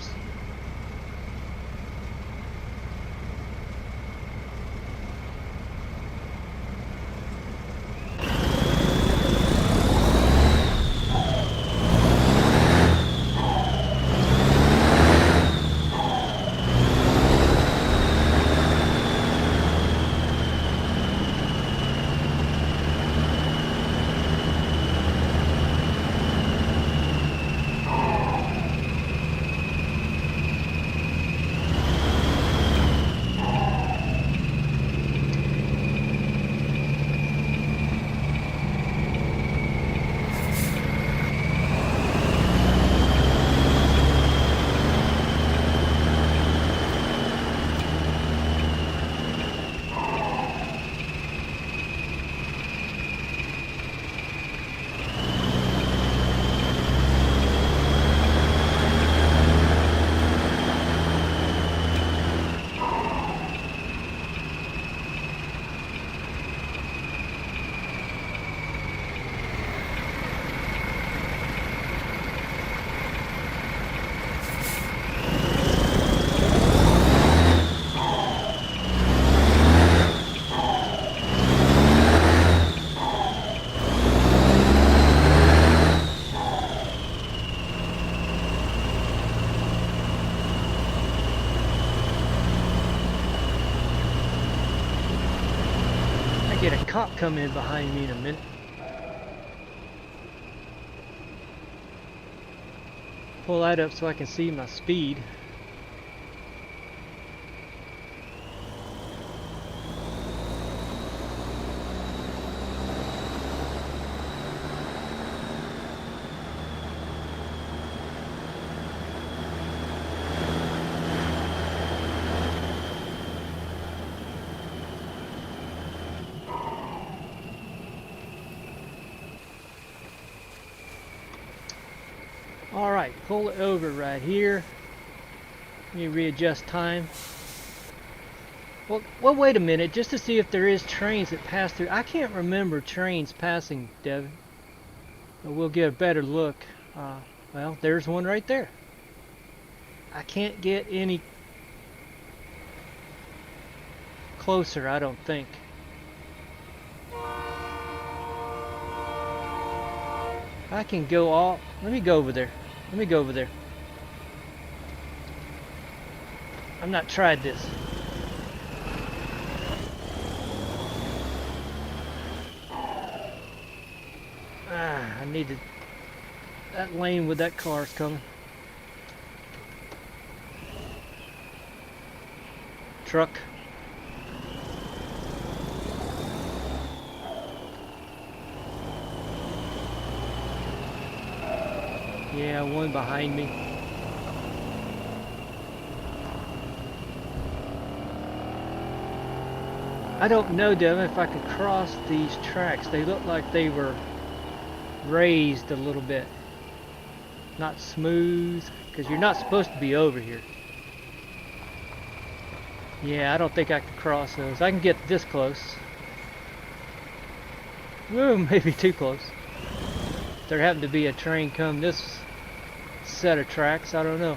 [SPEAKER 1] Get a cop come in behind me in a minute. Pull that up so I can see my speed. Alright, pull it over right here. Let me readjust time. Well, wait a minute, just to see if there is trains that pass through. I can't remember trains passing, Devin. But we'll get a better look. Well, there's one right there. I can't get any closer, I don't think. I can go all... Let me go over there. Let me go over there. I've not tried this. I needed that lane with that car's coming. Truck. Yeah, one behind me. I don't know, Devin, if I could cross these tracks. They look like they were raised a little bit. Not smooth, because you're not supposed to be over here. Yeah, I don't think I can cross those. I can get this close. Whoa, maybe too close. If there happened to be a train come this set of tracks, I don't know.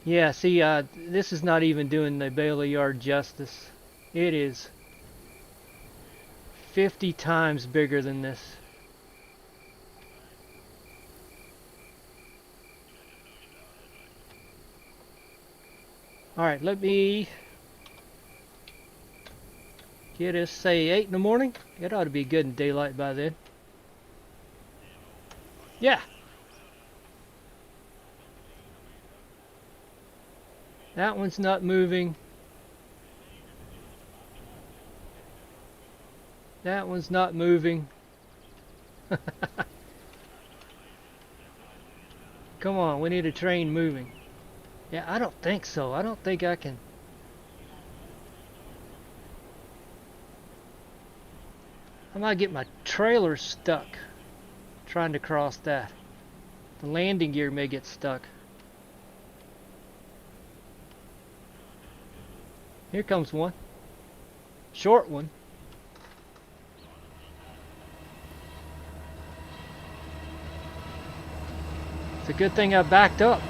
[SPEAKER 1] Yeah, see, this is not even doing the Bailey Yard justice. It is 50 times bigger than this. Alright, let me get us, say, 8 in the morning. It ought to be good in daylight by then. Yeah. That one's not moving. That one's not moving. Come on, we need a train moving. Yeah, I don't think so. I don't think I can. I might get my trailer stuck trying to cross that. The landing gear may get stuck. Here comes one. Short one. It's a good thing I backed up.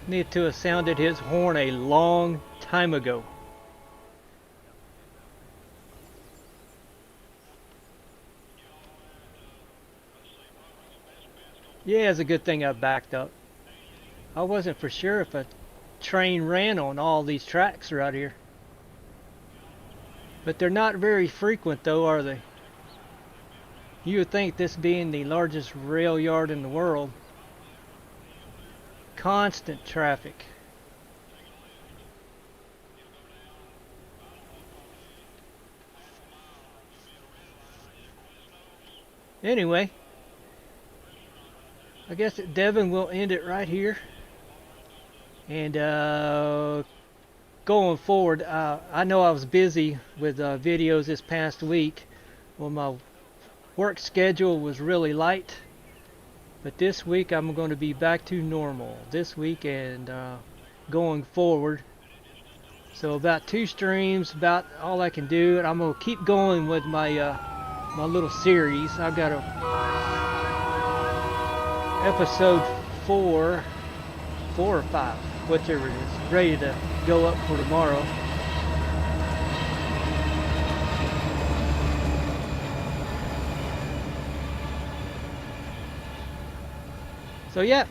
[SPEAKER 1] Need to have sounded his horn a long time ago. Yeah, it's a good thing I backed up. I wasn't for sure if a train ran on all these tracks around here. But they're not very frequent though, are they? You would think this being the largest rail yard in the world, constant traffic. Anyway, I guess Devin will end it right here. And going forward, I know I was busy with videos this past week. Well, my work schedule was really light. But this week I'm going to be back to normal. This week and going forward. So about 2 streams, about all I can do. And I'm going to keep going with my my little series. I've got episode 4 or 5, whichever it is, ready to go up for tomorrow. So yeah,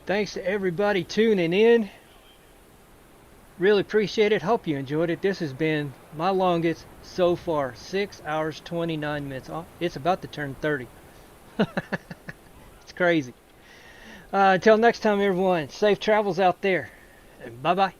[SPEAKER 1] thanks to everybody tuning in. Really appreciate it. Hope you enjoyed it. This has been my longest so far, 6 hours 29 minutes. It's about to turn 30. It's crazy. Until next time, everyone, safe travels out there, and bye bye.